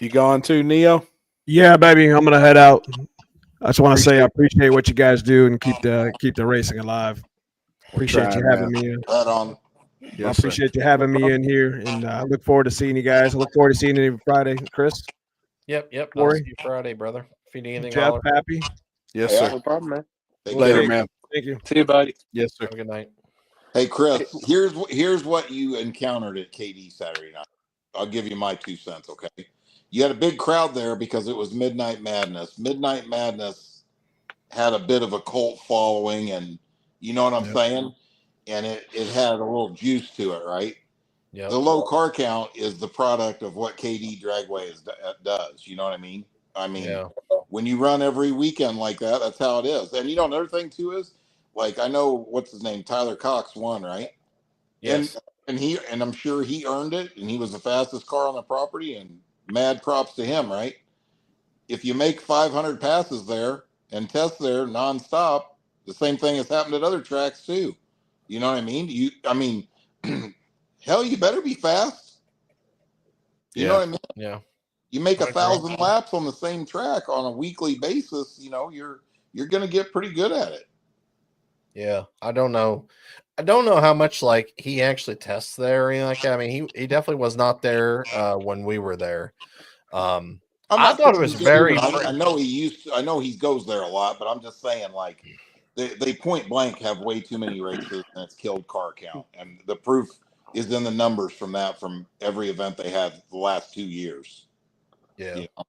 You going too, Neo? Yeah, baby, I'm gonna head out. I just want to say I appreciate what you guys do and keep the racing alive. Appreciate you having me. Right on. I Yes, sir. appreciate you having me in here, and I look forward to seeing you guys. I look forward to seeing you Friday, Chris, Yep. I'll Corey, see you Friday, brother. If you need anything, Jeff, holler. Pappy. Yes, Yeah. sir. No problem, man. Take Later, care. man. Thank you. See you, buddy. Yes, sir. Have a good night. Hey, Chris, here's what you encountered at KD Saturday night. I'll give you my 2 cents, okay? You had a big crowd there because it was Midnight Madness. Midnight Madness had a bit of a cult following, and you know what I'm saying? And it had a little juice to it, right? Yeah. The low car count is the product of what KD Dragway does. You know what I mean? Yeah. When you run every weekend like that, that's how it is. And you know, another thing too is, like, I know what's his name, Tyler Cox won, right? Yes. And I'm sure he earned it, and he was the fastest car on the property, and mad props to him, right? If you make 500 passes there and test there nonstop, the same thing has happened at other tracks too. You know what I mean? Hell, you better be fast. You know what I mean? Yeah. You make I agree. 1,000 laps on the same track on a weekly basis, you know, you're going to get pretty good at it. Yeah. I don't know how much like he actually tests there or anything like that. I mean, he definitely was not there when we were there. I'm I not thought it saying was he didn't. very I know I know he goes there a lot, but I'm just saying, like, they point blank have way too many races, and it's killed car count, and the proof is in the numbers from every event they had the last 2 years. Yeah. You know?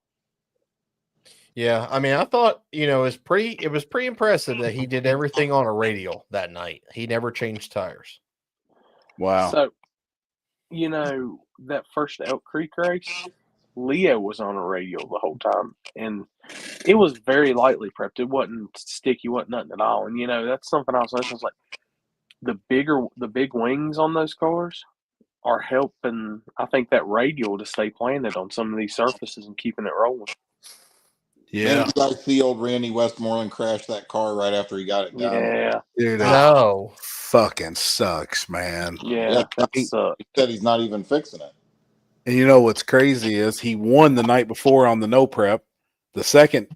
Yeah, I mean, I thought, it was pretty impressive that he did everything on a radial that night. He never changed tires. Wow. So, that first Elk Creek race, Leo was on a radial the whole time, and it was very lightly prepped. It wasn't sticky, wasn't nothing at all. And that's something else. I was like, the big wings on those cars are helping, I think, that radial to stay planted on some of these surfaces and keeping it rolling. Yeah. Man, you guys see old Randy Westmoreland crash that car right after he got it done? Yeah. Dude, No. fucking sucks, man. Yeah, that sucks. He said he's not even fixing it. And you know what's crazy is he won the night before on the no prep. The second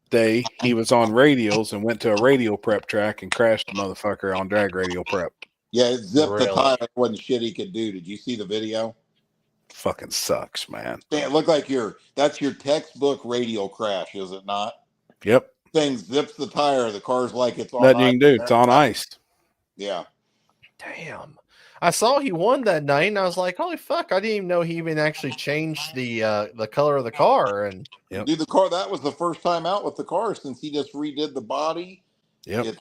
day he was on radials and went to a radial prep track and crashed the motherfucker on drag radial prep. Yeah, it zipped the Really? tire. It wasn't shit he could do. Did you see the video? Fucking sucks, man. It looked like that's your textbook radial crash, is it not? Yep. Thing zips the tire. The car's like it's on Nothing you ice. can do. It's on ice. Yeah. Damn. I saw he won that night, and I was like, holy fuck, I didn't even know he even actually changed the color of the car. And Dude, the car, that was the first time out with the car since he just redid the body. Yep.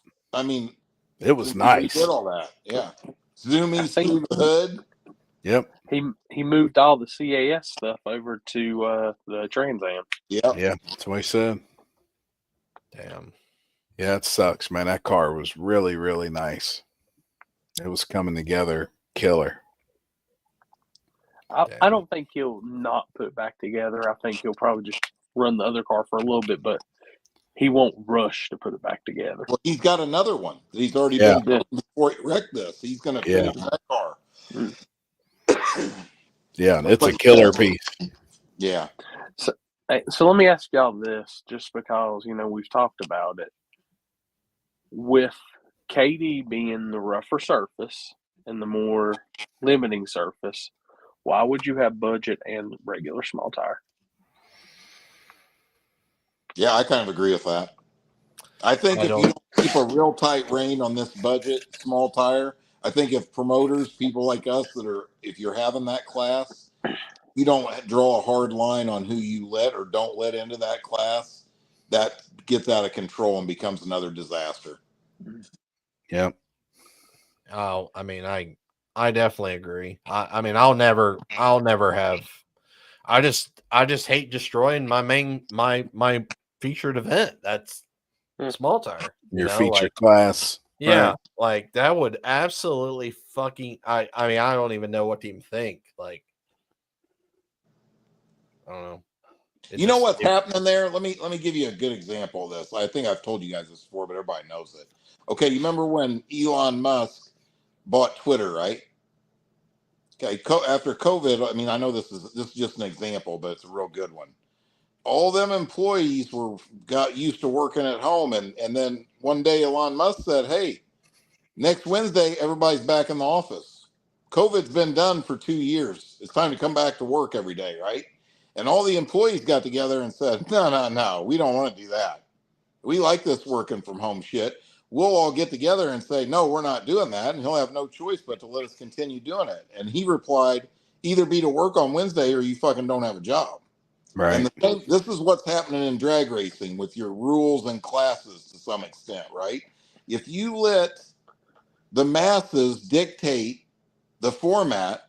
It was nice. He did all that. Yeah. Zoomies through the hood. Yep. He moved all the CAS stuff over to the Trans Am. Yeah. Yeah. That's what he said. damn. Yeah, it sucks, man. That car was really, really nice. It was coming together killer. I don't think he'll not put back together. I think he'll probably just run the other car for a little bit, but he won't rush to put it back together. Well, he's got another one that he's already Yeah. been before he wrecked this. He's going to finish that car. Yeah, and it's a killer piece. Yeah. So let me ask y'all this, just because, we've talked about it. With KD being the rougher surface and the more limiting surface, why would you have budget and regular small tire? Yeah, I kind of agree with that. I think if you don't keep a real tight rein on this budget, small tire, I think if promoters, people like us if you're having that class, you don't draw a hard line on who you let or don't let into that class, that gets out of control and becomes another disaster. Yep. Oh, I mean, I definitely agree. I mean, I'll never have. I just hate destroying my featured event. That's small tire. Your featured class. Yeah, Right. like that would absolutely fucking. I mean, I don't even know what to even think. Like, I don't know. You know what's happening there? Let me give you a good example of this. I think I've told you guys this before, but everybody knows it. Okay, you remember when Elon Musk bought Twitter, right? Okay, after COVID, I mean, I know this is just an example, but it's a real good one. All them employees got used to working at home, and then one day Elon Musk said, "Hey, next Wednesday everybody's back in the office." COVID's been done for 2 years. It's time to come back to work every day, right? And all the employees got together and said, no, we don't want to do that. We like this working from home shit. We'll all get together and say, no, we're not doing that. And he'll have no choice but to let us continue doing it. And he replied, either be to work on Wednesday or you fucking don't have a job. Right. And this is what's happening in drag racing with your rules and classes to some extent, right? If you let the masses dictate the format,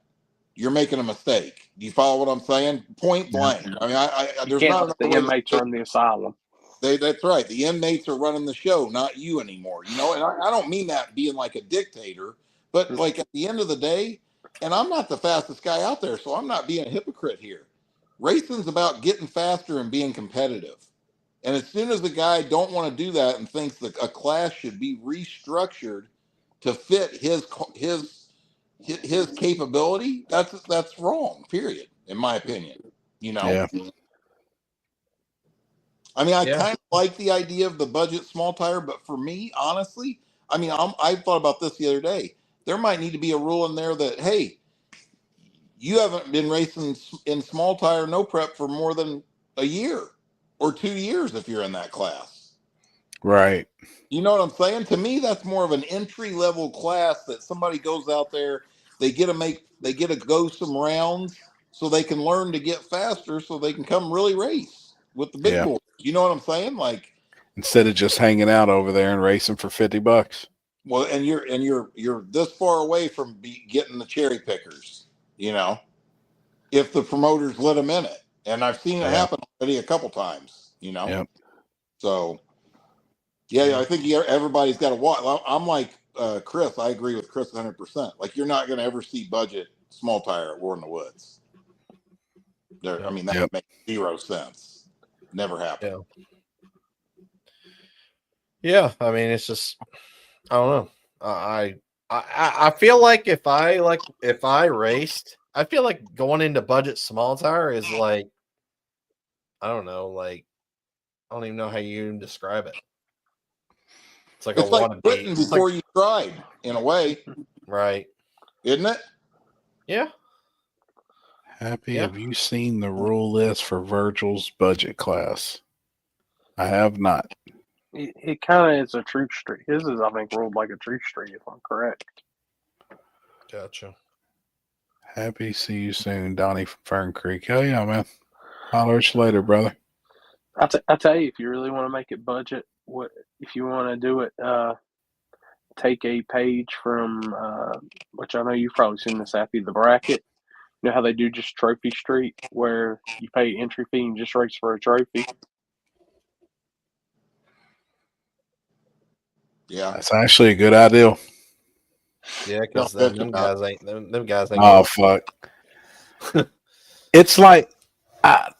you're making a mistake. Do you follow what I'm saying? Point blank. I mean, You there's can't not let the enough inmates run the asylum. That's right. The inmates are running the show, not you anymore. You know, and I don't mean that being like a dictator, but like at the end of the day, and I'm not the fastest guy out there, so I'm not being a hypocrite here. Racing's about getting faster and being competitive. And as soon as the guy don't want to do that and thinks that a class should be restructured to fit his capability, that's wrong. Period. In my opinion, you know. Yeah. I mean, I kind of like the idea of the budget small tire, but for me, honestly, I mean, I thought about this the other day. There might need to be a rule in there that, hey, you haven't been racing in small tire no prep for more than a year or 2 years if you're in that class. Right. You know what I'm saying? To me, that's more of an entry level class that somebody goes out there, they get to go some rounds so they can learn to get faster so they can come really race with the big boys. You know what I'm saying? Like, instead of just hanging out over there and racing for $50. well, and you're this far away from getting the cherry pickers, you know, if the promoters let them in it. And I've seen it happen already a couple times, you know. Yep. So, yeah, I think everybody's got to watch. I'm like Chris. I agree with Chris 100%. Like, you're not going to ever see budget small tire at War in the Woods. I mean, that would make zero sense. Never happened. Yeah, I mean, it's just, I don't know. I feel like if I raced, I feel like going into budget small tire is like, I don't know, like, I don't even know how you even describe it. It's like quitting before you tried, in a way. Right. Isn't it? Yeah. Happy, have you seen the rule list for Virgil's budget class? I have not. It kind of is a truth street. His is, I think, ruled like a truth street, if I'm correct. Gotcha. Happy to see you soon, Donnie from Fern Creek. Hell yeah, man. Holler at you later, brother. I tell you, if you really want to make it budget, if you want to do it, take a page from, which I know you've probably seen this, Happy, the bracket. You know how they do just Trophy Street, where you pay entry fee and just race for a trophy? Yeah, that's actually a good idea. Yeah, because them guys ain't. Oh fuck! It's like I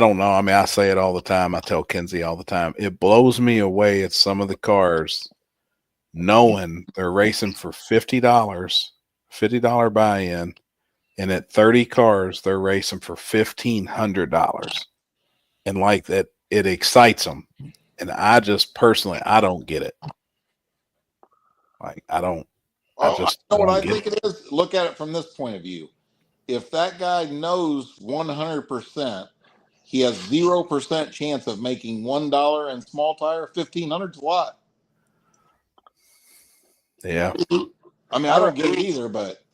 don't know. I mean, I say it all the time. I tell Kenzie all the time. It blows me away at some of the cars, knowing they're racing for $50 buy-in, and at 30 cars they're racing for $1,500, and like that, it excites them. And I just personally, I don't get it. Like, I don't. I just know what I think it is. Look at it from this point of view. If that guy knows 100%, he has 0% chance of making $1 in small tire. 1,500 is a lot. Yeah. I mean, I don't get it either, but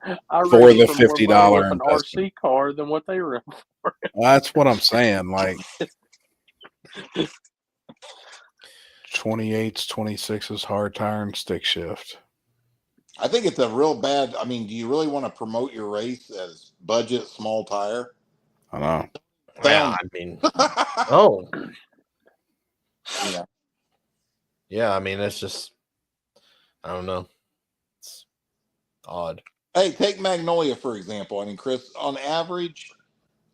for the $50 an RC car than what they run for. That's what I'm saying. Like 28s, 26s, hard tire and stick shift. I think it's a real bad. I mean, do you really want to promote your race as budget small tire? I know. Yeah, I mean, oh, yeah, yeah. I mean, it's just, I don't know. It's odd. Hey, take Magnolia for example. I mean, Chris, on average,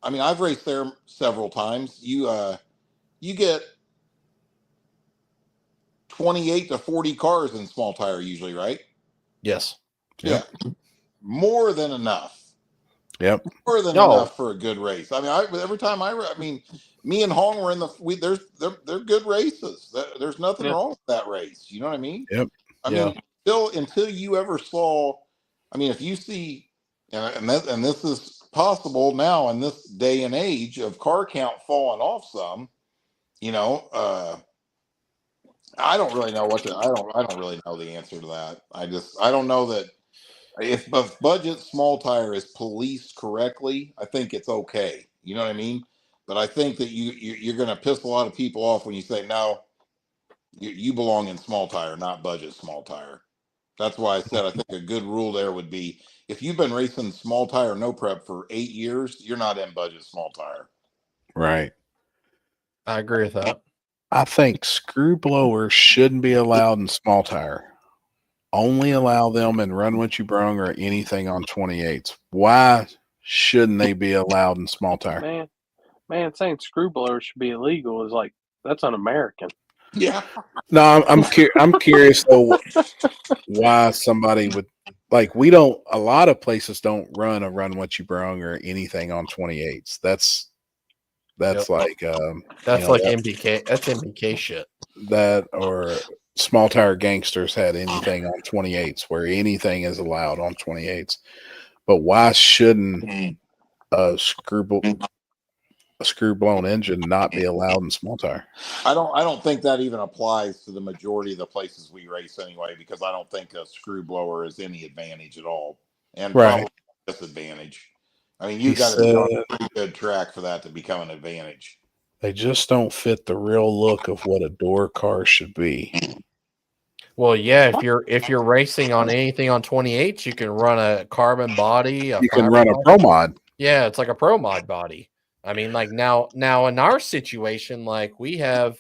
I mean, I've raced there several times. You get 28 to 40 cars in small tire usually, right? Yes. Yeah. More than enough. Yep. More than enough for a good race. I mean, every time me and Hong were in they're good races. There's nothing wrong with that race. You know what I mean? Yep. I mean, until you ever saw I mean, if you see, and this is possible now in this day and age of car count falling off some, I don't really know I don't really know the answer to that. I don't know that if budget small tire is policed correctly, I think it's okay. You know what I mean? But I think that you're going to piss a lot of people off when you say, no, you belong in small tire, not budget small tire. That's why I said I think a good rule there would be if you've been racing small tire no prep for 8 years, you're not in budget small tire. Right. I agree with that. I think screw blowers shouldn't be allowed in small tire. Only allow them in Run What You Brung or anything on 28s. Why shouldn't they be allowed in small tire? Man, saying screw blowers should be illegal is like, that's un-American. Yeah. No, I'm curious though why somebody would like. A lot of places don't run a Run What You Brung or anything on 28s. That's Yep. like that's like MPK. That's MPK shit. That or Small Tire Gangsters had anything on 28s where anything is allowed on 28s. But why shouldn't a screw blown engine not be allowed in small tire? I don't think that even applies to the majority of the places we race anyway, because I don't think a screw blower is any advantage at all, and probably disadvantage. I mean, you got to be on a pretty good track for that to become an advantage. They just don't fit the real look of what a door car should be. Well, yeah, if you're racing on anything on 28s, you can run a carbon body. You can run a pro mod. Yeah, it's like a pro mod body. I mean, like now in our situation, like we have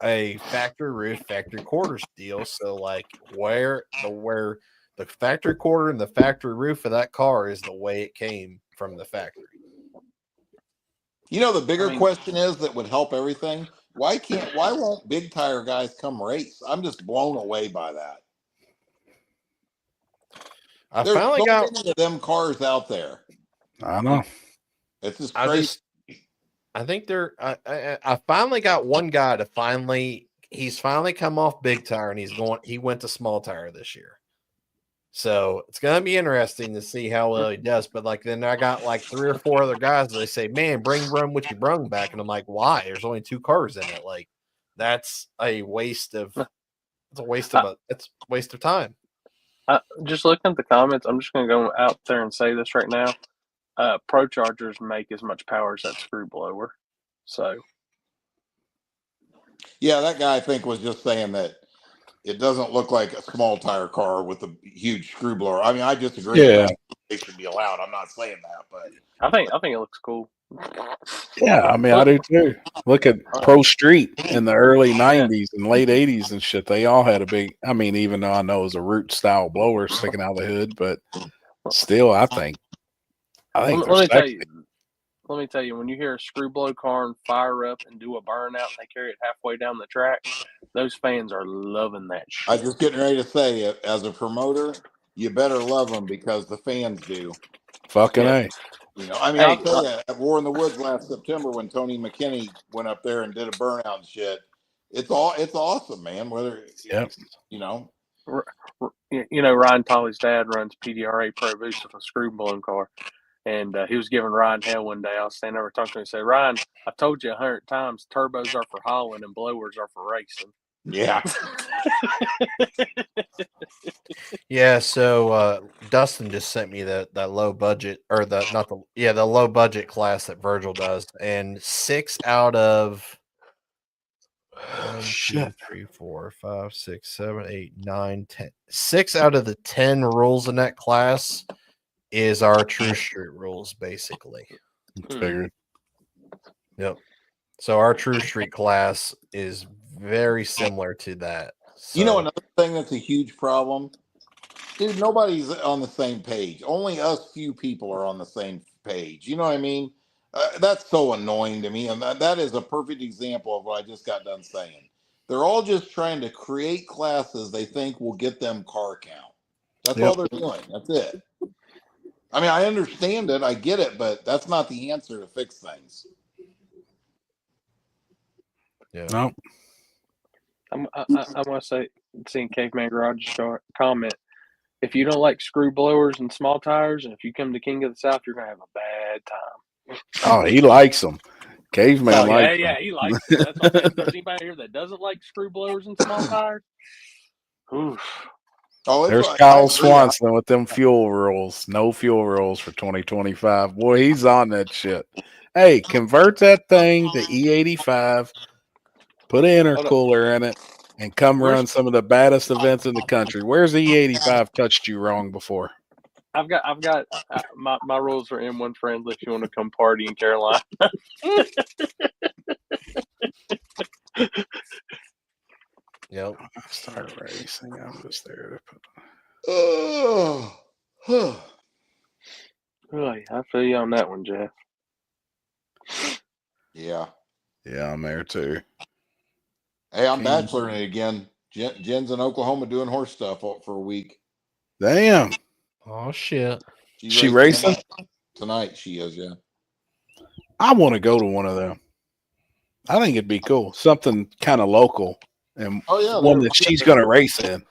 a factory roof, factory quarters deal. So like where the factory quarter and the factory roof of that car is the way it came from the factory. The bigger question is that would help everything. Why won't big tire guys come race? I'm just blown away by that. There's finally got many of them cars out there. I know. It's just crazy. I think I finally got one guy to he's finally come off big tire and he went to small tire this year. So it's gonna be interesting to see how well he does. But like then I got like 3 or 4 other guys that they say, man, bring Run What You Brung back. And I'm like, why? There's only 2 cars in it. Like that's a waste of time. Just looking at the comments, I'm just gonna go out there and say this right now. Pro Chargers make as much power as that screw blower. So yeah, that guy I think was just saying that it doesn't look like a small tire car with a huge screw blower. I mean, I disagree. Yeah, they should be allowed. I'm not saying that, but I think it looks cool. Yeah, I mean, I do too. Look at Pro Street in the early 90s and late 80s and shit. They all had a big, I mean, even though I know it was a root style blower sticking out of the hood, but still, I think let me tell you, when you hear a screw blow car fire up and do a burnout and they carry it halfway down the track, those fans are loving that shit. I was just getting ready to say, as a promoter, you better love them because the fans do. Fucking A. I mean, I'll tell you, at War in the Woods last September when Tony McKinney went up there and did a burnout and shit, it's awesome, man. Ryan Tolley's dad runs PDRA Pro Boost with a screw blown car. And he was giving Ryan hell one day. I was standing over talking to him and say, Ryan, I told you 100 times, turbos are for hauling and blowers are for racing. Yeah. Yeah. So Dustin just sent me that low budget or the low budget class that Virgil does. And 6 out of 1, 2, 3, 4, 5, 6, 7, 8, 9, 10. 6 out of the 10 rules in that class is our True Street rules, basically. Figured. Yep. So our True Street class is very similar to that. So, another thing that's a huge problem, dude, nobody's on the same page. Only us few people are on the same page. You know what I mean? That's so annoying to me. And that is a perfect example of what I just got done saying. They're all just trying to create classes they think will get them car count. That's all they're doing. That's it. I mean, I understand it. I get it. But that's not the answer to fix things. Yeah. No. I want to say, seeing Caveman Garage comment, if you don't like screw blowers and small tires, and if you come to King of the South, you're gonna have a bad time. Oh, he likes them. Caveman Oh, likes yeah, them. he likes it. That's what I'm saying. If there's anybody here that doesn't like screw blowers and small tires, oof. Oh, There's Kyle Swanson with them fuel rules. No fuel rules for 2025. Boy, he's on that shit. Hey, convert that thing to E85, put an intercooler in it, and come run some of the baddest events in the country. Where's E85 touched you wrong before? I've got my rules are M1 friendly if you want to come party in Carolina. Yep. Start racing. I'm just there to put. Oh, Really, I feel you on that one, Jeff. yeah. Yeah, I'm there too. Hey, I'm bacheloring it again. Jen's in Oklahoma doing horse stuff for a week. Damn. Oh shit. She racing tonight? She is, yeah. I want to go to one of them. I think it'd be cool. Something kind of local and one that she's going to race in.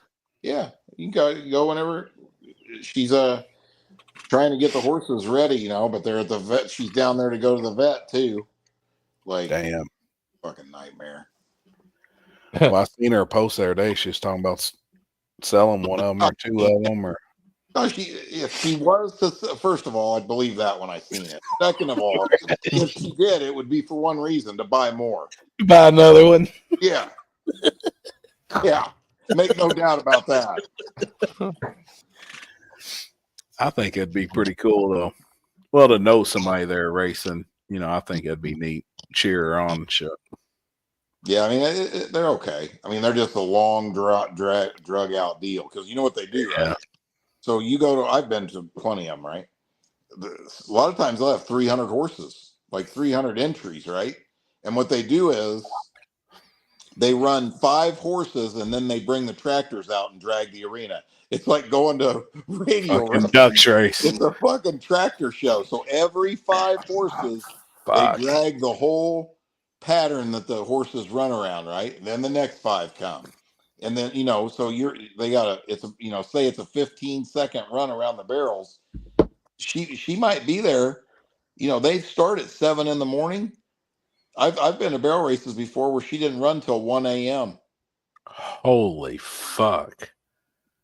Yeah, you can go whenever. She's trying to get the horses ready, but they're at the vet. She's down there to go to the vet too. Like, damn, fucking nightmare. Well, I seen her post the other day. She was talking about selling one of them or two of them. Or no, if she was to, first of all, I'd believe that when I seen it. Second of all, if she did, it would be for one reason: to buy more. Buy another one. Yeah, yeah. Make no doubt about that. I think it'd be pretty cool, though. Well, to know somebody there racing, I think it'd be neat. Cheer her on and shit. Yeah, I mean, they're okay. I mean, they're just a long drug out deal because you know what they do, right? Yeah. So you go to, I've been to plenty of them, right? A lot of times they'll have 300 horses, like 300 entries, right? And what they do is they run 5 horses and then they bring the tractors out and drag the arena. It's like going to radio. Fucking ducks race. It's a fucking tractor show. So every 5 horses, they drag the whole pattern that the horses run around, right? And then the next 5 come. And then, so say it's a 15-second run around the barrels. She might be there. They start at 7 in the morning. I've been to barrel races before where she didn't run till 1 a.m. Holy fuck.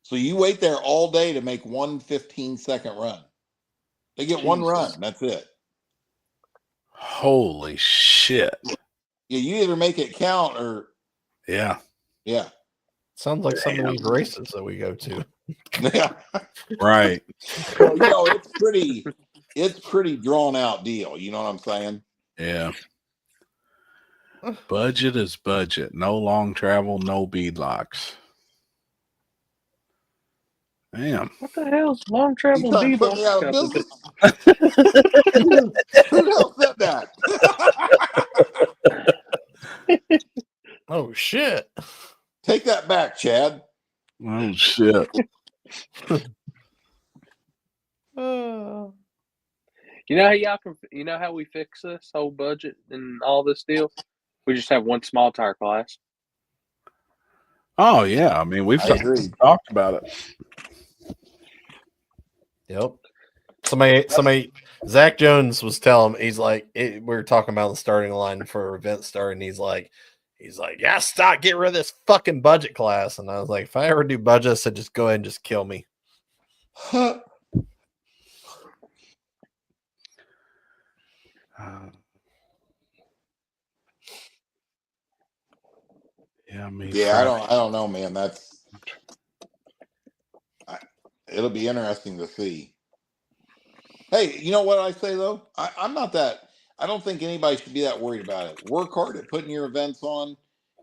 So you wait there all day to make one 15-second run. They get one run. That's it. Holy shit. Yeah, you either make it count or yeah. Sounds like some of these races that we go to. Yeah. Right. Well, it's pretty drawn out deal. You know what I'm saying? Yeah. Budget is budget. No long travel, no beadlocks. Damn. What the hell's long travel beadlocks? Put me out of business. Who the hell said that? Oh shit. Take that back, Chad. Oh shit. You know how we fix this whole budget and all this deal? We just have one small tire class. Oh yeah. I mean, we've talked about it. Yep. Somebody, Zach Jones was telling me, he's like, we were talking about the starting line for event start, and he's like, yeah, stop, get rid of this fucking budget class. And I was like, if I ever do budget, I said, just go ahead and just kill me. Yeah, I don't know, man. It'll be interesting to see. Hey, you know what I say though? I'm not that. I don't think anybody should be that worried about it. Work hard at putting your events on.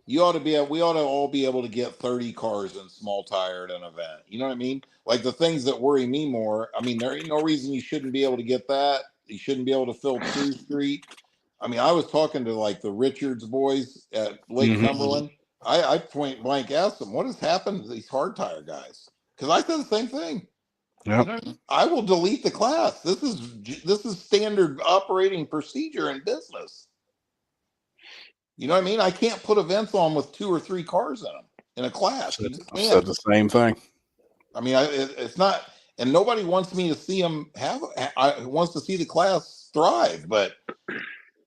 We ought to all be able to get 30 cars in small tire at an event. You know what I mean? Like the things that worry me more. I mean, there ain't no reason you shouldn't be able to get that. You shouldn't be able to fill True Street. I mean, I was talking to like the Richards boys at Lake Cumberland. I point blank asked them, what has happened to these hard tire guys? Because I said the same thing. Yep. I will delete the class. This is standard operating procedure in business. You know what I mean? I can't put events on with 2 or 3 cars in them in a class. I said the same thing. I mean, it's not, and nobody wants me to see them wants to see the class thrive. But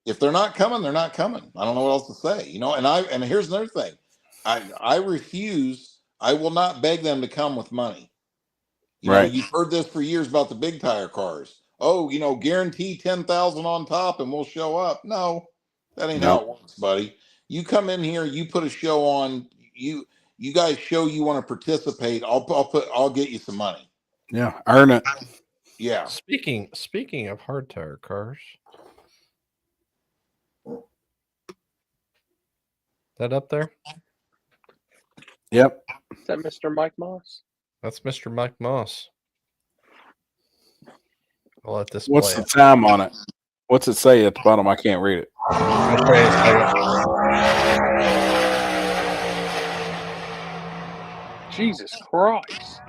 if they're not coming, they're not coming. I don't know what else to say, you know. And here's another thing, I refuse. I will not beg them to come with money. You know, you've heard this for years about the big tire cars. Oh, you know, guarantee 10,000 on top and we'll show up. No, that ain't how it works, buddy. You come in here, you put a show on, you guys show you want to participate. I'll get you some money. Yeah, earn it. Yeah. Speaking of hard tire cars, that up there? Yep. Is that Mr. Mike Moss? That's Mr. Mike Moss. I'll let this. What's the time on it? What's it say at the bottom? I can't read it. Jesus Christ.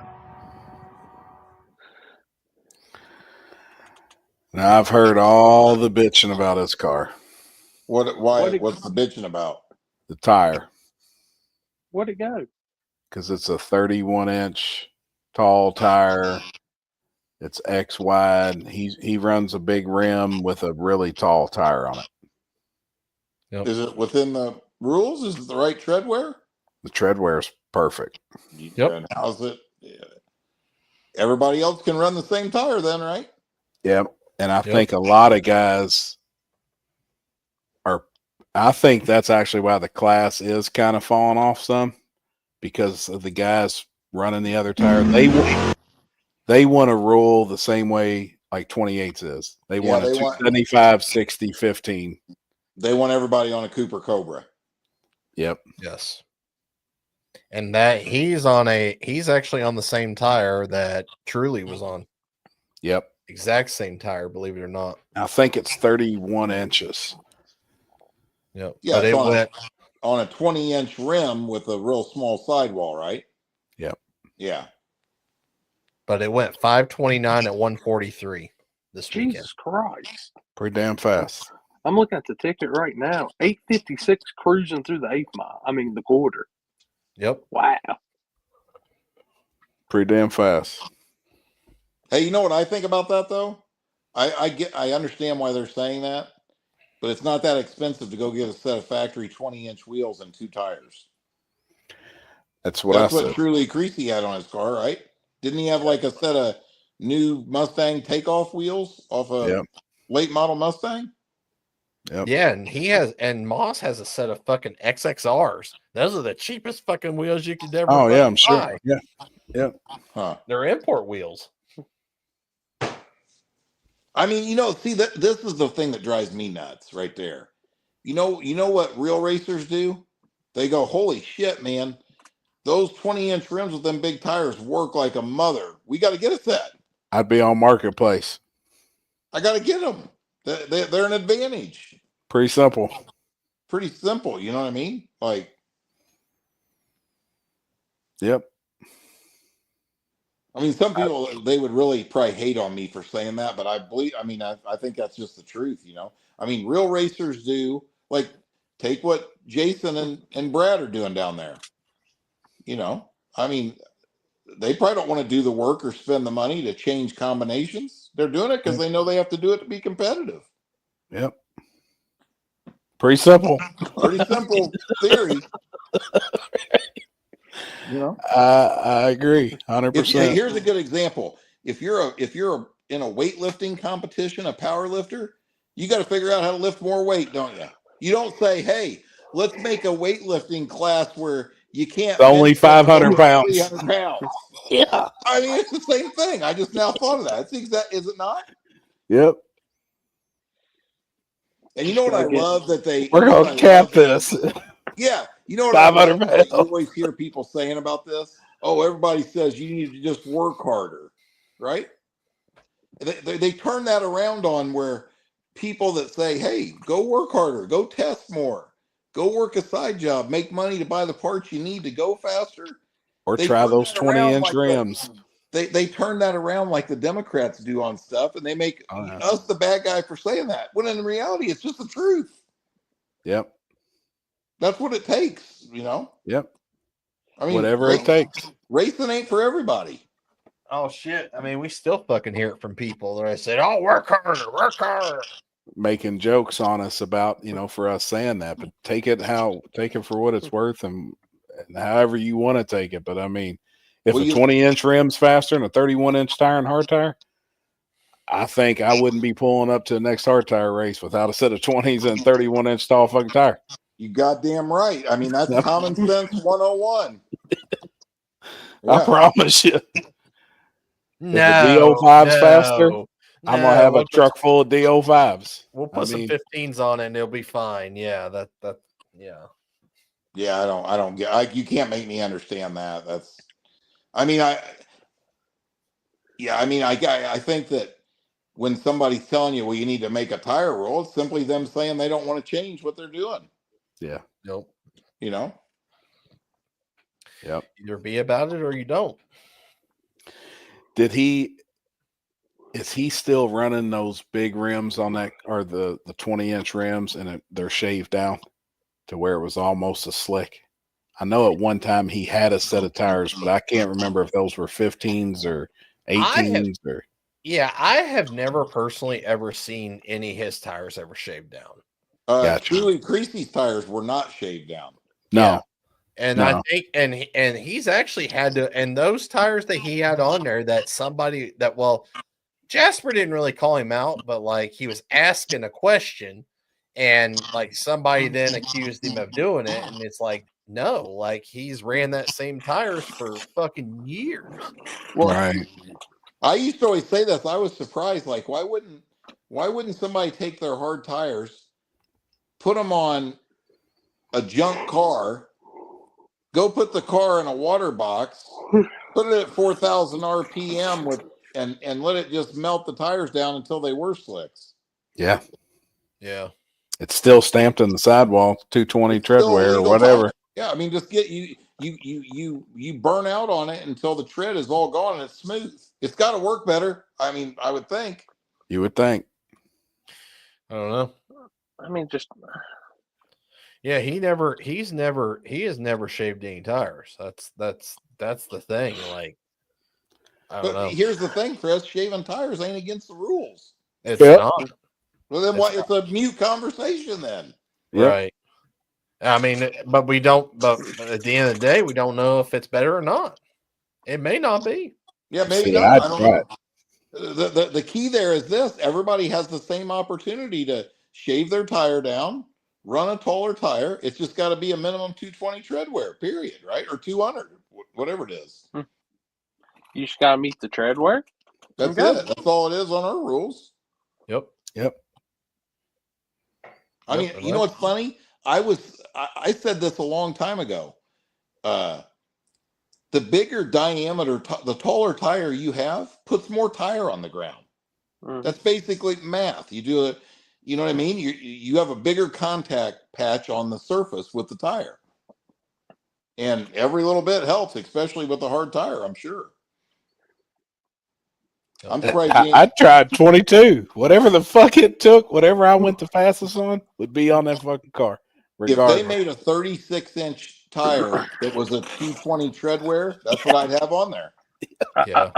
Now I've heard all the bitching about this car. What's the bitching about? The tire. Where'd it go? Because it's a 31-inch tall tire. It's X wide. He runs a big rim with a really tall tire on it. Yep. Is it within the rules? Is it the right tread wear? The tread wear is perfect. Yep. And how's it? Everybody else can run the same tire then, right? Yep. And I think a lot of guys I think that's actually why the class is kind of falling off some, because of the guys running the other tire. They want to rule the same way like 28s is. They want a 275, 60, 15. They want everybody on a Cooper Cobra. Yep. Yes. And that he's actually on the same tire that Truly was on. Yep. Exact same tire, believe it or not. I think it's 31 inches. Yep. Yeah, But it went on a 20-inch rim with a real small sidewall, right? Yep. Yeah. But it went 529 at 143 this weekend. Jesus Christ. Pretty damn fast. I'm looking at the ticket right now. 856 cruising through the 8th mile. I mean, the quarter. Yep. Wow. Pretty damn fast. Hey, you know what I think about that though? I understand why they're saying that, but it's not that expensive to go get a set of factory 20-inch wheels and 2 tires. That's what Truly Creasy had on his car, right? Didn't he have like a set of new Mustang takeoff wheels off a late model Mustang? Yep. Yeah, and Moss has a set of fucking XXRs. Those are the cheapest fucking wheels you could ever. Oh yeah, I'm sure. buy. Yeah. Yep. Huh. They're import wheels. I mean, you know, see that this is the thing that drives me nuts right there. You know what real racers do? They go, holy shit, man. Those 20-inch rims with them big tires work like a mother. We got to get a set. I'd be on Marketplace. I got to get them. They're an advantage. Pretty simple. Pretty simple. You know what I mean? Like, yep. I mean, some people, they would really probably hate on me for saying that, but I think that's just the truth, you know? I mean, real racers do, like, take what Jason and Brad are doing down there. You know, I mean, they probably don't want to do the work or spend the money to change combinations. They're doing it because they know they have to do it to be competitive. Yep. Pretty simple. Pretty simple theory. You know, I agree, 100%. Here's a good example. If you're in a weightlifting competition, a power lifter, you got to figure out how to lift more weight, don't you? You don't say, "Hey, let's make a weightlifting class where you can't only 500 pounds." 300 pounds. Yeah. I mean, it's the same thing. I just now thought of that. It's exact. Is it not? Yep. And you know what I love that they. We're gonna cap this. Yeah, you know what 500 pounds. You always hear people saying about this. Oh, everybody says you need to just work harder, right? They turn that around on where people that say, "Hey, go work harder, go test more, go work a side job, make money to buy the parts you need to go faster," Or try those 20-inch rims. They turn that around like the Democrats do on stuff, and they make us the bad guy for saying that. When in reality, it's just the truth. Yep. That's what it takes, you know? Yep. I mean, whatever it takes. Racing ain't for everybody. Oh shit! I mean, we still fucking hear it from people. They said, "Oh, work harder, work harder." Making jokes on us about, for us saying that, but take it for what it's worth and however you want to take it. But I mean, if a 20-inch rim's faster than a 31-inch tire and hard tire, I think I wouldn't be pulling up to the next hard tire race without a set of 20s and 31-inch tall fucking tire. You goddamn right. I mean, that's common sense 101. I promise you. No, if the DO5's faster, I'm gonna have a truck full of DO5s. We'll put some 15s on it and it'll be fine. Yeah, yeah. Yeah, I don't get. You can't make me understand that. I think that when somebody's telling you, well, you need to make a tire rule, it's simply them saying they don't want to change what they're doing. Yeah. Nope. Yep. Either be about it or you don't. Is he still running those big rims on that, or the 20-inch rims, and they're shaved down to where it was almost a slick? I know at one time he had a set of tires, but I can't remember if those were 15s or 18s or. Yeah, I have never personally ever seen any of his tires ever shaved down. Julie Creasy's tires were not shaved down. No. Yeah. And I think, and he's actually had to, and those tires that he had on there, that somebody that, well, Jasper didn't really call him out, but like he was asking a question, and like somebody then accused him of doing it, and it's like, no, like he's ran that same tires for fucking years. Well, right. I used to always say this. I was surprised. Like, why wouldn't somebody take their hard tires, put them on a junk car, go put the car in a water box, put it at 4,000 RPM and let it just melt the tires down until they were slicks. Yeah. Yeah. It's still stamped in the sidewall, 220 tread wear or whatever. Yeah, I mean, just get you burn out on it until the tread is all gone and it's smooth. It's got to work better. I mean, I would think. You would think. I don't know. I mean, just yeah, he has never shaved any tires. That's the thing. Like, I don't know. Here's the thing, Chris: shaving tires ain't against the rules. It's not. Well, then what? It's a mute conversation then. Yep. Right. I mean, but we don't. But at the end of the day, we don't know if it's better or not. It may not be. Yeah, maybe not. I don't know. The key there is this: everybody has the same opportunity to shave their tire down, run a taller tire. It's just got to be a minimum 220 tread wear, period, right? Or 200, whatever it is. You just got to meet the tread wear. That's it. That's all it is on our rules. Yep. I mean, you know what's funny? I said this a long time ago. The bigger diameter, the taller tire you have, puts more tire on the ground. That's basically math. You do it. You know what I mean? You have a bigger contact patch on the surface with the tire, and every little bit helps, especially with the hard tire. I'm sure. I'm surprised. I tried 22. Whatever the fuck it took, whatever I went the fastest on, would be on that fucking car. Regardless. If they made a 36-inch tire that was a 220 tread wear, that's what I'd have on there. Yeah.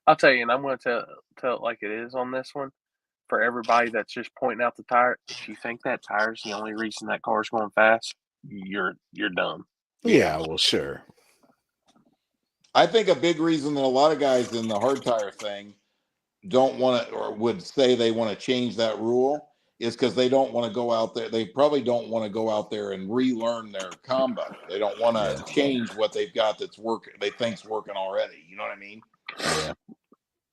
I'll tell you, and I'm going to tell it like it is on this one. For everybody that's just pointing out the tire, if you think that tire is the only reason that car's going fast, you're dumb. Yeah, well, sure. I think a big reason that a lot of guys in the hard tire thing don't want to, or would say they want to change that rule, is because they don't want to go out there. They probably don't want to go out there and relearn their combo. They don't want to change what they've got that's working. They think's working already. You know what I mean? Yeah.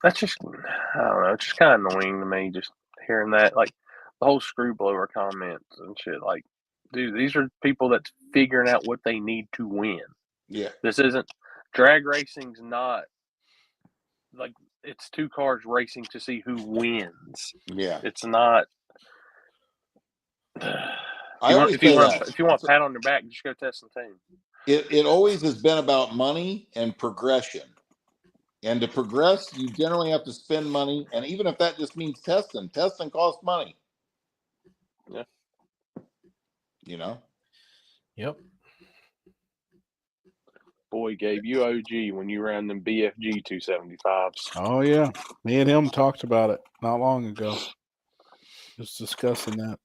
That's just, I don't know. It's just kind of annoying to me just hearing that, like the whole screw blower comments and shit. Like, dude, these are people that's figuring out what they need to win. Yeah. This isn't drag racing's not like it's two cars racing to see who wins. Yeah. It's not. If you want a pat on your back, just go test the team. It always has been about money and progression. And to progress, you generally have to spend money. And even if that just means testing costs money. Yeah. You know? Yep. Boy, Gabe, you OG when you ran them BFG 275s. Oh yeah, me and him talked about it not long ago. Just discussing that.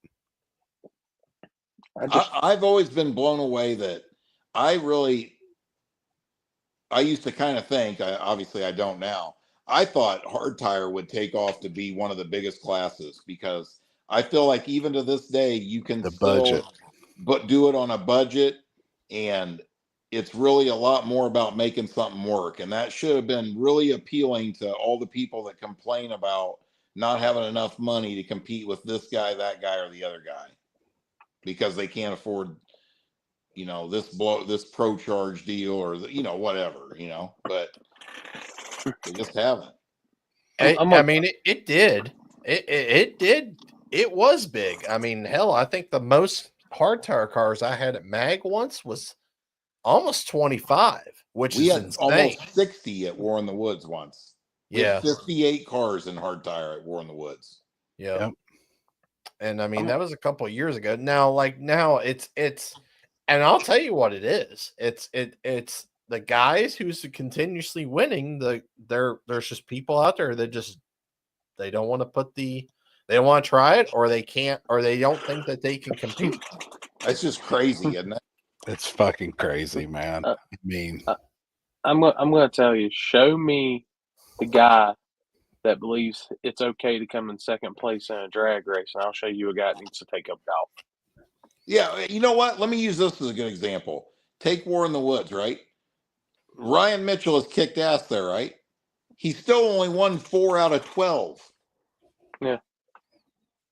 I've always been blown away that I used to kind of think, obviously I don't now, I thought hard tire would take off to be one of the biggest classes because I feel like even to this day, you can budget. but do it on a budget, and it's really a lot more about making something work. And that should have been really appealing to all the people that complain about not having enough money to compete with this guy, that guy, or the other guy because they can't afford, this pro charge deal or whatever, but they just haven't. It did. It did. It was big. I mean, hell, I think the most hard tire cars I had at Mag once was almost 25, which We is had insane. almost 60 at War in the Woods once. We had Yeah. 58 cars in hard tire at War in the Woods. Yeah. Yep. And I mean, that was a couple of years ago. Now it's and I'll tell you what it is. It's the guys who's continuously winning. There's just people out there that they don't want to they don't want to try it, or they can't, or they don't think that they can compete. That's just crazy, isn't it? It's fucking crazy, man. I mean, I'm going to tell you, show me the guy that believes it's okay to come in second place in a drag race, and I'll show you a guy that needs to take up golf. Yeah, you know what? Let me use this as a good example. Take War in the Woods, right? Ryan Mitchell has kicked ass there, right? He still only won 4 out of 12. Yeah.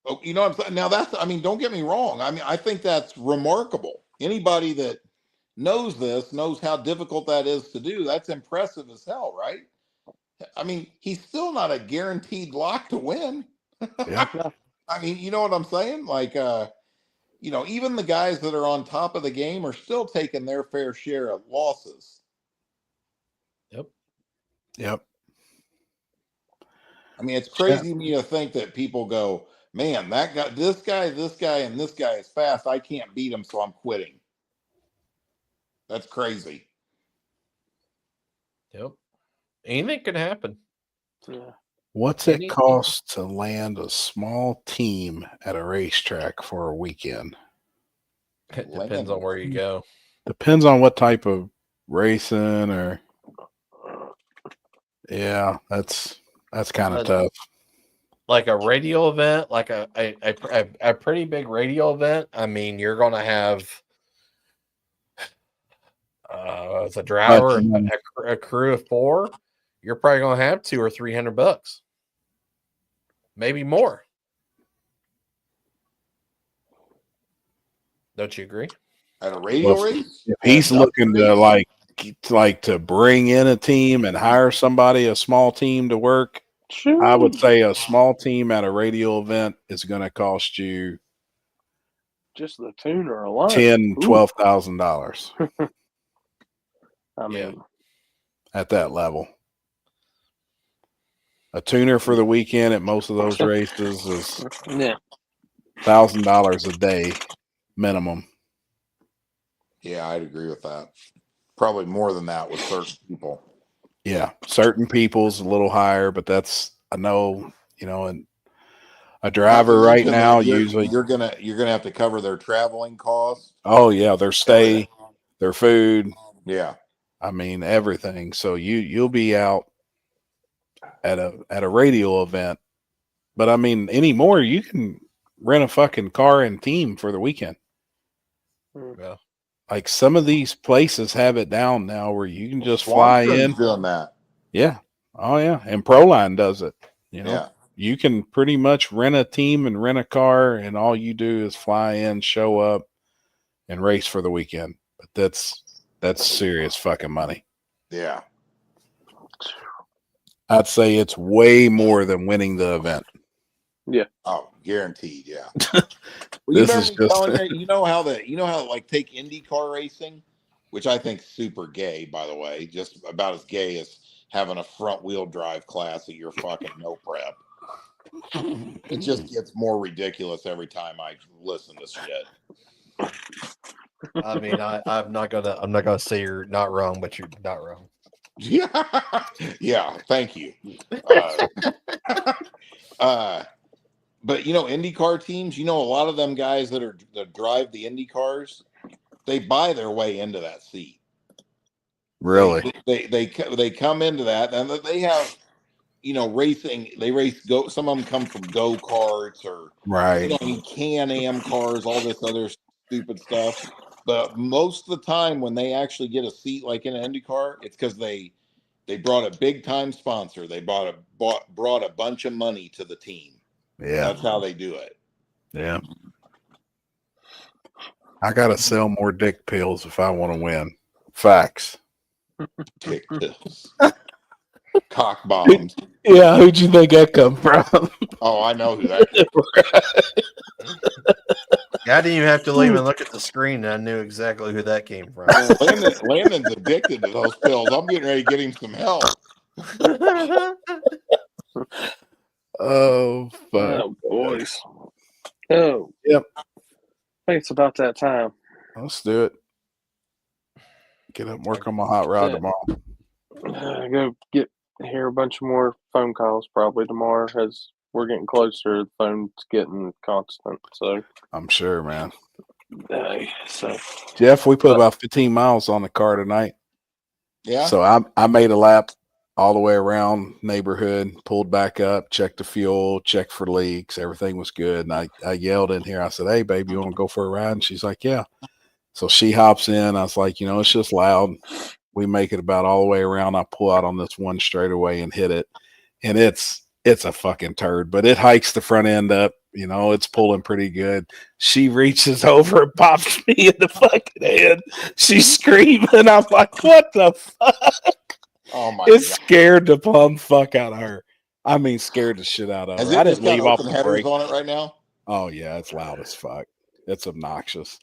Oh, you know what I'm saying? Now don't get me wrong. I mean, I think that's remarkable. Anybody that knows this knows how difficult that is to do. That's impressive as hell, right? I mean, he's still not a guaranteed lock to win. Yeah. I mean, you know what I'm saying? Like, even the guys that are on top of the game are still taking their fair share of losses. Yep. I mean, it's crazy to me to think that people go, man, that guy, this guy, and this guy is fast. I can't beat him, so I'm quitting. That's crazy. Yep. Anything can happen. Yeah. What's it cost to land a small team at a racetrack for a weekend? It depends on where you go. Depends on what type of racing or. Yeah, that's kind of tough. Like a radio event, like a pretty big radio event. I mean, you're going to have as a driver and a crew of 4. You're probably going to have $200 or $300, maybe more. Don't you agree? At a radio race? If he's looking to like to bring in a team and hire somebody, a small team to work, I would say a small team at a radio event is going to cost you just the tuner alone, $10,000-$12,000. I mean, at that level, a tuner for the weekend at most of those races is $1,000 a day minimum. Yeah, I'd agree with that. Probably more than that with certain people. Yeah, certain people's a little higher, but that's I know, and a driver right now usually you're gonna have to cover their traveling costs. Oh yeah, their stay, their food. Yeah, I mean everything. So you'll be out at a radio event, but I mean anymore you can rent a fucking car and team for the weekend. Yeah. Like some of these places have it down now where you can just fly in. Doing that. Yeah. Oh yeah. And Proline does it. Yeah. You can pretty much rent a team and rent a car, and all you do is fly in, show up, and race for the weekend. But that's serious fucking money. Yeah. I'd say it's way more than winning the event. Yeah. Oh, guaranteed. Yeah. This is just you know how like take IndyCar racing, which I think super gay, by the way, just about as gay as having a front wheel drive class at your fucking no prep. It just gets more ridiculous every time I listen to shit. I mean, I'm not gonna say you're not wrong, but you're not wrong. Yeah, yeah. Thank you. But you know, IndyCar teams. You know, a lot of them guys that drive the Indy cars, they buy their way into that seat. Really? They come into that, and they have, you know, racing. They race go. Some of them come from go karts or Right. you know, Can-Am cars, all this other stupid stuff. But most of the time, when they actually get a seat like in an Indy car, it's because they brought a big time sponsor. They brought a bunch of money to the team. Yeah. That's how they do it. Yeah. I gotta sell more dick pills if I want to win. Facts. Dick pills. Cock bombs. Yeah, who'd you think that come from? Oh, I know who that is. Yeah, I didn't even have to even look at the screen, and I knew exactly who that came from. Landon's addicted to those pills. I'm getting ready to get him some help. Oh, fuck. Oh, boys. Oh, yep. I think it's about that time. Let's do it. Get up and work on my hot rod tomorrow. Go hear a bunch of more phone calls probably tomorrow as we're getting closer. The phone's getting constant. So I'm sure, man. So Jeff, we put about 15 miles on the car tonight. Yeah. So I made a lap all the way around neighborhood, pulled back up, checked the fuel, checked for leaks. Everything was good. And I yelled in here. I said, "Hey, babe, you want to go for a ride?" And she's like, "Yeah." So she hops in. I was like, you know, it's just loud. We make it about all the way around. I pull out on this one straightaway and hit it. And it's a fucking turd, but it hikes the front end up. You know, it's pulling pretty good. She reaches over and pops me in the fucking head. She's screaming. I'm like, what the fuck? Oh my It's God. scared the plumb fuck out of her. I mean, scared the shit out of Has her. it I just didn't got leave off open the headers brake. on it right now? Oh yeah, it's loud as fuck. It's obnoxious.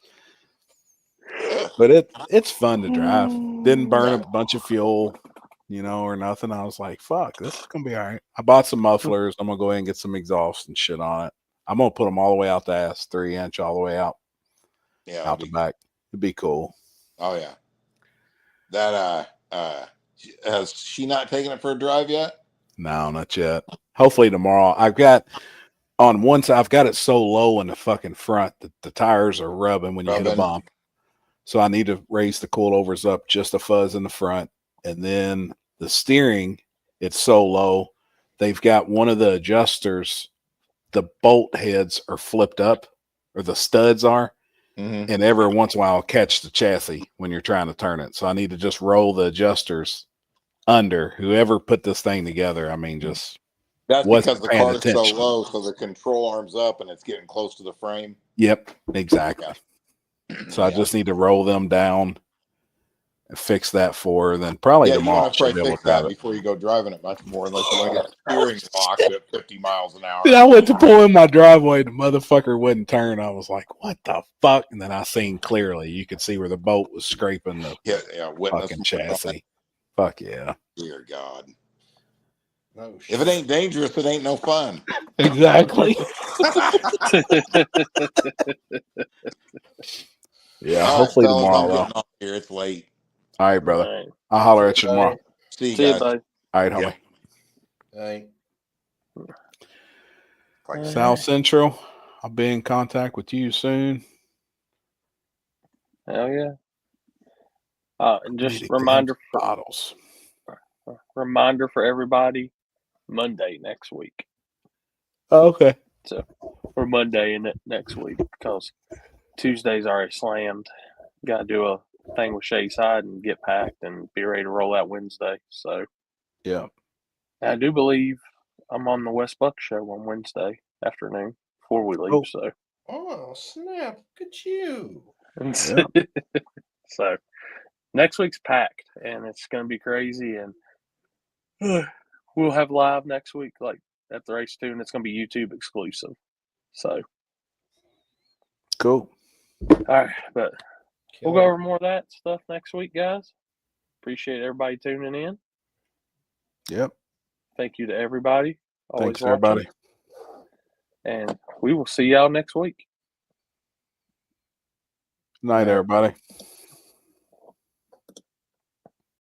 But it's fun to drive. Didn't burn a bunch of fuel, you know, or nothing. I was like, fuck, this is gonna be all right. I bought some mufflers. I'm gonna go ahead and get some exhaust and shit on it. I'm gonna put them all the way out the ass, 3-inch all the way out. Yeah, out the back. It'd be cool. Oh yeah. That has she not taken it for a drive yet? No, not yet. Hopefully tomorrow. I've got on one side, I've got it so low in the fucking front that the tires are rubbing when you hit a bump. So I need to raise the coilovers up just a fuzz in the front. And then the steering, it's so low. They've got one of the adjusters, the bolt heads are flipped up, or the studs are. Mm-hmm. And every once in a while I'll catch the chassis when you're trying to turn it. So I need to just roll the adjusters under. Whoever put this thing together, I mean, just That's wasn't because the paying car's so attention. low, so the control arm's up and it's getting close to the frame. Yep, exactly. So I just need to roll them down and fix that for her. Then probably Yeah, you tomorrow want to she'll probably be able fix to drive that it. before you go driving it much more, unless you want to get the steering locked at 50 miles an hour. Dude, I went to pull in my driveway. The motherfucker wouldn't turn. I was like, what the fuck? And then I seen clearly. You could see where the bolt was scraping the fucking chassis. Fuck yeah. Dear God. Oh, If it ain't dangerous, it ain't no fun. Exactly. Yeah, All right, hopefully fellas, tomorrow. I'm though. getting off here. It's late. All right, brother. All right. I'll holler at you tomorrow. See you See you, guys. bud. All right, homie. Hey. South Central, I'll be in contact with you soon. Hell yeah. And just Need to reminder grab bottles. Reminder for everybody: Monday next week. Oh, okay. So we're Monday in it next week because Tuesday's already slammed. Got to do a thing with Shay Side and get packed and be ready to roll out Wednesday. So yeah, I do believe I'm on the West Buck show on Wednesday afternoon before we leave. So Oh, snap. Look at you. so next week's packed and it's going to be crazy, and we'll have live next week like at the race too, and it's going to be YouTube exclusive. So cool. All right, but we'll go over more of that stuff next week, guys. Appreciate everybody tuning in. Yep. Thank you to everybody. Thanks, Always watching. everybody. And we will see y'all next week. Night, everybody.